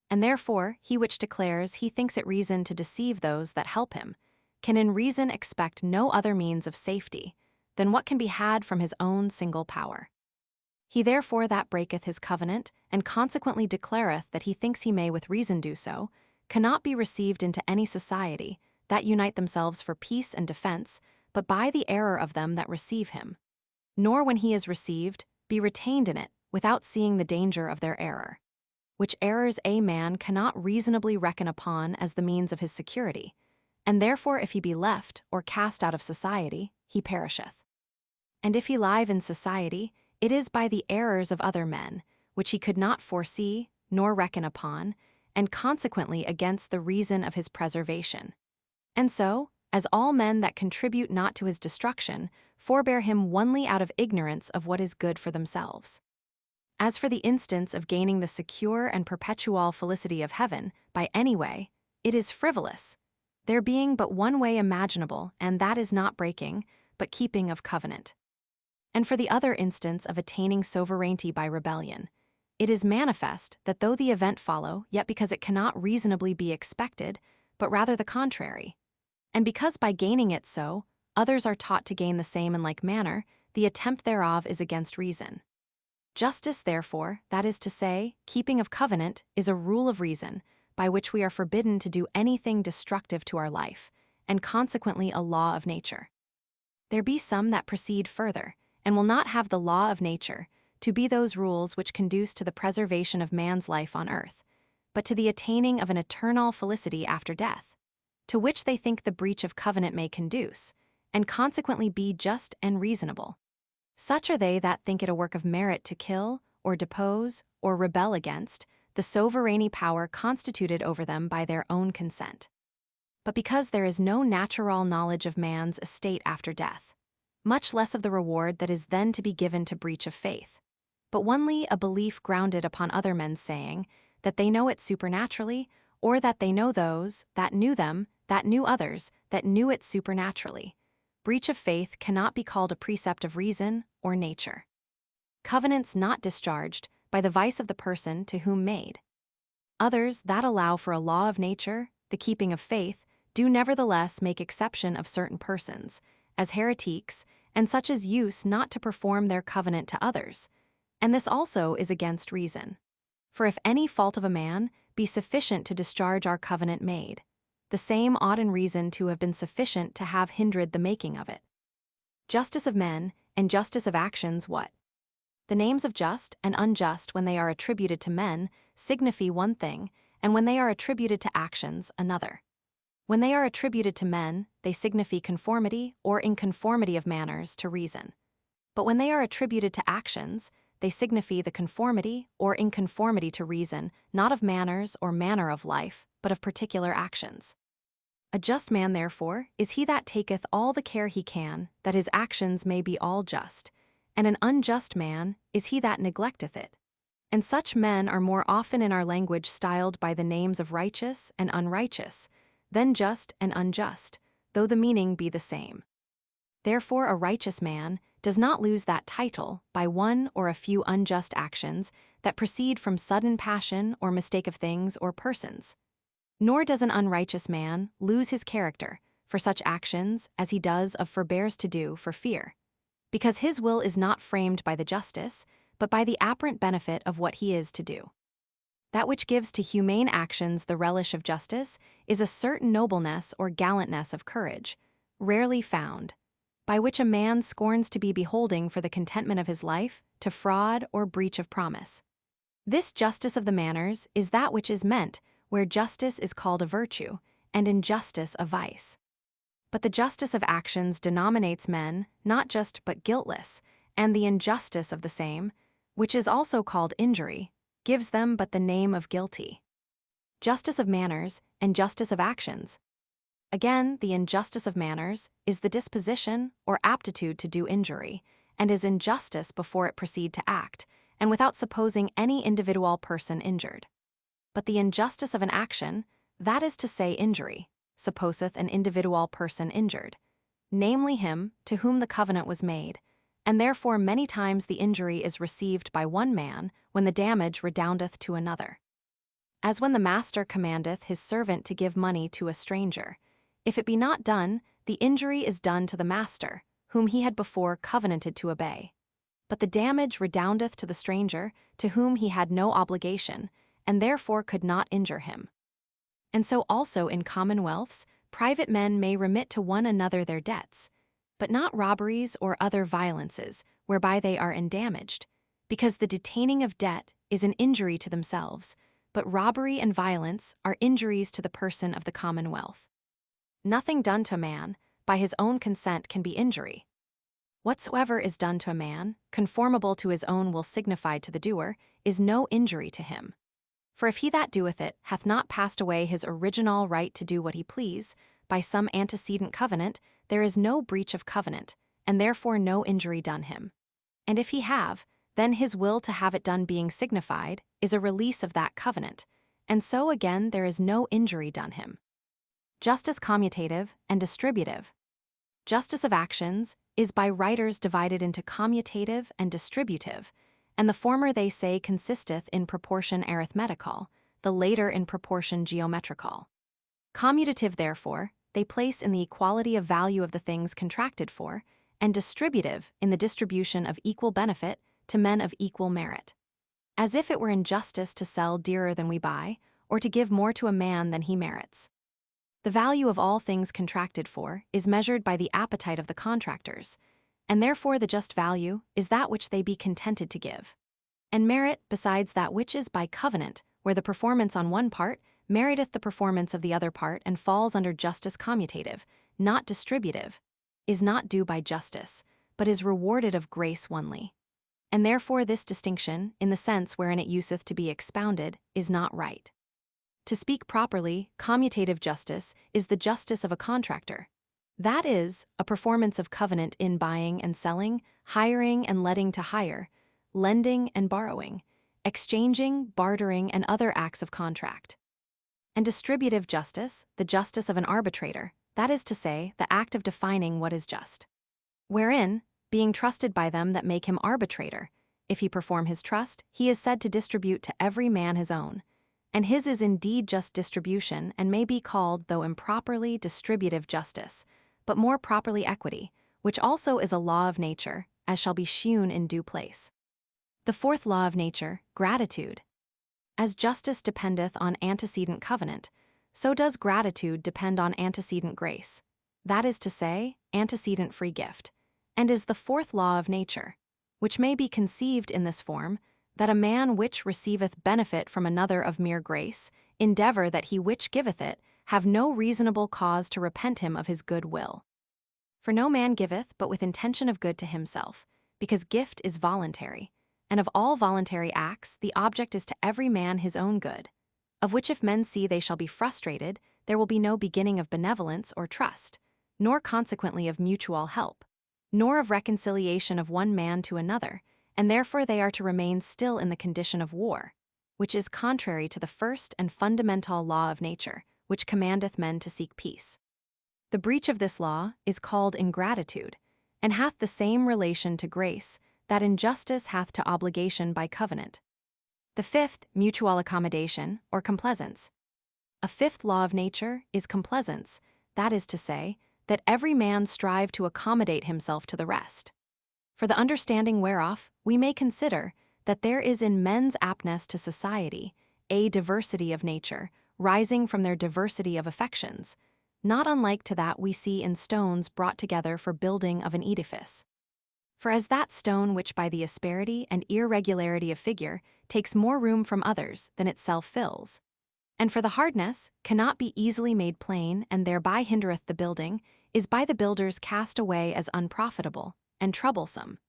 And therefore, he which declares he thinks it reason to deceive those that help him, can in reason expect no other means of safety than what can be had from his own single power. He therefore that breaketh his covenant, and consequently declareth that he thinks he may with reason do so, cannot be received into any society that unite themselves for peace and defense, but by the error of them that receive him. Nor when he is received, be retained in it, without seeing the danger of their error. Which errors a man cannot reasonably reckon upon as the means of his security, and therefore if he be left, or cast out of society, he perisheth. And if he live in society, it is by the errors of other men, which he could not foresee, nor reckon upon, and consequently against the reason of his preservation. And so, as all men that contribute not to his destruction, forbear him only out of ignorance of what is good for themselves. As for the instance of gaining the secure and perpetual felicity of heaven, by any way, it is frivolous, there being but one way imaginable, and that is not breaking, but keeping of covenant. And for the other instance of attaining sovereignty by rebellion, it is manifest that though the event follow, yet because it cannot reasonably be expected, but rather the contrary. And because by gaining it so, others are taught to gain the same in like manner, the attempt thereof is against reason. Justice, therefore, that is to say, keeping of covenant, is a rule of reason, by which we are forbidden to do anything destructive to our life, and consequently a law of nature. There be some that proceed further, and will not have the law of nature, to be those rules which conduce to the preservation of man's life on earth, but to the attaining of an eternal felicity after death, to which they think the breach of covenant may conduce, and consequently be just and reasonable. Such are they that think it a work of merit to kill, or depose, or rebel against the sovereign power constituted over them by their own consent. But because there is no natural knowledge of man's estate after death, much less of the reward that is then to be given to breach of faith, but only a belief grounded upon other men's saying that they know it supernaturally, or that they know those that knew them, that knew others, that knew it supernaturally. Breach of faith cannot be called a precept of reason or nature. Covenants not discharged by the vice of the person to whom made. Others that allow for a law of nature, the keeping of faith, do nevertheless make exception of certain persons, as heretiques, and such as use not to perform their covenant to others. And this also is against reason. For if any fault of a man be sufficient to discharge our covenant made, the same ought in reason to have been sufficient to have hindered the making of it. Justice of men and justice of actions what? The names of just and unjust when they are attributed to men signify one thing, and when they are attributed to actions another. When they are attributed to men, they signify conformity or inconformity of manners to reason. But when they are attributed to actions, they signify the conformity or inconformity to reason, not of manners or manner of life, but of particular actions. A just man, therefore, is he that taketh all the care he can, that his actions may be all just, and an unjust man is he that neglecteth it. And such men are more often in our language styled by the names of righteous and unrighteous, than just and unjust, though the meaning be the same. Therefore a righteous man does not lose that title by one or a few unjust actions that proceed from sudden passion or mistake of things or persons. Nor does an unrighteous man lose his character for such actions as he does of forbears to do for fear, because his will is not framed by the justice, but by the apparent benefit of what he is to do. That which gives to humane actions the relish of justice is a certain nobleness or gallantness of courage, rarely found, by which a man scorns to be beholding for the contentment of his life to fraud or breach of promise. This justice of the manners is that which is meant where justice is called a virtue, and injustice a vice. But the justice of actions denominates men not just but guiltless, and the injustice of the same, which is also called injury, gives them but the name of guilty. Justice of manners and justice of actions. Again, the injustice of manners is the disposition or aptitude to do injury, and is injustice before it proceed to act, and without supposing any individual person injured. But the injustice of an action, that is to say injury, supposeth an individual person injured, namely him to whom the covenant was made, and therefore many times the injury is received by one man when the damage redoundeth to another. As when the master commandeth his servant to give money to a stranger, if it be not done, the injury is done to the master, whom he had before covenanted to obey. But the damage redoundeth to the stranger, to whom he had no obligation, and therefore could not injure him. And so also in commonwealths, private men may remit to one another their debts, but not robberies or other violences, whereby they are endamaged, because the detaining of debt is an injury to themselves, but robbery and violence are injuries to the person of the commonwealth. Nothing done to a man, by his own consent, can be injury. Whatsoever is done to a man, conformable to his own will signified to the doer, is no injury to him. For if he that doeth it hath not passed away his original right to do what he please, by some antecedent covenant, there is no breach of covenant, and therefore no injury done him. And if he have, then his will to have it done being signified is a release of that covenant, and so again there is no injury done him. Justice commutative and distributive. Justice of actions is by writers divided into commutative and distributive, and the former they say consisteth in proportion arithmetical, the later in proportion geometrical. Commutative, therefore, they place in the equality of value of the things contracted for, and distributive in the distribution of equal benefit to men of equal merit. As if it were injustice to sell dearer than we buy, or to give more to a man than he merits. The value of all things contracted for is measured by the appetite of the contractors, and therefore the just value is that which they be contented to give. And merit, besides that which is by covenant, where the performance on one part meriteth the performance of the other part and falls under justice commutative, not distributive, is not due by justice, but is rewarded of grace only. And therefore this distinction, in the sense wherein it useth to be expounded, is not right. To speak properly, commutative justice is the justice of a contractor. That is, a performance of covenant in buying and selling, hiring and letting to hire, lending and borrowing, exchanging, bartering, and other acts of contract. And distributive justice, the justice of an arbitrator, that is to say, the act of defining what is just. Wherein, being trusted by them that make him arbitrator, if he perform his trust, he is said to distribute to every man his own. And his is indeed just distribution, and may be called, though improperly, distributive justice, but more properly equity, which also is a law of nature, as shall be shewn in due place. The fourth law of nature, gratitude. As justice dependeth on antecedent covenant, so does gratitude depend on antecedent grace, that is to say, antecedent free gift, and is the fourth law of nature, which may be conceived in this form, that a man which receiveth benefit from another of mere grace, endeavor that he which giveth it have no reasonable cause to repent him of his good will. For no man giveth but with intention of good to himself, because gift is voluntary, and of all voluntary acts the object is to every man his own good, of which if men see they shall be frustrated, there will be no beginning of benevolence or trust, nor consequently of mutual help, nor of reconciliation of one man to another, and therefore they are to remain still in the condition of war, which is contrary to the first and fundamental law of nature, which commandeth men to seek peace. The breach of this law is called ingratitude, and hath the same relation to grace that injustice hath to obligation by covenant. The fifth, mutual accommodation, or complaisance. A fifth law of nature is complaisance, that is to say, that every man strive to accommodate himself to the rest. For the understanding whereof, we may consider that there is in men's aptness to society a diversity of nature, rising from their diversity of affections, not unlike to that we see in stones brought together for building of an edifice. For as that stone which by the asperity and irregularity of figure takes more room from others than itself fills, and for the hardness cannot be easily made plain and thereby hindereth the building, is by the builders cast away as unprofitable and troublesome.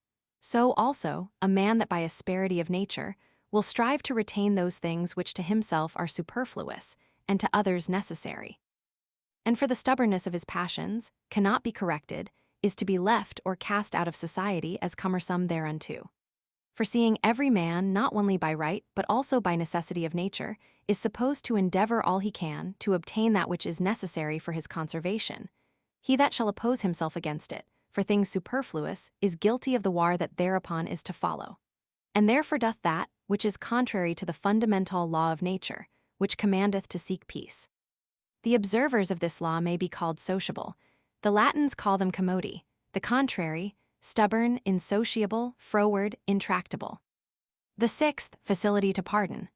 So also a man that by asperity of nature will strive to retain those things which to himself are superfluous and to others necessary. And for the stubbornness of his passions cannot be corrected, is to be left or cast out of society as cumbersome thereunto. For seeing every man, not only by right, but also by necessity of nature, is supposed to endeavor all he can to obtain that which is necessary for his conservation, he that shall oppose himself against it, for things superfluous, is guilty of the war that thereupon is to follow. And therefore doth that which is contrary to the fundamental law of nature, which commandeth to seek peace. The observers of this law may be called sociable. The Latins call them commodi, the contrary, stubborn, insociable, froward, intractable. The sixth, facility to pardon.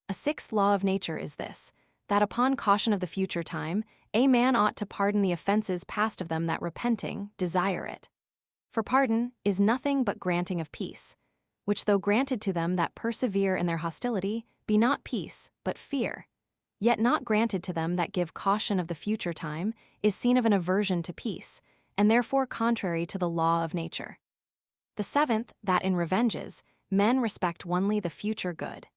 A sixth law of nature is this, that upon caution of the future time, a man ought to pardon the offenses past of them that repenting desire it. For pardon is nothing but granting of peace, which though granted to them that persevere in their hostility, be not peace, but fear, yet not granted to them that give caution of the future time, is seen of an aversion to peace, and therefore contrary to the law of nature. The seventh, that in revenges, men respect only the future good.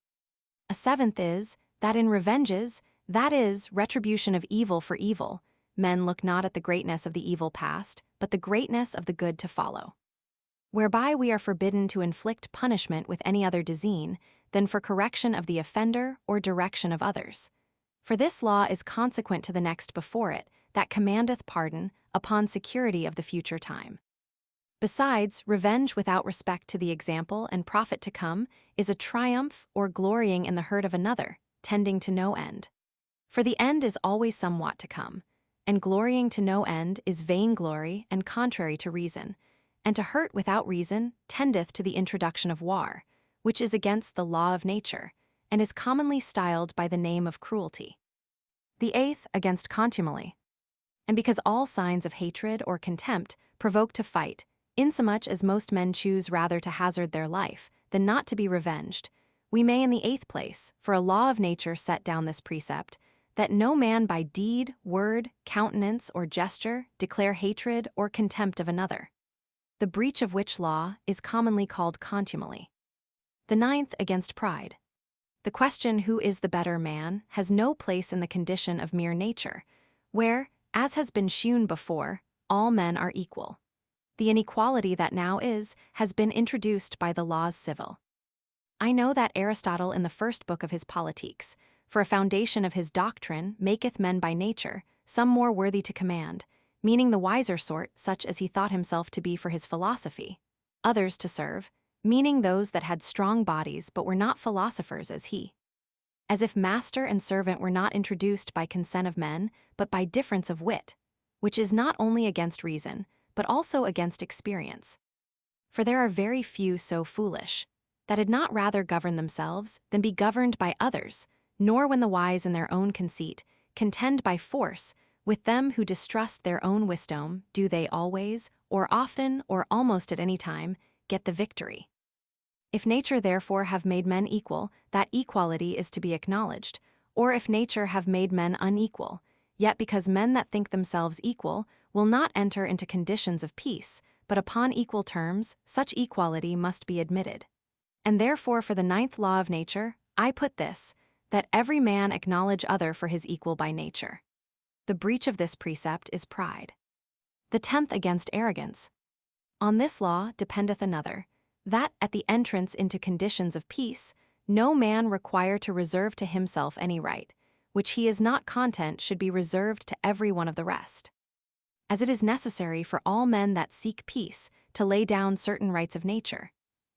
A seventh is, that in revenges, that is, retribution of evil for evil, men look not at the greatness of the evil past, but the greatness of the good to follow. Whereby we are forbidden to inflict punishment with any other design than for correction of the offender or direction of others. For this law is consequent to the next before it, that commandeth pardon upon security of the future time. Besides, revenge without respect to the example and profit to come is a triumph or glorying in the hurt of another, tending to no end. For the end is always somewhat to come, and glorying to no end is vainglory and contrary to reason, and to hurt without reason tendeth to the introduction of war, which is against the law of nature, and is commonly styled by the name of cruelty. The eighth, against contumely. And because all signs of hatred or contempt provoke to fight, insomuch as most men choose rather to hazard their life than not to be revenged, we may in the eighth place, for a law of nature set down this precept, that no man by deed, word, countenance, or gesture declare hatred or contempt of another, the breach of which law is commonly called contumely. The ninth, against pride. The question who is the better man has no place in the condition of mere nature, where, as has been shewn before, all men are equal. The inequality that now is has been introduced by the laws civil. I know that Aristotle in the first book of his Politiques, for a foundation of his doctrine, maketh men by nature, some more worthy to command, meaning the wiser sort such as he thought himself to be for his philosophy, others to serve, meaning those that had strong bodies but were not philosophers as he. As if master and servant were not introduced by consent of men, but by difference of wit, which is not only against reason, but also against experience. For there are very few so foolish, that had not rather govern themselves than be governed by others, nor when the wise in their own conceit contend by force with them who distrust their own wisdom, do they always, or often, or almost at any time, get the victory. If nature therefore have made men equal, that equality is to be acknowledged, or if nature have made men unequal, yet because men that think themselves equal will not enter into conditions of peace, but upon equal terms, such equality must be admitted. And therefore for the ninth law of nature, I put this, that every man acknowledge other for his equal by nature. The breach of this precept is pride. The 10th, against arrogance. On this law dependeth another, that at the entrance into conditions of peace, no man require to reserve to himself any right, which he is not content should be reserved to every one of the rest. As it is necessary for all men that seek peace to lay down certain rights of nature,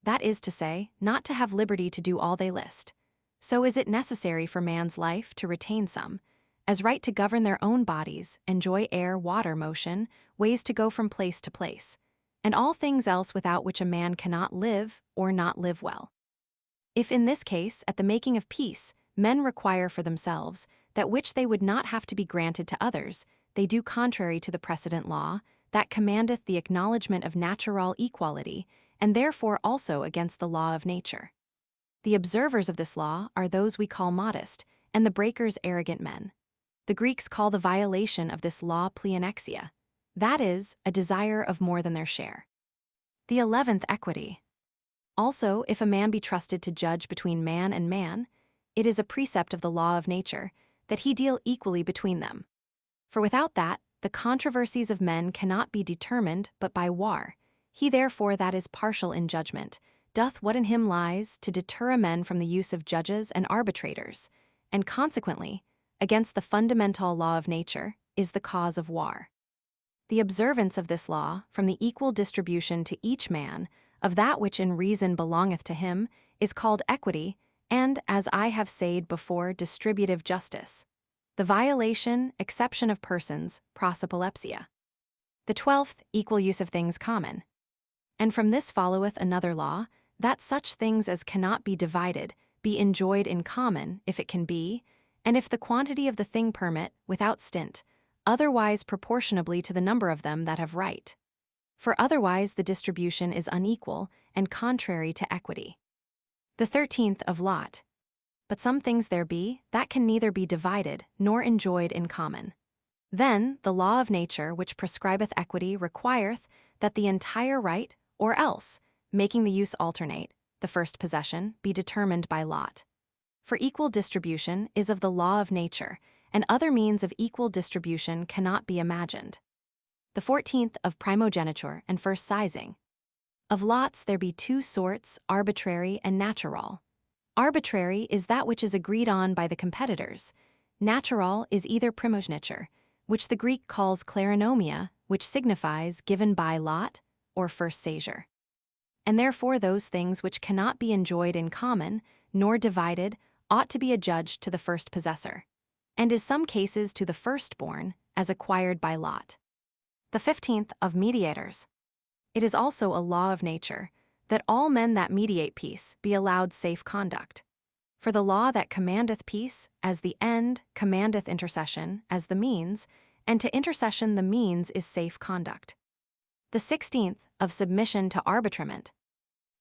that is to say, not to have liberty to do all they list, so is it necessary for man's life to retain some, as right to govern their own bodies, enjoy air, water, motion, ways to go from place to place, and all things else without which a man cannot live or not live well. If in this case, at the making of peace, men require for themselves that which they would not have to be granted to others, they do contrary to the precedent law, that commandeth the acknowledgement of natural equality, and therefore also against the law of nature. The observers of this law are those we call modest, and the breakers arrogant men. The Greeks call the violation of this law pleonexia, that is, a desire of more than their share. The 11th, equity. Also, if a man be trusted to judge between man and man, it is a precept of the law of nature that he deal equally between them. For without that, the controversies of men cannot be determined but by war. He therefore that is partial in judgment doth what in him lies to deter men from the use of judges and arbitrators, and consequently, against the fundamental law of nature, is the cause of war. The observance of this law, from the equal distribution to each man, of that which in reason belongeth to him, is called equity, and, as I have said before, distributive justice. The violation, exception of persons, prosopolepsia. The 12th, equal use of things common. And from this followeth another law, that such things as cannot be divided be enjoyed in common, if it can be, and if the quantity of the thing permit, without stint, otherwise proportionably to the number of them that have right. For otherwise the distribution is unequal and contrary to equity. The 13th, of lot. But some things there be that can neither be divided nor enjoyed in common. Then the law of nature which prescribeth equity requireth that the entire right, or else, making the use alternate, the first possession, be determined by lot. For equal distribution is of the law of nature, and other means of equal distribution cannot be imagined. The 14th, of primogeniture and first sizing. Of lots there be two sorts, arbitrary and natural. Arbitrary is that which is agreed on by the competitors. Natural is either primogeniture, which the Greek calls kleronomia, which signifies given by lot, or first seizure. And therefore those things which cannot be enjoyed in common, nor divided, ought to be adjudged to the first possessor, and in some cases to the firstborn, as acquired by lot. The 15th, of mediators. It is also a law of nature, that all men that mediate peace be allowed safe conduct. For the law that commandeth peace, as the end, commandeth intercession, as the means, and to intercession the means is safe conduct. The 16th, of submission to arbitrament.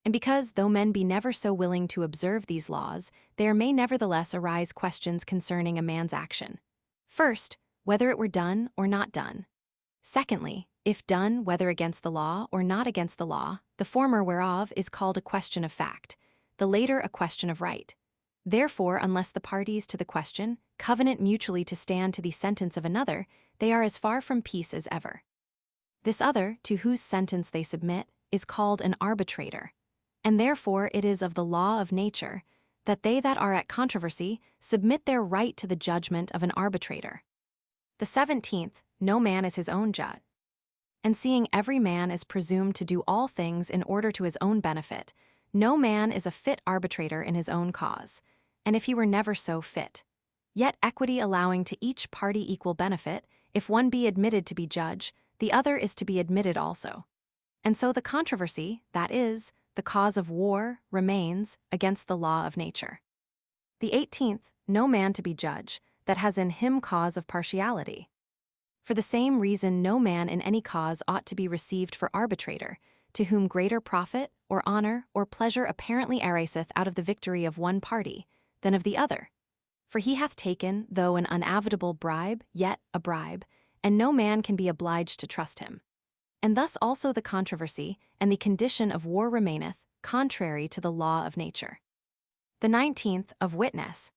And because, though men be never so willing to observe these laws, there may nevertheless arise questions concerning a man's action. First, whether it were done or not done. Secondly, if done, whether against the law or not against the law, the former whereof is called a question of fact, the later a question of right. Therefore, unless the parties to the question covenant mutually to stand to the sentence of another, they are as far from peace as ever. This other, to whose sentence they submit, is called an arbitrator, and therefore it is of the law of nature that they that are at controversy submit their right to the judgment of an arbitrator. The 17th, no man is his own judge. And seeing every man is presumed to do all things in order to his own benefit, no man is a fit arbitrator in his own cause, and if he were never so fit. Yet equity allowing to each party equal benefit, if one be admitted to be judge, the other is to be admitted also. And so the controversy, that is, the cause of war, remains against the law of nature. The 18th, no man to be judge, that has in him cause of partiality. For the same reason no man in any cause ought to be received for arbitrator, to whom greater profit, or honor, or pleasure apparently ariseth out of the victory of one party, than of the other. For he hath taken, though an unavoidable bribe, yet a bribe, and no man can be obliged to trust him. And thus also the controversy and the condition of war remaineth, contrary to the law of nature. The 19th, of witness.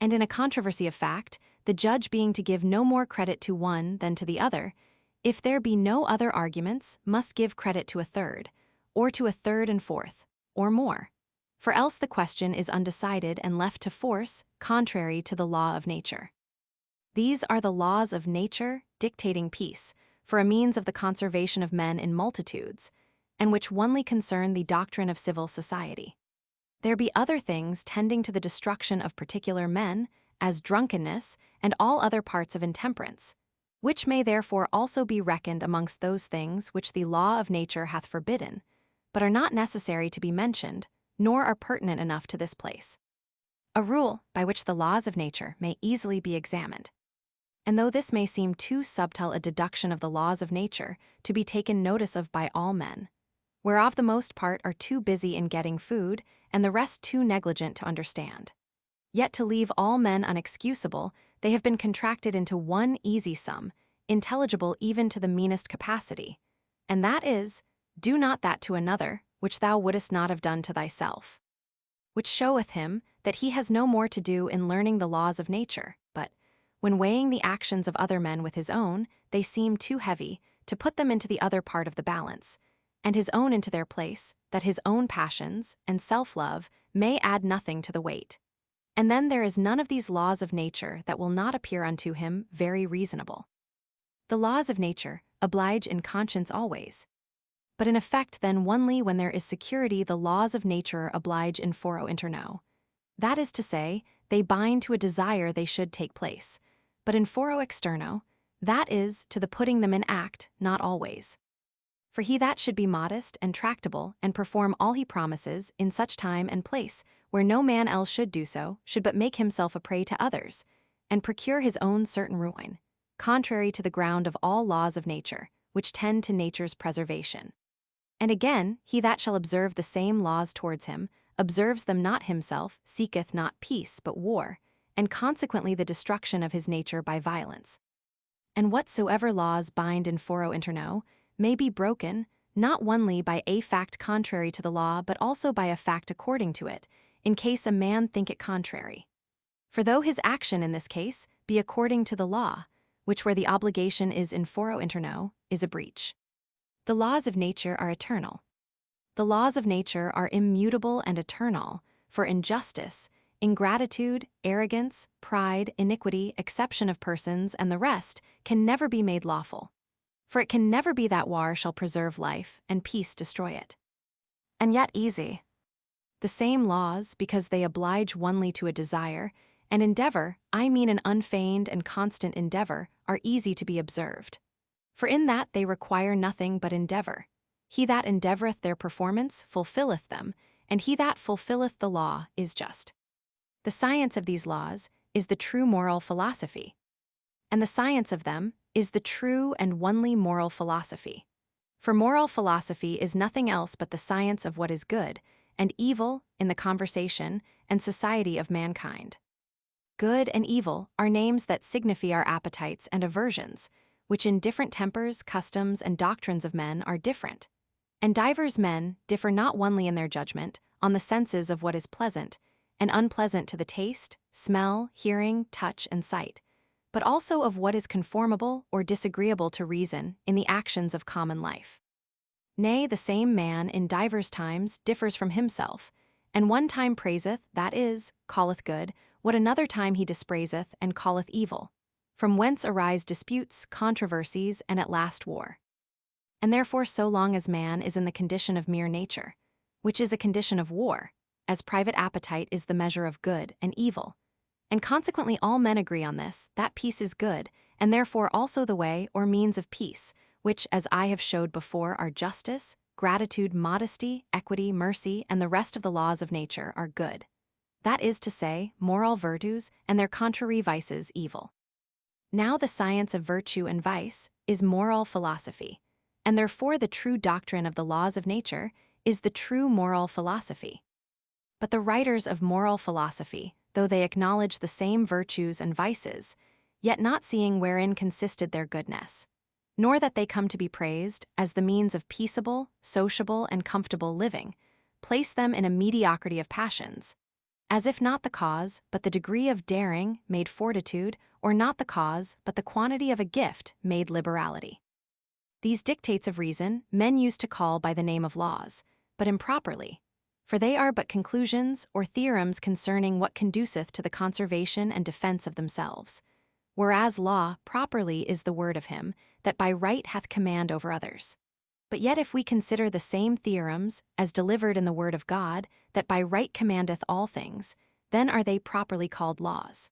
And in a controversy of fact, the judge being to give no more credit to one than to the other, if there be no other arguments, must give credit to a third, or to a third and fourth, or more. For else the question is undecided and left to force, contrary to the law of nature. These are the laws of nature dictating peace, for a means of the conservation of men in multitudes, and which only concern the doctrine of civil society. There be other things tending to the destruction of particular men, as drunkenness and all other parts of intemperance, which may therefore also be reckoned amongst those things which the law of nature hath forbidden, but are not necessary to be mentioned, nor are pertinent enough to this place. A rule by which the laws of nature may easily be examined. And though this may seem too subtle a deduction of the laws of nature to be taken notice of by all men, whereof the most part are too busy in getting food, and the rest too negligent to understand, yet to leave all men unexcusable, they have been contracted into one easy sum, intelligible even to the meanest capacity, and that is, do not that to another, which thou wouldest not have done to thyself. Which showeth him that he has no more to do in learning the laws of nature, but, when weighing the actions of other men with his own, they seem too heavy, to put them into the other part of the balance, and his own into their place, that his own passions and self-love may add nothing to the weight. And then there is none of these laws of nature that will not appear unto him very reasonable. The laws of nature oblige in conscience always, but in effect then only when there is security the laws of nature oblige in foro interno. That is to say, they bind to a desire they should take place, but in foro externo, that is, to the putting them in act, not always. For he that should be modest and tractable and perform all he promises in such time and place, where no man else should do so, should but make himself a prey to others, and procure his own certain ruin, contrary to the ground of all laws of nature, which tend to nature's preservation. And again, he that shall observe the same laws towards him, observes them not himself, seeketh not peace but war, and consequently the destruction of his nature by violence. And whatsoever laws bind in foro interno, may be broken, not only by a fact contrary to the law, but also by a fact according to it, in case a man think it contrary. For though his action in this case be according to the law, which where the obligation is in foro interno, is a breach. The laws of nature are eternal. The laws of nature are immutable and eternal, for injustice, ingratitude, arrogance, pride, iniquity, exception of persons, and the rest can never be made lawful. For it can never be that war shall preserve life, and peace destroy it. And yet easy. The same laws, because they oblige onely to a desire, and endeavor, I mean an unfeigned and constant endeavor, are easy to be observed. For in that they require nothing but endeavor. He that endeavoreth their performance fulfilleth them, and he that fulfilleth the law is just. The science of these laws is the true moral philosophy, and the science of them is the true and only moral philosophy. For moral philosophy is nothing else but the science of what is good and evil in the conversation and society of mankind. Good and evil are names that signify our appetites and aversions, which in different tempers, customs, and doctrines of men are different. And divers men differ not only in their judgment on the senses of what is pleasant and unpleasant to the taste, smell, hearing, touch, and sight, but also of what is conformable or disagreeable to reason in the actions of common life. Nay, the same man in divers times differs from himself, and one time praiseth, that is, calleth good, what another time he dispraiseth and calleth evil, from whence arise disputes, controversies, and at last war. And therefore so long as man is in the condition of mere nature, which is a condition of war, as private appetite is the measure of good and evil, and consequently all men agree on this, that peace is good, and therefore also the way or means of peace, which, as I have showed before, are justice, gratitude, modesty, equity, mercy, and the rest of the laws of nature are good. That is to say, moral virtues, and their contrary vices evil. Now the science of virtue and vice is moral philosophy, and therefore the true doctrine of the laws of nature is the true moral philosophy. But the writers of moral philosophy, though they acknowledge the same virtues and vices, yet not seeing wherein consisted their goodness, nor that they come to be praised as the means of peaceable, sociable, and comfortable living, place them in a mediocrity of passions, as if not the cause, but the degree of daring made fortitude, or not the cause, but the quantity of a gift made liberality. These dictates of reason men used to call by the name of laws, but improperly, for they are but conclusions or theorems concerning what conduceth to the conservation and defense of themselves, whereas law properly is the word of him that by right hath command over others. But yet if we consider the same theorems as delivered in the word of God that by right commandeth all things, then are they properly called laws.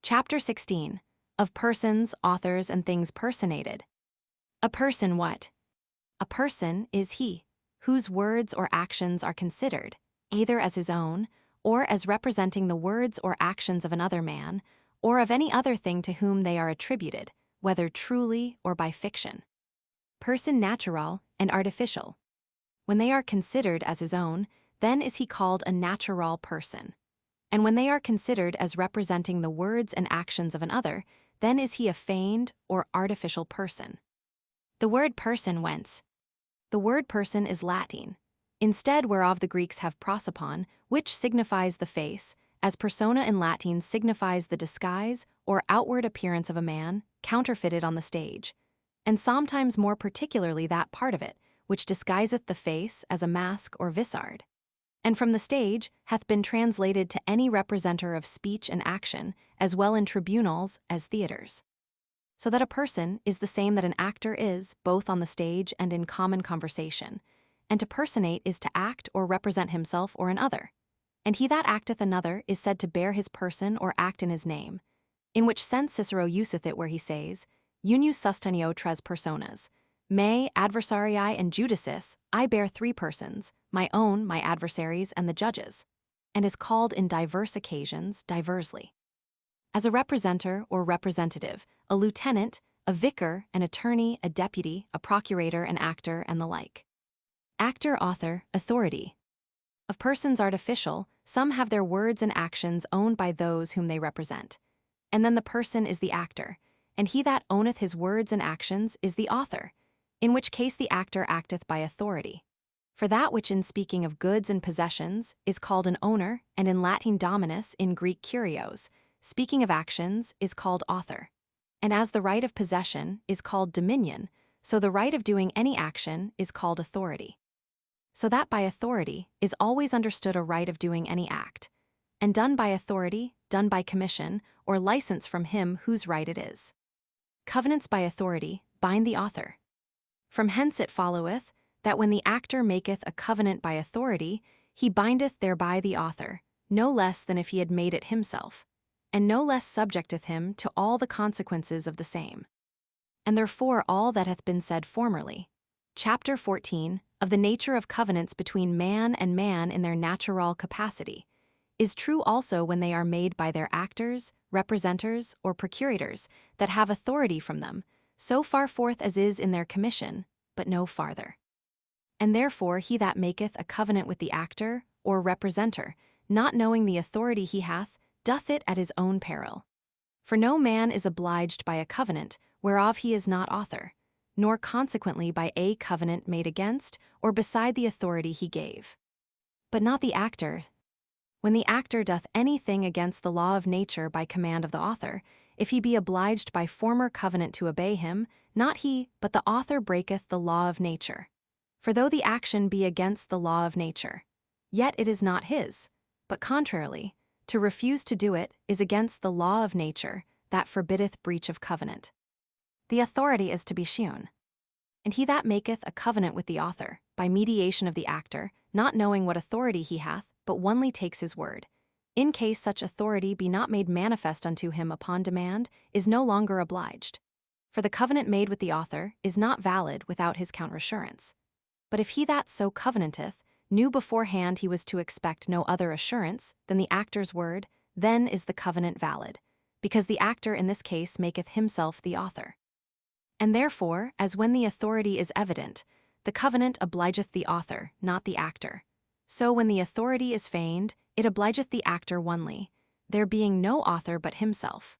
Chapter 16. Of persons, authors, and things personated. A person what? A person is he, whose words or actions are considered, either as his own, or as representing the words or actions of another man, or of any other thing to whom they are attributed, whether truly or by fiction. Person natural and artificial. When they are considered as his own, then is he called a natural person. And when they are considered as representing the words and actions of another, then is he a feigned or artificial person. The word person whence? The word person is Latin, instead whereof the Greeks have prosopon, which signifies the face, as persona in Latin signifies the disguise or outward appearance of a man, counterfeited on the stage, and sometimes more particularly that part of it, which disguiseth the face as a mask or vizard. And from the stage hath been translated to any representer of speech and action, as well in tribunals as theatres. So that a person is the same that an actor is, both on the stage and in common conversation, and to personate is to act or represent himself or another. And he that acteth another is said to bear his person or act in his name, in which sense Cicero useth it where he says, Unius sustenio tres personas, me, adversarii, and judicis, I bear 3 persons, my own, my adversaries, and the judges, and is called in diverse occasions diversely. As a representer or representative, a lieutenant, a vicar, an attorney, a deputy, a procurator, an actor, and the like. Actor, author, authority. Of persons artificial, some have their words and actions owned by those whom they represent. And then the person is the actor, and he that owneth his words and actions is the author, in which case the actor acteth by authority. For that which in speaking of goods and possessions is called an owner, and in Latin dominus, in Greek kurios, speaking of actions is called author. And as the right of possession is called dominion, so the right of doing any action is called authority. So that by authority is always understood a right of doing any act, and done by authority, done by commission, or license from him whose right it is. Covenants by authority bind the author. From hence it followeth, that when the actor maketh a covenant by authority, he bindeth thereby the author, no less than if he had made it himself, and no less subjecteth him to all the consequences of the same. And therefore all that hath been said formerly, Chapter 14, of the nature of covenants between man and man in their natural capacity, is true also when they are made by their actors, representers, or procurators that have authority from them, so far forth as is in their commission, but no farther. And therefore he that maketh a covenant with the actor, or representer, not knowing the authority he hath, doth it at his own peril. For no man is obliged by a covenant whereof he is not author, nor consequently by a covenant made against or beside the authority he gave. But not the actor. When the actor doth anything against the law of nature by command of the author, if he be obliged by former covenant to obey him, not he, but the author breaketh the law of nature. For though the action be against the law of nature, yet it is not his, but contrarily, to refuse to do it is against the law of nature, that forbiddeth breach of covenant. The authority is to be shewn. And he that maketh a covenant with the author, by mediation of the actor, not knowing what authority he hath, but only takes his word, in case such authority be not made manifest unto him upon demand, is no longer obliged. For the covenant made with the author is not valid without his counterassurance. But if he that so covenanteth knew beforehand he was to expect no other assurance than the actor's word, then is the covenant valid, because the actor in this case maketh himself the author. And therefore, as when the authority is evident, the covenant obligeth the author, not the actor. So when the authority is feigned, it obligeth the actor only, there being no author but himself.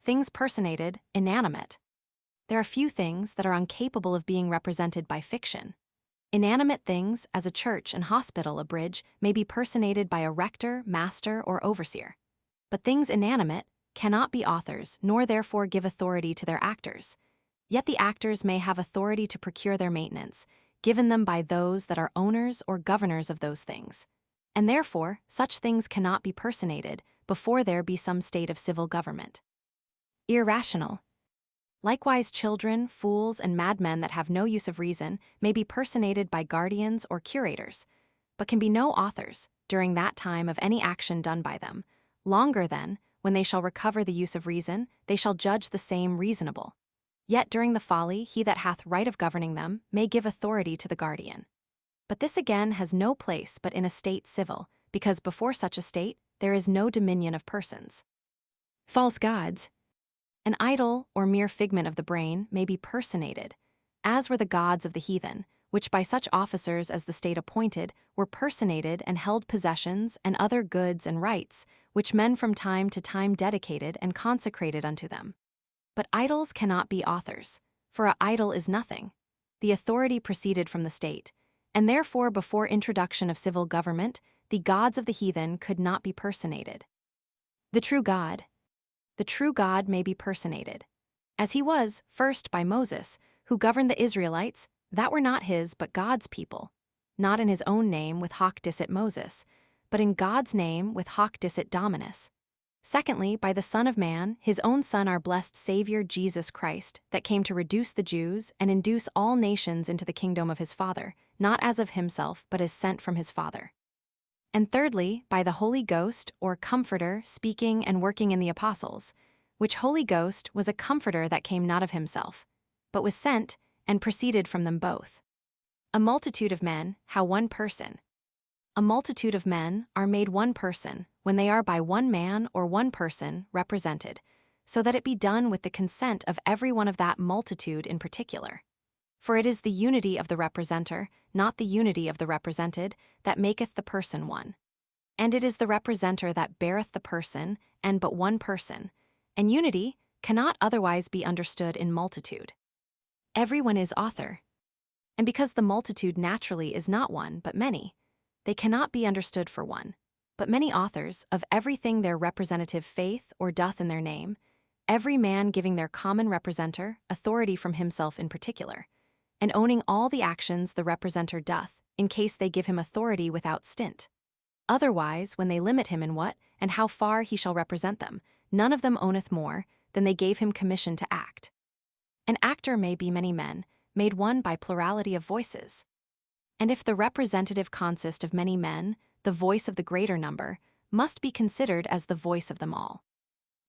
Things personated, inanimate. There are few things that are incapable of being represented by fiction. Inanimate things, as a church and hospital, a bridge, may be personated by a rector, master, or overseer. But things inanimate cannot be authors, nor therefore give authority to their actors. Yet the actors may have authority to procure their maintenance, given them by those that are owners or governors of those things. And therefore, such things cannot be personated before there be some state of civil government. Irrational. Likewise children, fools, and madmen that have no use of reason may be personated by guardians or curators, but can be no authors, during that time of any action done by them, longer than, when they shall recover the use of reason, they shall judge the same reasonable. Yet during the folly he that hath right of governing them may give authority to the guardian. But this again has no place but in a state civil, because before such a state there is no dominion of persons. False gods. An idol or mere figment of the brain may be personated, as were the gods of the heathen, which by such officers as the state appointed were personated and held possessions and other goods and rights, which men from time to time dedicated and consecrated unto them. But idols cannot be authors, for an idol is nothing. The authority proceeded from the state, and therefore before introduction of civil government, the gods of the heathen could not be personated. The true God. The true God may be personated, as he was, first by Moses, who governed the Israelites, that were not his but God's people, not in his own name with hoc dicit Moses, but in God's name with hoc dicit Dominus. Secondly, by the Son of Man, his own Son, our blessed Savior Jesus Christ, that came to reduce the Jews and induce all nations into the kingdom of his Father, not as of himself, but as sent from his Father. And thirdly, by the Holy Ghost, or Comforter, speaking and working in the apostles, which Holy Ghost was a Comforter that came not of himself, but was sent and proceeded from them both. A multitude of men, how one person? A multitude of men are made one person when they are by one man or one person represented, so that it be done with the consent of every one of that multitude in particular. For it is the unity of the representer, not the unity of the represented, that maketh the person one. And it is the representer that beareth the person, and but one person, and unity cannot otherwise be understood in multitude. Every one is author. And because the multitude naturally is not one, but many, they cannot be understood for one, but many authors of everything their representative faith or doth in their name, every man giving their common representer authority from himself in particular, and owning all the actions the representer doth, in case they give him authority without stint. Otherwise, when they limit him in what and how far he shall represent them, none of them owneth more than they gave him commission to act. An actor may be many men, made one by plurality of voices. And if the representative consist of many men, the voice of the greater number must be considered as the voice of them all.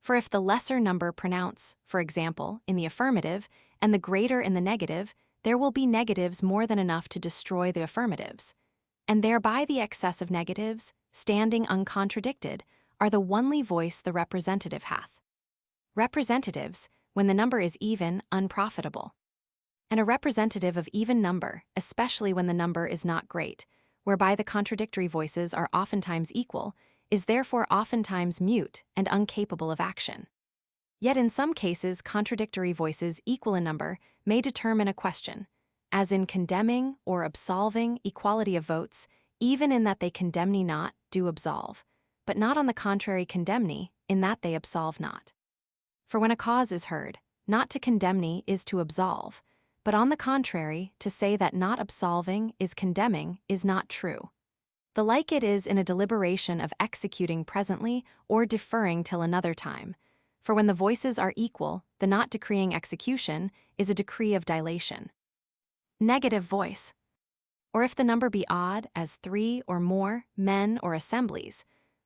For if the lesser number pronounce, for example, in the affirmative, and the greater in the negative, there will be negatives more than enough to destroy the affirmatives, and thereby the excess of negatives, standing uncontradicted, are the only voice the representative hath. Representatives, when the number is even, unprofitable. And a representative of even number, especially when the number is not great, whereby the contradictory voices are oftentimes equal, is therefore oftentimes mute and incapable of action. Yet in some cases contradictory voices equal in number may determine a question, as in condemning or absolving equality of votes, even in that they condemn not, do absolve, but not on the contrary condemn in that they absolve not. For when a cause is heard, not to condemn is to absolve, but on the contrary, to say that not absolving is condemning is not true. The like it is in a deliberation of executing presently or deferring till another time. For when the voices are equal, the not decreeing execution is a decree of dilation. Negative voice. Or if the number be odd, as 3 or more, men or assemblies,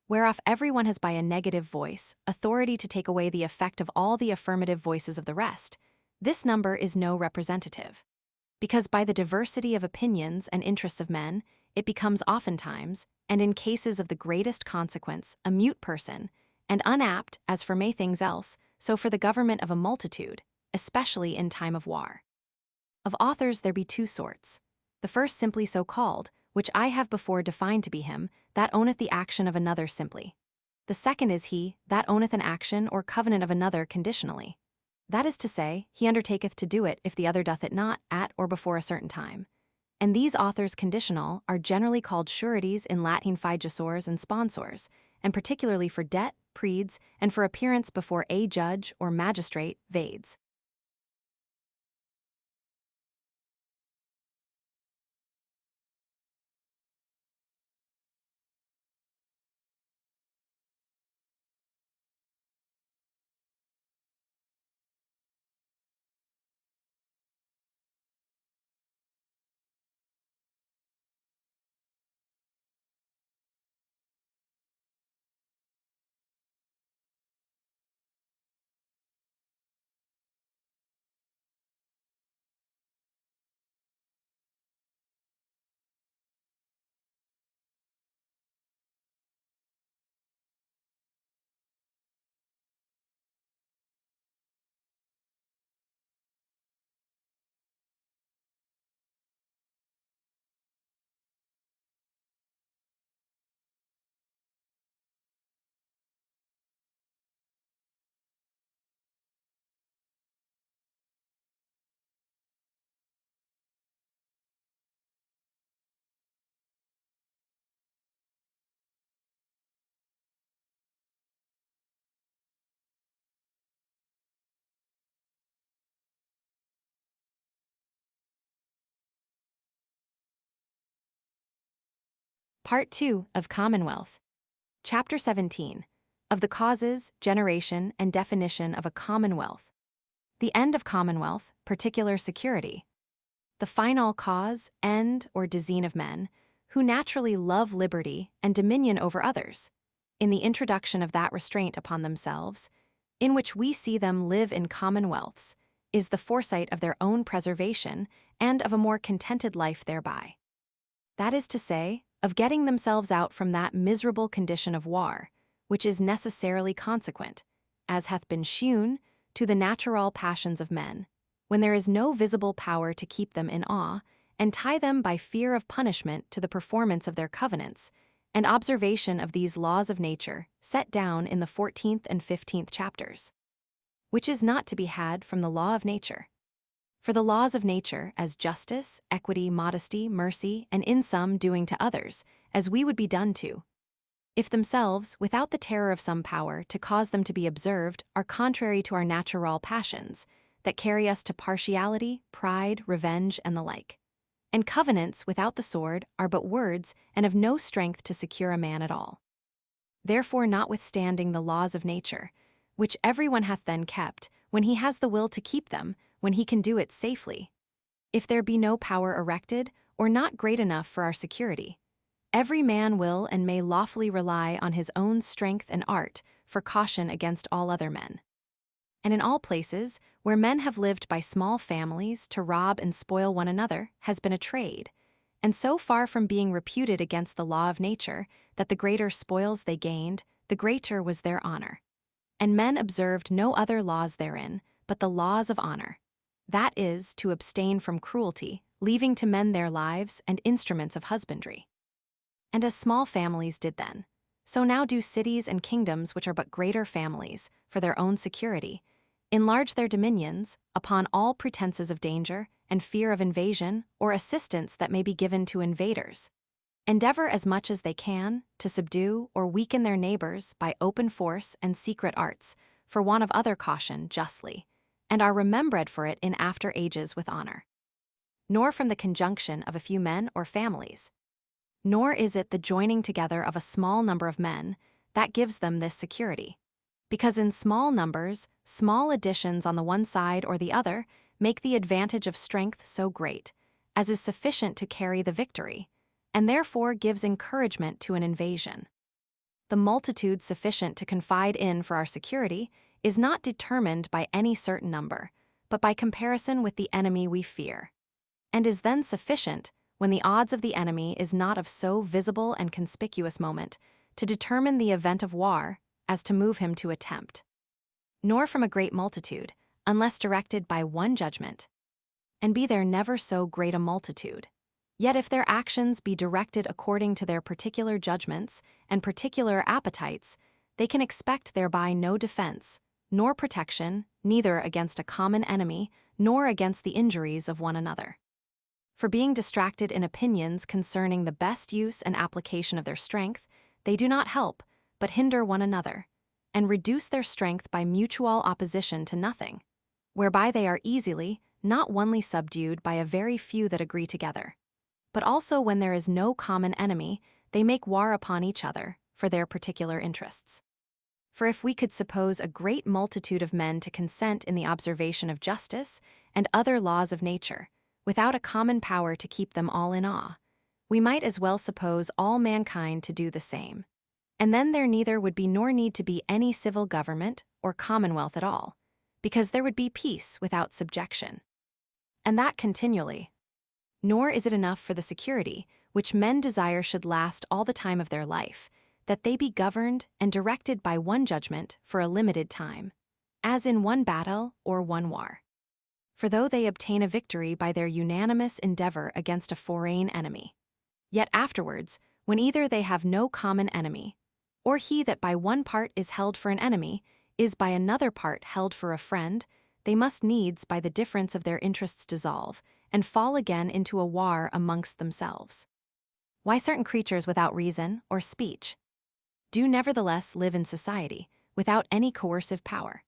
whereof every one has by a negative voice authority to take away the effect of all the affirmative voices of the rest, this number is no representative. Because by the diversity of opinions and interests of men, it becomes oftentimes, and in cases of the greatest consequence, a mute person, and unapt, as for may things else, so for the government of a multitude, especially in time of war. Of authors there be two sorts. The first simply so called, which I have before defined to be him, that owneth the action of another simply. The second is he, that owneth an action or covenant of another conditionally. That is to say, he undertaketh to do it if the other doth it not, at or before a certain time. And these authors conditional are generally called sureties in Latin fiduciors and sponsors, and particularly for debt, preeds, and for appearance before a judge or magistrate, vades. Part 2 of Commonwealth. Chapter 17 of the causes, generation, and definition of a commonwealth. The end of commonwealth, particular security. The final cause, end, or design of men, who naturally love liberty and dominion over others, in the introduction of that restraint upon themselves, in which we see them live in commonwealths, is the foresight of their own preservation and of a more contented life thereby. That is to say, of getting themselves out from that miserable condition of war, which is necessarily consequent, as hath been shewn, to the natural passions of men, when there is no visible power to keep them in awe, and tie them by fear of punishment to the performance of their covenants, and observation of these laws of nature set down in the 14th and 15th chapters, which is not to be had from the law of nature. For the laws of nature, as justice, equity, modesty, mercy, and in some doing to others, as we would be done to, if themselves, without the terror of some power to cause them to be observed, are contrary to our natural passions, that carry us to partiality, pride, revenge, and the like. And covenants without the sword are but words and of no strength to secure a man at all. Therefore, notwithstanding the laws of nature, which everyone hath then kept, when he has the will to keep them, when he can do it safely, if there be no power erected, or not great enough for our security, every man will and may lawfully rely on his own strength and art for caution against all other men. And in all places, where men have lived by small families to rob and spoil one another, has been a trade, and so far from being reputed against the law of nature, that the greater spoils they gained, the greater was their honor. And men observed no other laws therein, but the laws of honor, that is, to abstain from cruelty, leaving to men their lives and instruments of husbandry. And as small families did then, so now do cities and kingdoms which are but greater families, for their own security, enlarge their dominions, upon all pretenses of danger and fear of invasion or assistance that may be given to invaders, endeavor as much as they can to subdue or weaken their neighbors by open force and secret arts, for want of other caution justly, and are remembered for it in after ages with honor. Nor from the conjunction of a few men or families, nor is it the joining together of a small number of men that gives them this security, because in small numbers, small additions on the one side or the other make the advantage of strength so great, as is sufficient to carry the victory, and therefore gives encouragement to an invasion. The multitude sufficient to confide in for our security is not determined by any certain number, but by comparison with the enemy we fear, and is then sufficient, when the odds of the enemy is not of so visible and conspicuous moment, to determine the event of war as to move him to attempt. Nor from a great multitude, unless directed by one judgment, and be there never so great a multitude. Yet if their actions be directed according to their particular judgments and particular appetites, they can expect thereby no defense, nor protection, neither against a common enemy, nor against the injuries of one another. For being distracted in opinions concerning the best use and application of their strength, they do not help, but hinder one another, and reduce their strength by mutual opposition to nothing, whereby they are easily, not only subdued by a very few that agree together, but also when there is no common enemy, they make war upon each other for their particular interests. For if we could suppose a great multitude of men to consent in the observation of justice and other laws of nature, without a common power to keep them all in awe, we might as well suppose all mankind to do the same. And then there neither would be nor need to be any civil government or commonwealth at all, because there would be peace without subjection, and that continually. Nor is it enough for the security, which men desire should last all the time of their life, that they be governed and directed by one judgment for a limited time, as in one battle or one war. For though they obtain a victory by their unanimous endeavor against a foreign enemy, yet afterwards, when either they have no common enemy, or he that by one part is held for an enemy is by another part held for a friend, they must needs by the difference of their interests dissolve, and fall again into a war amongst themselves. Why certain creatures without reason or speech do nevertheless live in society, without any coercive power.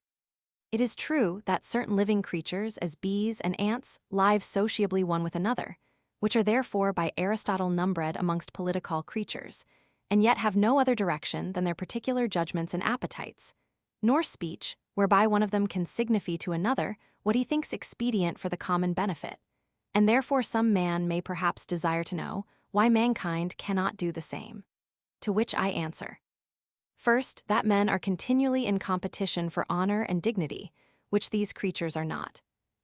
It is true that certain living creatures, as bees and ants, live sociably one with another, which are therefore by Aristotle numbred amongst political creatures, and yet have no other direction than their particular judgments and appetites, nor speech, whereby one of them can signify to another what he thinks expedient for the common benefit, and therefore some man may perhaps desire to know why mankind cannot do the same. To which I answer. First, that men are continually in competition for honor and dignity, which these creatures are not.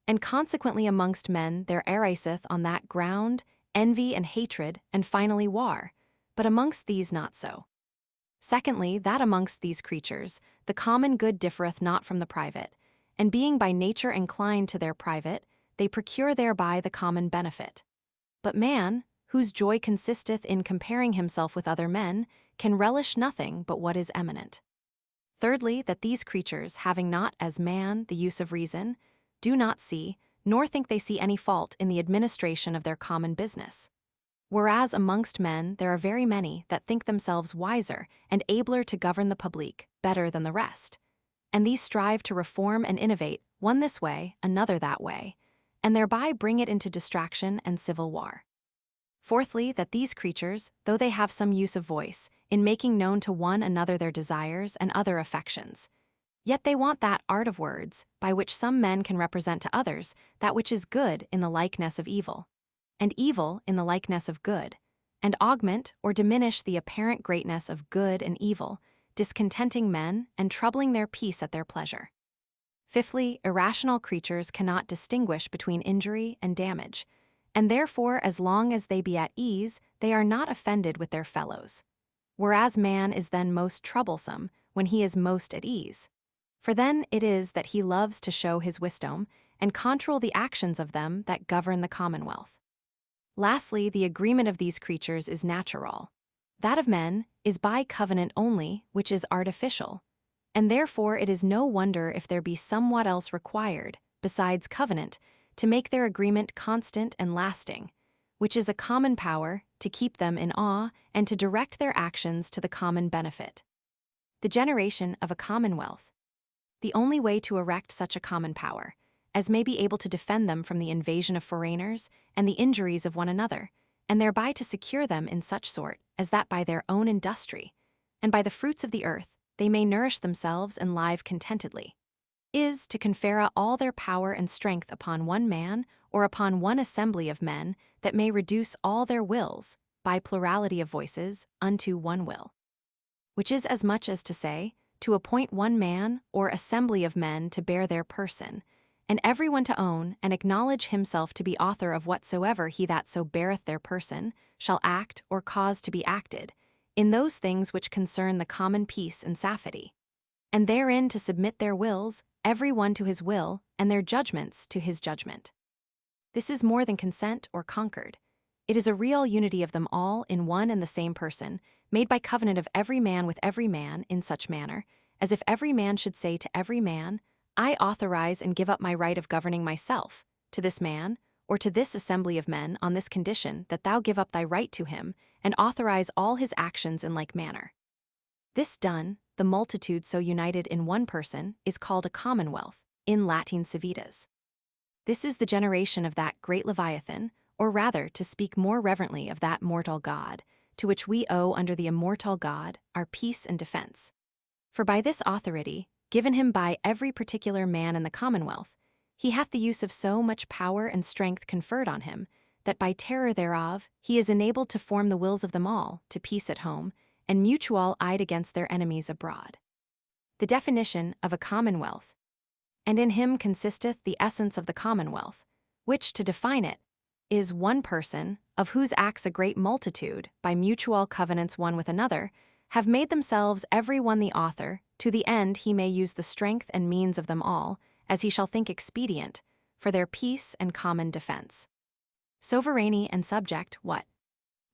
And consequently amongst men there ariseth on that ground envy and hatred, and finally war, but amongst these not so. Secondly, that amongst these creatures the common good differeth not from the private, and being by nature inclined to their private, they procure thereby the common benefit. But man, whose joy consisteth in comparing himself with other men, can relish nothing but what is eminent. Thirdly, that these creatures, having not as man the use of reason, do not see, nor think they see any fault in the administration of their common business. Whereas amongst men there are very many that think themselves wiser and abler to govern the public better than the rest, and these strive to reform and innovate, one this way, another that way, and thereby bring it into distraction and civil war. Fourthly, that these creatures, though they have some use of voice, in making known to one another their desires and other affections, yet they want that art of words, by which some men can represent to others that which is good in the likeness of evil, and evil in the likeness of good, and augment or diminish the apparent greatness of good and evil, discontenting men and troubling their peace at their pleasure. Fifthly, irrational creatures cannot distinguish between injury and damage, and therefore as long as they be at ease, they are not offended with their fellows. Whereas man is then most troublesome when he is most at ease. For then it is that he loves to show his wisdom, and control the actions of them that govern the commonwealth. Lastly, the agreement of these creatures is natural. That of men is by covenant only, which is artificial, and therefore it is no wonder if there be somewhat else required, besides covenant, to make their agreement constant and lasting, which is a common power to keep them in awe and to direct their actions to the common benefit. The generation of a commonwealth. The only way to erect such a common power, as may be able to defend them from the invasion of foreigners and the injuries of one another, and thereby to secure them in such sort as that by their own industry, and by the fruits of the earth, they may nourish themselves and live contentedly, is to confer all their power and strength upon one man or upon one assembly of men that may reduce all their wills, by plurality of voices, unto one will. Which is as much as to say, to appoint one man or assembly of men to bear their person, and every one to own and acknowledge himself to be author of whatsoever he that so beareth their person shall act or cause to be acted, in those things which concern the common peace and safety, and therein to submit their wills, every one to his will, and their judgments to his judgment. This is more than consent or concord. It is a real unity of them all in one and the same person, made by covenant of every man with every man in such manner, as if every man should say to every man, I authorize and give up my right of governing myself, to this man, or to this assembly of men on this condition that thou give up thy right to him, and authorize all his actions in like manner. This done, the multitude so united in one person is called a commonwealth, in Latin civitas. This is the generation of that great Leviathan, or rather, to speak more reverently of that mortal God, to which we owe under the immortal God our peace and defense. For by this authority, given him by every particular man in the commonwealth, he hath the use of so much power and strength conferred on him, that by terror thereof he is enabled to form the wills of them all to peace at home, and mutual aid against their enemies abroad. The definition of a commonwealth. And in him consisteth the essence of the commonwealth, which, to define it, is one person, of whose acts a great multitude, by mutual covenants one with another, have made themselves every one the author, to the end he may use the strength and means of them all, as he shall think expedient, for their peace and common defense. Sovereignty and subject, what?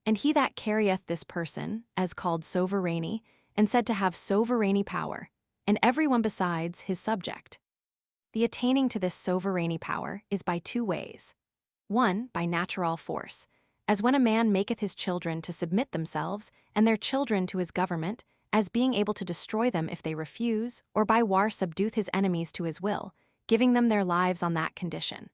And he that carrieth this person, as called sovereignty, and said to have sovereignty power, and every one besides his subject. The attaining to this sovereignty power is by two ways. One, by natural force, as when a man maketh his children to submit themselves, and their children to his government, as being able to destroy them if they refuse, or by war subdueth his enemies to his will, giving them their lives on that condition.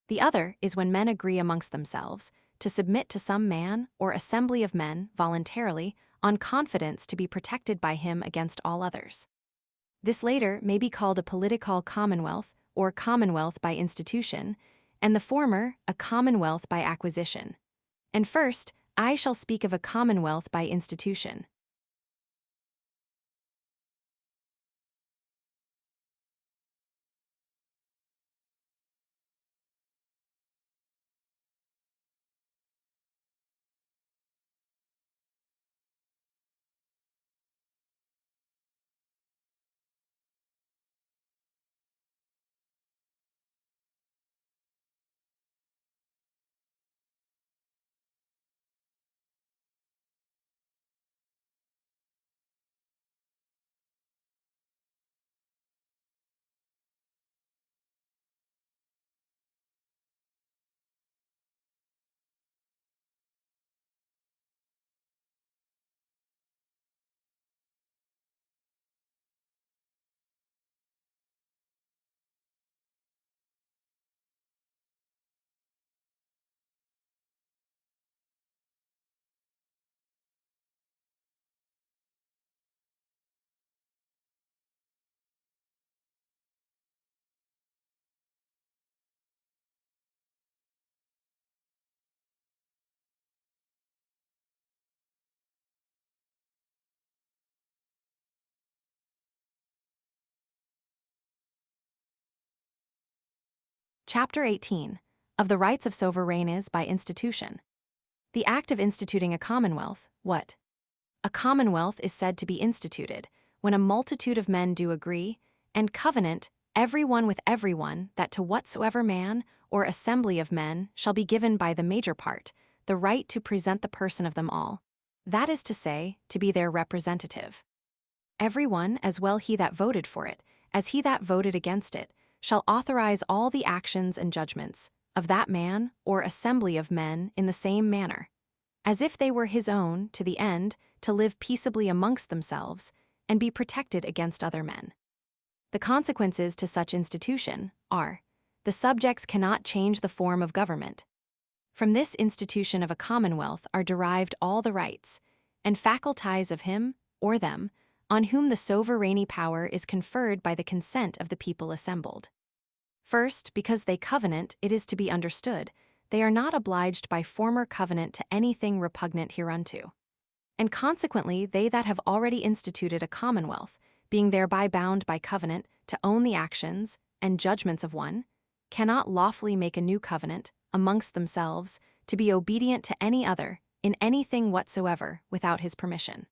The other is when men agree amongst themselves, to submit to some man or assembly of men voluntarily on confidence to be protected by him against all others. This later may be called a political commonwealth or commonwealth by institution, and the former a commonwealth by acquisition. And first, I shall speak of a commonwealth by institution. Chapter 18 of the Rights of Sovereigns by Institution. The act of instituting a commonwealth, what? A commonwealth is said to be instituted when a multitude of men do agree and covenant every one with every one that to whatsoever man or assembly of men shall be given by the major part the right to present the person of them all, that is to say, to be their representative. Every one, as well he that voted for it, as he that voted against it, shall authorize all the actions and judgments of that man or assembly of men in the same manner, as if they were his own, to the end to live peaceably amongst themselves and be protected against other men. The consequences to such institution are, the subjects cannot change the form of government. From this institution of a commonwealth are derived all the rights and faculties of him or them on whom the sovereign power is conferred by the consent of the people assembled. First, because they covenant, it is to be understood, they are not obliged by former covenant to anything repugnant hereunto. And consequently, they that have already instituted a commonwealth, being thereby bound by covenant to own the actions and judgments of one, cannot lawfully make a new covenant amongst themselves to be obedient to any other in anything whatsoever without his permission.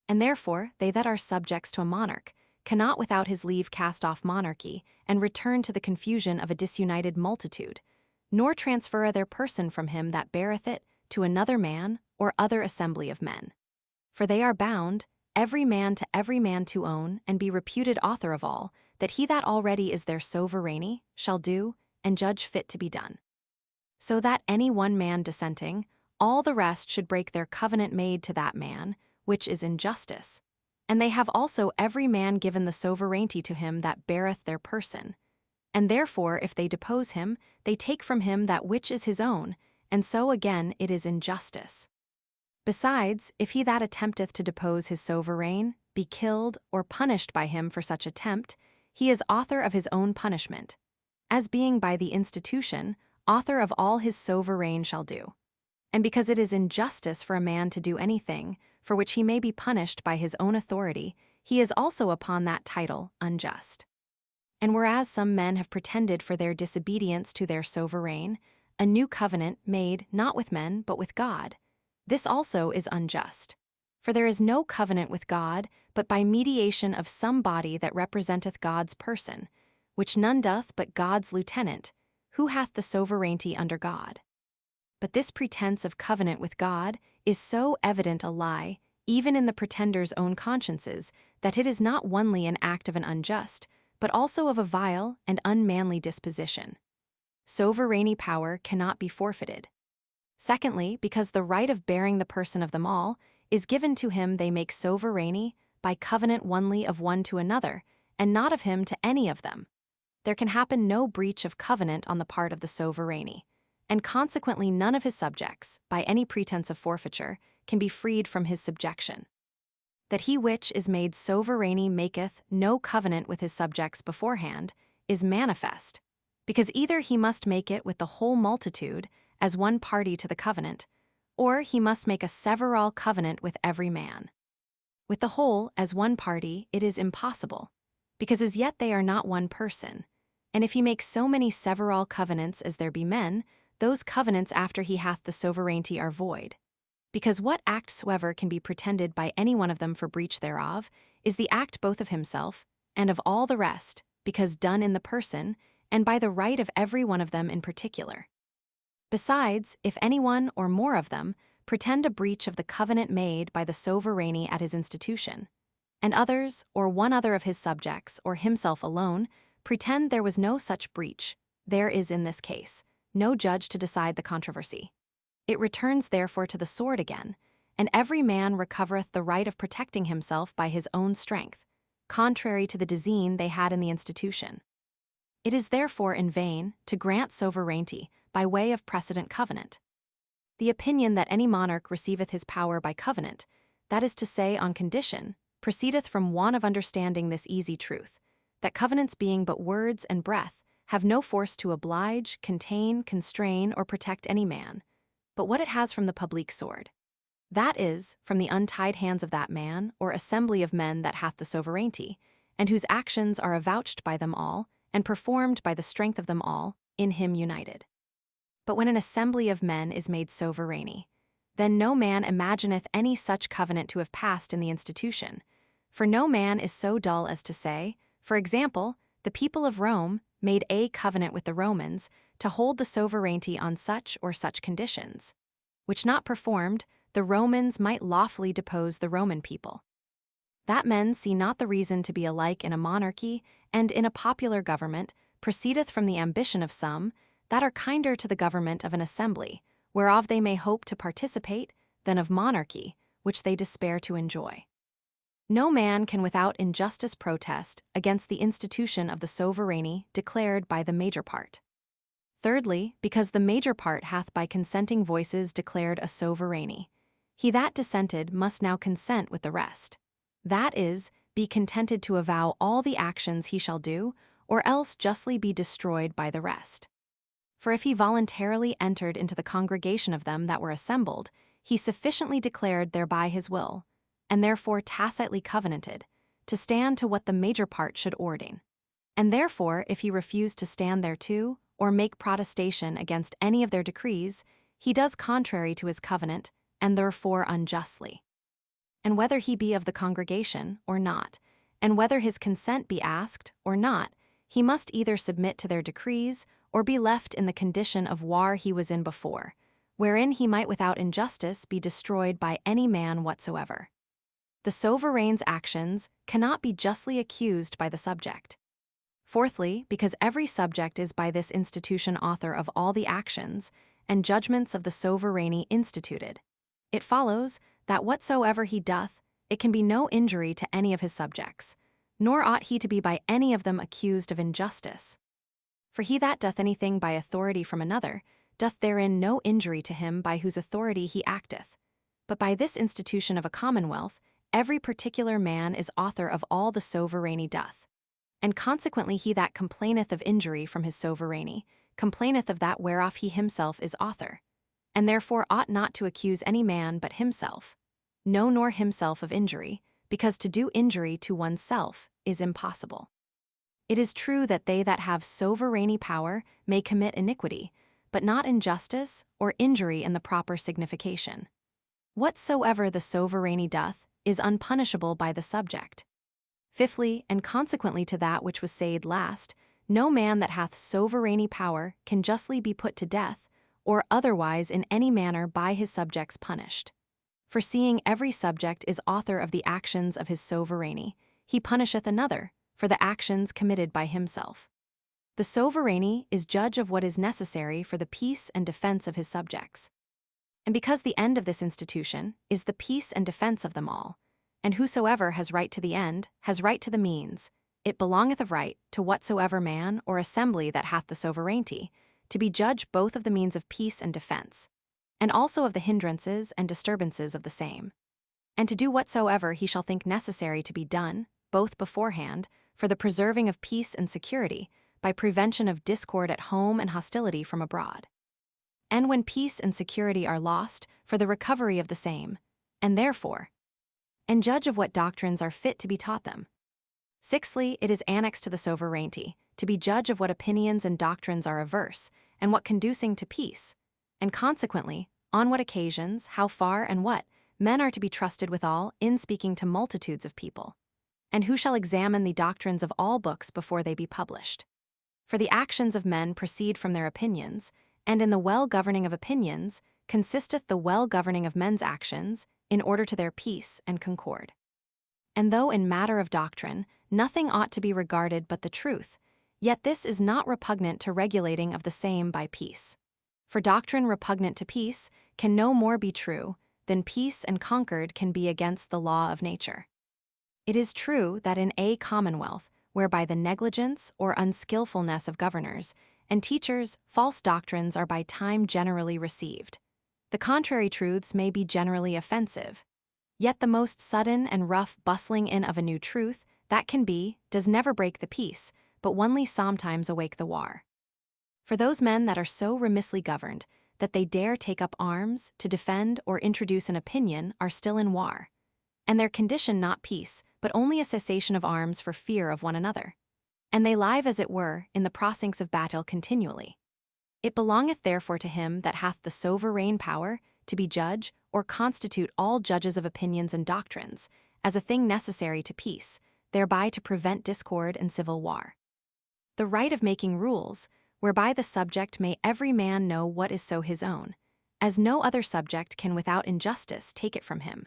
And therefore, they that are subjects to a monarch cannot without his leave cast off monarchy and return to the confusion of a disunited multitude, nor transfer their person from him that beareth it to another man or other assembly of men. For they are bound, every man to own and be reputed author of all, that he that already is their sovereign shall do and judge fit to be done. So that any one man dissenting, all the rest should break their covenant made to that man, which is injustice. And they have also every man given the sovereignty to him that beareth their person. And therefore, if they depose him, they take from him that which is his own, and so again it is injustice. Besides, if he that attempteth to depose his sovereign be killed or punished by him for such attempt, he is author of his own punishment, as being by the institution author of all his sovereign shall do. And because it is injustice for a man to do anything for which he may be punished by his own authority, he is also upon that title unjust. And whereas some men have pretended for their disobedience to their sovereign, a new covenant made not with men but with God, this also is unjust. For there is no covenant with God but by mediation of some body that representeth God's person, which none doth but God's lieutenant, who hath the sovereignty under God. But this pretense of covenant with God is so evident a lie, even in the pretender's own consciences, that it is not only an act of an unjust, but also of a vile and unmanly disposition. Sovereign power cannot be forfeited. Secondly, because the right of bearing the person of them all is given to him they make sovereign by covenant only of one to another, and not of him to any of them. There can happen no breach of covenant on the part of the sovereign, and consequently none of his subjects, by any pretense of forfeiture, can be freed from his subjection. That he which is made sovereignty maketh no covenant with his subjects beforehand is manifest, because either he must make it with the whole multitude as one party to the covenant, or he must make a several covenant with every man. With the whole as one party it is impossible, because as yet they are not one person, and if he makes so many several covenants as there be men, those covenants after he hath the sovereignty are void. Because what act soever can be pretended by any one of them for breach thereof, is the act both of himself and of all the rest, because done in the person, and by the right of every one of them in particular. Besides, if any one or more of them pretend a breach of the covenant made by the sovereignty at his institution, and others, or one other of his subjects, or himself alone, pretend there was no such breach, there is in this case no judge to decide the controversy. It returns therefore to the sword again, and every man recovereth the right of protecting himself by his own strength, contrary to the design they had in the institution. It is therefore in vain to grant sovereignty by way of precedent covenant. The opinion that any monarch receiveth his power by covenant, that is to say on condition, proceedeth from want of understanding this easy truth, that covenants being but words and breath, have no force to oblige, contain, constrain, or protect any man, but what it has from the public sword. That is, from the untied hands of that man, or assembly of men that hath the sovereignty, and whose actions are avouched by them all, and performed by the strength of them all, in him united. But when an assembly of men is made sovereignty, then no man imagineth any such covenant to have passed in the institution, for no man is so dull as to say, for example, the people of Rome made a covenant with the Romans to hold the sovereignty on such or such conditions, which not performed, the Romans might lawfully depose the Roman people. That men see not the reason to be alike in a monarchy and in a popular government proceedeth from the ambition of some that are kinder to the government of an assembly, whereof they may hope to participate, than of monarchy, which they despair to enjoy. No man can without injustice protest against the institution of the sovereignty declared by the major part. Thirdly, because the major part hath by consenting voices declared a sovereignty, he that dissented must now consent with the rest. That is, be contented to avow all the actions he shall do, or else justly be destroyed by the rest. For if he voluntarily entered into the congregation of them that were assembled, he sufficiently declared thereby his will, and therefore tacitly covenanted, to stand to what the major part should ordain. And therefore, if he refuse to stand thereto, or make protestation against any of their decrees, he does contrary to his covenant, and therefore unjustly. And whether he be of the congregation or not, and whether his consent be asked or not, he must either submit to their decrees, or be left in the condition of war he was in before, wherein he might without injustice be destroyed by any man whatsoever. The sovereign's actions cannot be justly accused by the subject. Fourthly, because every subject is by this institution author of all the actions and judgments of the sovereignty instituted, it follows that whatsoever he doth, it can be no injury to any of his subjects, nor ought he to be by any of them accused of injustice. For he that doth anything by authority from another, doth therein no injury to him by whose authority he acteth. But by this institution of a commonwealth, every particular man is author of all the sovereignty doth. And consequently he that complaineth of injury from his sovereignty, complaineth of that whereof he himself is author, and therefore ought not to accuse any man but himself, no nor himself of injury, because to do injury to oneself is impossible. It is true that they that have sovereignty power may commit iniquity, but not injustice or injury in the proper signification. Whatsoever the sovereignty doth is unpunishable by the subject. Fifthly, and consequently to that which was said last, no man that hath sovereignty power can justly be put to death, or otherwise in any manner by his subjects punished. For seeing every subject is author of the actions of his sovereignty, he punisheth another for the actions committed by himself. The sovereignty is judge of what is necessary for the peace and defense of his subjects. And because the end of this institution is the peace and defense of them all, and whosoever has right to the end has right to the means, it belongeth of right to whatsoever man or assembly that hath the sovereignty, to be judge both of the means of peace and defense, and also of the hindrances and disturbances of the same, and to do whatsoever he shall think necessary to be done, both beforehand, for the preserving of peace and security, by prevention of discord at home and hostility from abroad. And when peace and security are lost, for the recovery of the same, and therefore, and judge of what doctrines are fit to be taught them. Sixthly, it is annexed to the sovereignty, to be judge of what opinions and doctrines are averse, and what conducing to peace, and consequently, on what occasions, how far, and what men are to be trusted withal in speaking to multitudes of people, and who shall examine the doctrines of all books before they be published. For the actions of men proceed from their opinions, and in the well-governing of opinions consisteth the well-governing of men's actions, in order to their peace and concord. And though in matter of doctrine nothing ought to be regarded but the truth, yet this is not repugnant to regulating of the same by peace. For doctrine repugnant to peace can no more be true than peace and concord can be against the law of nature. It is true that in a commonwealth, whereby the negligence or unskillfulness of governors and teachers false doctrines are by time generally received, the contrary truths may be generally offensive, yet the most sudden and rough bustling in of a new truth that can be does never break the peace, but only sometimes awake the war. For those men that are so remissly governed that they dare take up arms to defend or introduce an opinion are still in war, and their condition not peace, but only a cessation of arms for fear of one another, and they live as it were in the precincts of battle continually. It belongeth therefore to him that hath the sovereign power to be judge or constitute all judges of opinions and doctrines, as a thing necessary to peace, thereby to prevent discord and civil war. The right of making rules, whereby the subject may every man know what is so his own, as no other subject can without injustice take it from him.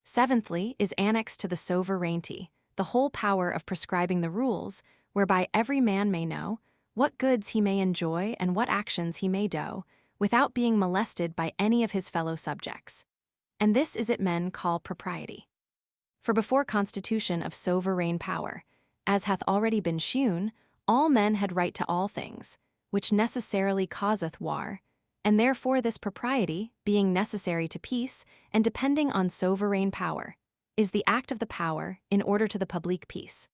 Seventhly, is annexed to the sovereignty, the whole power of prescribing the rules, whereby every man may know what goods he may enjoy and what actions he may do, without being molested by any of his fellow subjects. And this is it men call propriety. For before constitution of sovereign power, as hath already been shewn, all men had right to all things, which necessarily causeth war, and therefore this propriety, being necessary to peace, and depending on sovereign power, is the act of the power in order to the public peace.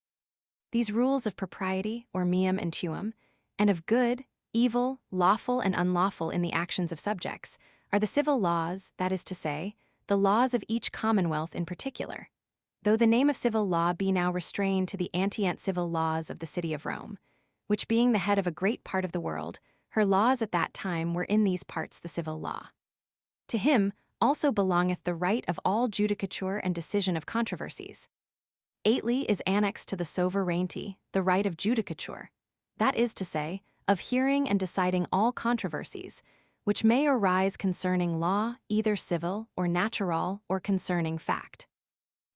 These rules of propriety, or meum and tuum, and of good, evil, lawful, and unlawful in the actions of subjects, are the civil laws, that is to say, the laws of each commonwealth in particular, though the name of civil law be now restrained to the antient civil laws of the city of Rome, which being the head of a great part of the world, her laws at that time were in these parts the civil law. To him also belongeth the right of all judicature and decision of controversies. Eighthly, is annexed to the sovereignty the right of judicature, that is to say, of hearing and deciding all controversies, which may arise concerning law, either civil or natural, or concerning fact.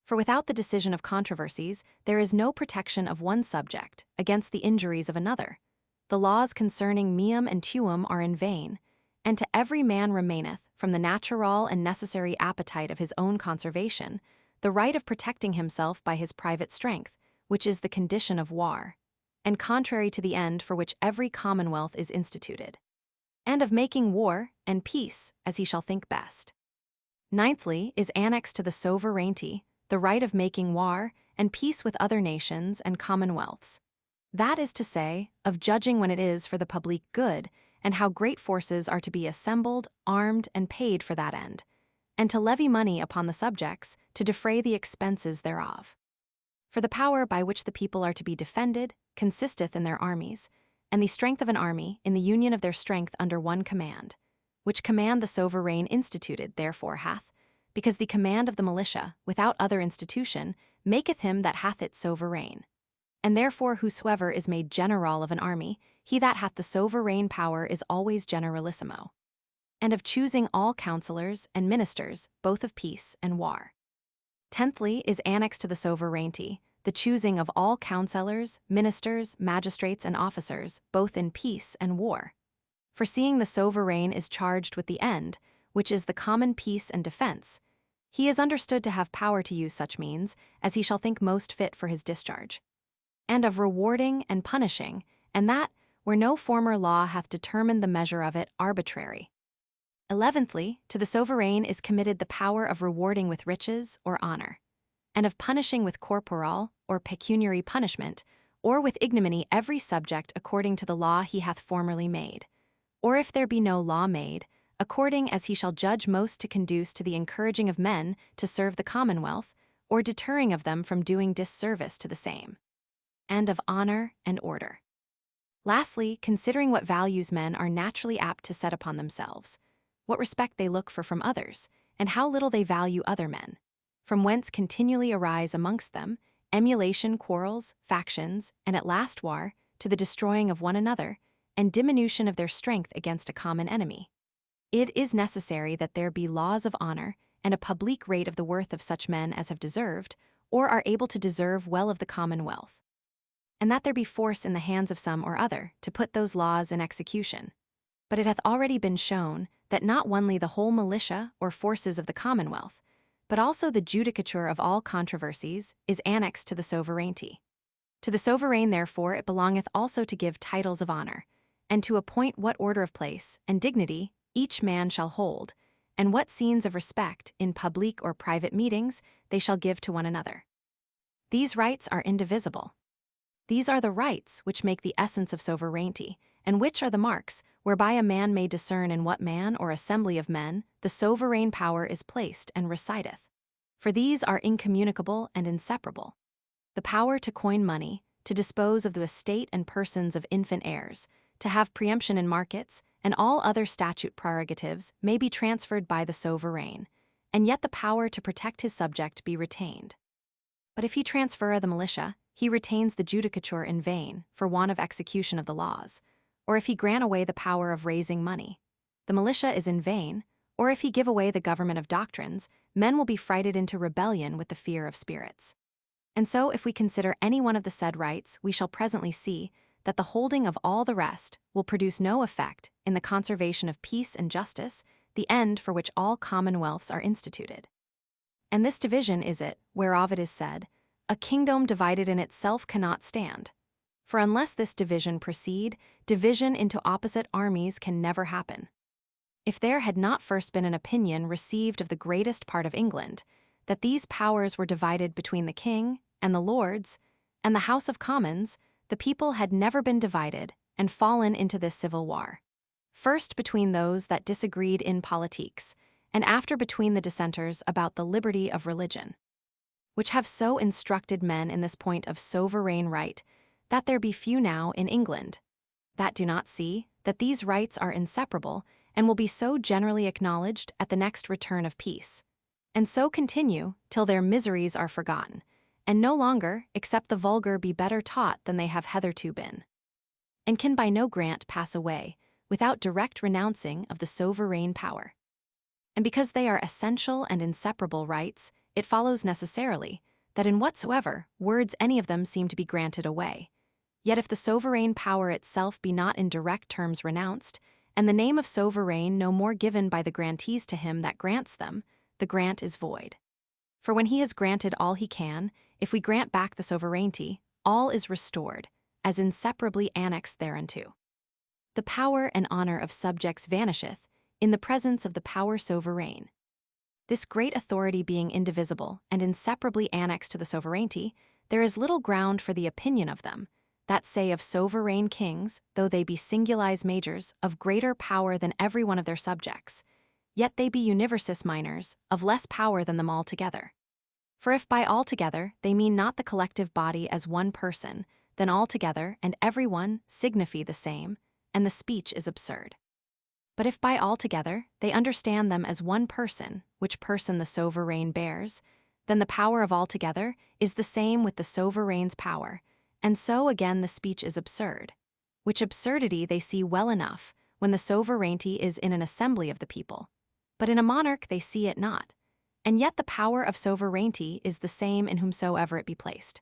For without the decision of controversies, there is no protection of one subject against the injuries of another. The laws concerning meum and tuum are in vain, and to every man remaineth, from the natural and necessary appetite of his own conservation, the right of protecting himself by his private strength, which is the condition of war, and contrary to the end for which every commonwealth is instituted, and of making war and peace as he shall think best. Ninthly, is annexed to the sovereignty the right of making war and peace with other nations and commonwealths, that is to say, of judging when it is for the public good, and how great forces are to be assembled, armed, and paid for that end, and to levy money upon the subjects to defray the expenses thereof. For the power by which the people are to be defended consisteth in their armies, and the strength of an army in the union of their strength under one command, which command the sovereign instituted therefore hath, because the command of the militia, without other institution, maketh him that hath it sovereign. And therefore whosoever is made general of an army, he that hath the sovereign power is always generalissimo. And of choosing all counselors and ministers, both of peace and war. Tenthly, is annexed to the sovereignty the choosing of all counselors, ministers, magistrates, and officers, both in peace and war. For seeing the sovereign is charged with the end, which is the common peace and defense, he is understood to have power to use such means as he shall think most fit for his discharge, and of rewarding and punishing, and that where no former law hath determined the measure of it arbitrary. 11thly, to the sovereign is committed the power of rewarding with riches or honor, and of punishing with corporal or pecuniary punishment, or with ignominy every subject according to the law he hath formerly made, or if there be no law made, according as he shall judge most to conduce to the encouraging of men to serve the commonwealth, or deterring of them from doing disservice to the same, and of honor and order. Lastly, considering what values men are naturally apt to set upon themselves, what respect they look for from others, and how little they value other men, from whence continually arise amongst them emulation, quarrels, factions, and at last war, to the destroying of one another, and diminution of their strength against a common enemy. It is necessary that there be laws of honor, and a public rate of the worth of such men as have deserved, or are able to deserve well of the commonwealth, and that there be force in the hands of some or other to put those laws in execution. But it hath already been shown that not only the whole militia or forces of the commonwealth, but also the judicature of all controversies is annexed to the sovereignty. To the sovereign, therefore, it belongeth also to give titles of honor, and to appoint what order of place and dignity each man shall hold, and what scenes of respect in public or private meetings they shall give to one another. These rights are indivisible. These are the rights which make the essence of sovereignty, and which are the marks whereby a man may discern in what man or assembly of men the sovereign power is placed and resideth. For these are incommunicable and inseparable. The power to coin money, to dispose of the estate and persons of infant heirs, to have preemption in markets, and all other statute prerogatives may be transferred by the sovereign, and yet the power to protect his subject be retained. But if he transfer the militia, he retains the judicature in vain for want of execution of the laws, or if he grant away the power of raising money, the militia is in vain, or if he give away the government of doctrines, men will be frighted into rebellion with the fear of spirits. And so if we consider any one of the said rights, we shall presently see that the holding of all the rest will produce no effect in the conservation of peace and justice, the end for which all commonwealths are instituted. And this division is it, whereof it is said, a kingdom divided in itself cannot stand. For unless this division proceed, division into opposite armies can never happen. If there had not first been an opinion received of the greatest part of England, that these powers were divided between the king and the lords, and the House of Commons, the people had never been divided and fallen into this civil war. First between those that disagreed in politiques, and after between the dissenters about the liberty of religion, which have so instructed men in this point of sovereign right, that there be few now in England that do not see that these rights are inseparable and will be so generally acknowledged at the next return of peace, and so continue till their miseries are forgotten, and no longer, except the vulgar be better taught than they have hitherto been, and can by no grant pass away without direct renouncing of the sovereign power. And because they are essential and inseparable rights, it follows necessarily that in whatsoever words any of them seem to be granted away, yet if the sovereign power itself be not in direct terms renounced, and the name of sovereign no more given by the grantees to him that grants them, the grant is void. For when he has granted all he can, if we grant back the sovereignty, all is restored, as inseparably annexed thereunto. The power and honor of subjects vanisheth in the presence of the power sovereign. This great authority being indivisible and inseparably annexed to the sovereignty, there is little ground for the opinion of them, that say of sovereign kings, though they be singulars majors, of greater power than every one of their subjects, yet they be universis minors, of less power than them altogether. For if by altogether they mean not the collective body as one person, then altogether and every one signify the same, and the speech is absurd. But if by altogether they understand them as one person, which person the sovereign bears, then the power of altogether is the same with the sovereign's power, and so again the speech is absurd, which absurdity they see well enough when the sovereignty is in an assembly of the people, but in a monarch they see it not, and yet the power of sovereignty is the same in whomsoever it be placed.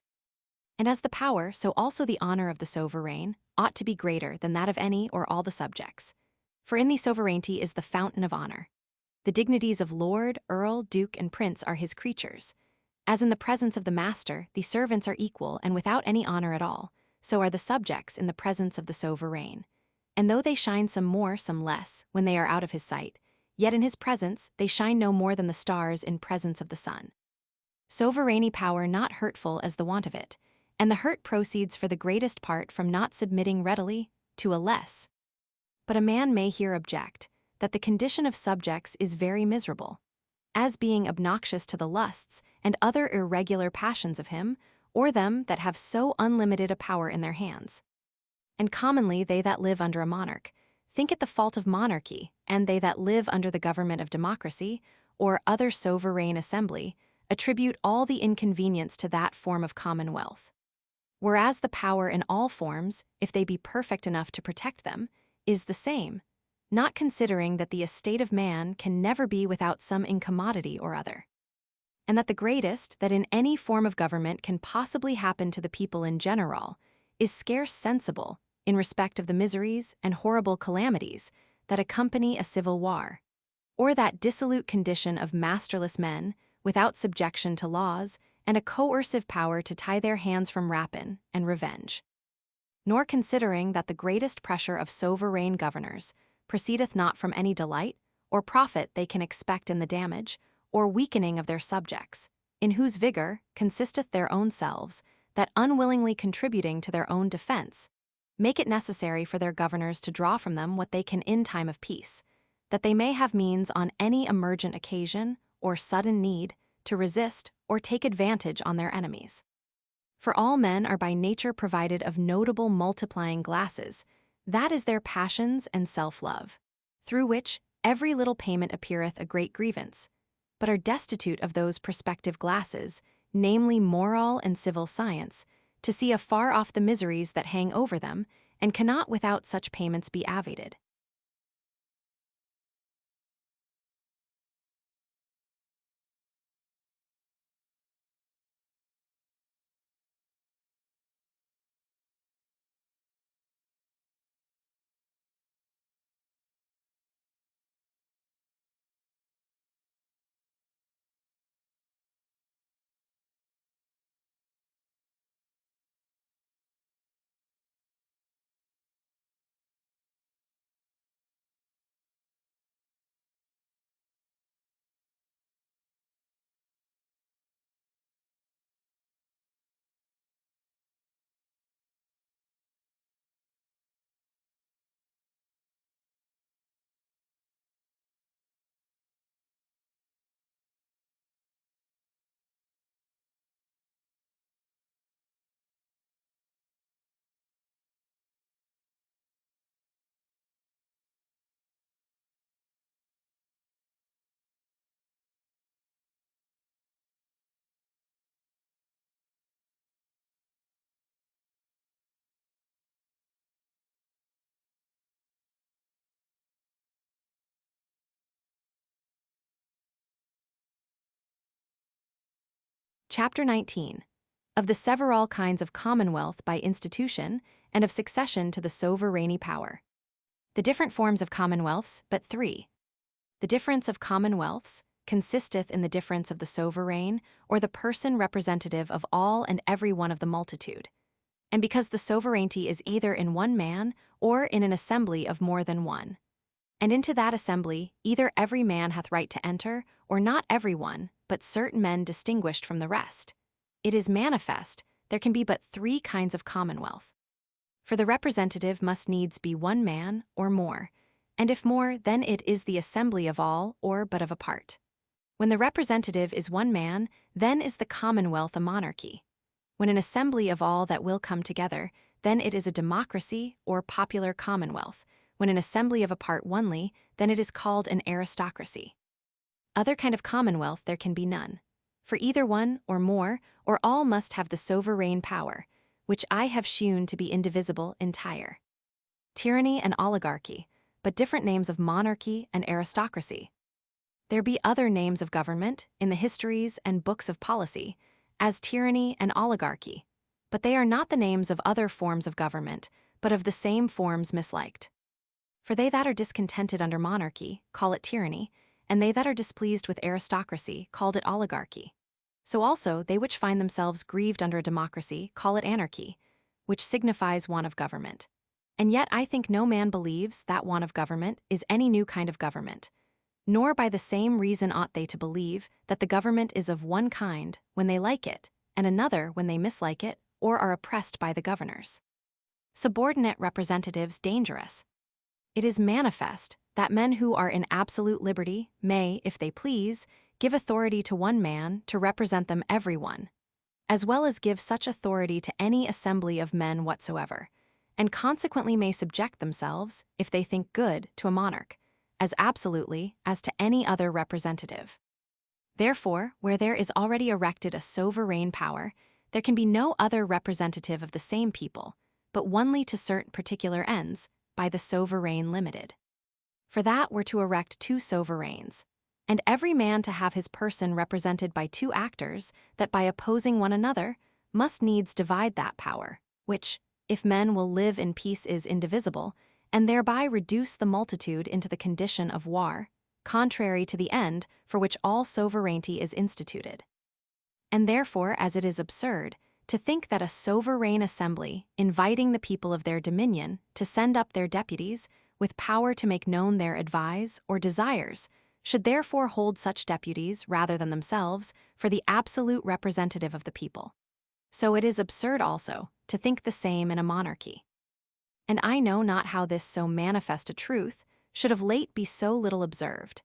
And as the power, so also the honor of the sovereign ought to be greater than that of any or all the subjects. For in the sovereignty is the fountain of honor. The dignities of lord, earl, duke, and prince are his creatures. As in the presence of the master, the servants are equal and without any honor at all, so are the subjects in the presence of the sovereign. And though they shine some more, some less, when they are out of his sight, yet in his presence they shine no more than the stars in presence of the sun. Sovereignty power not hurtful as the want of it, and the hurt proceeds for the greatest part from not submitting readily to a less. But a man may here object that the condition of subjects is very miserable, as being obnoxious to the lusts and other irregular passions of him, or them that have so unlimited a power in their hands. And commonly they that live under a monarch think it the fault of monarchy, and they that live under the government of democracy, or other sovereign assembly, attribute all the inconvenience to that form of commonwealth. Whereas the power in all forms, if they be perfect enough to protect them, is the same, not considering that the estate of man can never be without some incommodity or other. And that the greatest that in any form of government can possibly happen to the people in general is scarce sensible in respect of the miseries and horrible calamities that accompany a civil war, or that dissolute condition of masterless men without subjection to laws and a coercive power to tie their hands from rapine and revenge. Nor considering that the greatest pressure of sovereign governors proceedeth not from any delight or profit they can expect in the damage or weakening of their subjects, in whose vigor consisteth their own selves, that unwillingly contributing to their own defense, make it necessary for their governors to draw from them what they can in time of peace, that they may have means on any emergent occasion or sudden need to resist or take advantage on their enemies. For all men are by nature provided of notable multiplying glasses, that is their passions and self-love, through which every little payment appeareth a great grievance, but are destitute of those prospective glasses, namely moral and civil science, to see afar off the miseries that hang over them, and cannot without such payments be abated. Chapter 19. Of the several kinds of commonwealth by institution and of succession to the sovereignty power. The different forms of commonwealths, but three. The difference of commonwealths consisteth in the difference of the sovereign, or the person representative of all and every one of the multitude. And because the sovereignty is either in one man or in an assembly of more than one. And into that assembly either every man hath right to enter, or not every one, but certain men distinguished from the rest. It is manifest there can be but three kinds of commonwealth. For the representative must needs be one man or more, and if more, then it is the assembly of all or but of a part. When the representative is one man, then is the commonwealth a monarchy. When an assembly of all that will come together, then it is a democracy or popular commonwealth. When an assembly of a part only, then it is called an aristocracy. Other kind of commonwealth there can be none. For either one or more, or all must have the sovereign power, which I have shewn to be indivisible entire. Tyranny and oligarchy, but different names of monarchy and aristocracy. There be other names of government in the histories and books of policy, as tyranny and oligarchy, but they are not the names of other forms of government, but of the same forms misliked. For they that are discontented under monarchy call it tyranny, and they that are displeased with aristocracy called it oligarchy. So also they which find themselves grieved under a democracy call it anarchy, which signifies want of government. And yet I think no man believes that want of government is any new kind of government, nor by the same reason ought they to believe that the government is of one kind when they like it, and another when they mislike it or are oppressed by the governors. Subordinate representatives dangerous. It is manifest that men who are in absolute liberty may, if they please, give authority to one man to represent them every one, as well as give such authority to any assembly of men whatsoever, and consequently may subject themselves, if they think good, to a monarch, as absolutely as to any other representative. Therefore, where there is already erected a sovereign power, there can be no other representative of the same people, but only to certain particular ends, by the sovereign limited. For that were to erect two sovereigns, and every man to have his person represented by two actors, that by opposing one another, must needs divide that power, which, if men will live in peace, is indivisible, and thereby reduce the multitude into the condition of war, contrary to the end for which all sovereignty is instituted. And therefore, as it is absurd, to think that a sovereign assembly, inviting the people of their dominion to send up their deputies, with power to make known their advice or desires, should therefore hold such deputies rather than themselves for the absolute representative of the people. So it is absurd also to think the same in a monarchy. And I know not how this so manifest a truth should of late be so little observed,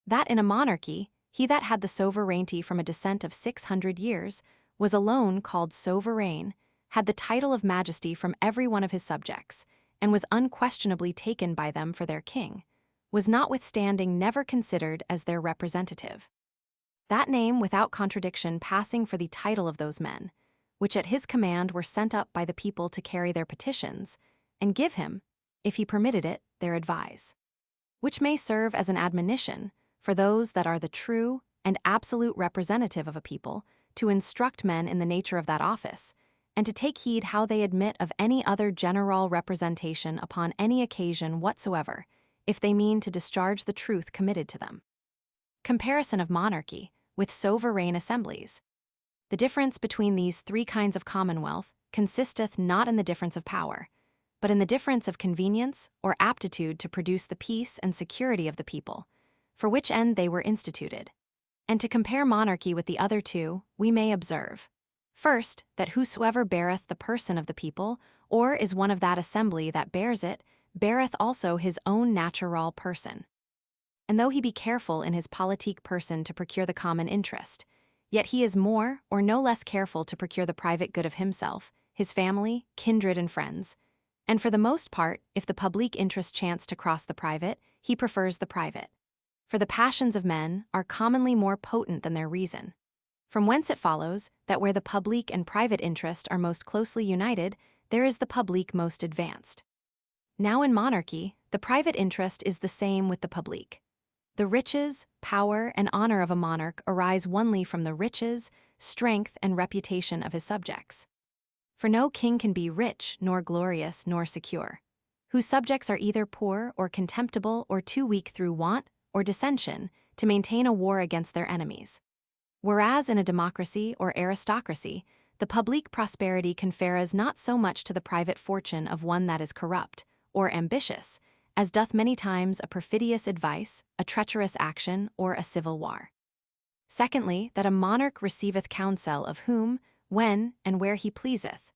that in a monarchy he that had the sovereignty from a descent of 600 years was alone called sovereign, had the title of majesty from every one of his subjects, and was unquestionably taken by them for their king, was notwithstanding never considered as their representative. That name without contradiction passing for the title of those men, which at his command were sent up by the people to carry their petitions, and give him, if he permitted it, their advice. Which may serve as an admonition for those that are the true and absolute representative of a people, to instruct men in the nature of that office, and to take heed how they admit of any other general representation upon any occasion whatsoever, if they mean to discharge the truth committed to them. Comparison of monarchy with sovereign assemblies. The difference between these three kinds of commonwealth consisteth not in the difference of power, but in the difference of convenience or aptitude to produce the peace and security of the people, for which end they were instituted. And to compare monarchy with the other two, we may observe, first, that whosoever beareth the person of the people, or is one of that assembly that bears it, beareth also his own natural person. And though he be careful in his politique person to procure the common interest, yet he is more or no less careful to procure the private good of himself, his family, kindred, and friends. And for the most part, if the public interest chance to cross the private, he prefers the private. For the passions of men are commonly more potent than their reason. From whence it follows that where the public and private interest are most closely united, there is the public most advanced. Now in monarchy, the private interest is the same with the public. The riches, power, and honor of a monarch arise only from the riches, strength, and reputation of his subjects. For no king can be rich, nor glorious, nor secure, whose subjects are either poor or contemptible or too weak through want or dissension to maintain a war against their enemies. Whereas in a democracy or aristocracy, the public prosperity conferres not so much to the private fortune of one that is corrupt or ambitious, as doth many times a perfidious advice, a treacherous action, or a civil war. Secondly, that a monarch receiveth counsel of whom, when, and where he pleaseth,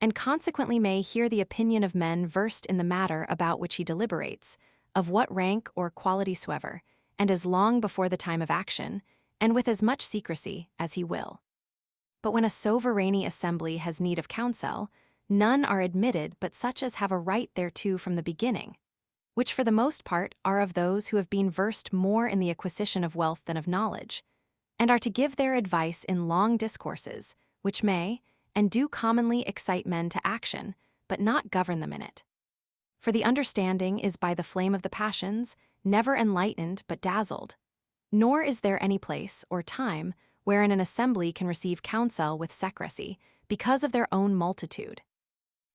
and consequently may hear the opinion of men versed in the matter about which he deliberates, of what rank or quality soever, and as long before the time of action, and with as much secrecy as he will. But when a sovereign assembly has need of counsel, none are admitted but such as have a right thereto from the beginning, which for the most part are of those who have been versed more in the acquisition of wealth than of knowledge, and are to give their advice in long discourses, which may, and do commonly excite men to action, but not govern them in it. For the understanding is by the flame of the passions, never enlightened but dazzled. Nor is there any place or time wherein an assembly can receive counsel with secrecy, because of their own multitude.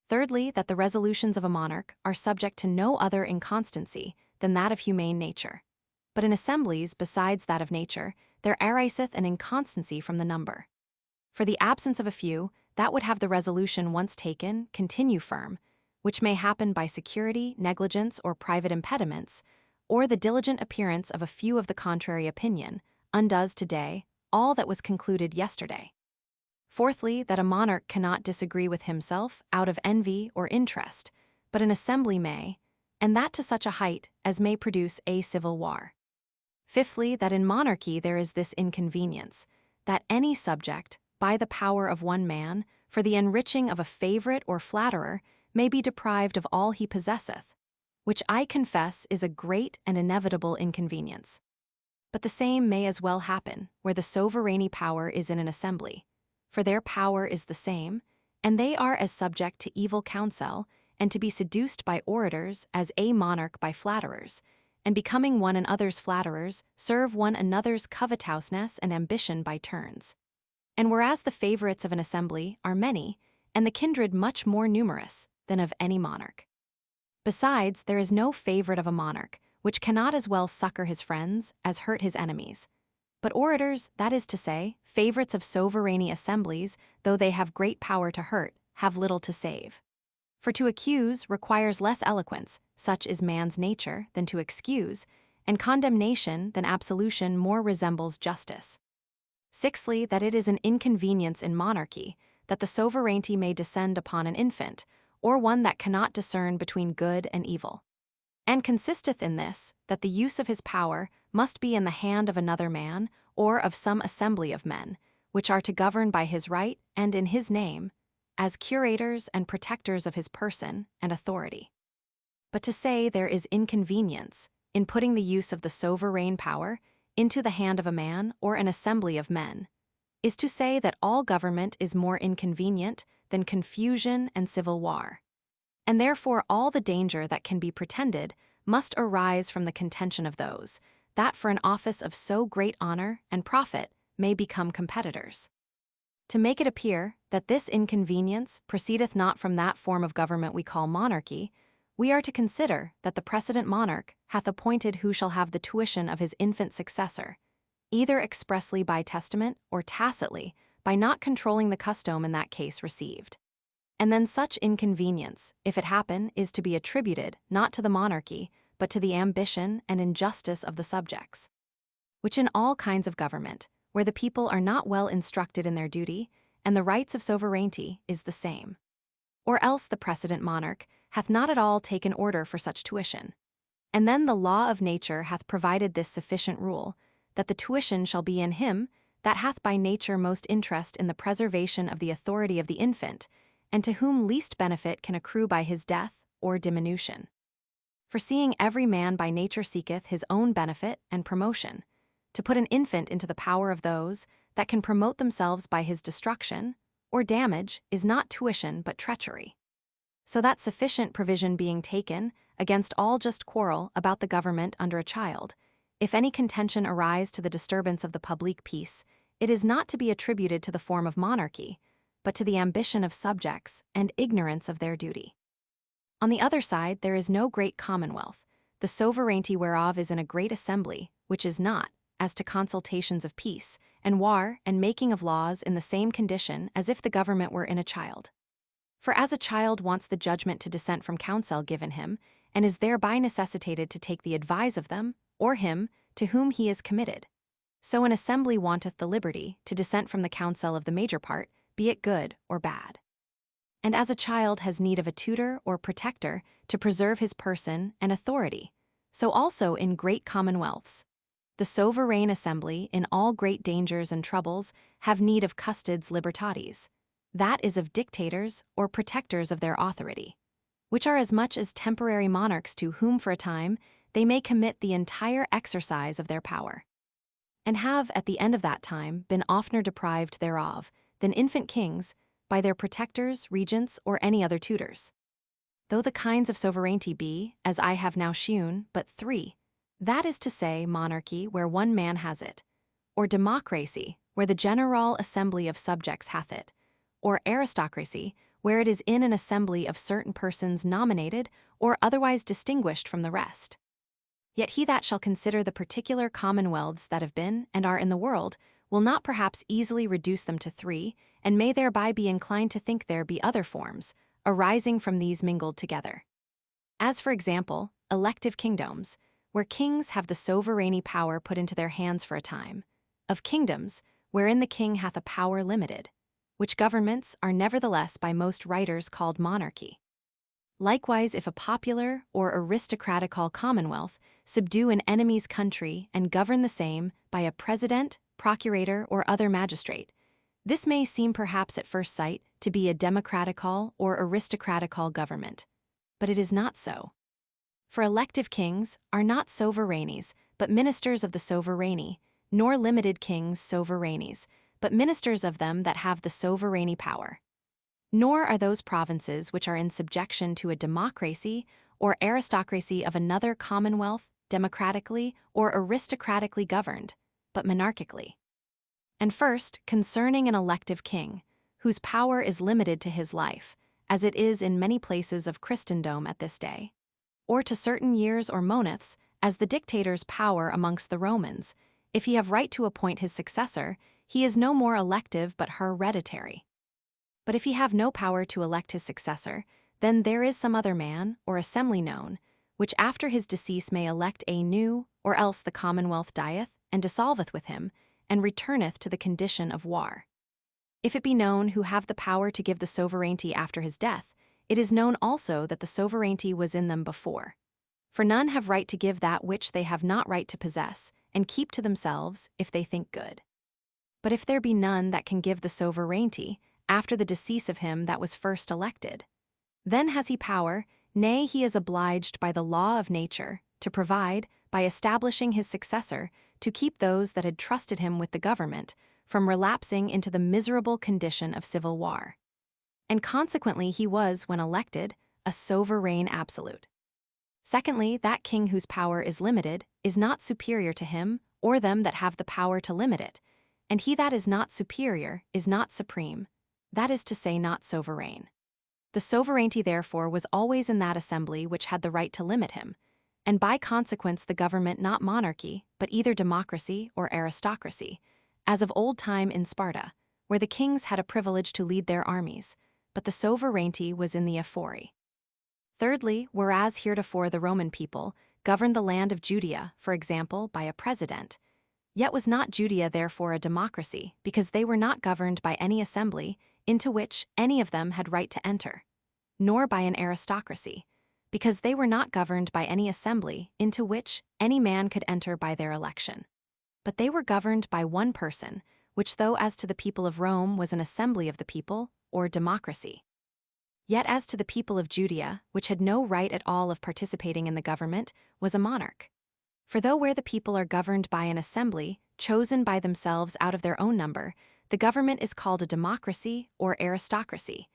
Thirdly, that the resolutions of a monarch are subject to no other inconstancy than that of humane nature. But in assemblies, besides that of nature, there ariseth an inconstancy from the number. For the absence of a few, that would have the resolution once taken continue firm, which may happen by security, negligence, or private impediments, or the diligent appearance of a few of the contrary opinion, undoes today all that was concluded yesterday. Fourthly, that a monarch cannot disagree with himself out of envy or interest, but an assembly may, and that to such a height as may produce a civil war. Fifthly, that in monarchy there is this inconvenience, that any subject, by the power of one man, for the enriching of a favorite or flatterer, may be deprived of all he possesseth, which I confess is a great and inevitable inconvenience. But the same may as well happen where the sovereign power is in an assembly, for their power is the same, and they are as subject to evil counsel and to be seduced by orators as a monarch by flatterers, and becoming one another's flatterers, serve one another's covetousness and ambition by turns. And whereas the favorites of an assembly are many, and the kindred much more numerous than of any monarch. Besides, there is no favorite of a monarch which cannot as well succor his friends as hurt his enemies. But orators, that is to say, favorites of sovereign assemblies, though they have great power to hurt, have little to save. For to accuse requires less eloquence, such is man's nature, than to excuse, and condemnation than absolution more resembles justice. Sixthly, that it is an inconvenience in monarchy, that the sovereignty may descend upon an infant, or one that cannot discern between good and evil. And consisteth in this, that the use of his power must be in the hand of another man, or of some assembly of men, which are to govern by his right and in his name, as curators and protectors of his person and authority. But to say there is inconvenience in putting the use of the sovereign power into the hand of a man or an assembly of men, is to say that all government is more inconvenient than confusion and civil war. And therefore all the danger that can be pretended must arise from the contention of those that for an office of so great honor and profit may become competitors. To make it appear that this inconvenience proceedeth not from that form of government we call monarchy, we are to consider that the precedent monarch hath appointed who shall have the tuition of his infant successor, either expressly by testament or tacitly by not controlling the custom in that case received. And then such inconvenience, if it happen, is to be attributed not to the monarchy, but to the ambition and injustice of the subjects. Which in all kinds of government, where the people are not well instructed in their duty, and the rights of sovereignty is the same. Or else the precedent monarch hath not at all taken order for such tuition. And then the law of nature hath provided this sufficient rule, that the tuition shall be in him that hath by nature most interest in the preservation of the authority of the infant, and to whom least benefit can accrue by his death or diminution. For seeing every man by nature seeketh his own benefit and promotion, to put an infant into the power of those that can promote themselves by his destruction or damage is not tuition but treachery. So that sufficient provision being taken against all just quarrel about the government under a child, if any contention arise to the disturbance of the public peace, it is not to be attributed to the form of monarchy, but to the ambition of subjects and ignorance of their duty. On the other side, there is no great commonwealth, the sovereignty whereof is in a great assembly, which is not, as to consultations of peace, and war, and making of laws in the same condition as if the government were in a child. For as a child wants the judgment to dissent from counsel given him, and is thereby necessitated to take the advice of them, or him, to whom he is committed, so an assembly wanteth the liberty to dissent from the counsel of the major part, be it good or bad. And as a child has need of a tutor or protector to preserve his person and authority, so also in great commonwealths, the sovereign assembly in all great dangers and troubles have need of custodes libertatis, that is of dictators or protectors of their authority, which are as much as temporary monarchs to whom for a time they may commit the entire exercise of their power, and have at the end of that time been oftener deprived thereof than infant kings by their protectors, regents, or any other tutors. Though the kinds of sovereignty be, as I have now shewn, but three, that is to say, monarchy, where one man has it, or democracy, where the general assembly of subjects hath it, or aristocracy, where it is in an assembly of certain persons nominated or otherwise distinguished from the rest. Yet he that shall consider the particular commonwealths that have been and are in the world will not perhaps easily reduce them to 3, and may thereby be inclined to think there be other forms, arising from these mingled together. As for example, elective kingdoms, where kings have the sovereignty power put into their hands for a time, of kingdoms, wherein the king hath a power limited, which governments are nevertheless by most writers called monarchy. Likewise, if a popular or aristocratical commonwealth subdue an enemy's country and govern the same by a president, procurator, or other magistrate, this may seem perhaps at first sight to be a democratical or aristocratical government, but it is not so. For elective kings are not sovereignes, but ministers of the sovereignty, nor limited kings sovereignes, but ministers of them that have the sovereignty power. Nor are those provinces which are in subjection to a democracy or aristocracy of another commonwealth democratically or aristocratically governed, but monarchically. And first, concerning an elective king, whose power is limited to his life, as it is in many places of Christendom at this day, or to certain years or months, as the dictator's power amongst the Romans, if he have right to appoint his successor, he is no more elective but hereditary. But if he have no power to elect his successor, then there is some other man, or assembly known, which after his decease may elect a new, or else the commonwealth dieth, and dissolveth with him, and returneth to the condition of war. If it be known who have the power to give the sovereignty after his death, it is known also that the sovereignty was in them before. For none have right to give that which they have not right to possess, and keep to themselves, if they think good. But if there be none that can give the sovereignty, after the decease of him that was first elected, then has he power, nay, he is obliged by the law of nature, to provide, by establishing his successor, to keep those that had trusted him with the government, from relapsing into the miserable condition of civil war. And consequently he was, when elected, a sovereign absolute. Secondly, that king whose power is limited is not superior to him or them that have the power to limit it, and he that is not superior is not supreme, that is to say, not sovereign. The sovereignty therefore was always in that assembly which had the right to limit him, and by consequence the government not monarchy, but either democracy or aristocracy, as of old time in Sparta, where the kings had a privilege to lead their armies, but the sovereignty was in the ephori. Thirdly, whereas heretofore the Roman people governed the land of Judea, for example, by a president, yet was not Judea therefore a democracy, because they were not governed by any assembly into which any of them had right to enter, nor by an aristocracy, because they were not governed by any assembly into which any man could enter by their election. But they were governed by one person, which though as to the people of Rome was an assembly of the people, or democracy, yet as to the people of Judea, which had no right at all of participating in the government, was a monarch. For though where the people are governed by an assembly, chosen by themselves out of their own number, the government is called a democracy or aristocracy,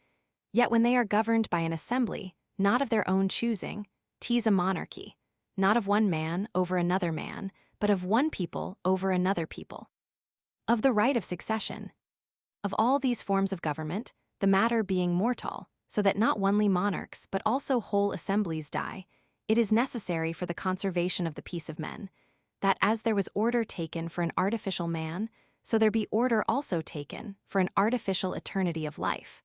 yet when they are governed by an assembly, not of their own choosing, 'tis a monarchy, not of one man over another man, but of one people over another people. Of the right of succession. Of all these forms of government, the matter being mortal, so that not only monarchs but also whole assemblies die, it is necessary for the conservation of the peace of men, that as there was order taken for an artificial man, so there be order also taken for an artificial eternity of life,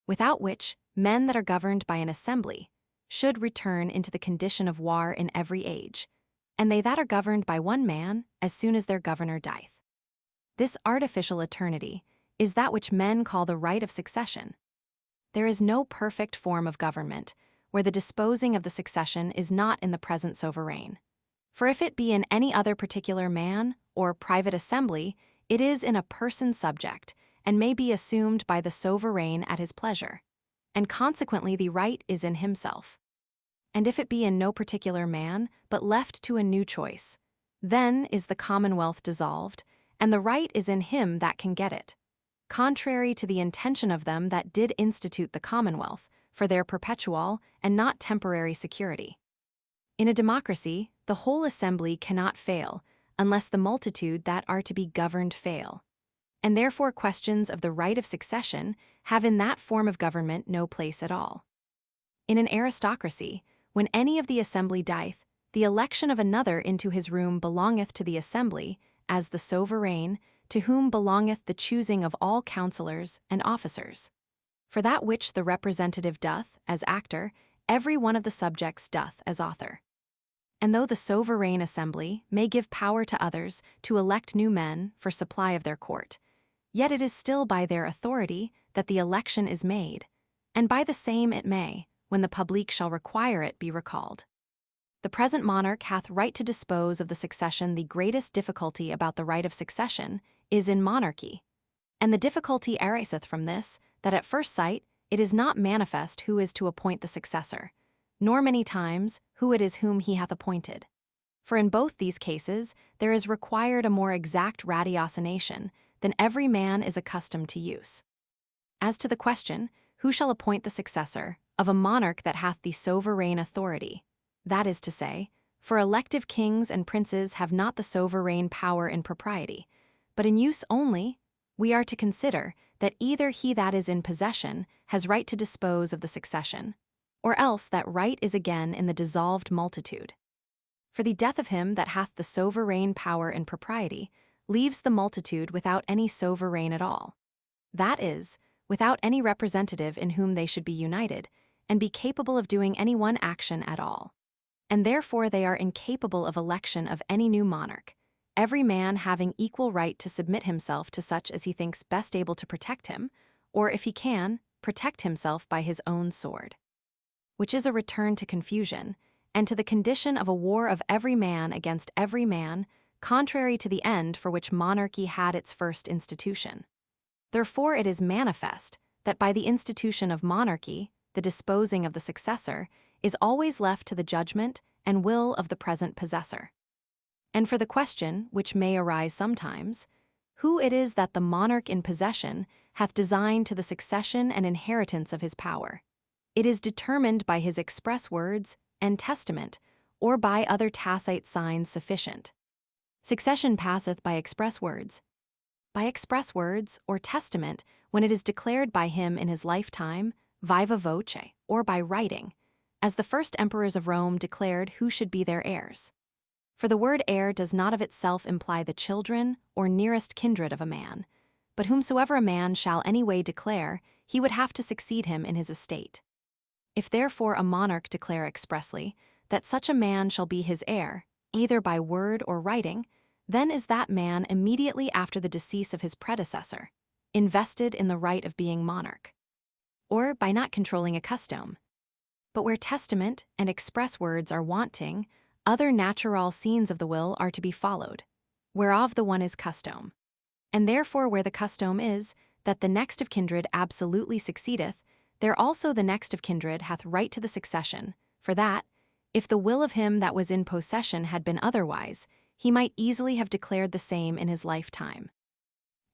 without which men that are governed by an assembly should return into the condition of war in every age, and they that are governed by one man as soon as their governor dieth. This artificial eternity is that which men call the right of succession. There is no perfect form of government where the disposing of the succession is not in the present sovereign. For if it be in any other particular man or private assembly, it is in a person subject, and may be assumed by the sovereign at his pleasure, and consequently the right is in himself. And if it be in no particular man, but left to a new choice, then is the commonwealth dissolved, and the right is in him that can get it, contrary to the intention of them that did institute the commonwealth, for their perpetual and not temporary security. In a democracy, the whole assembly cannot fail, unless the multitude that are to be governed fail. And therefore questions of the right of succession have in that form of government no place at all. In an aristocracy, when any of the assembly dieth, the election of another into his room belongeth to the assembly, as the sovereign, to whom belongeth the choosing of all counselors and officers. For that which the representative doth, as actor, every one of the subjects doth, as author. And though the sovereign assembly may give power to others to elect new men for supply of their court, yet it is still by their authority that the election is made, and by the same it may, when the public shall require it, be recalled. The present monarch hath right to dispose of the succession. The greatest difficulty about the right of succession is in monarchy. And the difficulty ariseth from this, that at first sight it is not manifest who is to appoint the successor, nor many times who it is whom he hath appointed. For in both these cases there is required a more exact ratiocination than every man is accustomed to use. As to the question, who shall appoint the successor of a monarch that hath the sovereign authority, that is to say, for elective kings and princes have not the sovereign power in propriety, but in use only, we are to consider that either he that is in possession has right to dispose of the succession, or else that right is again in the dissolved multitude. For the death of him that hath the sovereign power in propriety leaves the multitude without any sovereign at all, that is, without any representative in whom they should be united, and be capable of doing any one action at all. And therefore they are incapable of election of any new monarch, every man having equal right to submit himself to such as he thinks best able to protect him, or if he can, protect himself by his own sword. Which is a return to confusion, and to the condition of a war of every man against every man, contrary to the end for which monarchy had its first institution. Therefore it is manifest that by the institution of monarchy, the disposing of the successor is always left to the judgment and will of the present possessor. And for the question, which may arise sometimes, who it is that the monarch in possession hath designed to the succession and inheritance of his power, it is determined by his express words and testament, or by other tacite signs sufficient. Succession passeth by express words. By express words or testament, when it is declared by him in his lifetime, viva voce, or by writing, as the first emperors of Rome declared who should be their heirs. For the word heir does not of itself imply the children or nearest kindred of a man, but whomsoever a man shall any way declare, he would have to succeed him in his estate. If therefore a monarch declare expressly that such a man shall be his heir, either by word or writing, then is that man immediately after the decease of his predecessor, invested in the right of being monarch, or by not controlling a custom. But where testament and express words are wanting, other natural scenes of the will are to be followed, whereof the one is custom. And therefore where the custom is, that the next of kindred absolutely succeedeth, there also the next of kindred hath right to the succession, for that, if the will of him that was in possession had been otherwise, he might easily have declared the same in his lifetime.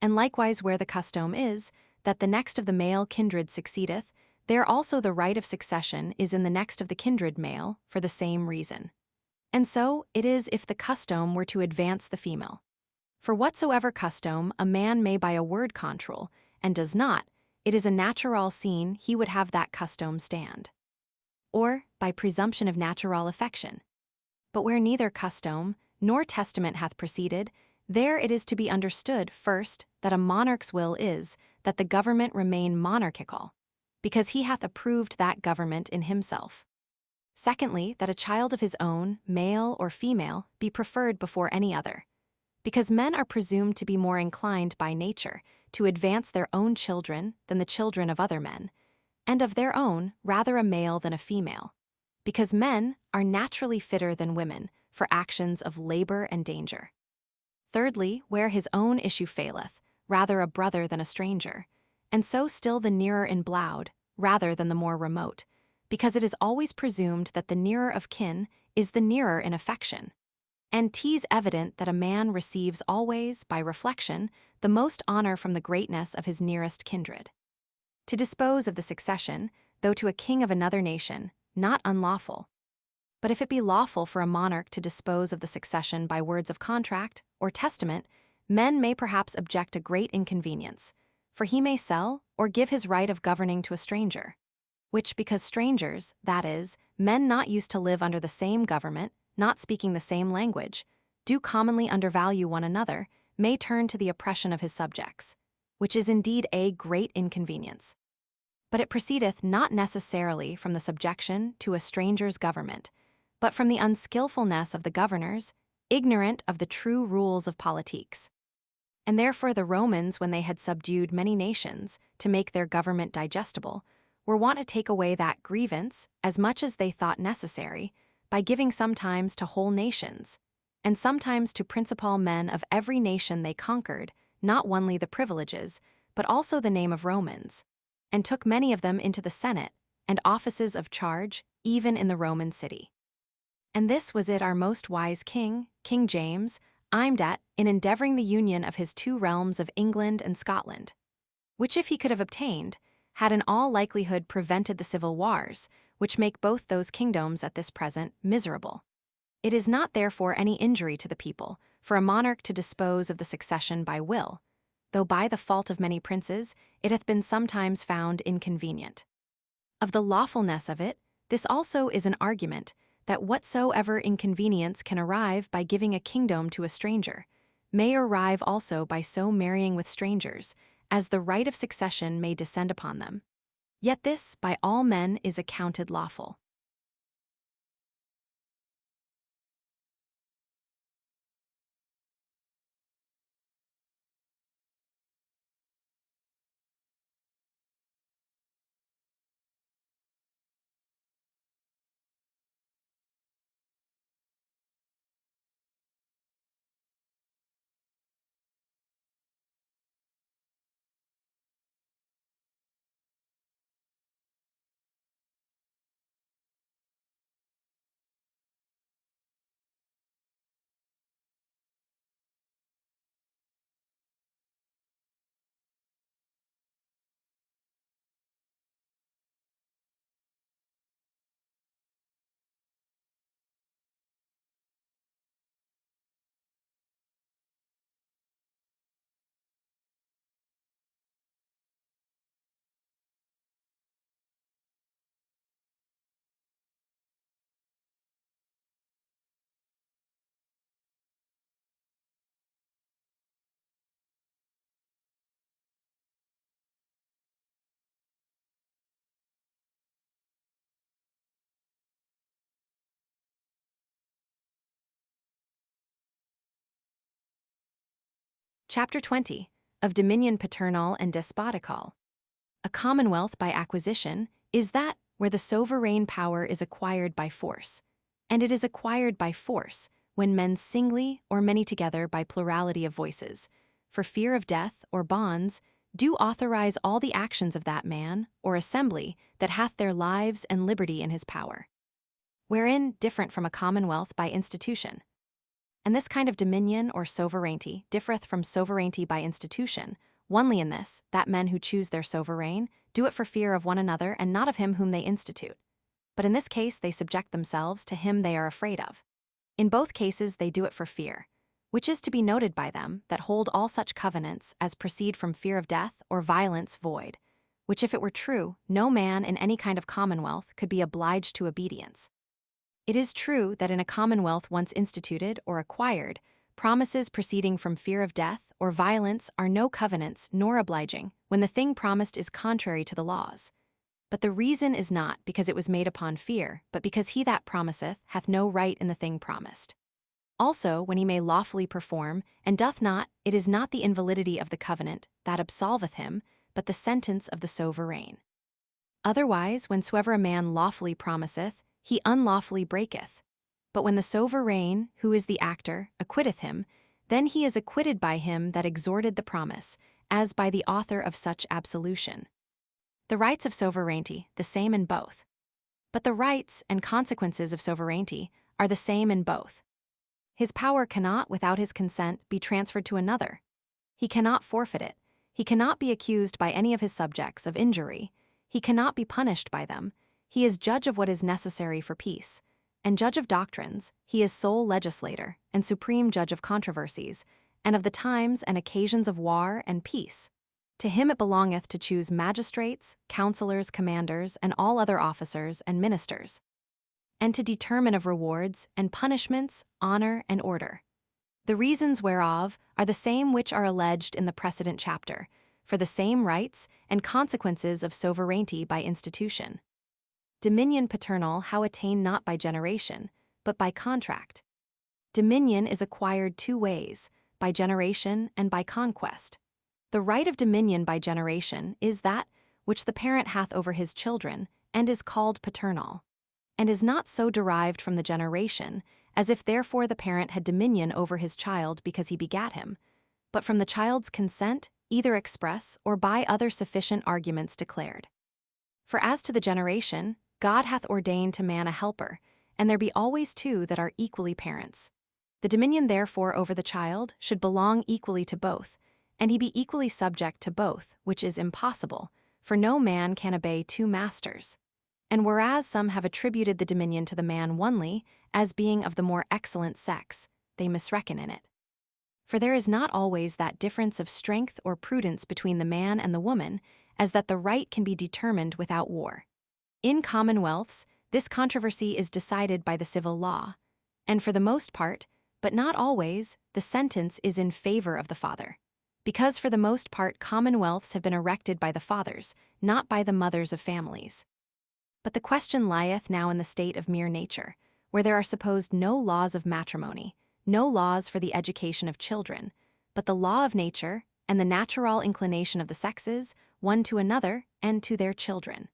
And likewise where the custom is, that the next of the male kindred succeedeth, there also the right of succession is in the next of the kindred male, for the same reason. And so it is if the custom were to advance the female. For whatsoever custom a man may by a word control, and does not, it is a natural scene he would have that custom stand. Or by presumption of natural affection. But where neither custom nor testament hath proceeded, there it is to be understood, first, that a monarch's will is, that the government remain monarchical, because he hath approved that government in himself. Secondly, that a child of his own, male or female, be preferred before any other, because men are presumed to be more inclined by nature to advance their own children than the children of other men, and of their own rather a male than a female, because men are naturally fitter than women for actions of labor and danger. Thirdly, where his own issue faileth, rather a brother than a stranger, and so still the nearer in blood, rather than the more remote, because it is always presumed that the nearer of kin is the nearer in affection. And 'tis evident that a man receives always, by reflection, the most honor from the greatness of his nearest kindred. To dispose of the succession, though to a king of another nation, not unlawful. But if it be lawful for a monarch to dispose of the succession by words of contract or testament, men may perhaps object a great inconvenience, for he may sell or give his right of governing to a stranger, which because strangers, that is, men not used to live under the same government, not speaking the same language, do commonly undervalue one another, may turn to the oppression of his subjects, which is indeed a great inconvenience. But it proceedeth not necessarily from the subjection to a stranger's government, but from the unskillfulness of the governors, ignorant of the true rules of politiques. And therefore the Romans, when they had subdued many nations to make their government digestible, were wont to take away that grievance, as much as they thought necessary, by giving sometimes to whole nations, and sometimes to principal men of every nation they conquered, not only the privileges, but also the name of Romans, and took many of them into the Senate, and offices of charge, even in the Roman city. And this was it our most wise king, King James, aimed at in endeavoring the union of his two realms of England and Scotland, which if he could have obtained, had in all likelihood prevented the civil wars, which make both those kingdoms at this present miserable. It is not therefore any injury to the people for a monarch to dispose of the succession by will, though by the fault of many princes it hath been sometimes found inconvenient. Of the lawfulness of it, this also is an argument, that whatsoever inconvenience can arrive by giving a kingdom to a stranger, may arrive also by so marrying with strangers, as the right of succession may descend upon them. Yet this by all men is accounted lawful. Chapter 20, of Dominion Paternal and Despotical. A commonwealth by acquisition is that where the sovereign power is acquired by force, and it is acquired by force when men singly or many together by plurality of voices, for fear of death or bonds, do authorize all the actions of that man or assembly that hath their lives and liberty in his power. Wherein different from a commonwealth by institution. And this kind of dominion or sovereignty differeth from sovereignty by institution, only in this, that men who choose their sovereign do it for fear of one another and not of him whom they institute. But in this case they subject themselves to him they are afraid of. In both cases they do it for fear, which is to be noted by them that hold all such covenants as proceed from fear of death or violence void, which if it were true, no man in any kind of commonwealth could be obliged to obedience. It is true that in a commonwealth once instituted or acquired, promises proceeding from fear of death or violence are no covenants nor obliging when the thing promised is contrary to the laws. But the reason is not because it was made upon fear, but because he that promiseth hath no right in the thing promised. Also, when he may lawfully perform, and doth not, it is not the invalidity of the covenant that absolveth him, but the sentence of the sovereign. Otherwise, whensoever a man lawfully promiseth, he unlawfully breaketh. But when the sovereign, who is the actor, acquitteth him, then he is acquitted by him that exhorted the promise, as by the author of such absolution. The rights of sovereignty, the same in both. But the rights and consequences of sovereignty are the same in both. His power cannot, without his consent, be transferred to another. He cannot forfeit it. He cannot be accused by any of his subjects of injury. He cannot be punished by them. He is judge of what is necessary for peace, and judge of doctrines. He is sole legislator and supreme judge of controversies, and of the times and occasions of war and peace. To him it belongeth to choose magistrates, counselors, commanders, and all other officers and ministers, and to determine of rewards and punishments, honor and order. The reasons whereof are the same which are alleged in the precedent chapter, for the same rights and consequences of sovereignty by institution. Dominion paternal how attained not by generation, but by contract. Dominion is acquired two ways, by generation and by conquest. The right of dominion by generation is that which the parent hath over his children, and is called paternal, and is not so derived from the generation, as if therefore the parent had dominion over his child because he begat him, but from the child's consent, either express or by other sufficient arguments declared. For as to the generation, God hath ordained to man a helper, and there be always two that are equally parents. The dominion therefore over the child should belong equally to both, and he be equally subject to both, which is impossible, for no man can obey two masters. And whereas some have attributed the dominion to the man only, as being of the more excellent sex, they misreckon in it. For there is not always that difference of strength or prudence between the man and the woman, as that the right can be determined without war. In commonwealths, this controversy is decided by the civil law, and for the most part, but not always, the sentence is in favor of the father, because for the most part commonwealths have been erected by the fathers, not by the mothers of families. But the question lieth now in the state of mere nature, where there are supposed no laws of matrimony, no laws for the education of children, but the law of nature and the natural inclination of the sexes, one to another and to their children.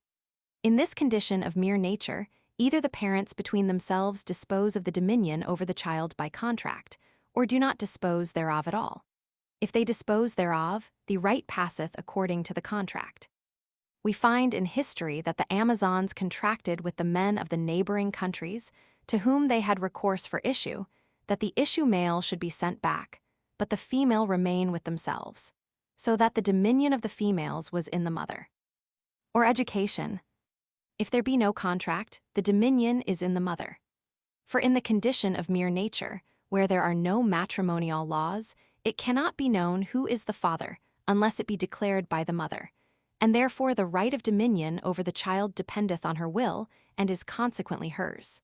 In this condition of mere nature, either the parents between themselves dispose of the dominion over the child by contract, or do not dispose thereof at all. If they dispose thereof, the right passeth according to the contract. We find in history that the Amazons contracted with the men of the neighboring countries, to whom they had recourse for issue, that the issue male should be sent back, but the female remain with themselves, so that the dominion of the females was in the mother. Or education. If there be no contract, the dominion is in the mother. For in the condition of mere nature, where there are no matrimonial laws, it cannot be known who is the father, unless it be declared by the mother, and therefore the right of dominion over the child dependeth on her will, and is consequently hers.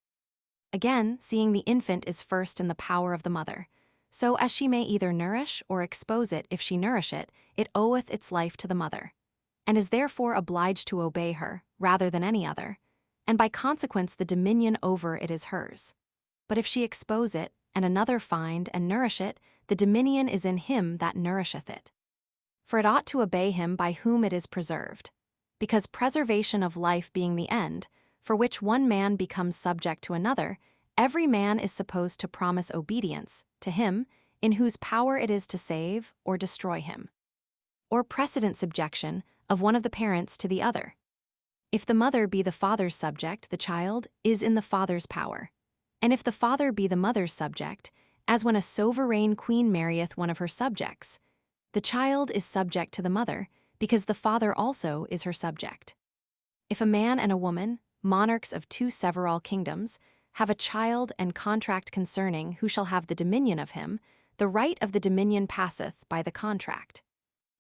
Again, seeing the infant is first in the power of the mother, so as she may either nourish or expose it if she nourish it, it oweth its life to the mother, and is therefore obliged to obey her, rather than any other, and by consequence the dominion over it is hers. But if she expose it, and another find and nourish it, the dominion is in him that nourisheth it. For it ought to obey him by whom it is preserved, because preservation of life being the end, for which one man becomes subject to another, every man is supposed to promise obedience to him in whose power it is to save or destroy him. Or precedent subjection of one of the parents to the other. If the mother be the father's subject, the child is in the father's power. And if the father be the mother's subject, as when a sovereign queen marrieth one of her subjects, the child is subject to the mother, because the father also is her subject. If a man and a woman, monarchs of two several kingdoms, have a child and contract concerning who shall have the dominion of him, the right of the dominion passeth by the contract.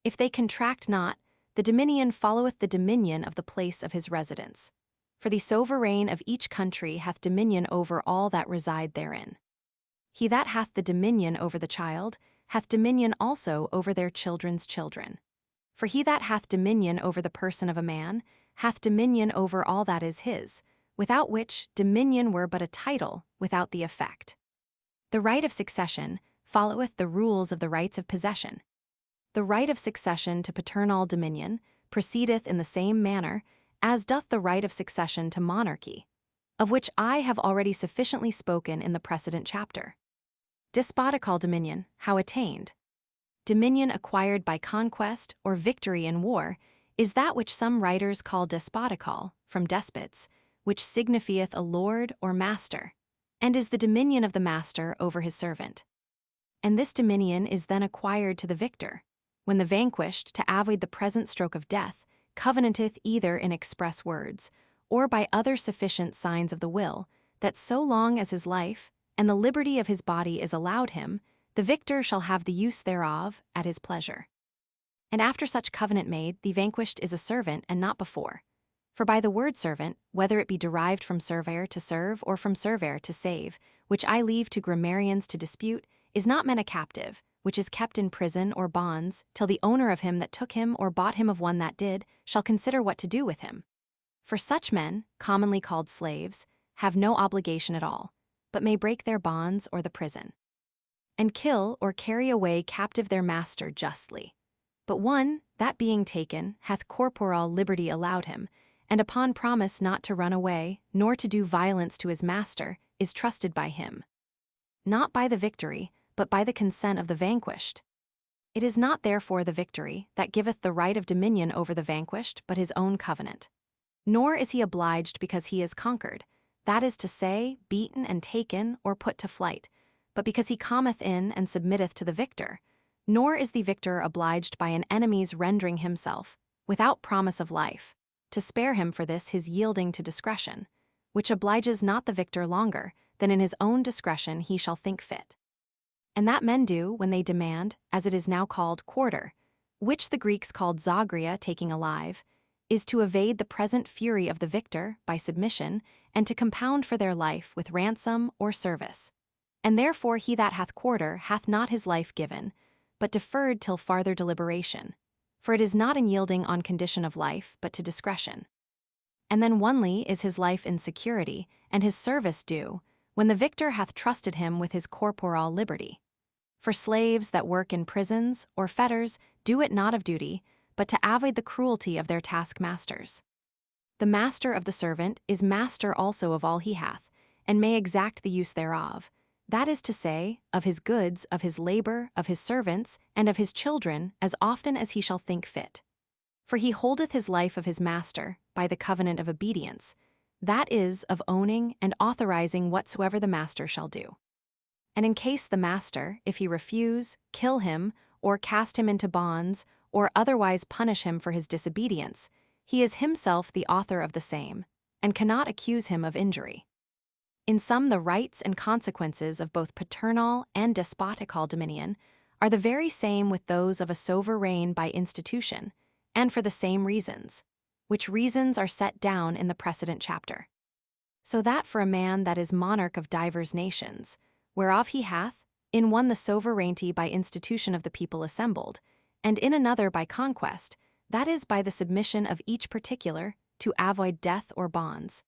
If they contract not, the dominion followeth the dominion of the place of his residence. For the sovereign of each country hath dominion over all that reside therein. He that hath the dominion over the child hath dominion also over their children's children. For he that hath dominion over the person of a man hath dominion over all that is his, without which dominion were but a title without the effect. The right of succession followeth the rules of the rights of possession. The right of succession to paternal dominion proceedeth in the same manner as doth the right of succession to monarchy, of which I have already sufficiently spoken in the precedent chapter. Despotical dominion, how attained? Dominion acquired by conquest or victory in war is that which some writers call despotical, from despots, which signifieth a lord or master, and is the dominion of the master over his servant. And this dominion is then acquired to the victor, when the vanquished, to avoid the present stroke of death, covenanteth either in express words, or by other sufficient signs of the will, that so long as his life and the liberty of his body is allowed him, the victor shall have the use thereof at his pleasure. And after such covenant made, the vanquished is a servant and not before. For by the word servant, whether it be derived from servere to serve or from servere to save, which I leave to grammarians to dispute, is not meant a captive, which is kept in prison or bonds, till the owner of him that took him or bought him of one that did, shall consider what to do with him. For such men, commonly called slaves, have no obligation at all, but may break their bonds or the prison, and kill or carry away captive their master justly. But one, that being taken, hath corporal liberty allowed him, and upon promise not to run away, nor to do violence to his master, is trusted by him, not by the victory, but by the consent of the vanquished. It is not therefore the victory that giveth the right of dominion over the vanquished, but his own covenant. Nor is he obliged because he is conquered, that is to say, beaten and taken or put to flight, but because he cometh in and submitteth to the victor. Nor is the victor obliged by an enemy's rendering himself, without promise of life, to spare him for this his yielding to discretion, which obliges not the victor longer than in his own discretion he shall think fit. And that men do when they demand, as it is now called, quarter, which the Greeks called zagria, taking alive, is to evade the present fury of the victor by submission, and to compound for their life with ransom or service. And therefore he that hath quarter hath not his life given, but deferred till farther deliberation, for it is not in yielding on condition of life, but to discretion. And then only is his life in security, and his service due, when the victor hath trusted him with his corporal liberty. For slaves that work in prisons or fetters do it not of duty, but to avoid the cruelty of their taskmasters. The master of the servant is master also of all he hath, and may exact the use thereof, that is to say, of his goods, of his labor, of his servants, and of his children, as often as he shall think fit. For he holdeth his life of his master, by the covenant of obedience, that is, of owning and authorizing whatsoever the master shall do. And in case the master, if he refuse, kill him, or cast him into bonds, or otherwise punish him for his disobedience, he is himself the author of the same, and cannot accuse him of injury. In sum, the rights and consequences of both paternal and despotical dominion are the very same with those of a sovereign by institution, and for the same reasons, which reasons are set down in the precedent chapter. So that for a man that is monarch of divers nations, whereof he hath, in one the sovereignty by institution of the people assembled, and in another by conquest, that is by the submission of each particular, to avoid death or bonds,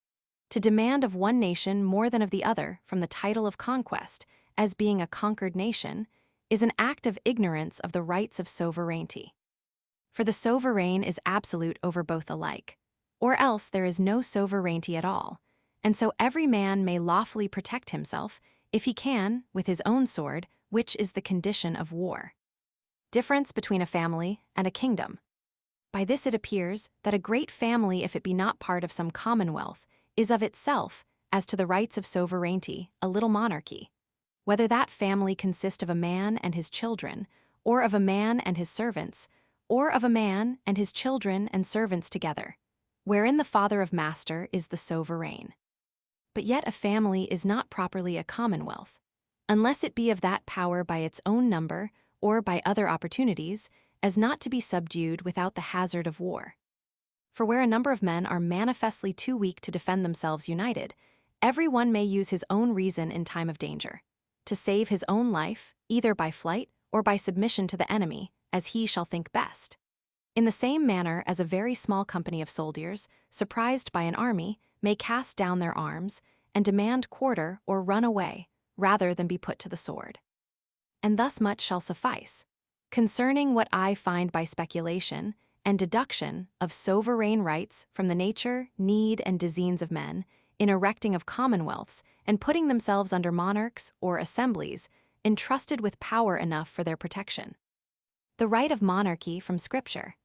to demand of one nation more than of the other from the title of conquest, as being a conquered nation, is an act of ignorance of the rights of sovereignty. For the sovereign is absolute over both alike, or else there is no sovereignty at all, and so every man may lawfully protect himself, if he can, with his own sword, which is the condition of war. Difference between a family and a kingdom. By this it appears that a great family, if it be not part of some commonwealth, is of itself, as to the rights of sovereignty, a little monarchy, whether that family consist of a man and his children, or of a man and his servants, or of a man and his children and servants together, wherein the father of master is the sovereign. But yet a family is not properly a commonwealth, unless it be of that power by its own number, or by other opportunities, as not to be subdued without the hazard of war. For where a number of men are manifestly too weak to defend themselves united, every one may use his own reason in time of danger, to save his own life, either by flight or by submission to the enemy, as he shall think best. In the same manner as a very small company of soldiers, surprised by an army, may cast down their arms, and demand quarter or run away, rather than be put to the sword. And thus much shall suffice, concerning what I find by speculation and deduction of sovereign rights from the nature, need, and designs of men, in erecting of commonwealths, and putting themselves under monarchs or assemblies, entrusted with power enough for their protection. The right of monarchy from Scripture.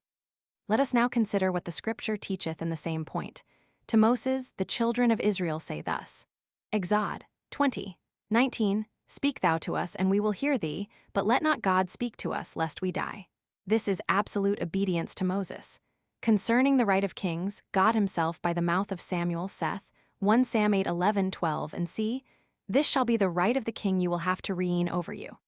Let us now consider what the Scripture teacheth in the same point. To Moses, the children of Israel say thus, Exod 20:19, Speak thou to us, and we will hear thee, but let not God speak to us, lest we die. This is absolute obedience to Moses. Concerning the right of kings, God himself by the mouth of Samuel saith, 1 Sam 8:11-12, and see, this shall be the right of the king you will have to reign over you.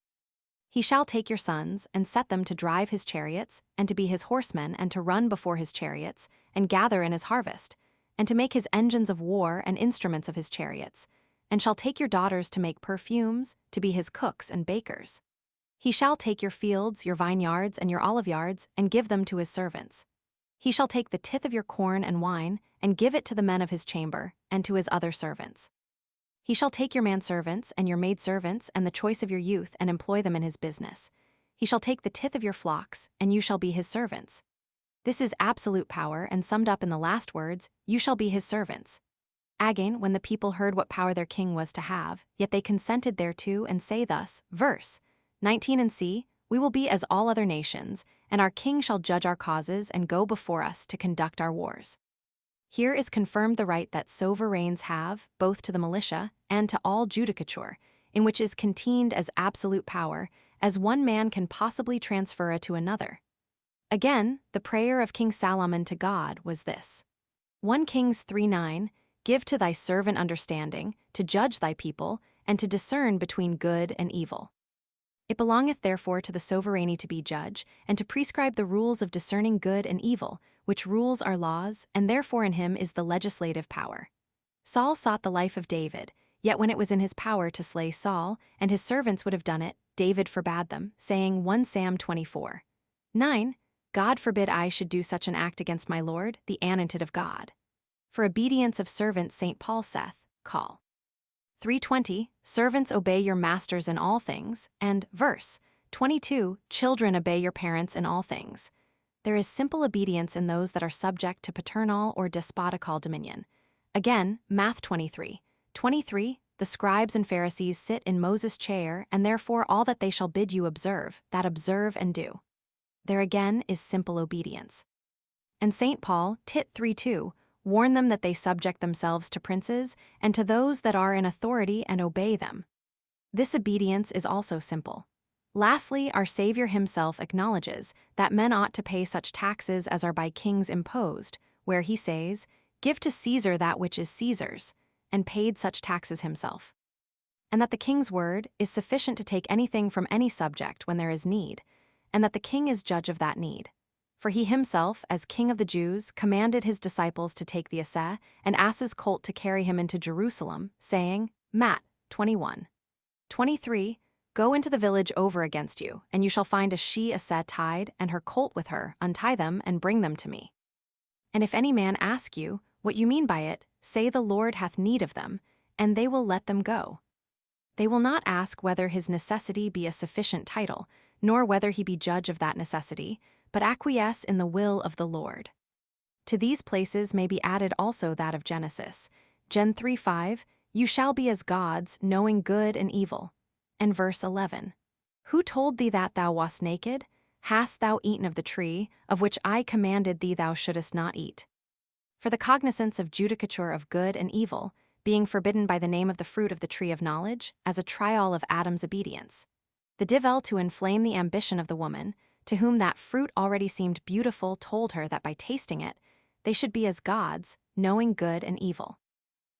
He shall take your sons, and set them to drive his chariots, and to be his horsemen, and to run before his chariots, and gather in his harvest, and to make his engines of war and instruments of his chariots, and shall take your daughters to make perfumes, to be his cooks and bakers. He shall take your fields, your vineyards, and your oliveyards, and give them to his servants. He shall take the tithe of your corn and wine, and give it to the men of his chamber, and to his other servants. He shall take your manservants and your maidservants and the choice of your youth, and employ them in his business. He shall take the tithe of your flocks, and you shall be his servants. This is absolute power, and summed up in the last words, you shall be his servants. Again, when the people heard what power their king was to have, yet they consented thereto, and say thus, verse 19 and c, we will be as all other nations, and our king shall judge our causes and go before us to conduct our wars. Here is confirmed the right that sovereigns have, both to the militia and to all judicature, in which is contained as absolute power, as one man can possibly transfer it to another. Again, the prayer of King Solomon to God was this. 1 Kings 3:9, give to thy servant understanding, to judge thy people, and to discern between good and evil. It belongeth therefore to the sovereignty to be judge, and to prescribe the rules of discerning good and evil, which rules are laws, and therefore in him is the legislative power. Saul sought the life of David, yet when it was in his power to slay Saul, and his servants would have done it, David forbade them, saying 1 Sam 24:9, God forbid I should do such an act against my Lord, the anointed of God. For obedience of servants St. Paul saith, call. 3:20, servants obey your masters in all things, and verse 22, children obey your parents in all things. There is simple obedience in those that are subject to paternal or despotical dominion. Again, Math 23:23, the scribes and Pharisees sit in Moses' chair, and therefore all that they shall bid you observe, that observe and do. There again is simple obedience. And St. Paul, Tit 3:2, warn them that they subject themselves to princes and to those that are in authority and obey them. This obedience is also simple. Lastly, our Savior himself acknowledges that men ought to pay such taxes as are by kings imposed, where he says, give to Caesar that which is Caesar's, and paid such taxes himself. And that the king's word is sufficient to take anything from any subject when there is need, and that the king is judge of that need. For he himself, as king of the Jews, commanded his disciples to take the assay, and ass's colt to carry him into Jerusalem, saying, Matt 21:23, go into the village over against you, and you shall find a she-assay tied, and her colt with her, untie them, and bring them to me. And if any man ask you what you mean by it, say the Lord hath need of them, and they will let them go. They will not ask whether his necessity be a sufficient title, nor whether he be judge of that necessity, but acquiesce in the will of the Lord. To these places may be added also that of Genesis, Gen 3:5, you shall be as gods, knowing good and evil. And verse 11, who told thee that thou wast naked? Hast thou eaten of the tree, of which I commanded thee thou shouldest not eat? For the cognizance of judicature of good and evil, being forbidden by the name of the fruit of the tree of knowledge, as a trial of Adam's obedience. The divell to inflame the ambition of the woman, to whom that fruit already seemed beautiful, told her that by tasting it, they should be as gods, knowing good and evil.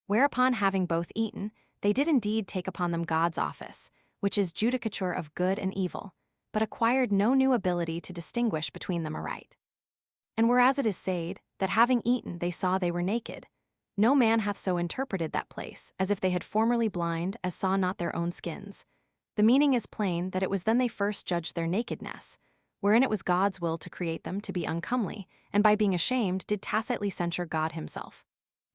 Whereupon, having both eaten, they did indeed take upon them God's office, which is judicature of good and evil, but acquired no new ability to distinguish between them aright. And whereas it is said, that having eaten they saw they were naked, no man hath so interpreted that place, as if they had formerly blind, as saw not their own skins. The meaning is plain that it was then they first judged their nakedness, wherein it was God's will to create them to be uncomely, and by being ashamed did tacitly censure God himself.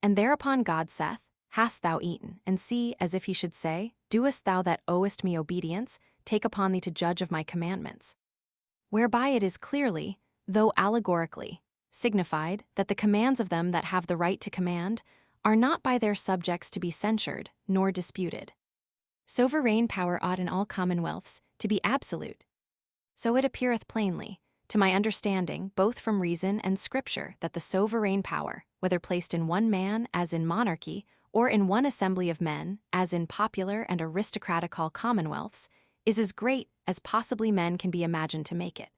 And thereupon God saith, hast thou eaten, and see, as if he should say, doest thou that owest me obedience, take upon thee to judge of my commandments. Whereby it is clearly, though allegorically, signified that the commands of them that have the right to command are not by their subjects to be censured, nor disputed. Sovereign power ought in all commonwealths to be absolute. So it appeareth plainly, to my understanding, both from reason and scripture, that the sovereign power, whether placed in one man, as in monarchy, or in one assembly of men, as in popular and aristocratical commonwealths, is as great as possibly men can be imagined to make it.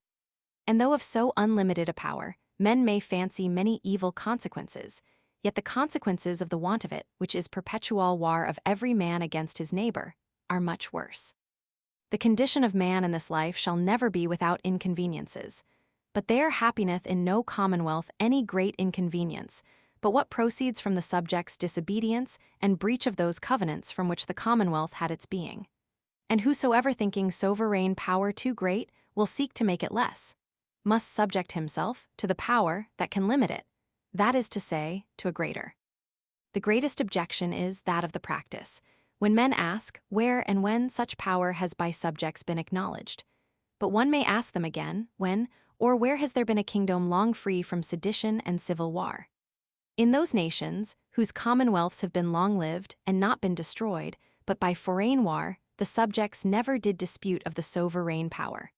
And though of so unlimited a power, men may fancy many evil consequences, yet the consequences of the want of it, which is perpetual war of every man against his neighbor, are much worse. The condition of man in this life shall never be without inconveniences, but there happeneth in no commonwealth any great inconvenience, but what proceeds from the subject's disobedience and breach of those covenants from which the commonwealth had its being. And whosoever thinking sovereign power too great will seek to make it less, must subject himself to the power that can limit it, that is to say, to a greater. The greatest objection is that of the practice, when men ask where and when such power has by subjects been acknowledged. But one may ask them again, when or where has there been a kingdom long free from sedition and civil war? In those nations, whose commonwealths have been long-lived and not been destroyed, but by foreign war, the subjects never did dispute of the sovereign power.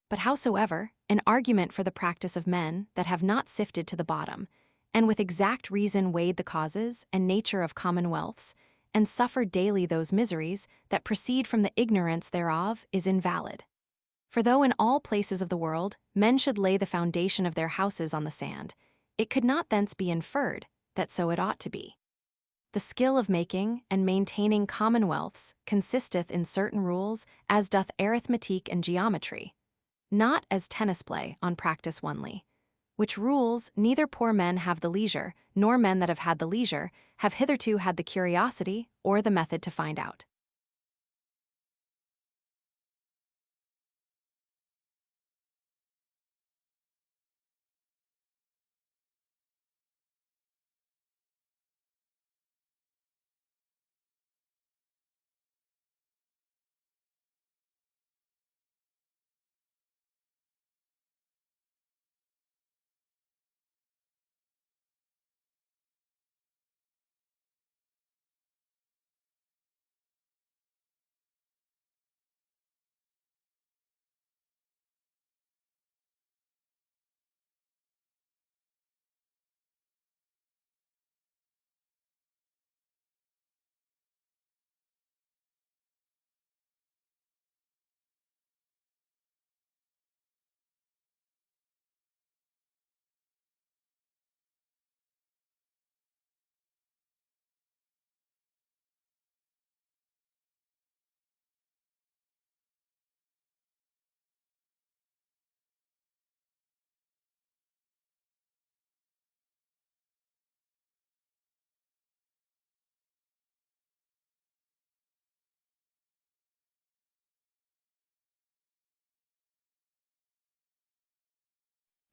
But howsoever, an argument for the practice of men that have not sifted to the bottom, and with exact reason weighed the causes and nature of commonwealths, and suffered daily those miseries that proceed from the ignorance thereof, is invalid. For though in all places of the world men should lay the foundation of their houses on the sand, it could not thence be inferred that so it ought to be. The skill of making and maintaining commonwealths consisteth in certain rules, as doth arithmetic and geometry, not as tennis play on practice only, which rules neither poor men have the leisure, nor men that have had the leisure have hitherto had the curiosity or the method to find out.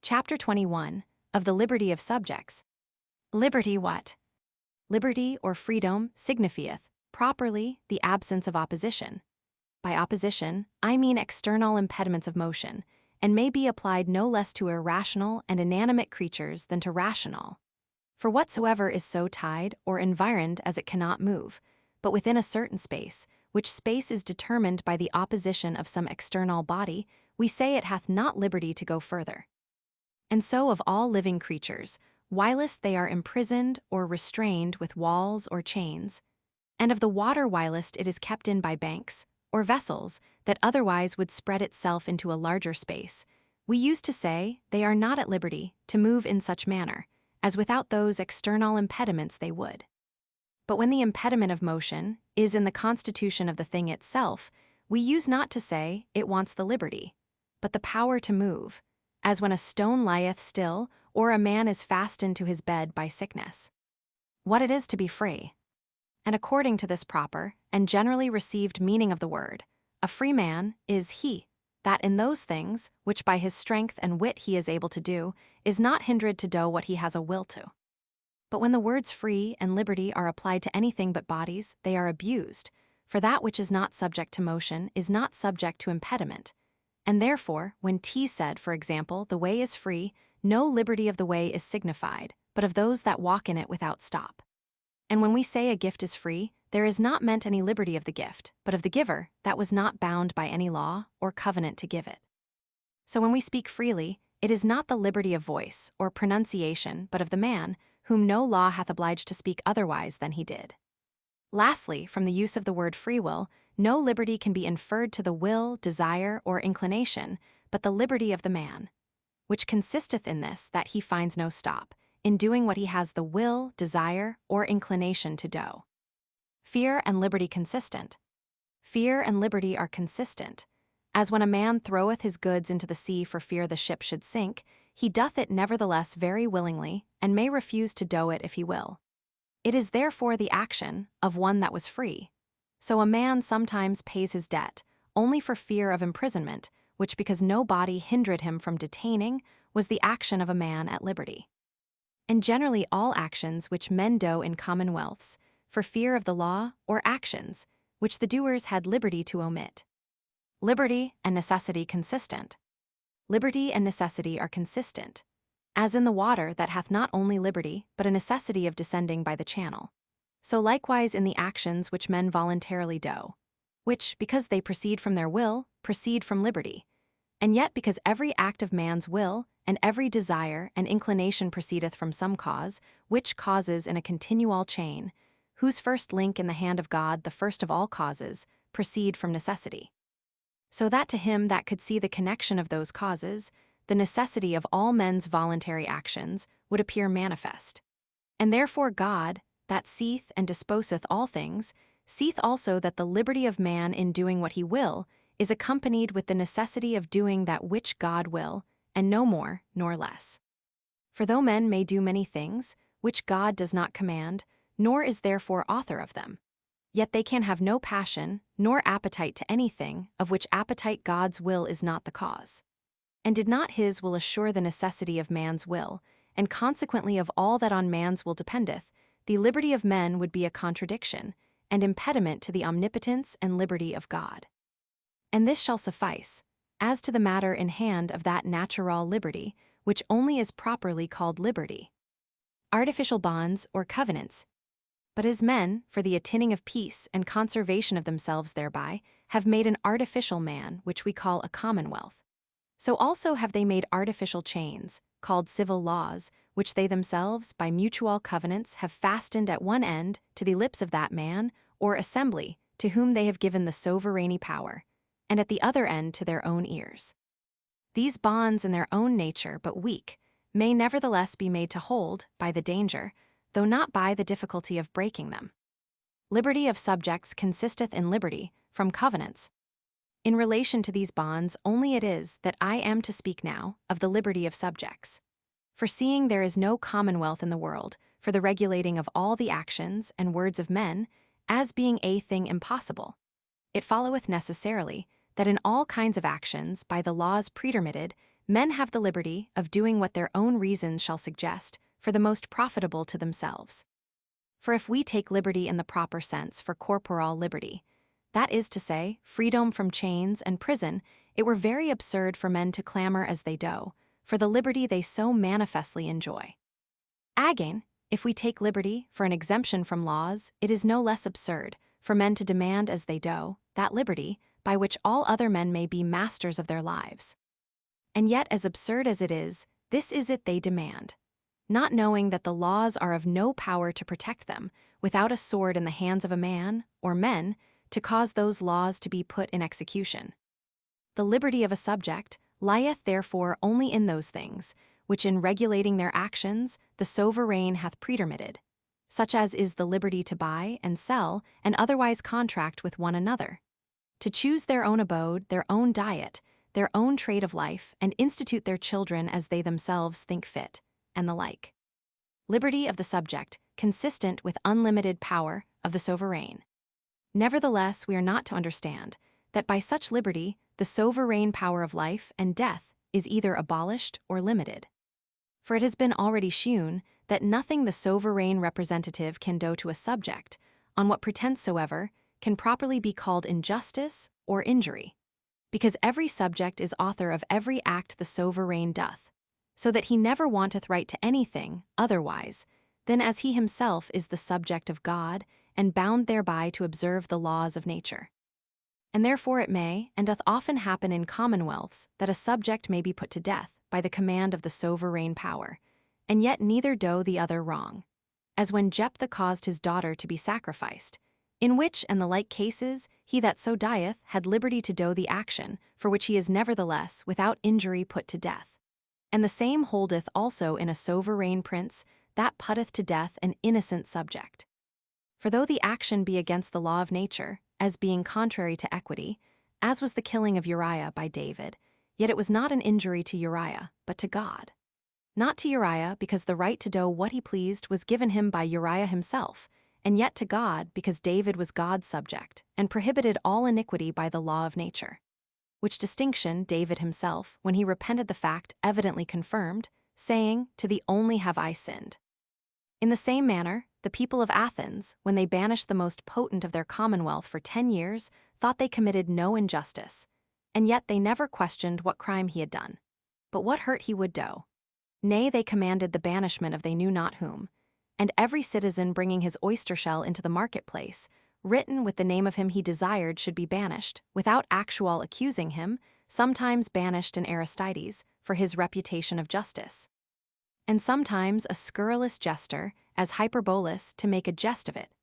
Chapter 21, of the liberty of subjects. Liberty what? Liberty or freedom signifieth, properly, the absence of opposition. By opposition, I mean external impediments of motion, and may be applied no less to irrational and inanimate creatures than to rational. For whatsoever is so tied or environed as it cannot move, but within a certain space, which space is determined by the opposition of some external body, we say it hath not liberty to go further. And so of all living creatures, whilst they are imprisoned or restrained with walls or chains, and of the water whilst it is kept in by banks, or vessels, that otherwise would spread itself into a larger space, we used to say they are not at liberty to move in such manner, as without those external impediments they would. But when the impediment of motion is in the constitution of the thing itself, we use not to say it wants the liberty, but the power to move, as when a stone lieth still, or a man is fastened to his bed by sickness. What it is to be free. And according to this proper and generally received meaning of the word, a free man is he, that in those things, which by his strength and wit he is able to do, is not hindered to do what he has a will to. But when the words free and liberty are applied to anything but bodies, they are abused, for that which is not subject to motion is not subject to impediment. And therefore, when T said, for example, the way is free, no liberty of the way is signified, but of those that walk in it without stop. And when we say a gift is free, there is not meant any liberty of the gift, but of the giver, that was not bound by any law or covenant to give it. So when we speak freely, it is not the liberty of voice or pronunciation, but of the man, whom no law hath obliged to speak otherwise than he did. Lastly, from the use of the word free will, no liberty can be inferred to the will, desire, or inclination, but the liberty of the man, which consisteth in this, that he finds no stop, in doing what he has the will, desire, or inclination to do. Fear and liberty consistent. Fear and liberty are consistent, As when a man throweth his goods into the sea for fear the ship should sink, he doth it nevertheless very willingly, and may refuse to do it if he will. It is therefore the action of one that was free. So a man sometimes pays his debt, only for fear of imprisonment, which because no body hindered him from detaining, was the action of a man at liberty. And generally all actions which men do in commonwealths, for fear of the law, or actions, which the doers had liberty to omit. Liberty and necessity consistent. Liberty and necessity are consistent, as in the water that hath not only liberty, but a necessity of descending by the channel. So likewise in the actions which men voluntarily do, which, because they proceed from their will, proceed from liberty. And yet because every act of man's will, and every desire and inclination proceedeth from some cause, which causes in a continual chain, whose first link in the hand of God, the first of all causes, proceed from necessity. So that to him that could see the connection of those causes, the necessity of all men's voluntary actions would appear manifest. And therefore God, that seeth and disposeth all things, seeth also that the liberty of man in doing what he will is accompanied with the necessity of doing that which God will, and no more nor less. For though men may do many things, which God does not command, nor is therefore author of them, yet they can have no passion, nor appetite to anything, of which appetite God's will is not the cause. And did not his will assure the necessity of man's will, and consequently of all that on man's will dependeth, the liberty of men would be a contradiction, and impediment to the omnipotence and liberty of God. And this shall suffice, as to the matter in hand of that natural liberty, which only is properly called liberty. Artificial bonds or covenants, but as men, for the attaining of peace and conservation of themselves thereby, have made an artificial man which we call a commonwealth, so also have they made artificial chains, called civil laws, which they themselves by mutual covenants have fastened at one end to the lips of that man, or assembly, to whom they have given the sovereignty power, and at the other end to their own ears. These bonds in their own nature but weak, may nevertheless be made to hold by the danger, though not by the difficulty of breaking them. Liberty of subjects consisteth in liberty from covenants. In relation to these bonds only it is that I am to speak now of the liberty of subjects. For seeing there is no commonwealth in the world for the regulating of all the actions and words of men, as being a thing impossible, it followeth necessarily that in all kinds of actions by the laws pretermitted, men have the liberty of doing what their own reasons shall suggest for the most profitable to themselves. For if we take liberty in the proper sense for corporal liberty, that is to say, freedom from chains and prison, it were very absurd for men to clamor as they do, for the liberty they so manifestly enjoy. Again, if we take liberty for an exemption from laws, it is no less absurd for men to demand as they do that liberty by which all other men may be masters of their lives. And yet as absurd as it is, this is it they demand, not knowing that the laws are of no power to protect them, without a sword in the hands of a man, or men, to cause those laws to be put in execution. The liberty of a subject lieth therefore only in those things, which in regulating their actions the sovereign hath pretermitted, such as is the liberty to buy and sell and otherwise contract with one another, to choose their own abode, their own diet, their own trade of life, and institute their children as they themselves think fit, and the like. Liberty of the subject, consistent with unlimited power of the sovereign. Nevertheless, we are not to understand that by such liberty the sovereign power of life and death is either abolished or limited. For it has been already shewn that nothing the sovereign representative can do to a subject, on what pretense soever, can properly be called injustice or injury, because every subject is author of every act the sovereign doth, so that he never wanteth right to anything otherwise than as he himself is the subject of God and bound thereby to observe the laws of nature. And therefore it may, and doth often happen in commonwealths, that a subject may be put to death by the command of the sovereign power, and yet neither do the other wrong, as when Jephthah caused his daughter to be sacrificed, in which and the like cases he that so dieth had liberty to do the action, for which he is nevertheless without injury put to death. And the same holdeth also in a sovereign prince that putteth to death an innocent subject. For though the action be against the law of nature, as being contrary to equity, as was the killing of Uriah by David, yet it was not an injury to Uriah, but to God. Not to Uriah, because the right to do what he pleased was given him by Uriah himself, and yet to God, because David was God's subject, and prohibited all iniquity by the law of nature. Which distinction David himself, when he repented the fact, evidently confirmed, saying, "To thee only have I sinned." In the same manner, the people of Athens, when they banished the most potent of their commonwealth for 10 years, thought they committed no injustice, and yet they never questioned what crime he had done, but what hurt he would do. Nay, they commanded the banishment of they knew not whom, and every citizen bringing his oyster shell into the marketplace, written with the name of him he desired, should be banished, without actual accusing him, sometimes banished in Aristides, for his reputation of justice. And sometimes a scurrilous jester, as Hyperbolus, to make a jest of it.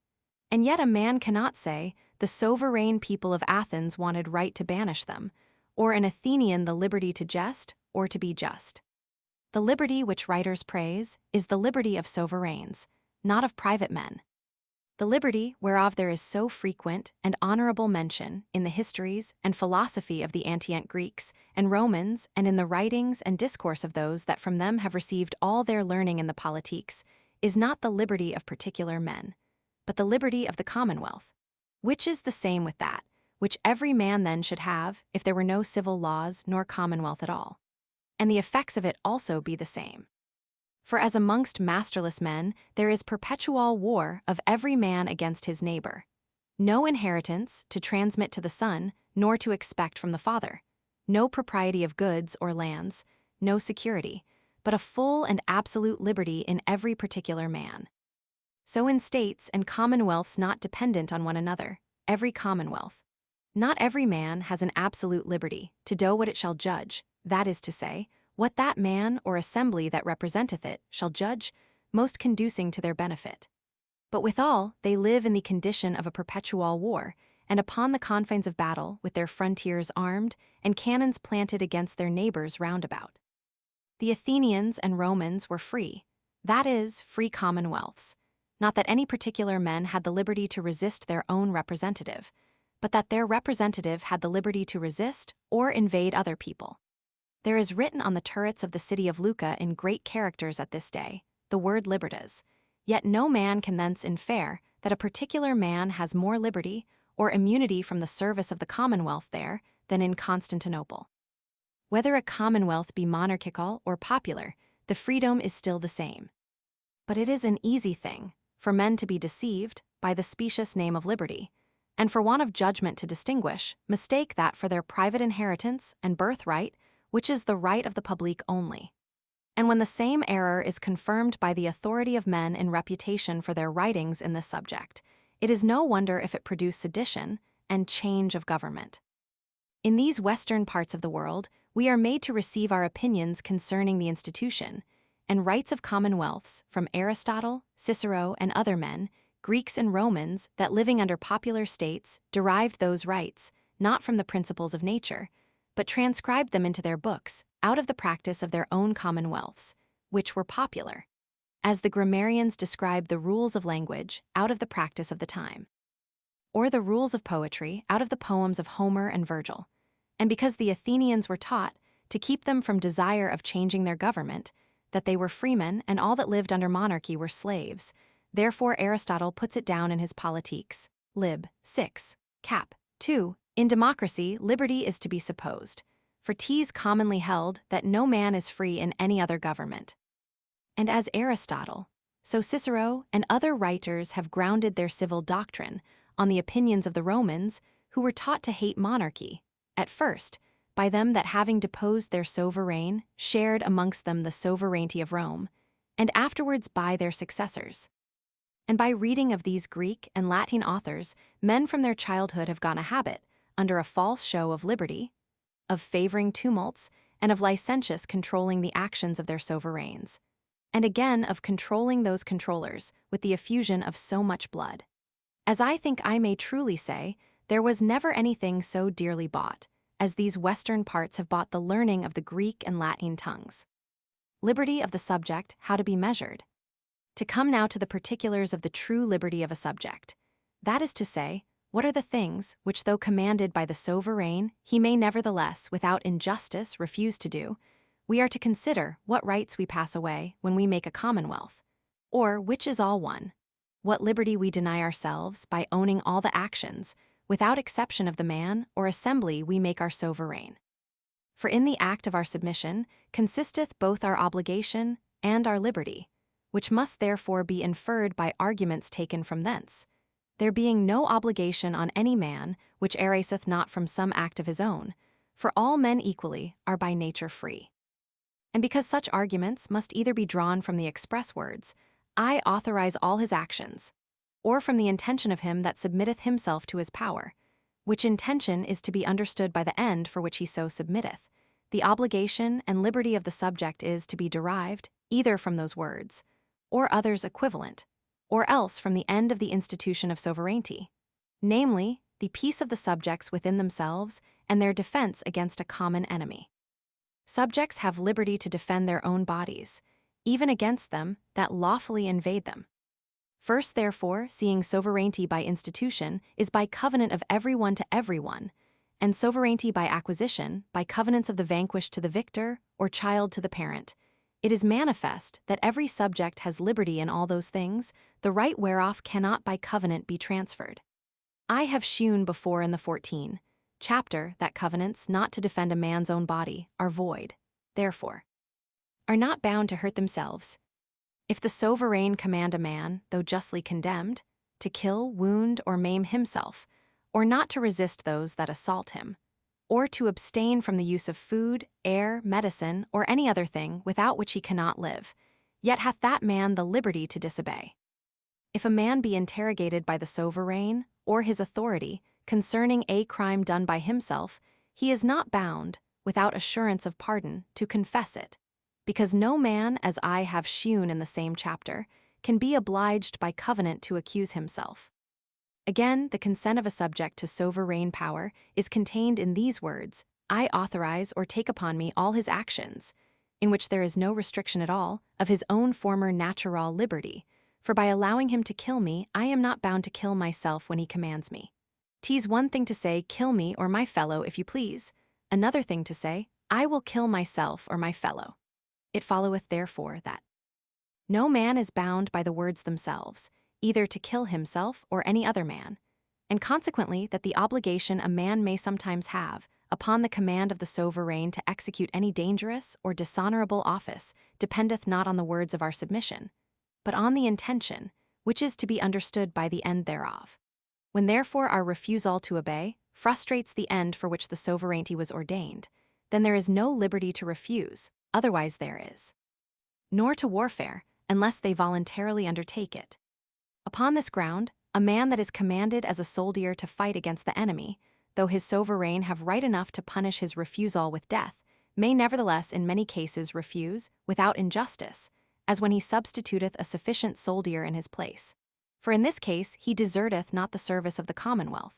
And yet a man cannot say, the sovereign people of Athens wanted right to banish them, or an Athenian the liberty to jest, or to be just. The liberty which writers praise is the liberty of sovereigns, not of private men. The liberty whereof there is so frequent and honorable mention in the histories and philosophy of the antient Greeks and Romans, and in the writings and discourse of those that from them have received all their learning in the politiques, is not the liberty of particular men, but the liberty of the commonwealth, which is the same with that, which every man then should have if there were no civil laws nor commonwealth at all. And the effects of it also be the same. For as amongst masterless men there is perpetual war of every man against his neighbor, no inheritance to transmit to the son, nor to expect from the father, no propriety of goods or lands, no security, but a full and absolute liberty in every particular man. So in states and commonwealths not dependent on one another, every commonwealth, not every man has an absolute liberty to do what it shall judge, that is to say, what that man or assembly that representeth it shall judge, most conducing to their benefit. But withal they live in the condition of a perpetual war, and upon the confines of battle, with their frontiers armed, and cannons planted against their neighbors round about. The Athenians and Romans were free, that is, free commonwealths, not that any particular men had the liberty to resist their own representative, but that their representative had the liberty to resist or invade other people. There is written on the turrets of the city of Lucca in great characters at this day, the word libertas, yet no man can thence infer that a particular man has more liberty or immunity from the service of the commonwealth there than in Constantinople. Whether a commonwealth be monarchical or popular, the freedom is still the same. But it is an easy thing for men to be deceived by the specious name of liberty, and for want of judgment to distinguish, mistake that for their private inheritance and birthright, which is the right of the public only. And when the same error is confirmed by the authority of men in reputation for their writings in this subject, it is no wonder if it produce sedition and change of government. In these western parts of the world, we are made to receive our opinions concerning the institution and rights of commonwealths from Aristotle, Cicero, and other men, Greeks and Romans, that living under popular states derived those rights, not from the principles of nature, but transcribed them into their books, out of the practice of their own commonwealths, which were popular, as the grammarians describe the rules of language out of the practice of the time, or the rules of poetry out of the poems of Homer and Virgil. And because the Athenians were taught, to keep them from desire of changing their government, that they were freemen and all that lived under monarchy were slaves, therefore Aristotle puts it down in his Politiques, lib. 6, cap. 2, in democracy, liberty is to be supposed, for 'tis commonly held that no man is free in any other government. And as Aristotle, so Cicero and other writers have grounded their civil doctrine on the opinions of the Romans, who were taught to hate monarchy, at first, by them that having deposed their sovereign, shared amongst them the sovereignty of Rome, and afterwards by their successors. And by reading of these Greek and Latin authors, men from their childhood have gotten a habit, under a false show of liberty, of favoring tumults, and of licentious controlling the actions of their sovereigns, and again of controlling those controllers with the effusion of so much blood. As I think I may truly say, there was never anything so dearly bought, as these western parts have bought the learning of the Greek and Latin tongues. Liberty of the subject, how to be measured. To come now to the particulars of the true liberty of a subject, that is to say, What are the things which, though commanded by the sovereign, he may nevertheless, without injustice, refuse to do? We are to consider what rights we pass away when we make a commonwealth, or which is all one, what liberty we deny ourselves by owning all the actions, without exception of the man or assembly we make our sovereign. For in the act of our submission consisteth both our obligation and our liberty, which must therefore be inferred by arguments taken from thence, there being no obligation on any man which ariseth not from some act of his own, for all men equally are by nature free. And because such arguments must either be drawn from the express words, I authorize all his actions, or from the intention of him that submitteth himself to his power, which intention is to be understood by the end for which he so submitteth, the obligation and liberty of the subject is to be derived either from those words, or others equivalent, or else from the end of the institution of sovereignty, namely, the peace of the subjects within themselves and their defense against a common enemy. Subjects have liberty to defend their own bodies, even against them that lawfully invade them. First, therefore, seeing sovereignty by institution is by covenant of every one to every one, and sovereignty by acquisition by covenants of the vanquished to the victor or child to the parent, it is manifest that every subject has liberty in all those things, the right whereof cannot by covenant be transferred. I have shewn before in the 14th chapter that covenants not to defend a man's own body are void, therefore, are not bound to hurt themselves. If the sovereign command a man, though justly condemned, to kill, wound, or maim himself, or not to resist those that assault him, or to abstain from the use of food, air, medicine, or any other thing without which he cannot live, yet hath that man the liberty to disobey. If a man be interrogated by the sovereign, or his authority, concerning a crime done by himself, he is not bound, without assurance of pardon, to confess it, because no man, as I have shewn in the same chapter, can be obliged by covenant to accuse himself. Again, the consent of a subject to sovereign power is contained in these words, I authorize or take upon me all his actions, in which there is no restriction at all of his own former natural liberty, for by allowing him to kill me, I am not bound to kill myself when he commands me. 'Tis one thing to say, kill me or my fellow if you please, another thing to say, I will kill myself or my fellow. It followeth therefore that no man is bound by the words themselves, either to kill himself or any other man, and consequently that the obligation a man may sometimes have, upon the command of the sovereign to execute any dangerous or dishonorable office, dependeth not on the words of our submission, but on the intention, which is to be understood by the end thereof. When therefore our refusal to obey frustrates the end for which the sovereignty was ordained, then there is no liberty to refuse, otherwise there is, nor to warfare, unless they voluntarily undertake it. Upon this ground, a man that is commanded as a soldier to fight against the enemy, though his sovereign have right enough to punish his refusal with death, may nevertheless in many cases refuse, without injustice, as when he substituteth a sufficient soldier in his place. For in this case he deserteth not the service of the commonwealth.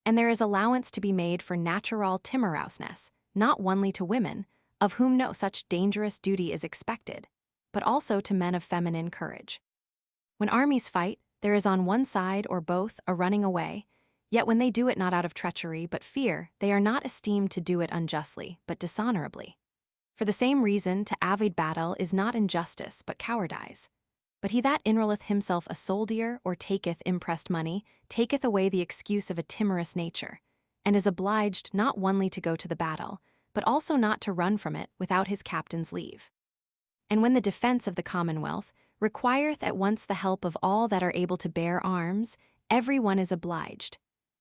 And there is allowance to be made for natural timorousness, not only to women, of whom no such dangerous duty is expected, but also to men of feminine courage. When armies fight, there is on one side or both a running away, yet when they do it not out of treachery but fear, they are not esteemed to do it unjustly, but dishonorably. For the same reason, to avoid battle is not injustice, but cowardice. But he that enrolleth himself a soldier or taketh impressed money, taketh away the excuse of a timorous nature, and is obliged not only to go to the battle, but also not to run from it without his captain's leave. And when the defense of the commonwealth requireth at once the help of all that are able to bear arms, every one is obliged,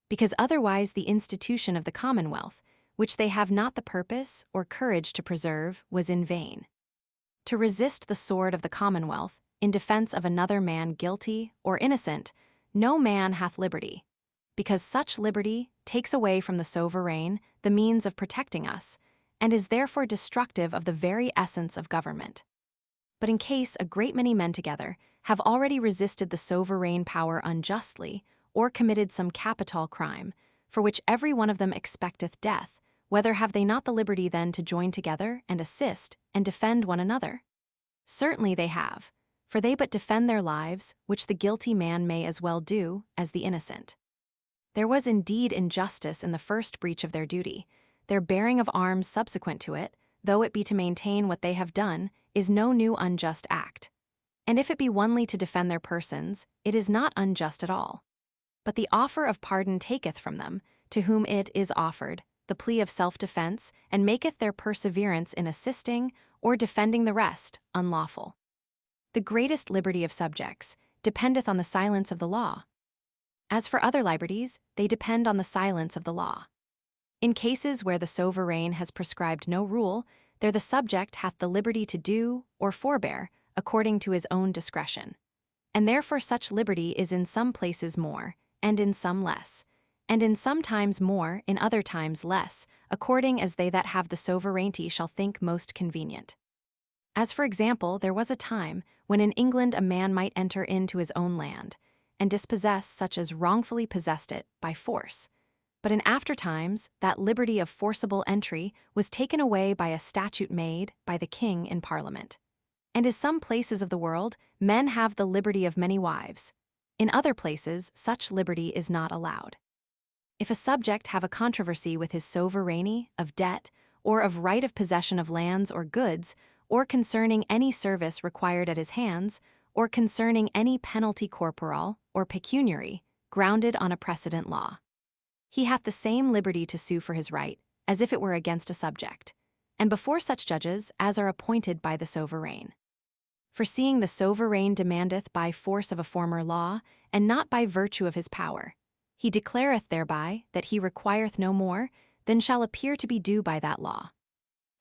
because otherwise the institution of the commonwealth, which they have not the purpose or courage to preserve, was in vain. To resist the sword of the commonwealth, in defense of another man guilty or innocent, no man hath liberty, because such liberty takes away from the sovereign the means of protecting us, and is therefore destructive of the very essence of government. But in case a great many men together have already resisted the sovereign power unjustly, or committed some capital crime, for which every one of them expecteth death, whether have they not the liberty then to join together and assist and defend one another? Certainly they have, for they but defend their lives, which the guilty man may as well do as the innocent. There was indeed injustice in the first breach of their duty. Their bearing of arms subsequent to it, though it be to maintain what they have done, is no new unjust act. And if it be only to defend their persons, it is not unjust at all. But the offer of pardon taketh from them, to whom it is offered, the plea of self-defense, and maketh their perseverance in assisting or defending the rest unlawful. The greatest liberty of subjects dependeth on the silence of the law. As for other liberties, they depend on the silence of the law. In cases where the sovereign has prescribed no rule, there the subject hath the liberty to do or forbear according to his own discretion. And therefore such liberty is in some places more, and in some less, and in some times more, in other times less, according as they that have the sovereignty shall think most convenient. As for example, there was a time when in England a man might enter into his own land, and dispossess such as wrongfully possessed it by force. But in after times, that liberty of forcible entry was taken away by a statute made by the king in Parliament. And in some places of the world, men have the liberty of many wives. In other places, such liberty is not allowed. If a subject have a controversy with his sovereignty, of debt, or of right of possession of lands or goods, or concerning any service required at his hands, or concerning any penalty corporal or pecuniary, grounded on a precedent law, he hath the same liberty to sue for his right, as if it were against a subject, and before such judges as are appointed by the sovereign. For seeing the sovereign demandeth by force of a former law, and not by virtue of his power, he declareth thereby that he requireth no more than shall appear to be due by that law.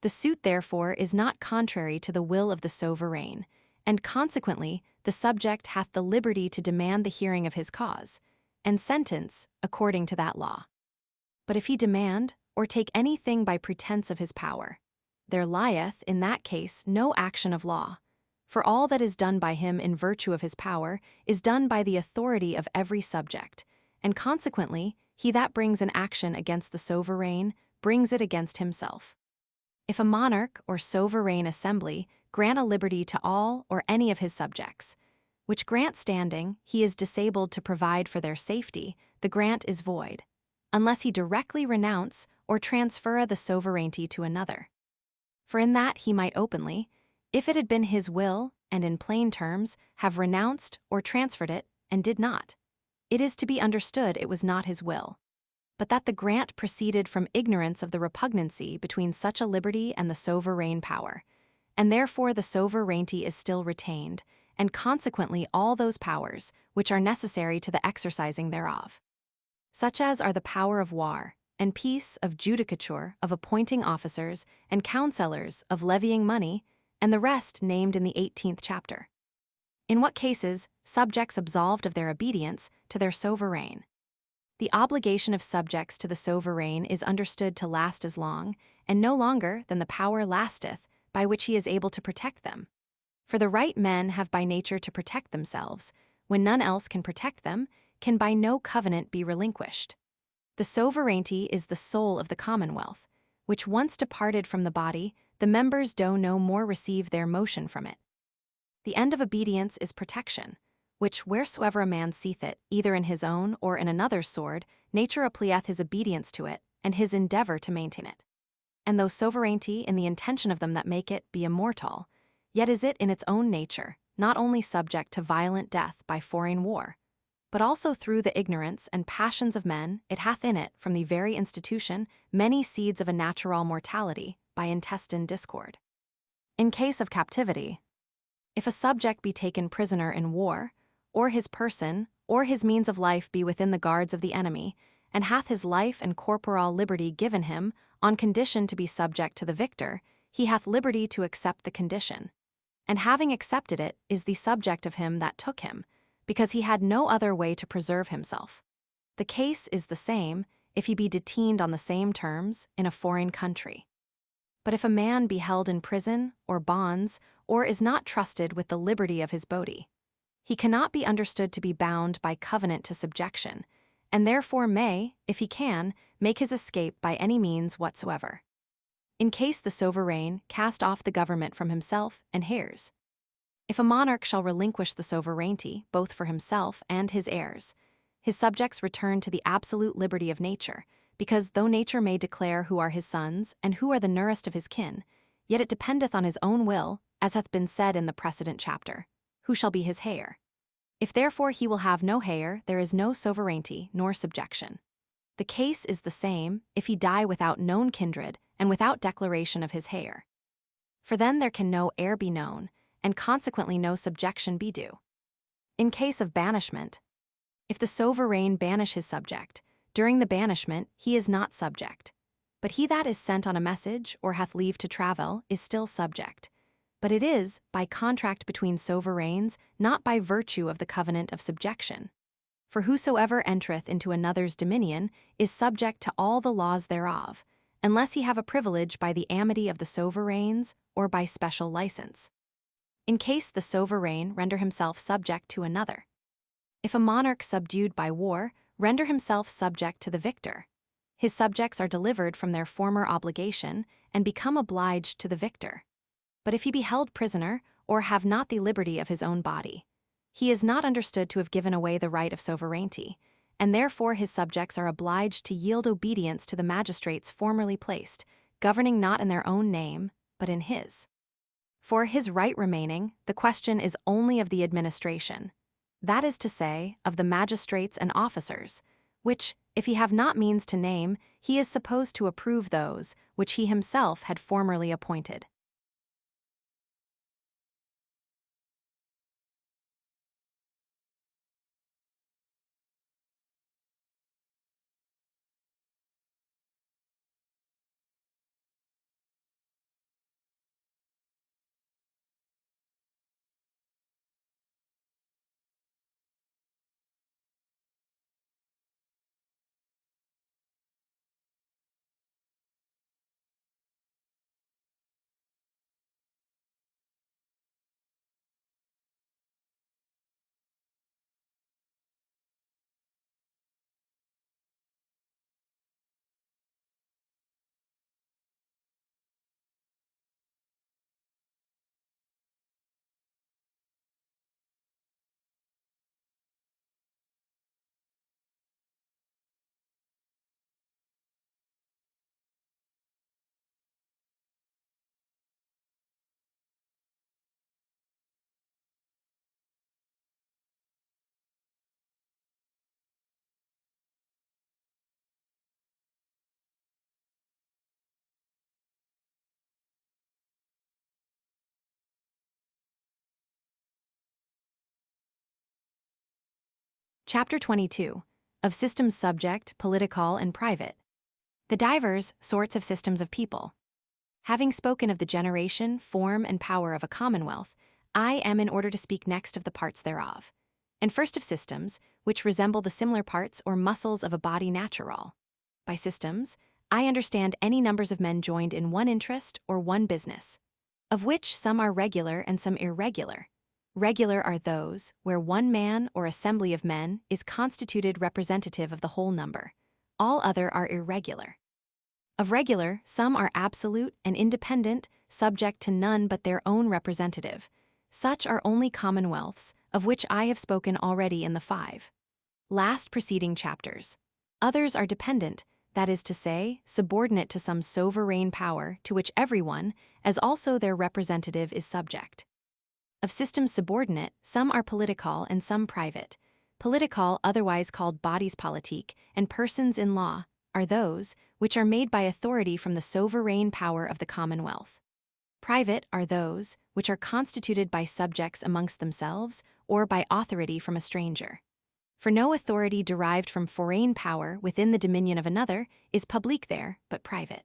The suit therefore is not contrary to the will of the sovereign, and consequently the subject hath the liberty to demand the hearing of his cause, and sentence according to that law. But if he demand, or take anything by pretense of his power, there lieth in that case no action of law, for all that is done by him in virtue of his power is done by the authority of every subject, and consequently he that brings an action against the sovereign brings it against himself. If a monarch or sovereign assembly grant a liberty to all or any of his subjects, which grant standing he is disabled to provide for their safety, the grant is void, unless he directly renounce or transfer the sovereignty to another. For in that he might openly, if it had been his will, and in plain terms, have renounced or transferred it, and did not, it is to be understood it was not his will, but that the grant proceeded from ignorance of the repugnancy between such a liberty and the sovereign power, and therefore the sovereignty is still retained, and consequently all those powers which are necessary to the exercising thereof, such as are the power of war, and peace, of judicature, of appointing officers, and counsellors, of levying money, and the rest named in the 18th chapter. In what cases subjects absolved of their obedience to their sovereign. The obligation of subjects to the sovereign is understood to last as long, and no longer than the power lasteth by which he is able to protect them. For the right men have by nature to protect themselves, when none else can protect them, can by no covenant be relinquished. The sovereignty is the soul of the commonwealth, which once departed from the body, the members do no more receive their motion from it. The end of obedience is protection, which wheresoever a man seeth it, either in his own or in another's sword, nature applieth his obedience to it, and his endeavor to maintain it. And though sovereignty in the intention of them that make it be immortal, yet is it in its own nature not only subject to violent death by foreign war, but also through the ignorance and passions of men it hath in it from the very institution many seeds of a natural mortality by intestine discord. In case of captivity, if a subject be taken prisoner in war, or his person, or his means of life be within the guards of the enemy, and hath his life and corporal liberty given him on condition to be subject to the victor, he hath liberty to accept the condition, and having accepted it is the subject of him that took him, because he had no other way to preserve himself. The case is the same if he be detained on the same terms in a foreign country. But if a man be held in prison or bonds, or is not trusted with the liberty of his body, he cannot be understood to be bound by covenant to subjection, and therefore may, if he can, make his escape by any means whatsoever. In case the sovereign cast off the government from himself and heirs. If a monarch shall relinquish the sovereignty both for himself and his heirs, his subjects return to the absolute liberty of nature, because though nature may declare who are his sons and who are the nearest of his kin, yet it dependeth on his own will, as hath been said in the precedent chapter, who shall be his heir. If therefore he will have no heir, there is no sovereignty nor subjection. The case is the same if he die without known kindred and without declaration of his heir. For then there can no heir be known, and consequently no subjection be due. In case of banishment, if the sovereign banish his subject, during the banishment he is not subject. But he that is sent on a message or hath leave to travel is still subject. But it is by contract between sovereigns, not by virtue of the covenant of subjection. For whosoever entereth into another's dominion is subject to all the laws thereof, unless he have a privilege by the amity of the sovereigns or by special license. In case the sovereign render himself subject to another. If a monarch subdued by war render himself subject to the victor, his subjects are delivered from their former obligation and become obliged to the victor. But if he be held prisoner or have not the liberty of his own body, he is not understood to have given away the right of sovereignty, and therefore his subjects are obliged to yield obedience to the magistrates formerly placed, governing not in their own name, but in his. For his right remaining, the question is only of the administration, that is to say, of the magistrates and officers, which, if he have not means to name, he is supposed to approve those which he himself had formerly appointed. Chapter 22, of Systems Subject, Political, and Private. The divers sorts of systems of people. Having spoken of the generation, form, and power of a commonwealth, I am in order to speak next of the parts thereof. And first of systems, which resemble the similar parts or muscles of a body natural. By systems, I understand any numbers of men joined in one interest or one business, of which some are regular and some irregular. Regular are those where one man or assembly of men is constituted representative of the whole number. All other are irregular. Of regular, some are absolute and independent, subject to none but their own representative. Such are only commonwealths, of which I have spoken already in the 5 last preceding chapters. Others are dependent, that is to say, subordinate to some sovereign power to which everyone, as also their representative, is subject. Of systems subordinate, some are political and some private. Political, otherwise called bodies politique, and persons in law, are those which are made by authority from the sovereign power of the commonwealth. Private are those which are constituted by subjects amongst themselves or by authority from a stranger. For no authority derived from foreign power within the dominion of another is publique there, but private.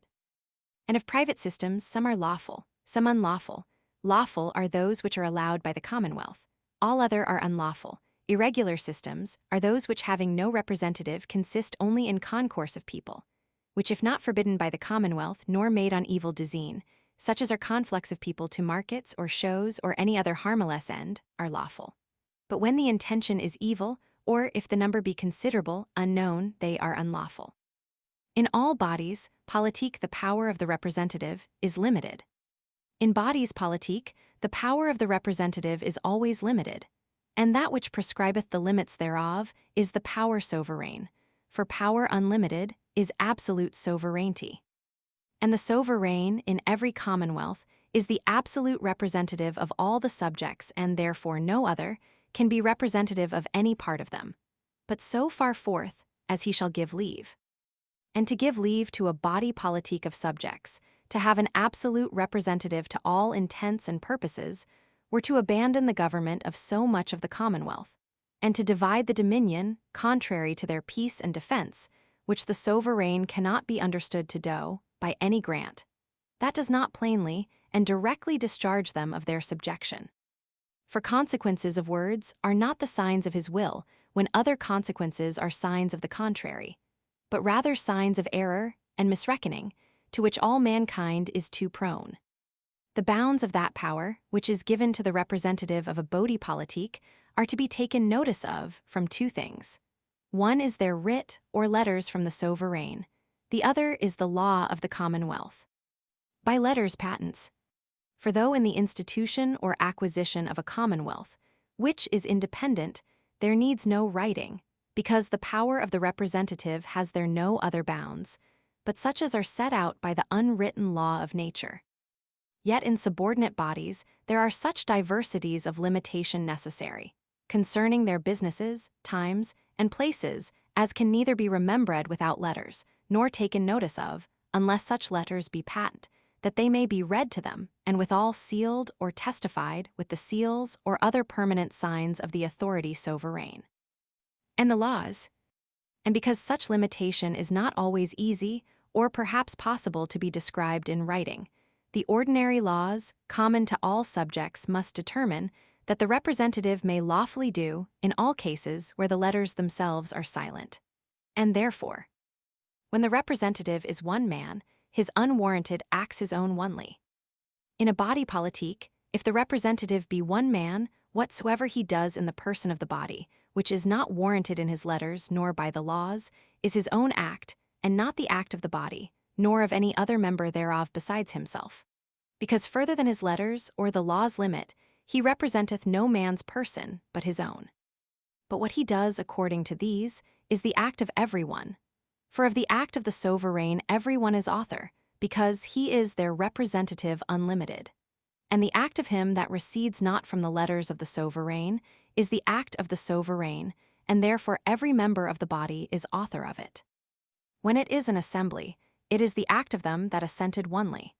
And of private systems, some are lawful, some unlawful. Lawful are those which are allowed by the commonwealth. All other are unlawful. Irregular systems are those which, having no representative, consist only in concourse of people, which if not forbidden by the commonwealth nor made on evil design, such as are conflux of people to markets or shows or any other harmless end, are lawful. But when the intention is evil, or if the number be considerable, unknown, they are unlawful. In all bodies, politique, the power of the representative is limited. In bodies politique, the power of the representative is always limited. And that which prescribeth the limits thereof is the power sovereign, for power unlimited is absolute sovereignty. And the sovereign in every commonwealth is the absolute representative of all the subjects, and therefore no other can be representative of any part of them, but so far forth as he shall give leave. And to give leave to a body politique of subjects, to have an absolute representative to all intents and purposes, were to abandon the government of so much of the commonwealth, and to divide the dominion contrary to their peace and defense, which the sovereign cannot be understood to do by any grant. That does not plainly and directly discharge them of their subjection. For consequences of words are not the signs of his will, when other consequences are signs of the contrary, but rather signs of error and misreckoning, to which all mankind is too prone. The bounds of that power, which is given to the representative of a body politique, are to be taken notice of from two things. One is their writ or letters from the sovereign, the other is the law of the commonwealth. By letters patents. For though in the institution or acquisition of a commonwealth, which is independent, there needs no writing, because the power of the representative has there no other bounds, but such as are set out by the unwritten law of nature. Yet in subordinate bodies there are such diversities of limitation necessary, concerning their businesses, times, and places, as can neither be remembered without letters, nor taken notice of, unless such letters be patent, that they may be read to them, and withal sealed or testified with the seals or other permanent signs of the authority sovereign. And the laws. And because such limitation is not always easy, or perhaps possible to be described in writing, the ordinary laws, common to all subjects, must determine that the representative may lawfully do in all cases where the letters themselves are silent. And therefore, when the representative is one man, his unwarranted acts his own onely. In a body politique, if the representative be one man, whatsoever he does in the person of the body, which is not warranted in his letters nor by the laws, is his own act, and not the act of the body, nor of any other member thereof besides himself. Because further than his letters or the law's limit, he representeth no man's person but his own. But what he does according to these is the act of every one. For of the act of the sovereign every one is author, because he is their representative unlimited. And the act of him that recedes not from the letters of the sovereign is the act of the sovereign, and therefore every member of the body is author of it. When it is an assembly, it is the act of them that assented onely.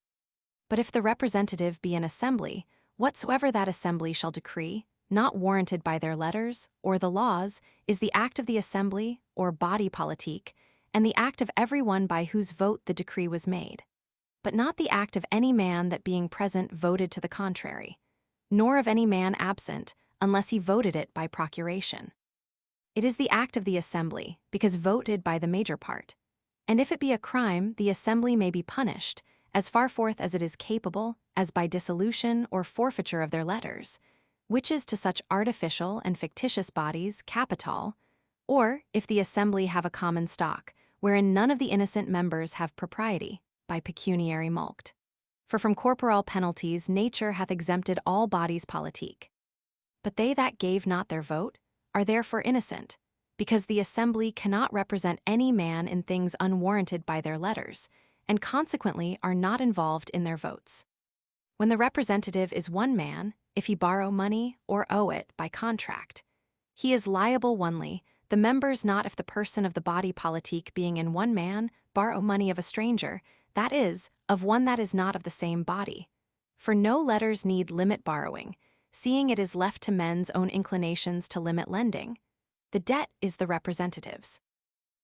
But if the representative be an assembly, whatsoever that assembly shall decree, not warranted by their letters or the laws, is the act of the assembly or body politique, and the act of every one by whose vote the decree was made, but not the act of any man that being present voted to the contrary, nor of any man absent, unless he voted it by procuration. It is the act of the assembly, because voted by the major part. And if it be a crime, the assembly may be punished, as far forth as it is capable, as by dissolution or forfeiture of their letters, which is to such artificial and fictitious bodies capital, or if the assembly have a common stock, wherein none of the innocent members have propriety, by pecuniary mulct. For from corporal penalties nature hath exempted all bodies politique. But they that gave not their vote are therefore innocent, because the assembly cannot represent any man in things unwarranted by their letters, and consequently are not involved in their votes. When the representative is one man, if he borrow money or owe it by contract, he is liable only, the members not if the person of the body politique being in one man borrow money of a stranger, that is, of one that is not of the same body. For no letters need limit borrowing, seeing it is left to men's own inclinations to limit lending. The debt is the representative's.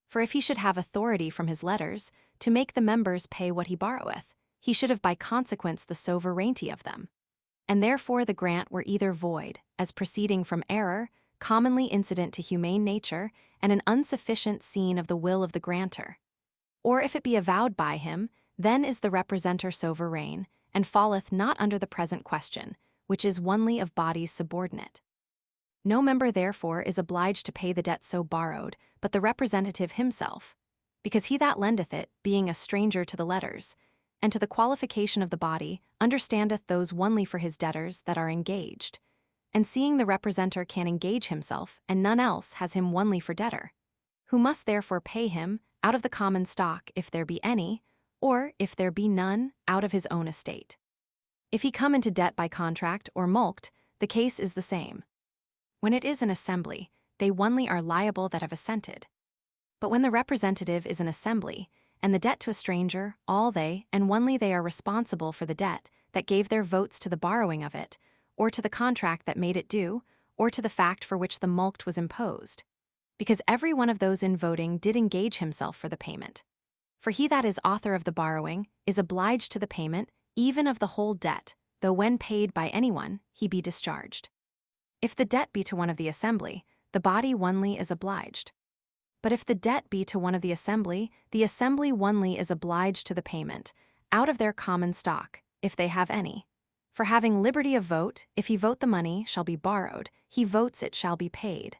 For if he should have authority from his letters to make the members pay what he borroweth, he should have by consequence the sovereignty of them. And therefore the grant were either void, as proceeding from error, commonly incident to humane nature, and an insufficient scene of the will of the grantor. Or if it be avowed by him, then is the representer sovereign, and falleth not under the present question, which is onely of bodies subordinate. No member therefore is obliged to pay the debt so borrowed, but the representative himself, because he that lendeth it, being a stranger to the letters, and to the qualification of the body, understandeth those only for his debtors that are engaged, and seeing the representer can engage himself, and none else has him onely for debtor, who must therefore pay him out of the common stock if there be any, or, if there be none, out of his own estate. If he come into debt by contract or mulct, the case is the same. When it is an assembly, they only are liable that have assented. But when the representative is an assembly, and the debt to a stranger, all they, and only they are responsible for the debt that gave their votes to the borrowing of it, or to the contract that made it due, or to the fact for which the mulct was imposed. Because every one of those in voting did engage himself for the payment. For he that is author of the borrowing is obliged to the payment even of the whole debt, though when paid by anyone, he be discharged. If the debt be to one of the assembly, the body only is obliged. But if the debt be to one of the assembly only is obliged to the payment, out of their common stock, if they have any. For having liberty of vote, if he vote the money shall be borrowed, he votes it shall be paid.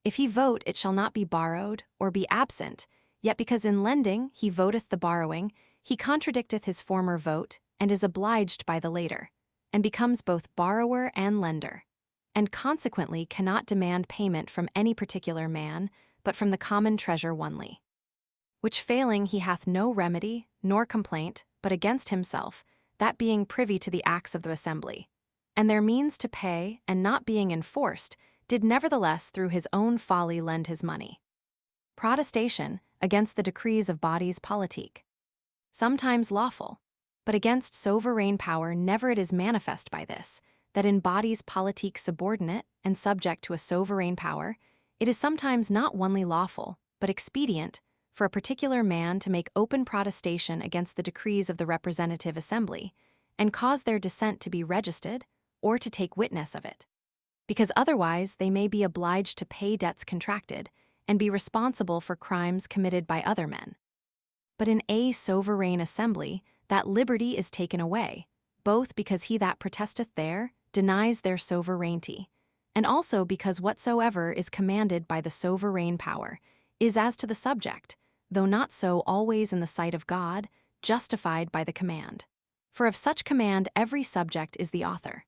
If he vote it shall not be borrowed, or be absent, yet because in lending he voteth the borrowing, he contradicteth his former vote, and is obliged by the later, and becomes both borrower and lender, and consequently cannot demand payment from any particular man, but from the common treasure only. Which failing he hath no remedy, nor complaint, but against himself, that being privy to the acts of the assembly, and their means to pay, and not being enforced, did nevertheless through his own folly lend his money. Protestation against the decrees of bodies politique. Sometimes lawful, but against sovereign power never it is manifest by this, that in bodies politique subordinate and subject to a sovereign power, it is sometimes not only lawful, but expedient, for a particular man to make open protestation against the decrees of the representative assembly, and cause their dissent to be registered, or to take witness of it. Because otherwise they may be obliged to pay debts contracted, and be responsible for crimes committed by other men. But in a sovereign assembly, that liberty is taken away, both because he that protesteth there denies their sovereignty, and also because whatsoever is commanded by the sovereign power is as to the subject, though not so always in the sight of God, justified by the command. For of such command every subject is the author.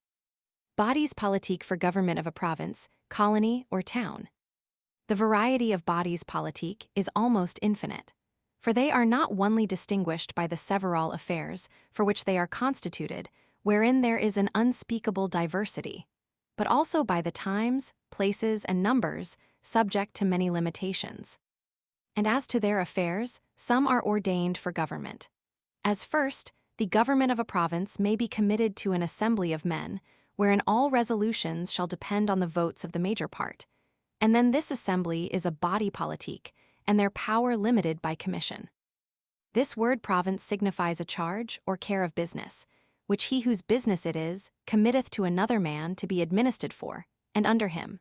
Bodies politique for government of a province, colony, or town. The variety of bodies politique is almost infinite, for they are not only distinguished by the several affairs for which they are constituted, wherein there is an unspeakable diversity, but also by the times, places, and numbers, subject to many limitations. And as to their affairs, some are ordained for government. As first, the government of a province may be committed to an assembly of men, wherein all resolutions shall depend on the votes of the major part, and then this assembly is a body politique, and their power limited by commission. This word province signifies a charge or care of business, which he whose business it is committeth to another man to be administered for, and under him.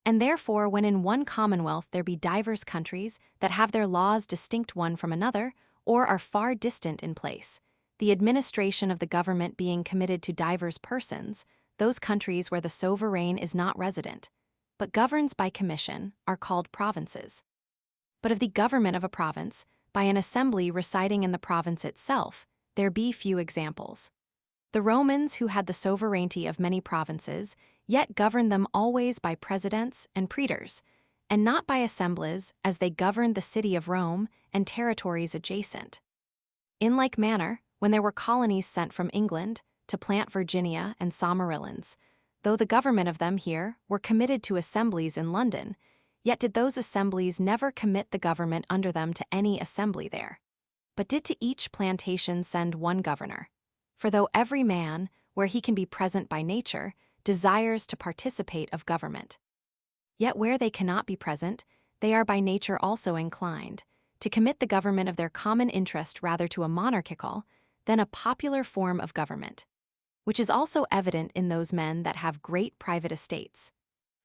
And therefore when in one commonwealth there be divers countries that have their laws distinct one from another, or are far distant in place, the administration of the government being committed to divers persons, those countries where the sovereign is not resident, but governs by commission, are called provinces. But of the government of a province, by an assembly residing in the province itself, there be few examples. The Romans, who had the sovereignty of many provinces, yet governed them always by presidents and praetors, and not by assemblies, as they governed the city of Rome and territories adjacent. In like manner, when there were colonies sent from England to plant Virginia and Somalilands, though the government of them here were committed to assemblies in London, yet did those assemblies never commit the government under them to any assembly there, but did to each plantation send one governor. For though every man, where he can be present by nature, desires to participate of government, yet where they cannot be present, they are by nature also inclined to commit the government of their common interest rather to a monarchical than a popular form of government, which is also evident in those men that have great private estates,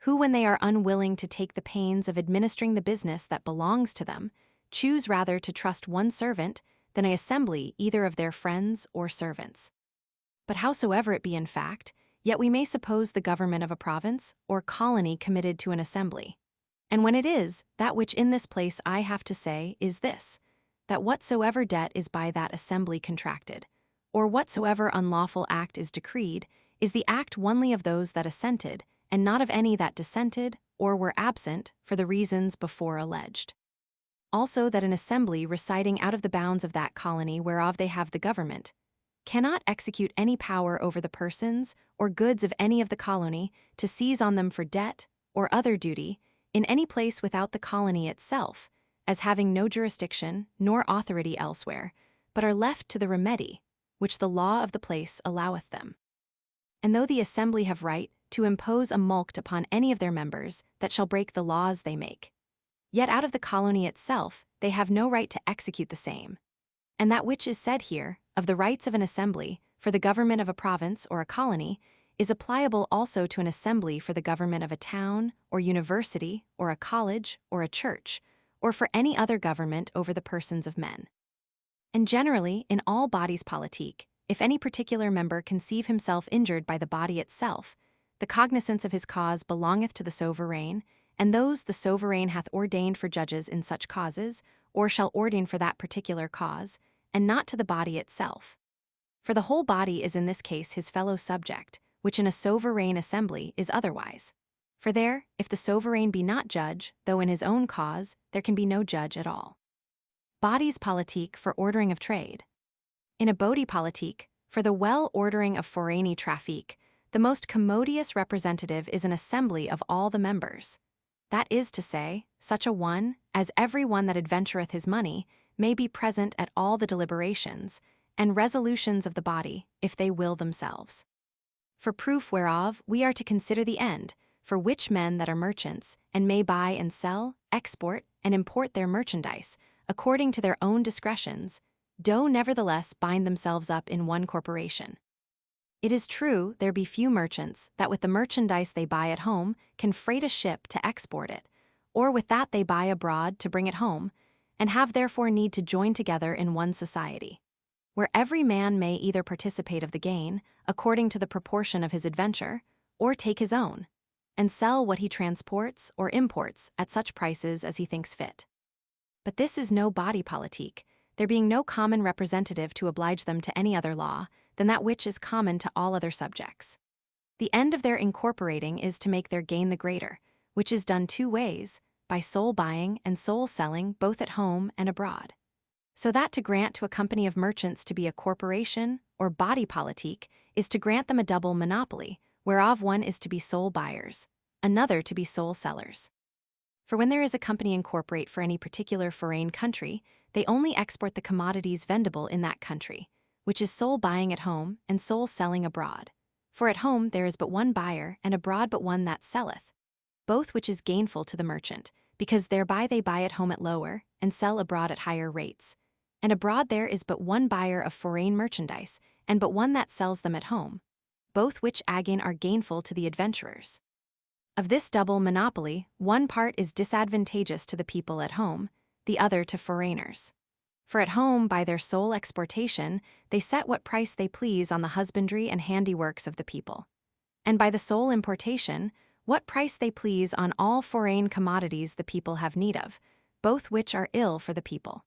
who, when they are unwilling to take the pains of administering the business that belongs to them, choose rather to trust one servant than an assembly either of their friends or servants. But howsoever it be in fact, yet we may suppose the government of a province or colony committed to an assembly. And when it is, that which in this place I have to say is this, that whatsoever debt is by that assembly contracted, or whatsoever unlawful act is decreed, is the act only of those that assented, and not of any that dissented or were absent for the reasons before alleged. Also that an assembly residing out of the bounds of that colony whereof they have the government cannot execute any power over the persons or goods of any of the colony to seize on them for debt or other duty in any place without the colony itself, as having no jurisdiction nor authority elsewhere, but are left to the remedy which the law of the place alloweth them. And though the assembly have right to impose a mulct upon any of their members that shall break the laws they make, yet out of the colony itself they have no right to execute the same. And that which is said here, of the rights of an assembly for the government of a province or a colony, is applicable also to an assembly for the government of a town or university or a college or a church, or for any other government over the persons of men. And generally, in all bodies politique, if any particular member conceive himself injured by the body itself, the cognizance of his cause belongeth to the sovereign, and those the sovereign hath ordained for judges in such causes, or shall ordain for that particular cause, and not to the body itself. For the whole body is in this case his fellow subject, which in a sovereign assembly is otherwise. For there, if the sovereign be not judge, though in his own cause, there can be no judge at all. Bodies politique for ordering of trade. In a body politique, for the well-ordering of foreigny traffic, the most commodious representative is an assembly of all the members. That is to say, such a one, as every one that adventureth his money, may be present at all the deliberations and resolutions of the body, if they will themselves. For proof whereof we are to consider the end, for which men that are merchants, and may buy and sell, export, and import their merchandise, according to their own discretions, do nevertheless bind themselves up in one corporation. It is true there be few merchants that with the merchandise they buy at home can freight a ship to export it, or with that they buy abroad to bring it home, and have therefore need to join together in one society, where every man may either participate of the gain, according to the proportion of his adventure, or take his own, and sell what he transports or imports at such prices as he thinks fit. But this is no body politique, there being no common representative to oblige them to any other law than that which is common to all other subjects. The end of their incorporating is to make their gain the greater, which is done two ways, by soul buying and soul selling both at home and abroad. So that to grant to a company of merchants to be a corporation or body politique is to grant them a double monopoly, whereof one is to be sole buyers, another to be sole sellers. For when there is a company incorporate for any particular foreign country, they only export the commodities vendible in that country, which is sole buying at home and sole selling abroad. For at home there is but one buyer, and abroad but one that selleth, both which is gainful to the merchant, because thereby they buy at home at lower, and sell abroad at higher rates. And abroad there is but one buyer of foreign merchandise, and but one that sells them at home, both which again are gainful to the adventurers. Of this double monopoly, one part is disadvantageous to the people at home, the other to foreigners. For at home, by their sole exportation, they set what price they please on the husbandry and handiworks of the people, and by the sole importation, what price they please on all foreign commodities the people have need of, both which are ill for the people.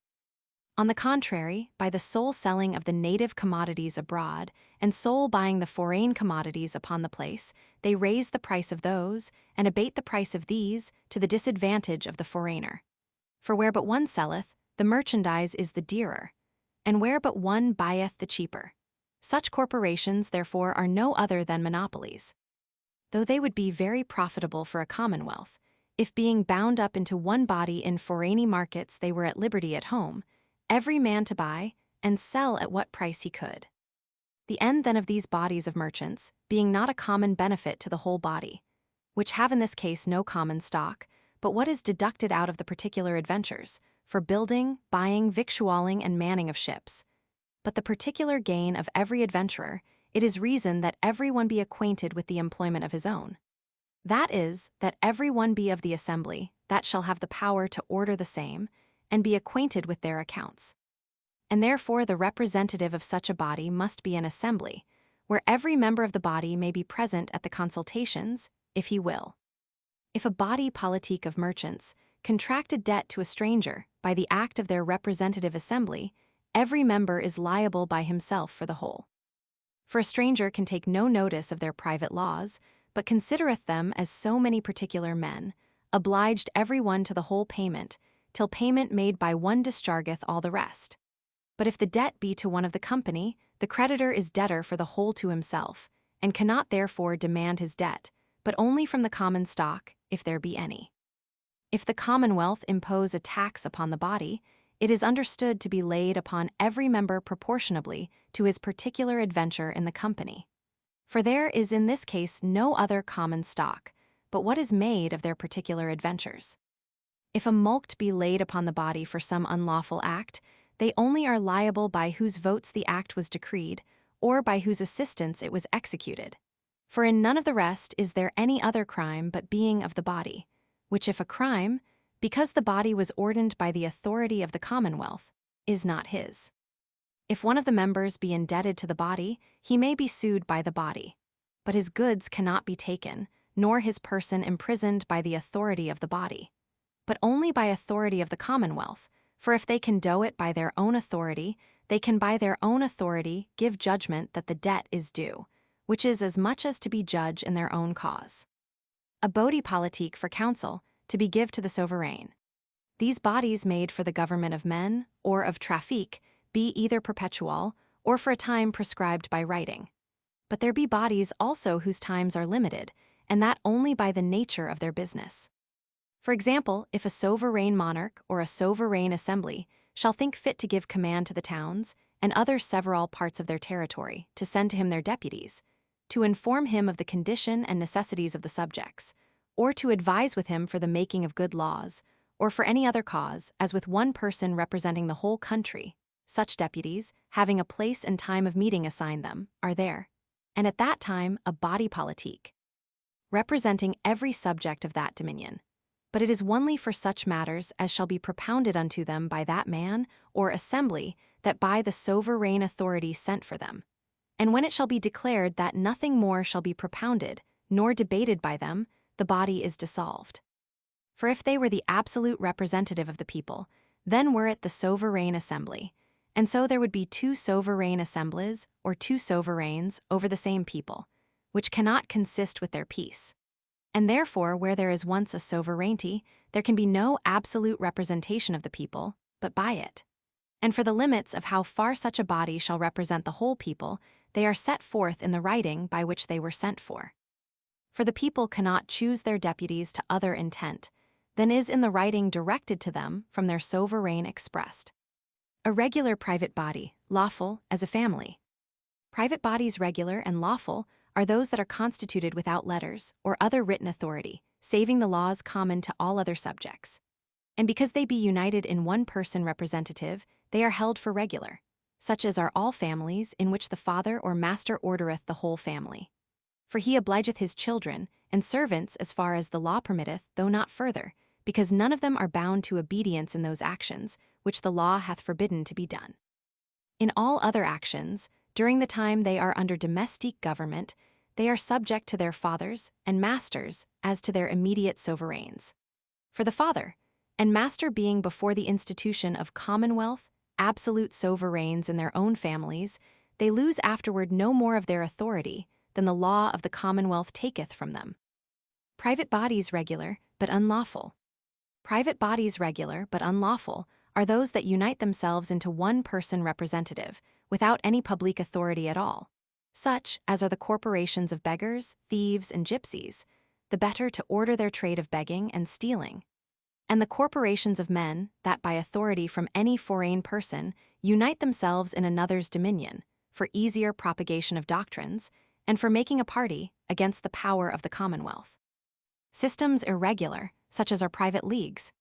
On the contrary, by the sole selling of the native commodities abroad, and sole buying the foreign commodities upon the place, they raise the price of those, and abate the price of these, to the disadvantage of the foreigner. For where but one selleth, the merchandise is the dearer, and where but one buyeth the cheaper. Such corporations, therefore, are no other than monopolies. Though they would be very profitable for a commonwealth, if being bound up into one body in foreigny markets they were at liberty at home, every man to buy and sell at what price he could. The end then of these bodies of merchants, being not a common benefit to the whole body, which have in this case no common stock, but what is deducted out of the particular adventures, for building, buying, victualling, and manning of ships, but the particular gain of every adventurer, it is reason that every one be acquainted with the employment of his own. That is, that every one be of the assembly, that shall have the power to order the same, and be acquainted with their accounts. And therefore the representative of such a body must be an assembly, where every member of the body may be present at the consultations, if he will. If a body politique of merchants contract a debt to a stranger by the act of their representative assembly, every member is liable by himself for the whole. For a stranger can take no notice of their private laws, but considereth them as so many particular men, obliged every one to the whole payment, till payment made by one dischargeth all the rest. But if the debt be to one of the company, the creditor is debtor for the whole to himself, and cannot therefore demand his debt, but only from the common stock, if there be any. If the commonwealth impose a tax upon the body, it is understood to be laid upon every member proportionably to his particular adventure in the company. For there is in this case no other common stock, but what is made of their particular adventures. If a mulct be laid upon the body for some unlawful act, they only are liable by whose votes the act was decreed, or by whose assistance it was executed. For in none of the rest is there any other crime but being of the body, which if a crime, because the body was ordained by the authority of the commonwealth, is not his. If one of the members be indebted to the body, he may be sued by the body, but his goods cannot be taken, nor his person imprisoned by the authority of the body, but only by authority of the commonwealth, for if they can do it by their own authority, they can by their own authority give judgment that the debt is due, which is as much as to be judge in their own cause. A body politique for counsel, to be give to the sovereign. These bodies made for the government of men, or of traffic, be either perpetual, or for a time prescribed by writing. But there be bodies also whose times are limited, and that only by the nature of their business. For example, if a sovereign monarch or a sovereign assembly shall think fit to give command to the towns, and other several parts of their territory, to send to him their deputies, to inform him of the condition and necessities of the subjects, or to advise with him for the making of good laws, or for any other cause, as with one person representing the whole country, such deputies, having a place and time of meeting assigned them, are there, and at that time a body politique, representing every subject of that dominion. But it is only for such matters as shall be propounded unto them by that man or assembly that by the sovereign authority sent for them. And when it shall be declared that nothing more shall be propounded, nor debated by them, the body is dissolved. For if they were the absolute representative of the people, then were it the sovereign assembly, and so there would be two sovereign assemblies or two sovereigns over the same people, which cannot consist with their peace. And therefore, where there is once a sovereignty, there can be no absolute representation of the people, but by it. And for the limits of how far such a body shall represent the whole people, they are set forth in the writing by which they were sent for. For the people cannot choose their deputies to other intent than is in the writing directed to them from their sovereign expressed. A regular private body, lawful as a family. Private bodies regular and lawful are those that are constituted without letters or other written authority, saving the laws common to all other subjects. And because they be united in one person representative, they are held for regular, such as are all families in which the father or master ordereth the whole family. For he obligeth his children and servants as far as the law permitteth, though not further, because none of them are bound to obedience in those actions which the law hath forbidden to be done. In all other actions, during the time they are under domestic government, they are subject to their fathers and masters as to their immediate sovereigns. For the father and master being before the institution of commonwealth, absolute sovereigns in their own families, they lose afterward no more of their authority than the law of the commonwealth taketh from them. Private bodies regular, but unlawful. Private bodies regular, but unlawful, are those that unite themselves into one person representative, without any public authority at all, such as are the corporations of beggars, thieves, and gypsies, the better to order their trade of begging and stealing, and the corporations of men that by authority from any foreign person unite themselves in another's dominion, for easier propagation of doctrines, and for making a party against the power of the commonwealth. Systems irregular, such as are private leagues.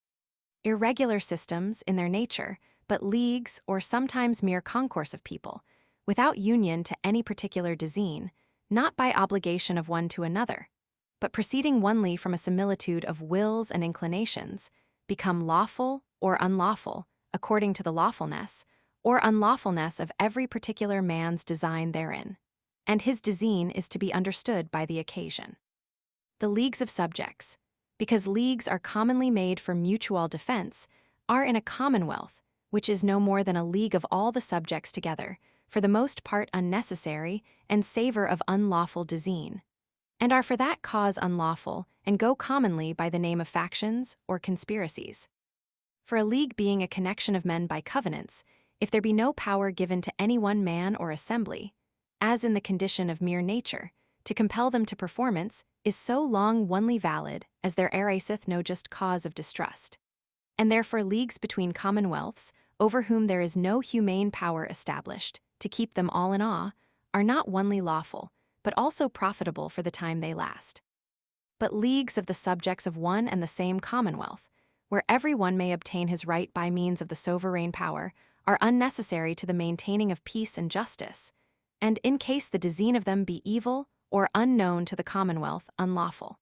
Irregular systems in their nature, but leagues or sometimes mere concourse of people, without union to any particular design, not by obligation of one to another, but proceeding only from a similitude of wills and inclinations, become lawful or unlawful, according to the lawfulness or unlawfulness of every particular man's design therein, and his design is to be understood by the occasion. The leagues of subjects, because leagues are commonly made for mutual defense, are in a commonwealth, which is no more than a league of all the subjects together, for the most part unnecessary, and savour of unlawful design, and are for that cause unlawful, and go commonly by the name of factions or conspiracies. For a league being a connection of men by covenants, if there be no power given to any one man or assembly, as in the condition of mere nature, to compel them to performance, is so long onely valid as there ariseth no just cause of distrust. And therefore leagues between commonwealths, over whom there is no humane power established, to keep them all in awe, are not only lawful, but also profitable for the time they last. But leagues of the subjects of one and the same commonwealth, where every one may obtain his right by means of the sovereign power, are unnecessary to the maintaining of peace and justice, and in case the design of them be evil or unknown to the commonwealth, unlawful.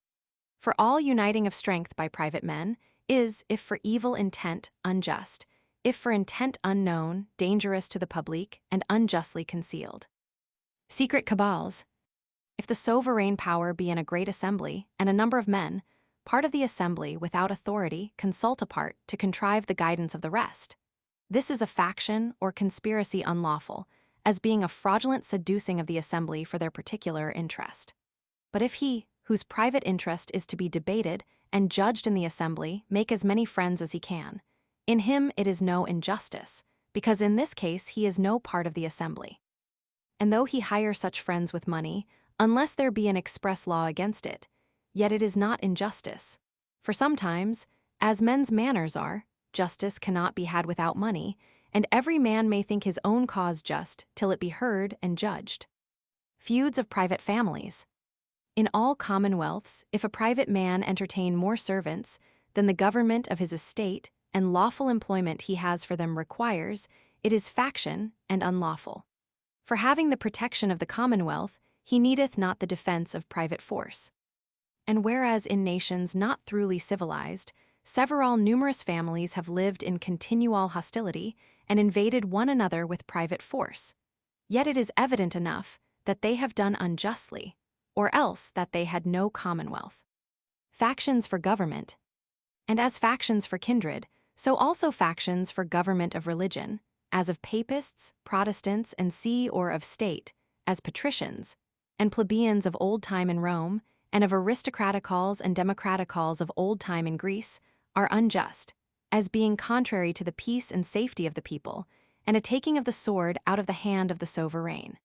For all uniting of strength by private men is, if for evil intent, unjust, if for intent unknown, dangerous to the public, and unjustly concealed. Secret cabals. If the sovereign power be in a great assembly, and a number of men, part of the assembly, without authority, consult a part to contrive the guidance of the rest, this is a faction or conspiracy unlawful, as being a fraudulent seducing of the assembly for their particular interest. But if he, whose private interest is to be debated and judged in the assembly, make as many friends as he can, in him it is no injustice, because in this case he is no part of the assembly. And though he hire such friends with money, unless there be an express law against it, yet it is not injustice. For sometimes, as men's manners are, justice cannot be had without money, and every man may think his own cause just till it be heard and judged. Feuds of private families. In all commonwealths, if a private man entertain more servants than the government of his estate and lawful employment he has for them requires, it is faction and unlawful. For having the protection of the commonwealth, he needeth not the defense of private force. And whereas in nations not thoroughly civilized, several numerous families have lived in continual hostility and invaded one another with private force, yet it is evident enough that they have done unjustly, or else that they had no commonwealth. Factions for government. And as factions for kindred, so also factions for government of religion, as of papists, Protestants, and see or of state, as patricians, and plebeians of old time in Rome, and of aristocraticals and democraticals of old time in Greece, are unjust, as being contrary to the peace and safety of the people, and a taking of the sword out of the hand of the sovereign.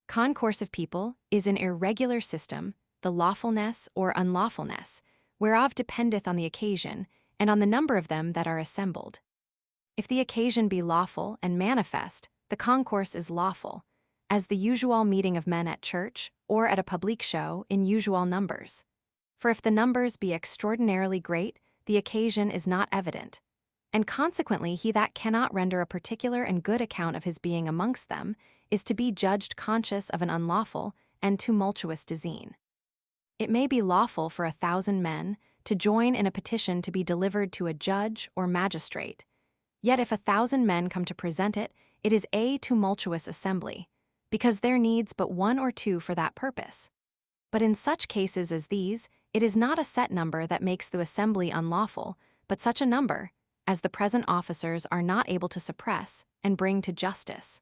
Concourse of people is an irregular system, the lawfulness or unlawfulness, whereof dependeth on the occasion, and on the number of them that are assembled. If the occasion be lawful and manifest, the concourse is lawful, as the usual meeting of men at church, or at a public show in usual numbers. For if the numbers be extraordinarily great, the occasion is not evident, and consequently he that cannot render a particular and good account of his being amongst them is to be judged conscious of an unlawful and tumultuous design. It may be lawful for 1,000 men to join in a petition to be delivered to a judge or magistrate, yet if 1,000 men come to present it, it is a tumultuous assembly, because there needs but one or two for that purpose. But in such cases as these, it is not a set number that makes the assembly unlawful, but such a number as the present officers are not able to suppress and bring to justice.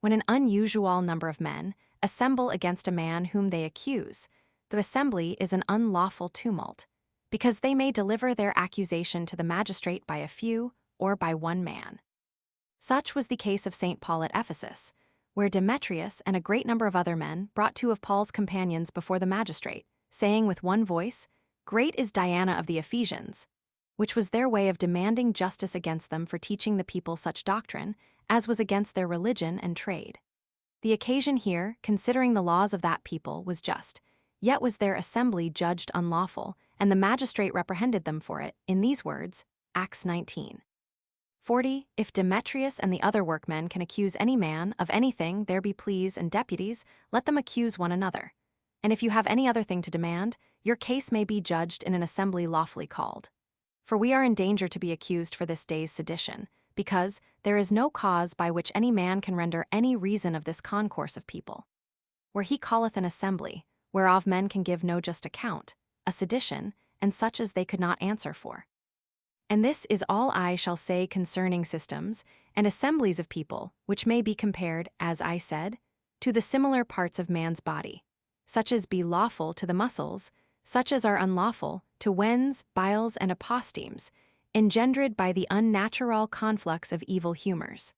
When an unusual number of men assemble against a man whom they accuse, the assembly is an unlawful tumult, because they may deliver their accusation to the magistrate by a few or by one man. Such was the case of St. Paul at Ephesus, where Demetrius and a great number of other men brought 2 of Paul's companions before the magistrate, saying with one voice, "Great is Diana of the Ephesians," which was their way of demanding justice against them for teaching the people such doctrine as was against their religion and trade. The occasion here, considering the laws of that people, was just, yet was their assembly judged unlawful, and the magistrate reprehended them for it, in these words, Acts 19:40. If Demetrius and the other workmen can accuse any man of anything, there be pleas and deputies, let them accuse one another. And if you have any other thing to demand, your case may be judged in an assembly lawfully called. For we are in danger to be accused for this day's sedition, because there is no cause by which any man can render any reason of this concourse of people. Where he calleth an assembly, whereof men can give no just account, a sedition, and such as they could not answer for. And this is all I shall say concerning systems and assemblies of people, which may be compared, as I said, to the similar parts of man's body, such as be lawful to the muscles, such as are unlawful to wens, biles, and apostemes, engendered by the unnatural conflux of evil humors.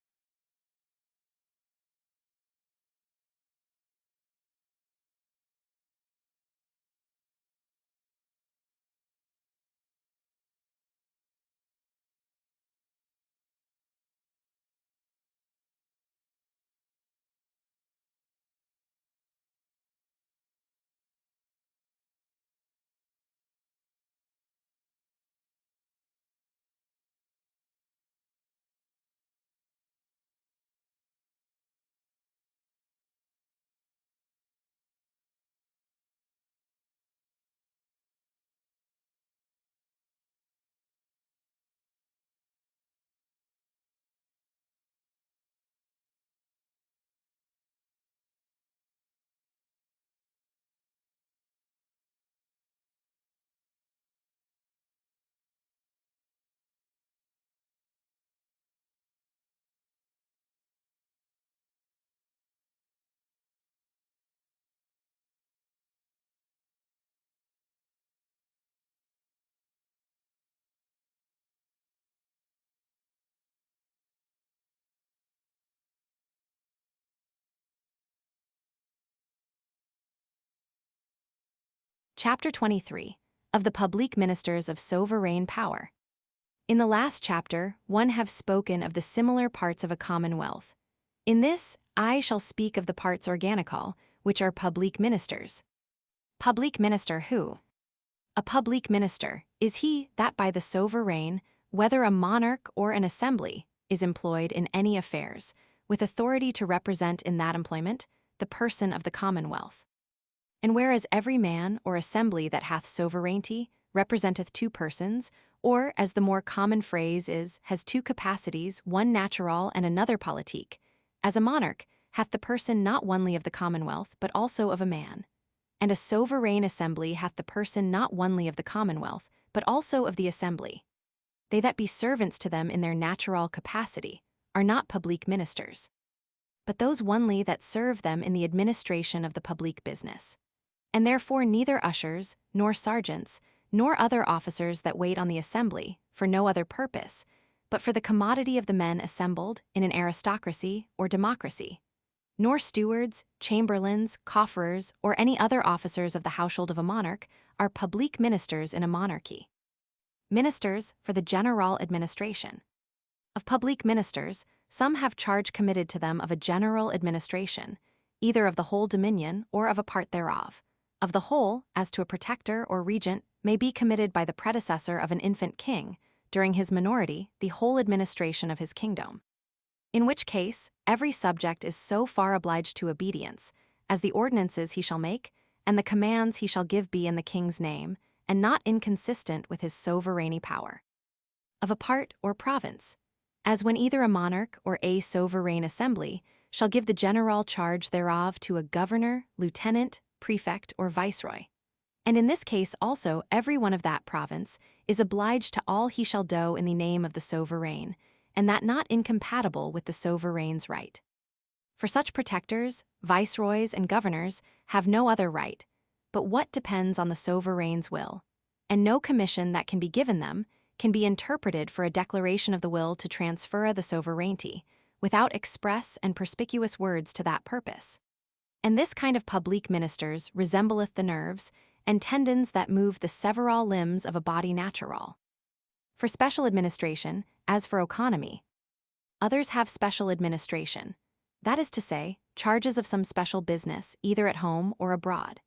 Chapter 23 of the Public Ministers of Sovereign Power. In the last chapter, one have spoken of the similar parts of a commonwealth. In this, I shall speak of the parts organical, which are public ministers. Public minister who? A public minister is he that by the sovereign, whether a monarch or an assembly, is employed in any affairs, with authority to represent in that employment the person of the commonwealth. And whereas every man or assembly that hath sovereignty representeth two persons, or, as the more common phrase is, has two capacities, one natural and another politique, as a monarch hath the person not only of the commonwealth, but also of a man. And a sovereign assembly hath the person not only of the commonwealth, but also of the assembly. They that be servants to them in their natural capacity are not public ministers, but those only that serve them in the administration of the public business. And therefore neither ushers, nor sergeants, nor other officers that wait on the assembly, for no other purpose, but for the commodity of the men assembled in an aristocracy or democracy, nor stewards, chamberlains, cofferers, or any other officers of the household of a monarch are public ministers in a monarchy. Ministers for the general administration. Of public ministers, some have charge committed to them of a general administration, either of the whole dominion or of a part thereof. Of the whole, as to a protector or regent, may be committed by the predecessor of an infant king, during his minority, the whole administration of his kingdom. In which case, every subject is so far obliged to obedience, as the ordinances he shall make, and the commands he shall give be in the king's name, and not inconsistent with his sovereign power. Of a part or province, as when either a monarch or a sovereign assembly shall give the general charge thereof to a governor, lieutenant, prefect, or viceroy. And in this case also every one of that province is obliged to all he shall do in the name of the sovereign, and that not incompatible with the sovereign's right. For such protectors, viceroys, and governors have no other right, but what depends on the sovereign's will, and no commission that can be given them can be interpreted for a declaration of the will to transfer the sovereignty, without express and perspicuous words to that purpose. And this kind of public ministers resembleth the nerves and tendons that move the several limbs of a body natural. For special administration, as for economy, others have special administration, that is to say, charges of some special business, either at home or abroad.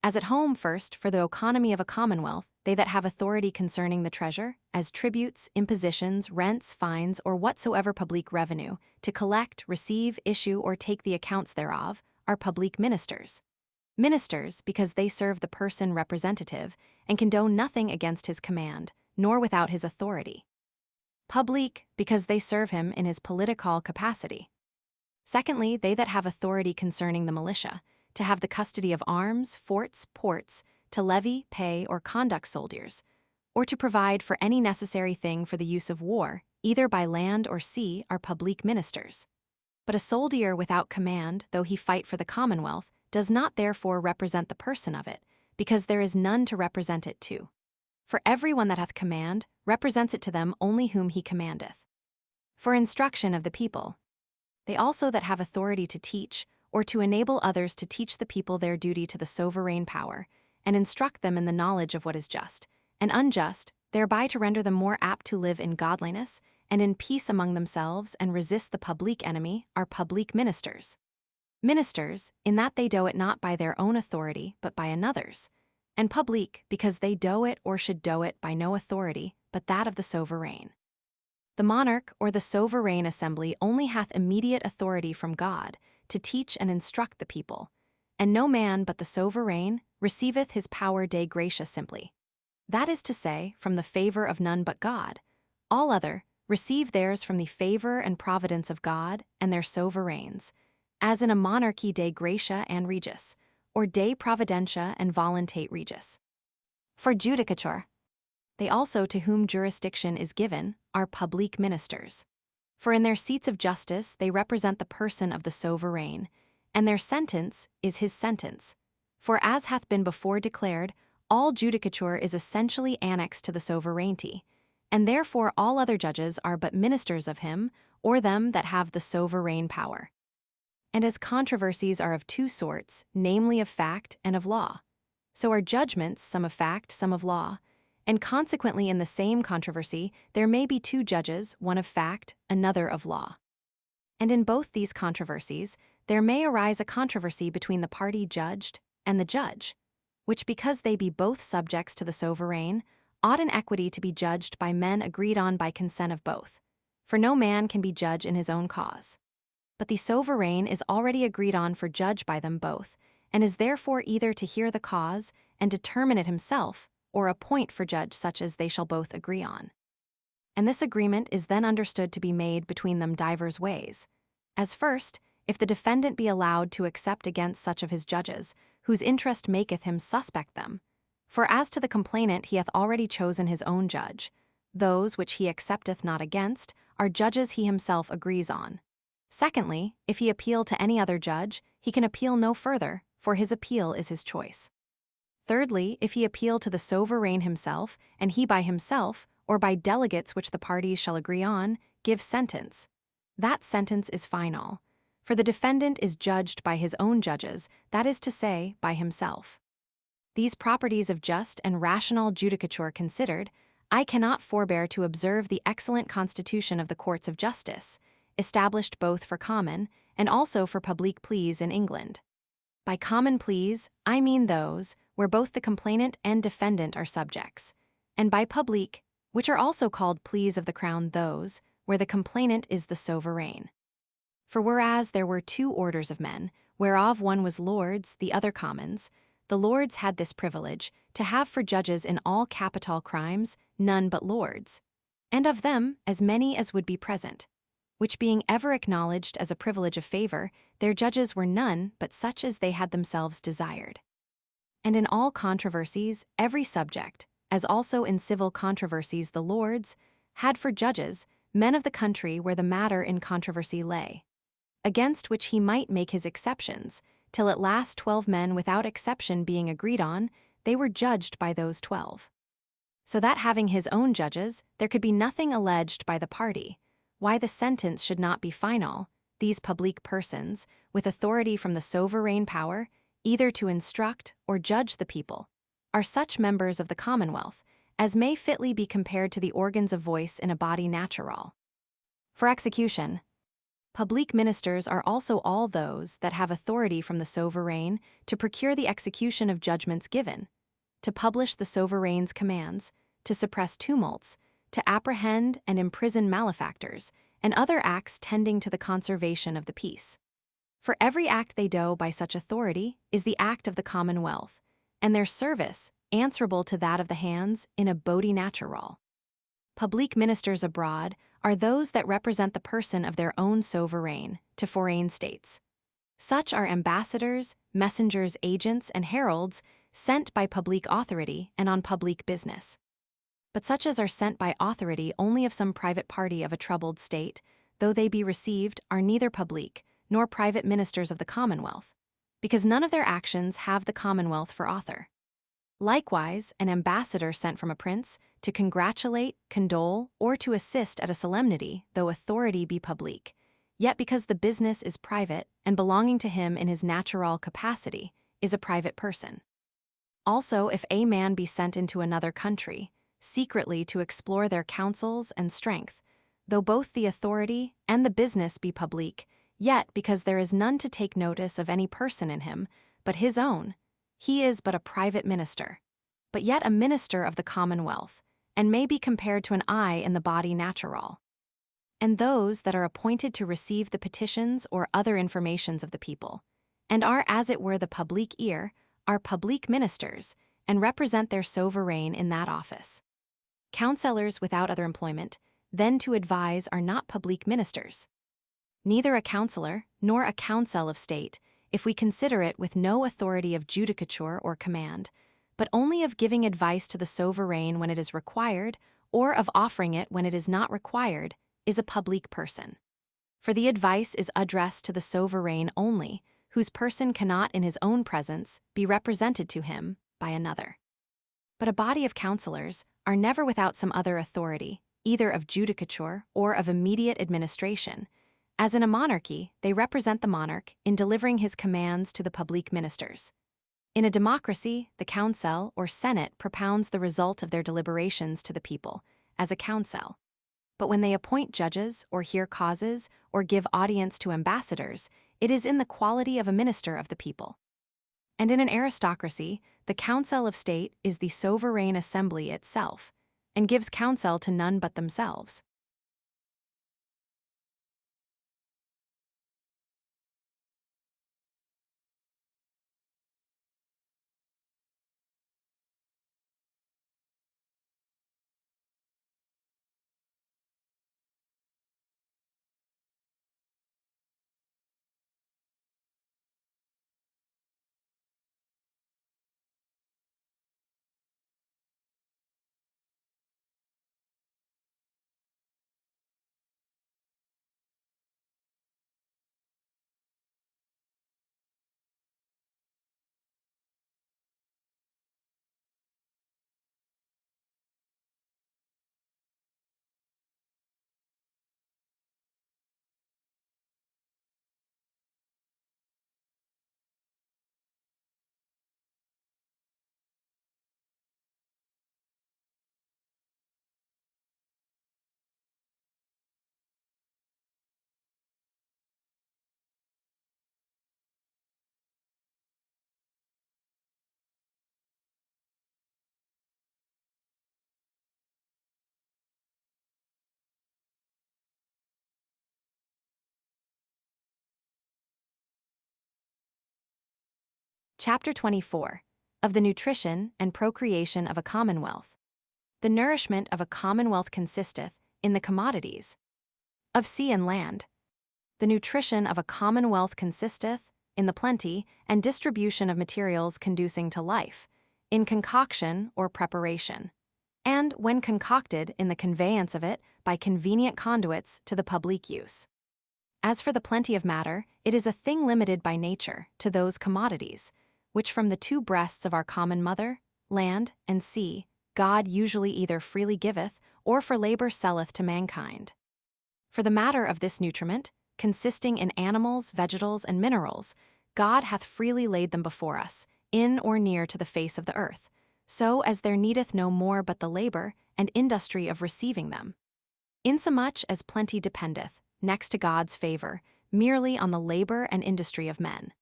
As at home first, for the economy of a commonwealth, they that have authority concerning the treasure, as tributes, impositions, rents, fines, or whatsoever public revenue, to collect, receive, issue, or take the accounts thereof, are public ministers. Ministers, because they serve the person representative, and can do nothing against his command, nor without his authority. Public, because they serve him in his political capacity. Secondly, they that have authority concerning the militia, to have the custody of arms, forts, ports, to levy, pay, or conduct soldiers, or to provide for any necessary thing for the use of war, either by land or sea, are public ministers. But a soldier without command, though he fight for the commonwealth, does not therefore represent the person of it, because there is none to represent it to. For every one that hath command represents it to them only whom he commandeth. For instruction of the people. They also that have authority to teach, or to enable others to teach the people their duty to the sovereign power, and instruct them in the knowledge of what is just and unjust, thereby to render them more apt to live in godliness and in peace among themselves and resist the public enemy, are public ministers. Ministers, in that they do it not by their own authority, but by another's, and public, because they do it or should do it by no authority, but that of the sovereign. The monarch or the sovereign assembly only hath immediate authority from God to teach and instruct the people, and no man but the sovereign receiveth his power de gratia simply. That is to say, from the favor of none but God. All other receive theirs from the favor and providence of God and their sovereigns, as in a monarchy de gratia and regis, or de providentia and voluntate regis. For judicature, they also to whom jurisdiction is given are public ministers. For in their seats of justice they represent the person of the sovereign, and their sentence is his sentence. For as hath been before declared, all judicature is essentially annexed to the sovereignty, and therefore all other judges are but ministers of him, or them that have the sovereign power. And as controversies are of two sorts, namely of fact and of law, so are judgments some of fact, some of law, and consequently in the same controversy there may be two judges, one of fact, another of law. And in both these controversies there may arise a controversy between the party judged and the judge, which because they be both subjects to the sovereign, ought in equity to be judged by men agreed on by consent of both. For no man can be judge in his own cause. But the sovereign is already agreed on for judge by them both, and is therefore either to hear the cause and determine it himself, or appoint for judge such as they shall both agree on. And this agreement is then understood to be made between them divers ways. As first, if the defendant be allowed to accept against such of his judges, whose interest maketh him suspect them. For as to the complainant he hath already chosen his own judge. Those which he accepteth not against are judges he himself agrees on. Secondly, if he appeal to any other judge, he can appeal no further, for his appeal is his choice. Thirdly, if he appeal to the sovereign himself, and he by himself, or by delegates which the parties shall agree on, give sentence. That sentence is final. For the defendant is judged by his own judges, that is to say, by himself. These properties of just and rational judicature considered, I cannot forbear to observe the excellent constitution of the courts of justice, established both for common and also for public pleas in England. By common pleas, I mean those where both the complainant and defendant are subjects, and by public, which are also called pleas of the crown, those where the complainant is the sovereign. For whereas there were two orders of men, whereof one was lords, the other commons, the lords had this privilege, to have for judges in all capital crimes none but lords, and of them as many as would be present, which being ever acknowledged as a privilege of favor, their judges were none but such as they had themselves desired. And in all controversies, every subject, as also in civil controversies the lords, had for judges men of the country where the matter in controversy lay, against which he might make his exceptions, till at last 12 men without exception being agreed on, they were judged by those 12. So that having his own judges, there could be nothing alleged by the party, why the sentence should not be final. These public persons, with authority from the sovereign power, either to instruct or judge the people, are such members of the commonwealth as may fitly be compared to the organs of voice in a body natural. For execution, public ministers are also all those that have authority from the sovereign to procure the execution of judgments given, to publish the sovereign's commands, to suppress tumults, to apprehend and imprison malefactors, and other acts tending to the conservation of the peace. For every act they do by such authority is the act of the commonwealth, and their service answerable to that of the hands in a body natural. Public ministers abroad are those that represent the person of their own sovereign to foreign states. Such are ambassadors, messengers, agents, and heralds sent by public authority and on public business. but such as are sent by authority only of some private party of a troubled state, though they be received, are neither public nor private ministers of the commonwealth, because none of their actions have the commonwealth for author. Likewise, an ambassador sent from a prince, to congratulate, condole, or to assist at a solemnity, though authority be public, yet because the business is private, and belonging to him in his natural capacity, is a private person. Also, if a man be sent into another country, secretly to explore their counsels and strength, though both the authority and the business be public, yet because there is none to take notice of any person in him, but his own, he is but a private minister, but yet a minister of the commonwealth, and may be compared to an eye in the body natural. And those that are appointed to receive the petitions or other informations of the people, and are as it were the public ear, are public ministers, and represent their sovereign in that office. Counsellors without other employment, then to advise, are not public ministers. Neither a counsellor, nor a council of state, if we consider it with no authority of judicature or command, but only of giving advice to the sovereign when it is required, or of offering it when it is not required, is a public person. For the advice is addressed to the sovereign only, whose person cannot in his own presence be represented to him by another. But a body of counsellors are never without some other authority, either of judicature or of immediate administration. As in a monarchy, they represent the monarch in delivering his commands to the public ministers. In a democracy, the council or senate propounds the result of their deliberations to the people, as a council. But when they appoint judges, or hear causes, or give audience to ambassadors, it is in the quality of a minister of the people. And in an aristocracy, the council of state is the sovereign assembly itself, and gives counsel to none but themselves. Chapter 24, of the nutrition and procreation of a commonwealth. The nourishment of a commonwealth consisteth in the commodities of sea and land. The nutrition of a commonwealth consisteth in the plenty and distribution of materials conducing to life, in concoction or preparation, and when concocted, in the conveyance of it by convenient conduits to the public use. As for the plenty of matter, it is a thing limited by nature to those commodities, which from the two breasts of our common mother, land and sea, God usually either freely giveth, or for labor selleth to mankind. For the matter of this nutriment, consisting in animals, vegetals, and minerals, God hath freely laid them before us, in or near to the face of the earth, so as there needeth no more but the labor and industry of receiving them. Insomuch as plenty dependeth, next to God's favor, merely on the labor and industry of men.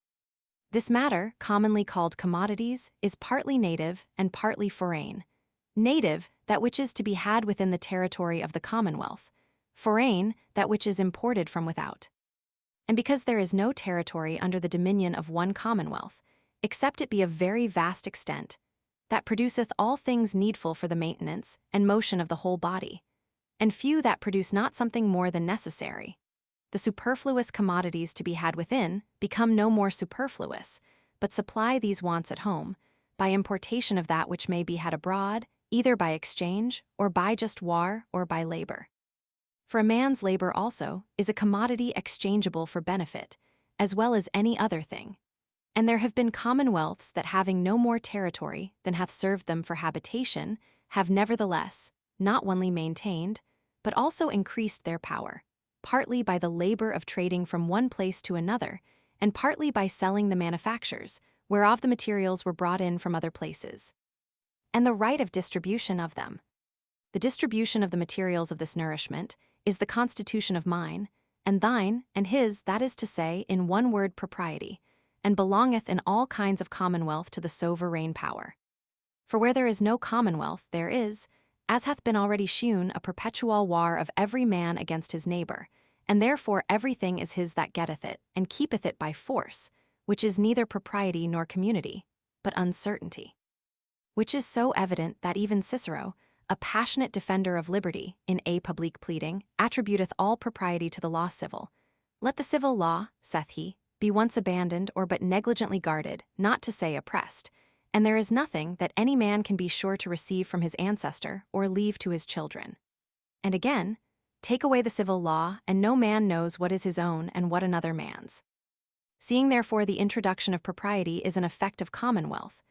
This matter, commonly called commodities, is partly native and partly foreign. Native, that which is to be had within the territory of the commonwealth; foreign, that which is imported from without. And because there is no territory under the dominion of one commonwealth, except it be of very vast extent, that produceth all things needful for the maintenance and motion of the whole body, and few that produce not something more than necessary, the superfluous commodities to be had within become no more superfluous, but supply these wants at home, by importation of that which may be had abroad, either by exchange, or by just war, or by labor. For a man's labor also is a commodity exchangeable for benefit, as well as any other thing. And there have been commonwealths that, having no more territory than hath served them for habitation, have nevertheless not only maintained, but also increased their power, partly by the labor of trading from one place to another, and partly by selling the manufactures, whereof the materials were brought in from other places. And the right of distribution of them. The distribution of the materials of this nourishment is the constitution of mine, and thine, and his, that is to say, in one word, propriety, and belongeth in all kinds of commonwealth to the sovereign power. For where there is no commonwealth, there is, as hath been already shewn, a perpetual war of every man against his neighbor, and therefore everything is his that getteth it, and keepeth it by force, which is neither propriety nor community, but uncertainty. Which is so evident that even Cicero, a passionate defender of liberty, in A Publique Pleading, attributeth all propriety to the law civil. Let the civil law, saith he, be once abandoned or but negligently guarded, not to say oppressed, and there is nothing that any man can be sure to receive from his ancestor or leave to his children. And again, take away the civil law, and no man knows what is his own and what another man's. Seeing therefore the introduction of propriety is an effect of commonwealth,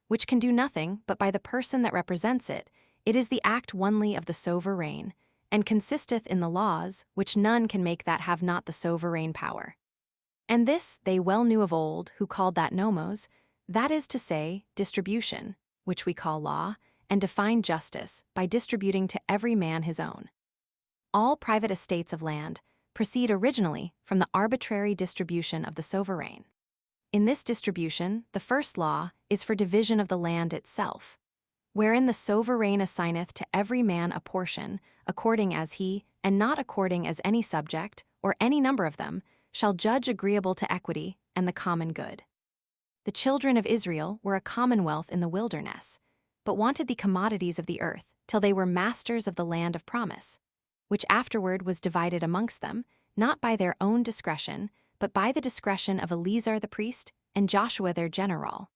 which can do nothing but by the person that represents it, it is the act only of the sovereign, and consisteth in the laws, which none can make that have not the sovereign power. And this they well knew of old, who called that nomos, that is to say, distribution, which we call law, and define justice by distributing to every man his own. All private estates of land proceed originally from the arbitrary distribution of the sovereign. In this distribution, the first law is for division of the land itself, wherein the sovereign assigneth to every man a portion, according as he, and not according as any subject, or any number of them, shall judge agreeable to equity and the common good. The children of Israel were a commonwealth in the wilderness, but wanted the commodities of the earth till they were masters of the land of promise, which afterward was divided amongst them, not by their own discretion, but by the discretion of Eleazar the priest and Joshua their general,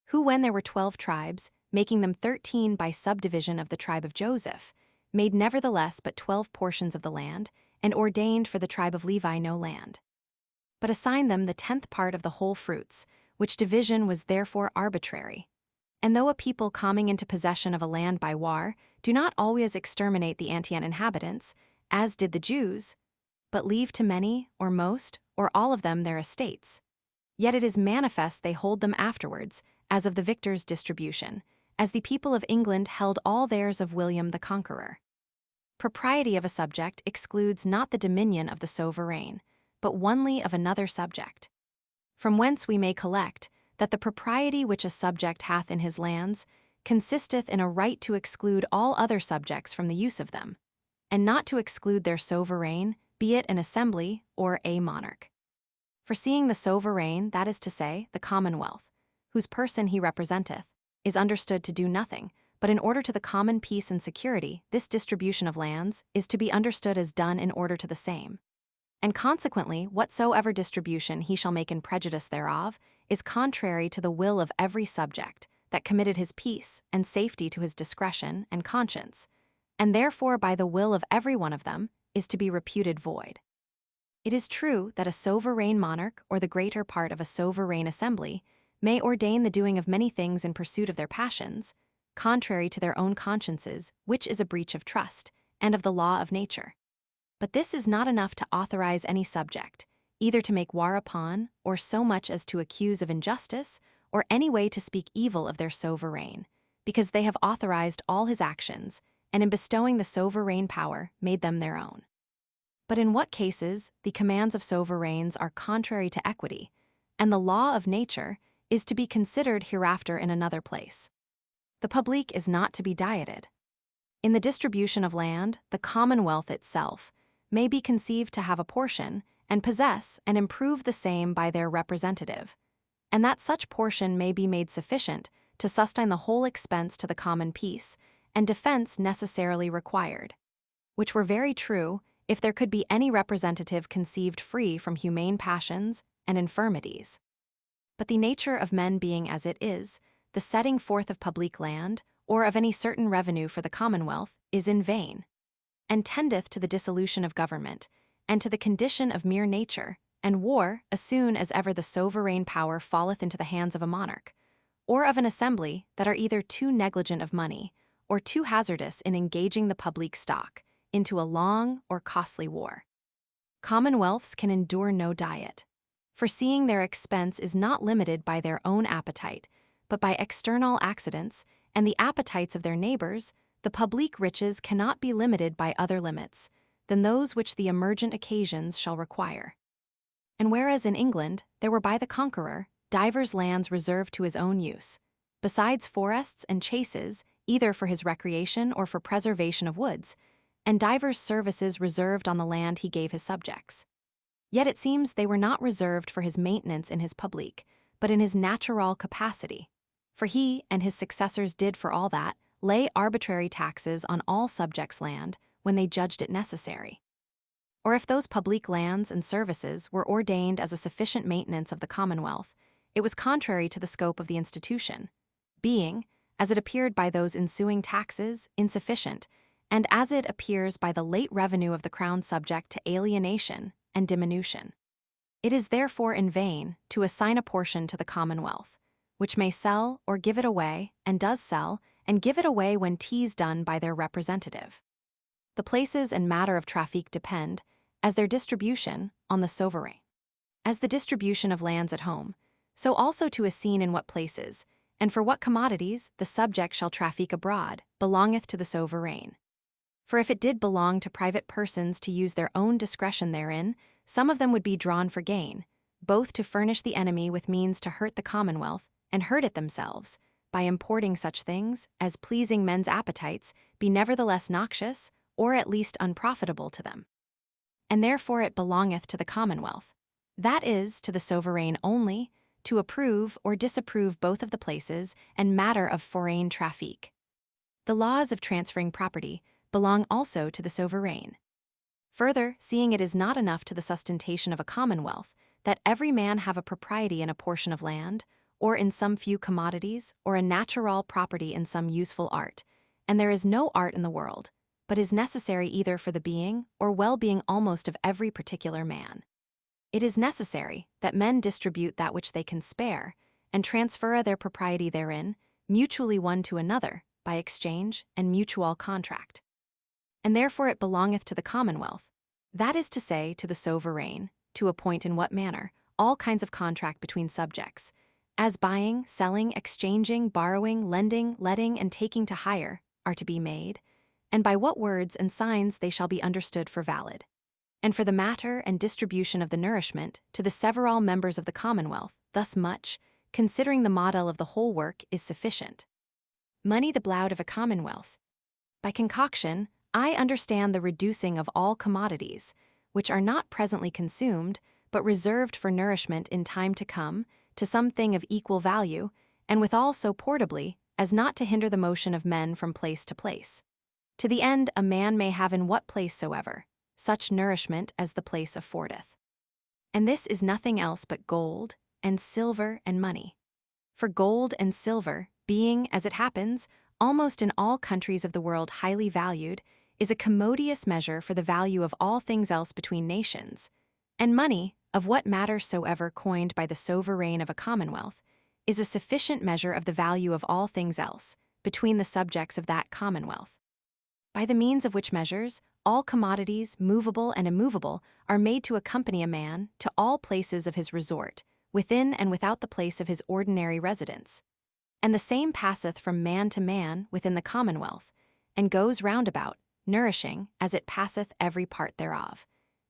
who, when there were 12 tribes, making them 13 by subdivision of the tribe of Joseph, made nevertheless but 12 portions of the land, and ordained for the tribe of Levi no land, but assigned them the 10th part of the whole fruits, which division was therefore arbitrary. And though a people coming into possession of a land by war do not always exterminate the antient inhabitants, as did the Jews, but leave to many, or most, or all of them their estates, yet it is manifest they hold them afterwards, as of the victor's distribution, as the people of England held all theirs of William the Conqueror. Propriety of a subject excludes not the dominion of the sovereign, but only of another subject. From whence we may collect that the propriety which a subject hath in his lands consisteth in a right to exclude all other subjects from the use of them, and not to exclude their sovereign, be it an assembly or a monarch. For seeing the sovereign, that is to say, the commonwealth, whose person he representeth, is understood to do nothing, but in order to the common peace and security, this distribution of lands is to be understood as done in order to the same. And consequently, whatsoever distribution he shall make in prejudice thereof is contrary to the will of every subject that committed his peace and safety to his discretion and conscience, and therefore by the will of every one of them is to be reputed void. It is true that a sovereign monarch or the greater part of a sovereign assembly may ordain the doing of many things in pursuit of their passions, contrary to their own consciences, which is a breach of trust and of the law of nature. But this is not enough to authorize any subject, either to make war upon, or so much as to accuse of injustice, or any way to speak evil of their sovereign, because they have authorized all his actions, and in bestowing the sovereign power made them their own. But in what cases the commands of sovereigns are contrary to equity, and the law of nature is to be considered hereafter in another place. The public is not to be dieted. In the distribution of land, the commonwealth itself may be conceived to have a portion, and possess and improve the same by their representative, and that such portion may be made sufficient to sustain the whole expense to the common peace and defense necessarily required, which were very true if there could be any representative conceived free from humane passions and infirmities. But the nature of men being as it is, the setting forth of public land, or of any certain revenue for the commonwealth, is in vain, and tendeth to the dissolution of government, and to the condition of mere nature, and war, as soon as ever the sovereign power falleth into the hands of a monarch, or of an assembly that are either too negligent of money, or too hazardous in engaging the public stock, into a long or costly war. Commonwealths can endure no diet, foreseeing their expense is not limited by their own appetite, but by external accidents, and the appetites of their neighbors. The public riches cannot be limited by other limits than those which the emergent occasions shall require. And whereas in England there were by the conqueror divers lands reserved to his own use, besides forests and chases, either for his recreation or for preservation of woods, and divers services reserved on the land he gave his subjects. Yet it seems they were not reserved for his maintenance in his public, but in his natural capacity. For he and his successors did for all that lay arbitrary taxes on all subjects' land when they judged it necessary. Or if those public lands and services were ordained as a sufficient maintenance of the commonwealth, it was contrary to the scope of the institution, being, as it appeared by those ensuing taxes, insufficient, and as it appears by the late revenue of the crown subject to alienation and diminution. It is therefore in vain to assign a portion to the commonwealth, which may sell or give it away, and does sell and give it away when 'tis done by their representative. The places and matter of traffic depend, as their distribution, on the sovereign. As the distribution of lands at home, so also to a scene in what places, and for what commodities the subject shall traffic abroad, belongeth to the sovereign. For if it did belong to private persons to use their own discretion therein, some of them would be drawn for gain, both to furnish the enemy with means to hurt the commonwealth, and hurt it themselves, by importing such things as, pleasing men's appetites, be nevertheless noxious, or at least unprofitable to them. And therefore it belongeth to the commonwealth, that is, to the sovereign only, to approve or disapprove both of the places and matter of foreign traffic. The laws of transferring property belong also to the sovereign. Further, seeing it is not enough to the sustentation of a commonwealth that every man have a propriety in a portion of land, or in some few commodities, or a natural property in some useful art, and there is no art in the world, but is necessary either for the being or well-being almost of every particular man. It is necessary that men distribute that which they can spare, and transfer their propriety therein, mutually one to another, by exchange and mutual contract. And therefore it belongeth to the commonwealth, that is to say, to the sovereign, to appoint in what manner all kinds of contract between subjects, as buying, selling, exchanging, borrowing, lending, letting, and taking to hire, are to be made, and by what words and signs they shall be understood for valid. And for the matter and distribution of the nourishment to the several members of the commonwealth, thus much, considering the model of the whole work, is sufficient. Money the blood of a commonwealth. By concoction, I understand the reducing of all commodities, which are not presently consumed, but reserved for nourishment in time to come, to some thing of equal value, and withal so portably as not to hinder the motion of men from place to place, to the end a man may have in what place soever such nourishment as the place affordeth. And this is nothing else but gold, and silver, and money. For gold and silver, being, as it happens, almost in all countries of the world highly valued, is a commodious measure for the value of all things else between nations, and money, of what matter soever coined by the sovereign of a commonwealth, is a sufficient measure of the value of all things else, between the subjects of that commonwealth. By the means of which measures, all commodities, movable and immovable, are made to accompany a man to all places of his resort, within and without the place of his ordinary residence. And the same passeth from man to man within the commonwealth, and goes round about, nourishing, as it passeth every part thereof,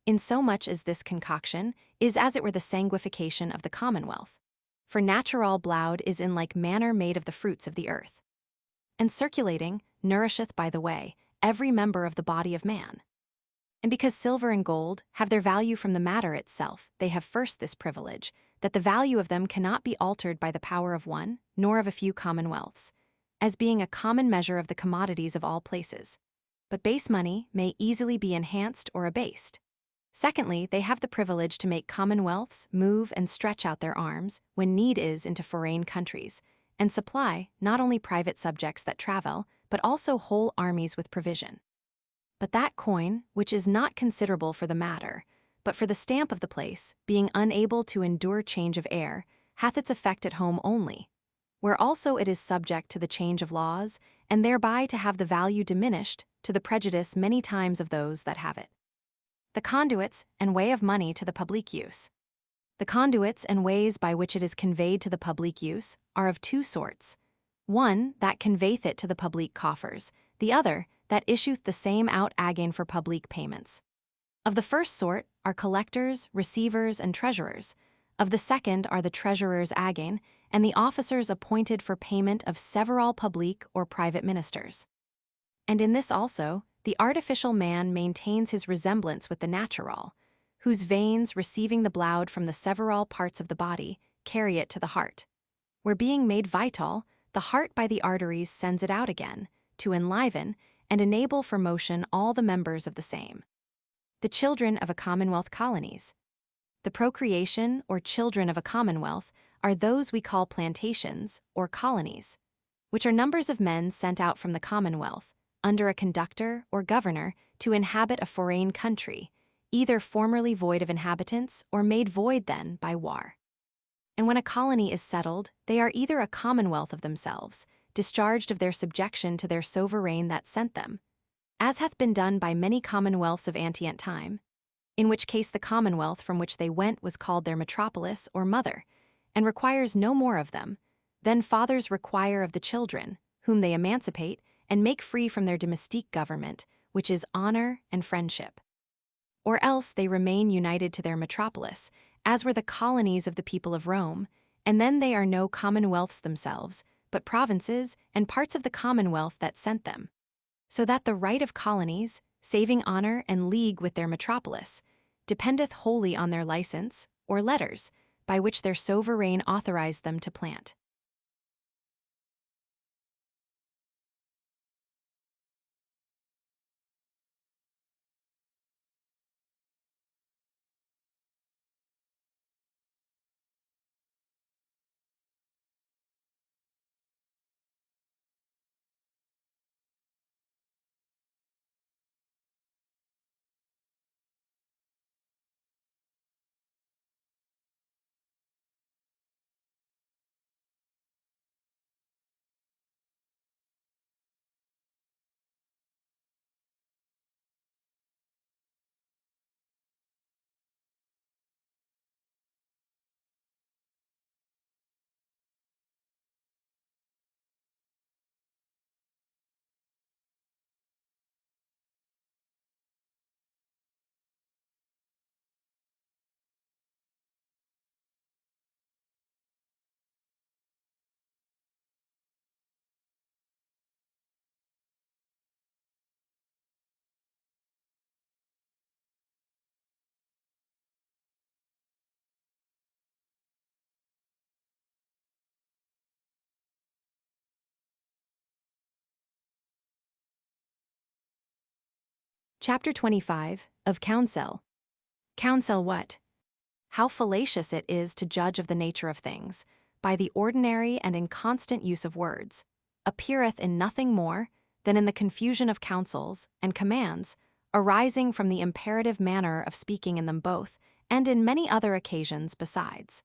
insomuch as this concoction is as it were the sanguification of the commonwealth. For natural blood is in like manner made of the fruits of the earth, and circulating, nourisheth by the way every member of the body of man. And because silver and gold have their value from the matter itself, they have first this privilege, that the value of them cannot be altered by the power of one, nor of a few commonwealths, as being a common measure of the commodities of all places. But base money may easily be enhanced or abased. Secondly, they have the privilege to make commonwealths move and stretch out their arms, when need is, into foreign countries, and supply not only private subjects that travel, but also whole armies with provision. But that coin, which is not considerable for the matter, but for the stamp of the place, being unable to endure change of air, hath its effect at home only, where also it is subject to the change of laws, and thereby to have the value diminished, to the prejudice many times of those that have it. The conduits and way of money to the public use. The conduits and ways by which it is conveyed to the public use are of two sorts. One, that conveyeth it to the public coffers, the other, that issueth the same out again for public payments. Of the first sort are collectors, receivers, and treasurers. Of the second are the treasurers again, and the officers appointed for payment of several public or private ministers. And in this also, the artificial man maintains his resemblance with the natural, whose veins, receiving the blood from the several parts of the body, carry it to the heart, where being made vital, the heart by the arteries sends it out again, to enliven and enable for motion all the members of the same. The children of a commonwealth colonies. The procreation or children of a commonwealth are those we call plantations or colonies, which are numbers of men sent out from the commonwealth, under a conductor or governor, to inhabit a foreign country, either formerly void of inhabitants or made void then by war. And when a colony is settled, they are either a commonwealth of themselves, discharged of their subjection to their sovereign that sent them, as hath been done by many commonwealths of antient time, in which case the commonwealth from which they went was called their metropolis or mother, and requires no more of them than fathers require of the children, whom they emancipate and make free from their domestique government, which is honor and friendship. Or else they remain united to their metropolis, as were the colonies of the people of Rome, and then they are no commonwealths themselves, but provinces and parts of the commonwealth that sent them. So that the right of colonies, saving honor and league with their metropolis, dependeth wholly on their license, or letters, by which their sovereign authorized them to plant. Chapter 25 of Counsel. Counsel what? How fallacious it is to judge of the nature of things, by the ordinary and inconstant use of words, appeareth in nothing more than in the confusion of counsels and commands, arising from the imperative manner of speaking in them both, and in many other occasions besides.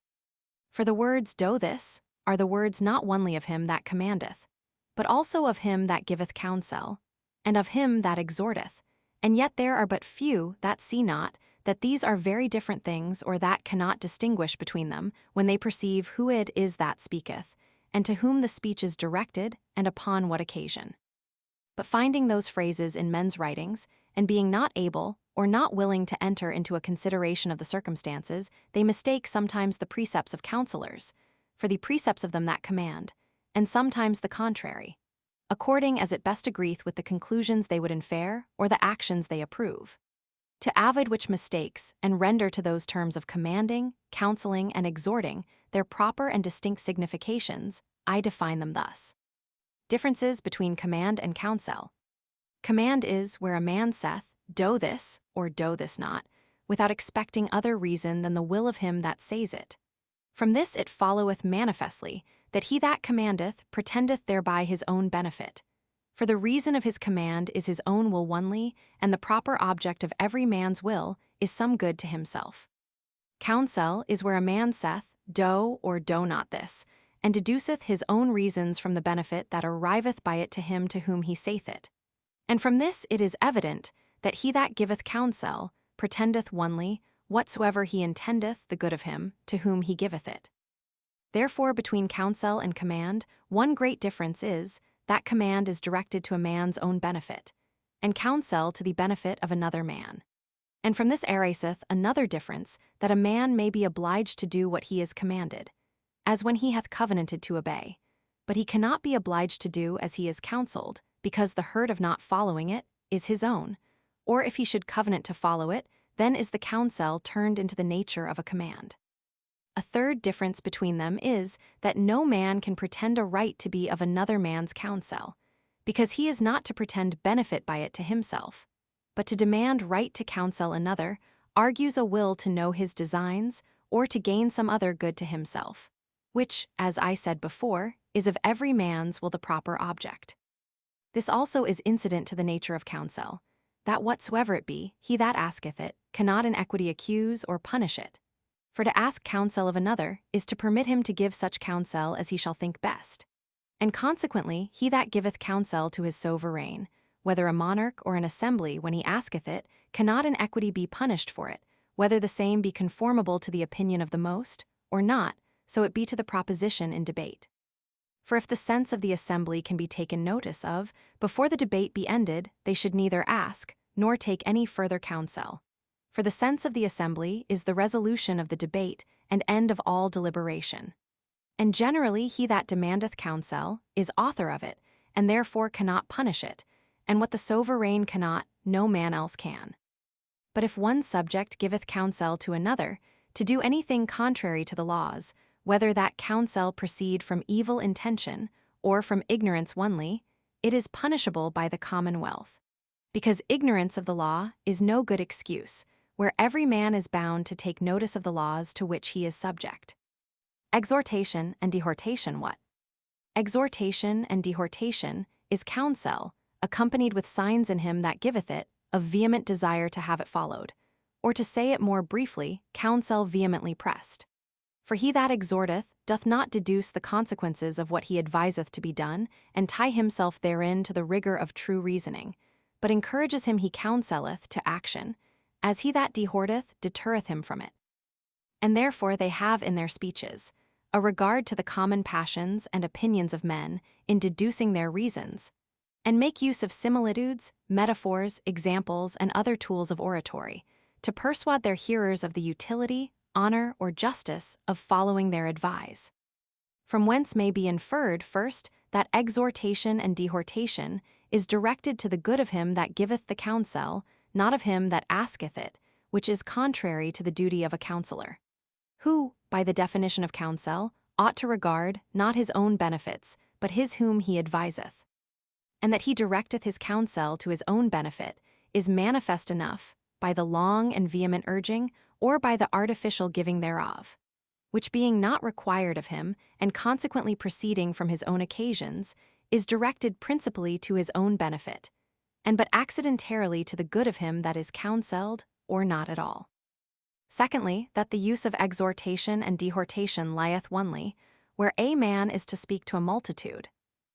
For the words do this are the words not only of him that commandeth, but also of him that giveth counsel, and of him that exhorteth, and yet there are but few that see not that these are very different things, or that cannot distinguish between them when they perceive who it is that speaketh, and to whom the speech is directed, and upon what occasion. But finding those phrases in men's writings, and being not able or not willing to enter into a consideration of the circumstances, they mistake sometimes the precepts of counselors for the precepts of them that command, and sometimes the contrary, according as it best agreeth with the conclusions they would infer or the actions they approve. To avoid which mistakes, and render to those terms of commanding, counseling, and exhorting their proper and distinct significations, I define them thus. Differences between command and counsel. Command is where a man saith, do this, or do this not, without expecting other reason than the will of him that says it. From this it followeth manifestly that he that commandeth pretendeth thereby his own benefit. For the reason of his command is his own will only, and the proper object of every man's will is some good to himself. Counsel is where a man saith, do or do not this, and deduceth his own reasons from the benefit that arriveth by it to him to whom he saith it. And from this it is evident that he that giveth counsel pretendeth onely whatsoever he intendeth the good of him to whom he giveth it. Therefore between counsel and command one great difference is, that command is directed to a man's own benefit, and counsel to the benefit of another man. And from this ariseth another difference, that a man may be obliged to do what he is commanded, as when he hath covenanted to obey, but he cannot be obliged to do as he is counselled, because the hurt of not following it is his own, or if he should covenant to follow it, then is the counsel turned into the nature of a command. A third difference between them is that no man can pretend a right to be of another man's counsel, because he is not to pretend benefit by it to himself, but to demand right to counsel another argues a will to know his designs or to gain some other good to himself, which, as I said before, is of every man's will the proper object. This also is incident to the nature of counsel, that whatsoever it be, he that asketh it cannot in equity accuse or punish it. For to ask counsel of another is to permit him to give such counsel as he shall think best. And consequently he that giveth counsel to his sovereign, whether a monarch or an assembly, when he asketh it, cannot in equity be punished for it, whether the same be conformable to the opinion of the most, or not, so it be to the proposition in debate. For if the sense of the assembly can be taken notice of, before the debate be ended, they should neither ask, nor take any further counsel. For the sense of the assembly is the resolution of the debate and end of all deliberation. And generally he that demandeth counsel is author of it, and therefore cannot punish it, and what the sovereign cannot, no man else can. But if one subject giveth counsel to another, to do anything contrary to the laws, whether that counsel proceed from evil intention or from ignorance only, it is punishable by the commonwealth. Because ignorance of the law is no good excuse, where every man is bound to take notice of the laws to which he is subject. Exhortation and dehortation what? Exhortation and dehortation is counsel, accompanied with signs in him that giveth it, of vehement desire to have it followed, or to say it more briefly, counsel vehemently pressed. For he that exhorteth doth not deduce the consequences of what he adviseth to be done, and tie himself therein to the rigor of true reasoning, but encourages him he counselleth to action, as he that dehorteth deterreth him from it. And therefore they have in their speeches a regard to the common passions and opinions of men in deducing their reasons, and make use of similitudes, metaphors, examples, and other tools of oratory, to persuade their hearers of the utility, honor, or justice of following their advice. From whence may be inferred, first, that exhortation and dehortation is directed to the good of him that giveth the counsel, not of him that asketh it, which is contrary to the duty of a counselor, who, by the definition of counsel, ought to regard not his own benefits, but his whom he adviseth. And that he directeth his counsel to his own benefit is manifest enough by the long and vehement urging, or by the artificial giving thereof, which being not required of him, and consequently proceeding from his own occasions, is directed principally to his own benefit, and but accidentarily to the good of him that is counselled, or not at all. Secondly, that the use of exhortation and dehortation lieth onely, where a man is to speak to a multitude,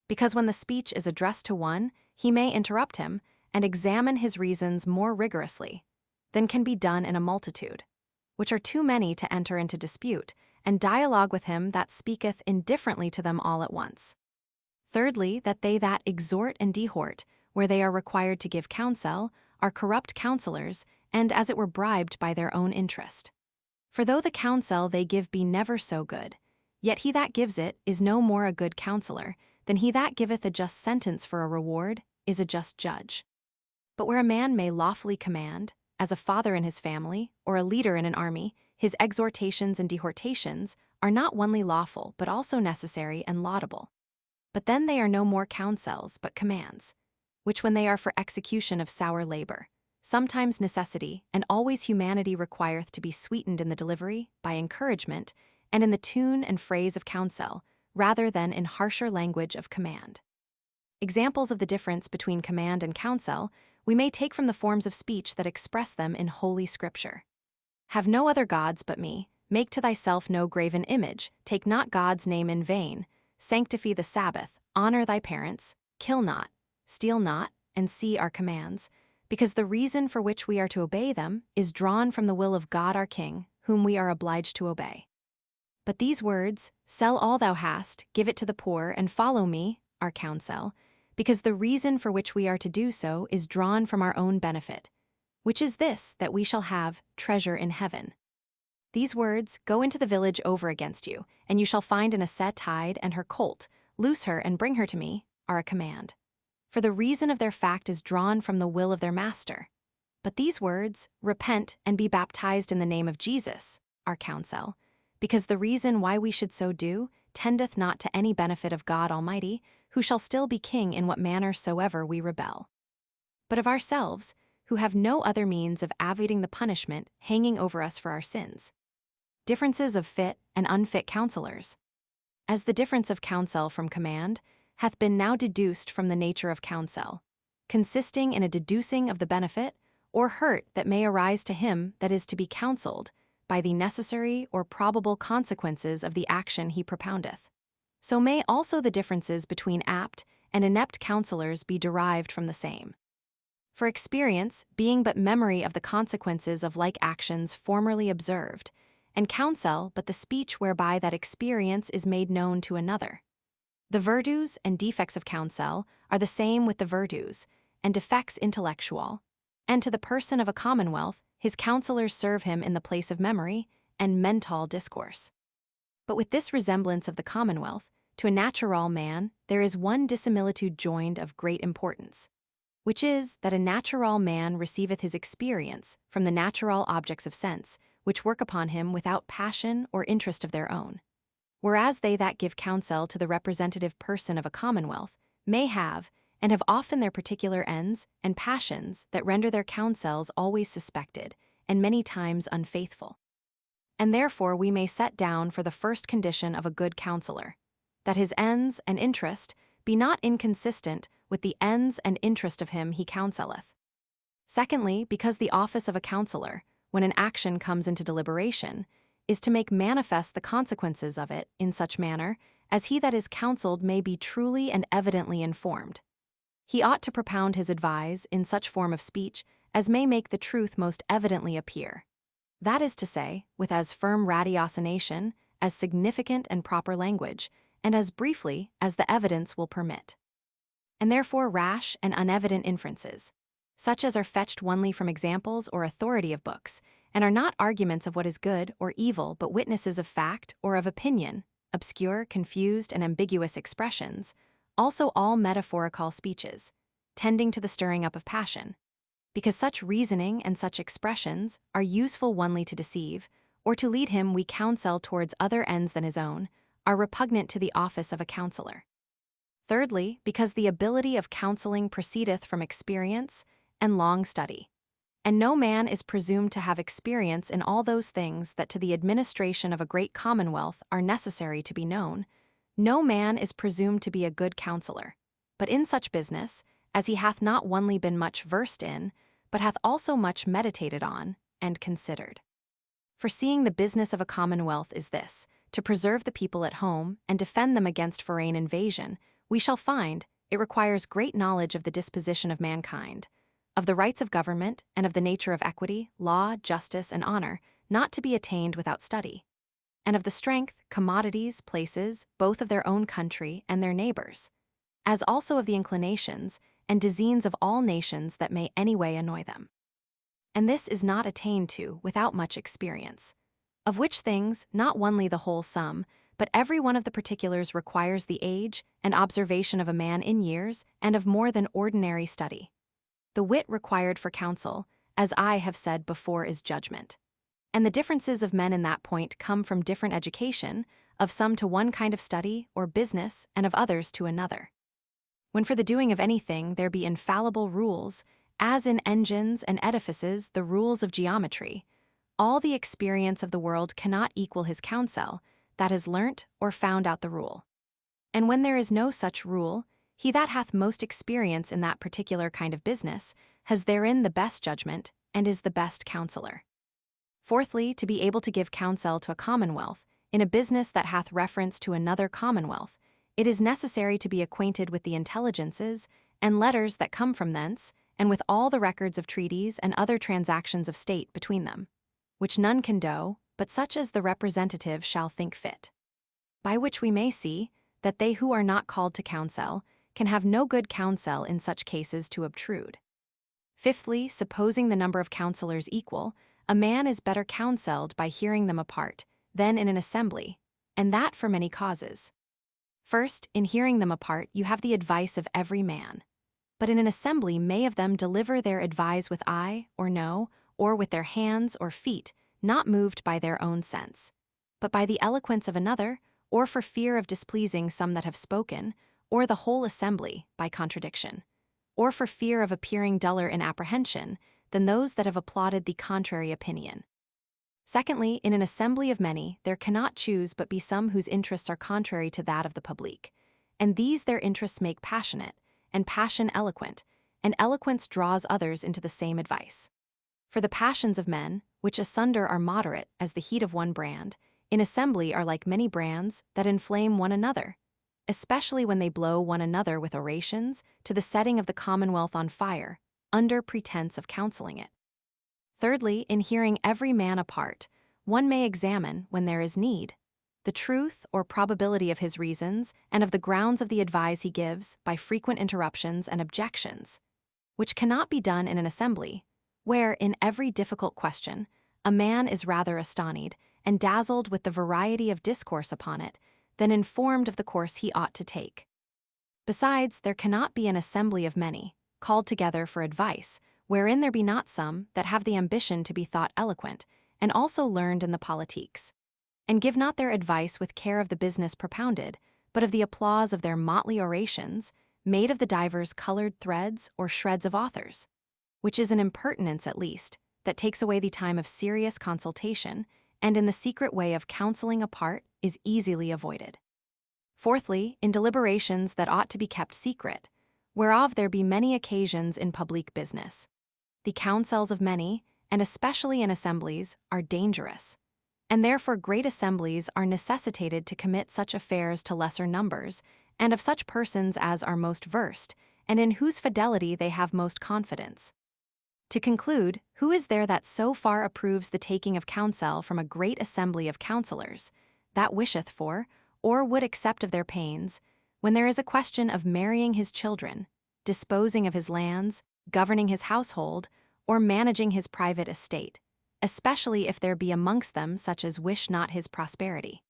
because when the speech is addressed to one, he may interrupt him, and examine his reasons more rigorously than can be done in a multitude, which are too many to enter into dispute, and dialogue with him that speaketh indifferently to them all at once. Thirdly, that they that exhort and dehort, where they are required to give counsel, are corrupt counselors, and as it were bribed by their own interest. For though the counsel they give be never so good, yet he that gives it is no more a good counselor than he that giveth a just sentence for a reward is a just judge. But where a man may lawfully command, as a father in his family, or a leader in an army, his exhortations and dehortations are not only lawful but also necessary and laudable. But then they are no more counsels but commands, which when they are for execution of sour labor, sometimes necessity and always humanity requireth to be sweetened in the delivery, by encouragement, and in the tune and phrase of counsel, rather than in harsher language of command. Examples of the difference between command and counsel we may take from the forms of speech that express them in Holy Scripture. Have no other gods but me, make to thyself no graven image, take not God's name in vain, sanctify the Sabbath, honor thy parents, kill not, steal not, and see our commands, because the reason for which we are to obey them is drawn from the will of God our King, whom we are obliged to obey. But these words, sell all thou hast, give it to the poor, and follow me, are counsel, because the reason for which we are to do so is drawn from our own benefit, which is this, that we shall have treasure in heaven. These words, go into the village over against you, and you shall find an assette tied and her colt, loose her and bring her to me, are a command. For the reason of their fact is drawn from the will of their master. But these words, repent and be baptized in the name of Jesus, are counsel, because the reason why we should so do tendeth not to any benefit of God Almighty, who shall still be king in what manner soever we rebel. But of ourselves, who have no other means of evading the punishment hanging over us for our sins. Differences of fit and unfit counselors. As the difference of counsel from command hath been now deduced from the nature of counsel, consisting in a deducing of the benefit or hurt that may arise to him that is to be counselled by the necessary or probable consequences of the action he propoundeth. So may also the differences between apt and inept counselors be derived from the same. For experience, being but memory of the consequences of like actions formerly observed, and counsel but the speech whereby that experience is made known to another. The virtues and defects of counsel are the same with the virtues and defects intellectual, and to the person of a commonwealth his counselors serve him in the place of memory and mental discourse. But with this resemblance of the commonwealth, to a natural man there is one dissimilitude joined of great importance, which is that a natural man receiveth his experience from the natural objects of sense, which work upon him without passion or interest of their own. Whereas they that give counsel to the representative person of a commonwealth may have, and have often their particular ends and passions that render their counsels always suspected, and many times unfaithful. And therefore we may set down for the first condition of a good counselor, that his ends and interest be not inconsistent with the ends and interest of him he counselleth. Secondly, because the office of a counselor, when an action comes into deliberation, is to make manifest the consequences of it in such manner as he that is counselled may be truly and evidently informed. He ought to propound his advice in such form of speech as may make the truth most evidently appear. That is to say, with as firm ratiocination, as significant and proper language, and as briefly as the evidence will permit. And therefore rash and unevident inferences, such as are fetched only from examples or authority of books, and are not arguments of what is good or evil but witnesses of fact or of opinion, obscure, confused, and ambiguous expressions, also all metaphorical speeches, tending to the stirring up of passion, because such reasoning and such expressions are useful only to deceive, or to lead him we counsel towards other ends than his own, are repugnant to the office of a counselor. Thirdly, because the ability of counseling proceedeth from experience and long study, and no man is presumed to have experience in all those things that to the administration of a great commonwealth are necessary to be known. No man is presumed to be a good counselor, but in such business, as he hath not only been much versed in, but hath also much meditated on and considered. For seeing the business of a commonwealth is this, to preserve the people at home and defend them against foreign invasion, we shall find it requires great knowledge of the disposition of mankind, of the rights of government, and of the nature of equity, law, justice, and honor, not to be attained without study, and of the strength, commodities, places, both of their own country and their neighbors, as also of the inclinations and designs of all nations that may any way annoy them. And this is not attained to without much experience, of which things not only the whole sum, but every one of the particulars requires the age and observation of a man in years and of more than ordinary study. The wit required for counsel, as I have said before, is judgment. And the differences of men in that point come from different education, of some to one kind of study or business, and of others to another. When for the doing of anything there be infallible rules, as in engines and edifices the rules of geometry, all the experience of the world cannot equal his counsel, that has learnt or found out the rule. And when there is no such rule, he that hath most experience in that particular kind of business has therein the best judgment, and is the best counselor. Fourthly, to be able to give counsel to a commonwealth, in a business that hath reference to another commonwealth, it is necessary to be acquainted with the intelligences and letters that come from thence, and with all the records of treaties and other transactions of state between them, which none can do, but such as the representative shall think fit. By which we may see that they who are not called to counsel can have no good counsel in such cases to obtrude. Fifthly, supposing the number of counselors equal, a man is better counselled by hearing them apart than in an assembly, and that for many causes. First, in hearing them apart, you have the advice of every man. But in an assembly may of them deliver their advise with eye or no, or with their hands or feet, not moved by their own sense, but by the eloquence of another, or for fear of displeasing some that have spoken, or the whole assembly by contradiction, or for fear of appearing duller in apprehension than those that have applauded the contrary opinion. Secondly, in an assembly of many, there cannot choose but be some whose interests are contrary to that of the public, and these their interests make passionate, and passion eloquent, and eloquence draws others into the same advice. For the passions of men, which asunder are moderate as the heat of one brand, in assembly are like many brands that inflame one another, especially when they blow one another with orations to the setting of the commonwealth on fire, under pretense of counseling it. Thirdly, in hearing every man apart, one may examine, when there is need, the truth or probability of his reasons and of the grounds of the advice he gives by frequent interruptions and objections, which cannot be done in an assembly, where, in every difficult question, a man is rather astonied and dazzled with the variety of discourse upon it than informed of the course he ought to take. Besides, there cannot be an assembly of many, called together for advice, wherein there be not some that have the ambition to be thought eloquent, and also learned in the politiques, and give not their advice with care of the business propounded, but of the applause of their motley orations, made of the divers colored threads or shreds of authors, which is an impertinence at least, that takes away the time of serious consultation, and in the secret way of counseling apart is easily avoided. Fourthly, in deliberations that ought to be kept secret, whereof there be many occasions in public business, the counsels of many, and especially in assemblies, are dangerous, and therefore great assemblies are necessitated to commit such affairs to lesser numbers, and of such persons as are most versed, and in whose fidelity they have most confidence. To conclude, who is there that so far approves the taking of counsel from a great assembly of counselors, that wisheth for, or would accept of their pains, when there is a question of marrying his children, disposing of his lands, governing his household, or managing his private estate, especially if there be amongst them such as wish not his prosperity?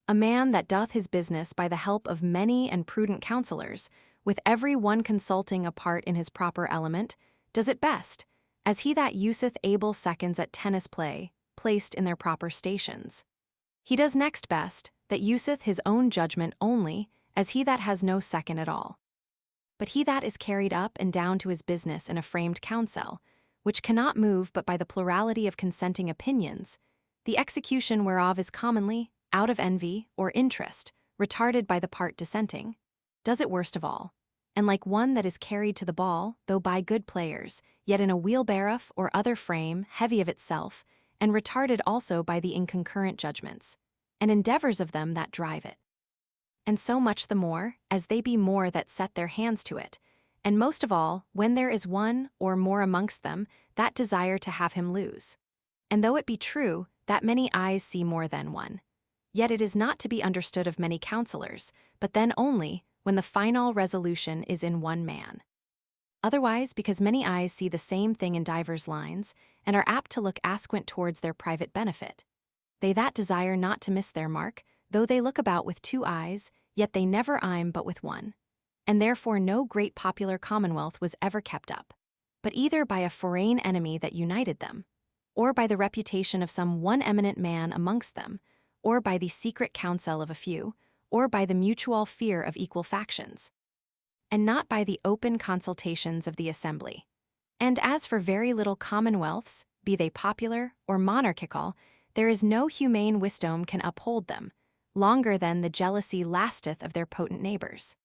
A man that doth his business by the help of many and prudent counselors, with every one consulting apart in his proper element, does it best, as he that useth able seconds at tennis play, placed in their proper stations. He does next best, that useth his own judgment only, as he that has no second at all. But he that is carried up and down to his business in a framed counsel, which cannot move but by the plurality of consenting opinions, the execution whereof is commonly, out of envy or interest, retarded by the part dissenting, does it worst of all, and like one that is carried to the ball, though by good players, yet in a wheelbarrow or other frame heavy of itself, and retarded also by the inconcurrent judgments, and endeavors of them that drive it. And so much the more, as they be more that set their hands to it, and most of all, when there is one or more amongst them that desire to have him lose. And though it be true that many eyes see more than one, yet it is not to be understood of many counselors, but then only when the final resolution is in one man. Otherwise, because many eyes see the same thing in divers lines, and are apt to look asquint towards their private benefit, they that desire not to miss their mark, though they look about with two eyes, yet they never aim but with one. And therefore no great popular commonwealth was ever kept up, but either by a foreign enemy that united them, or by the reputation of some one eminent man amongst them, or by the secret counsel of a few, or by the mutual fear of equal factions, and not by the open consultations of the assembly. And as for very little commonwealths, be they popular or monarchical, there is no humane wisdom can uphold them, longer than the jealousy lasteth of their potent neighbors.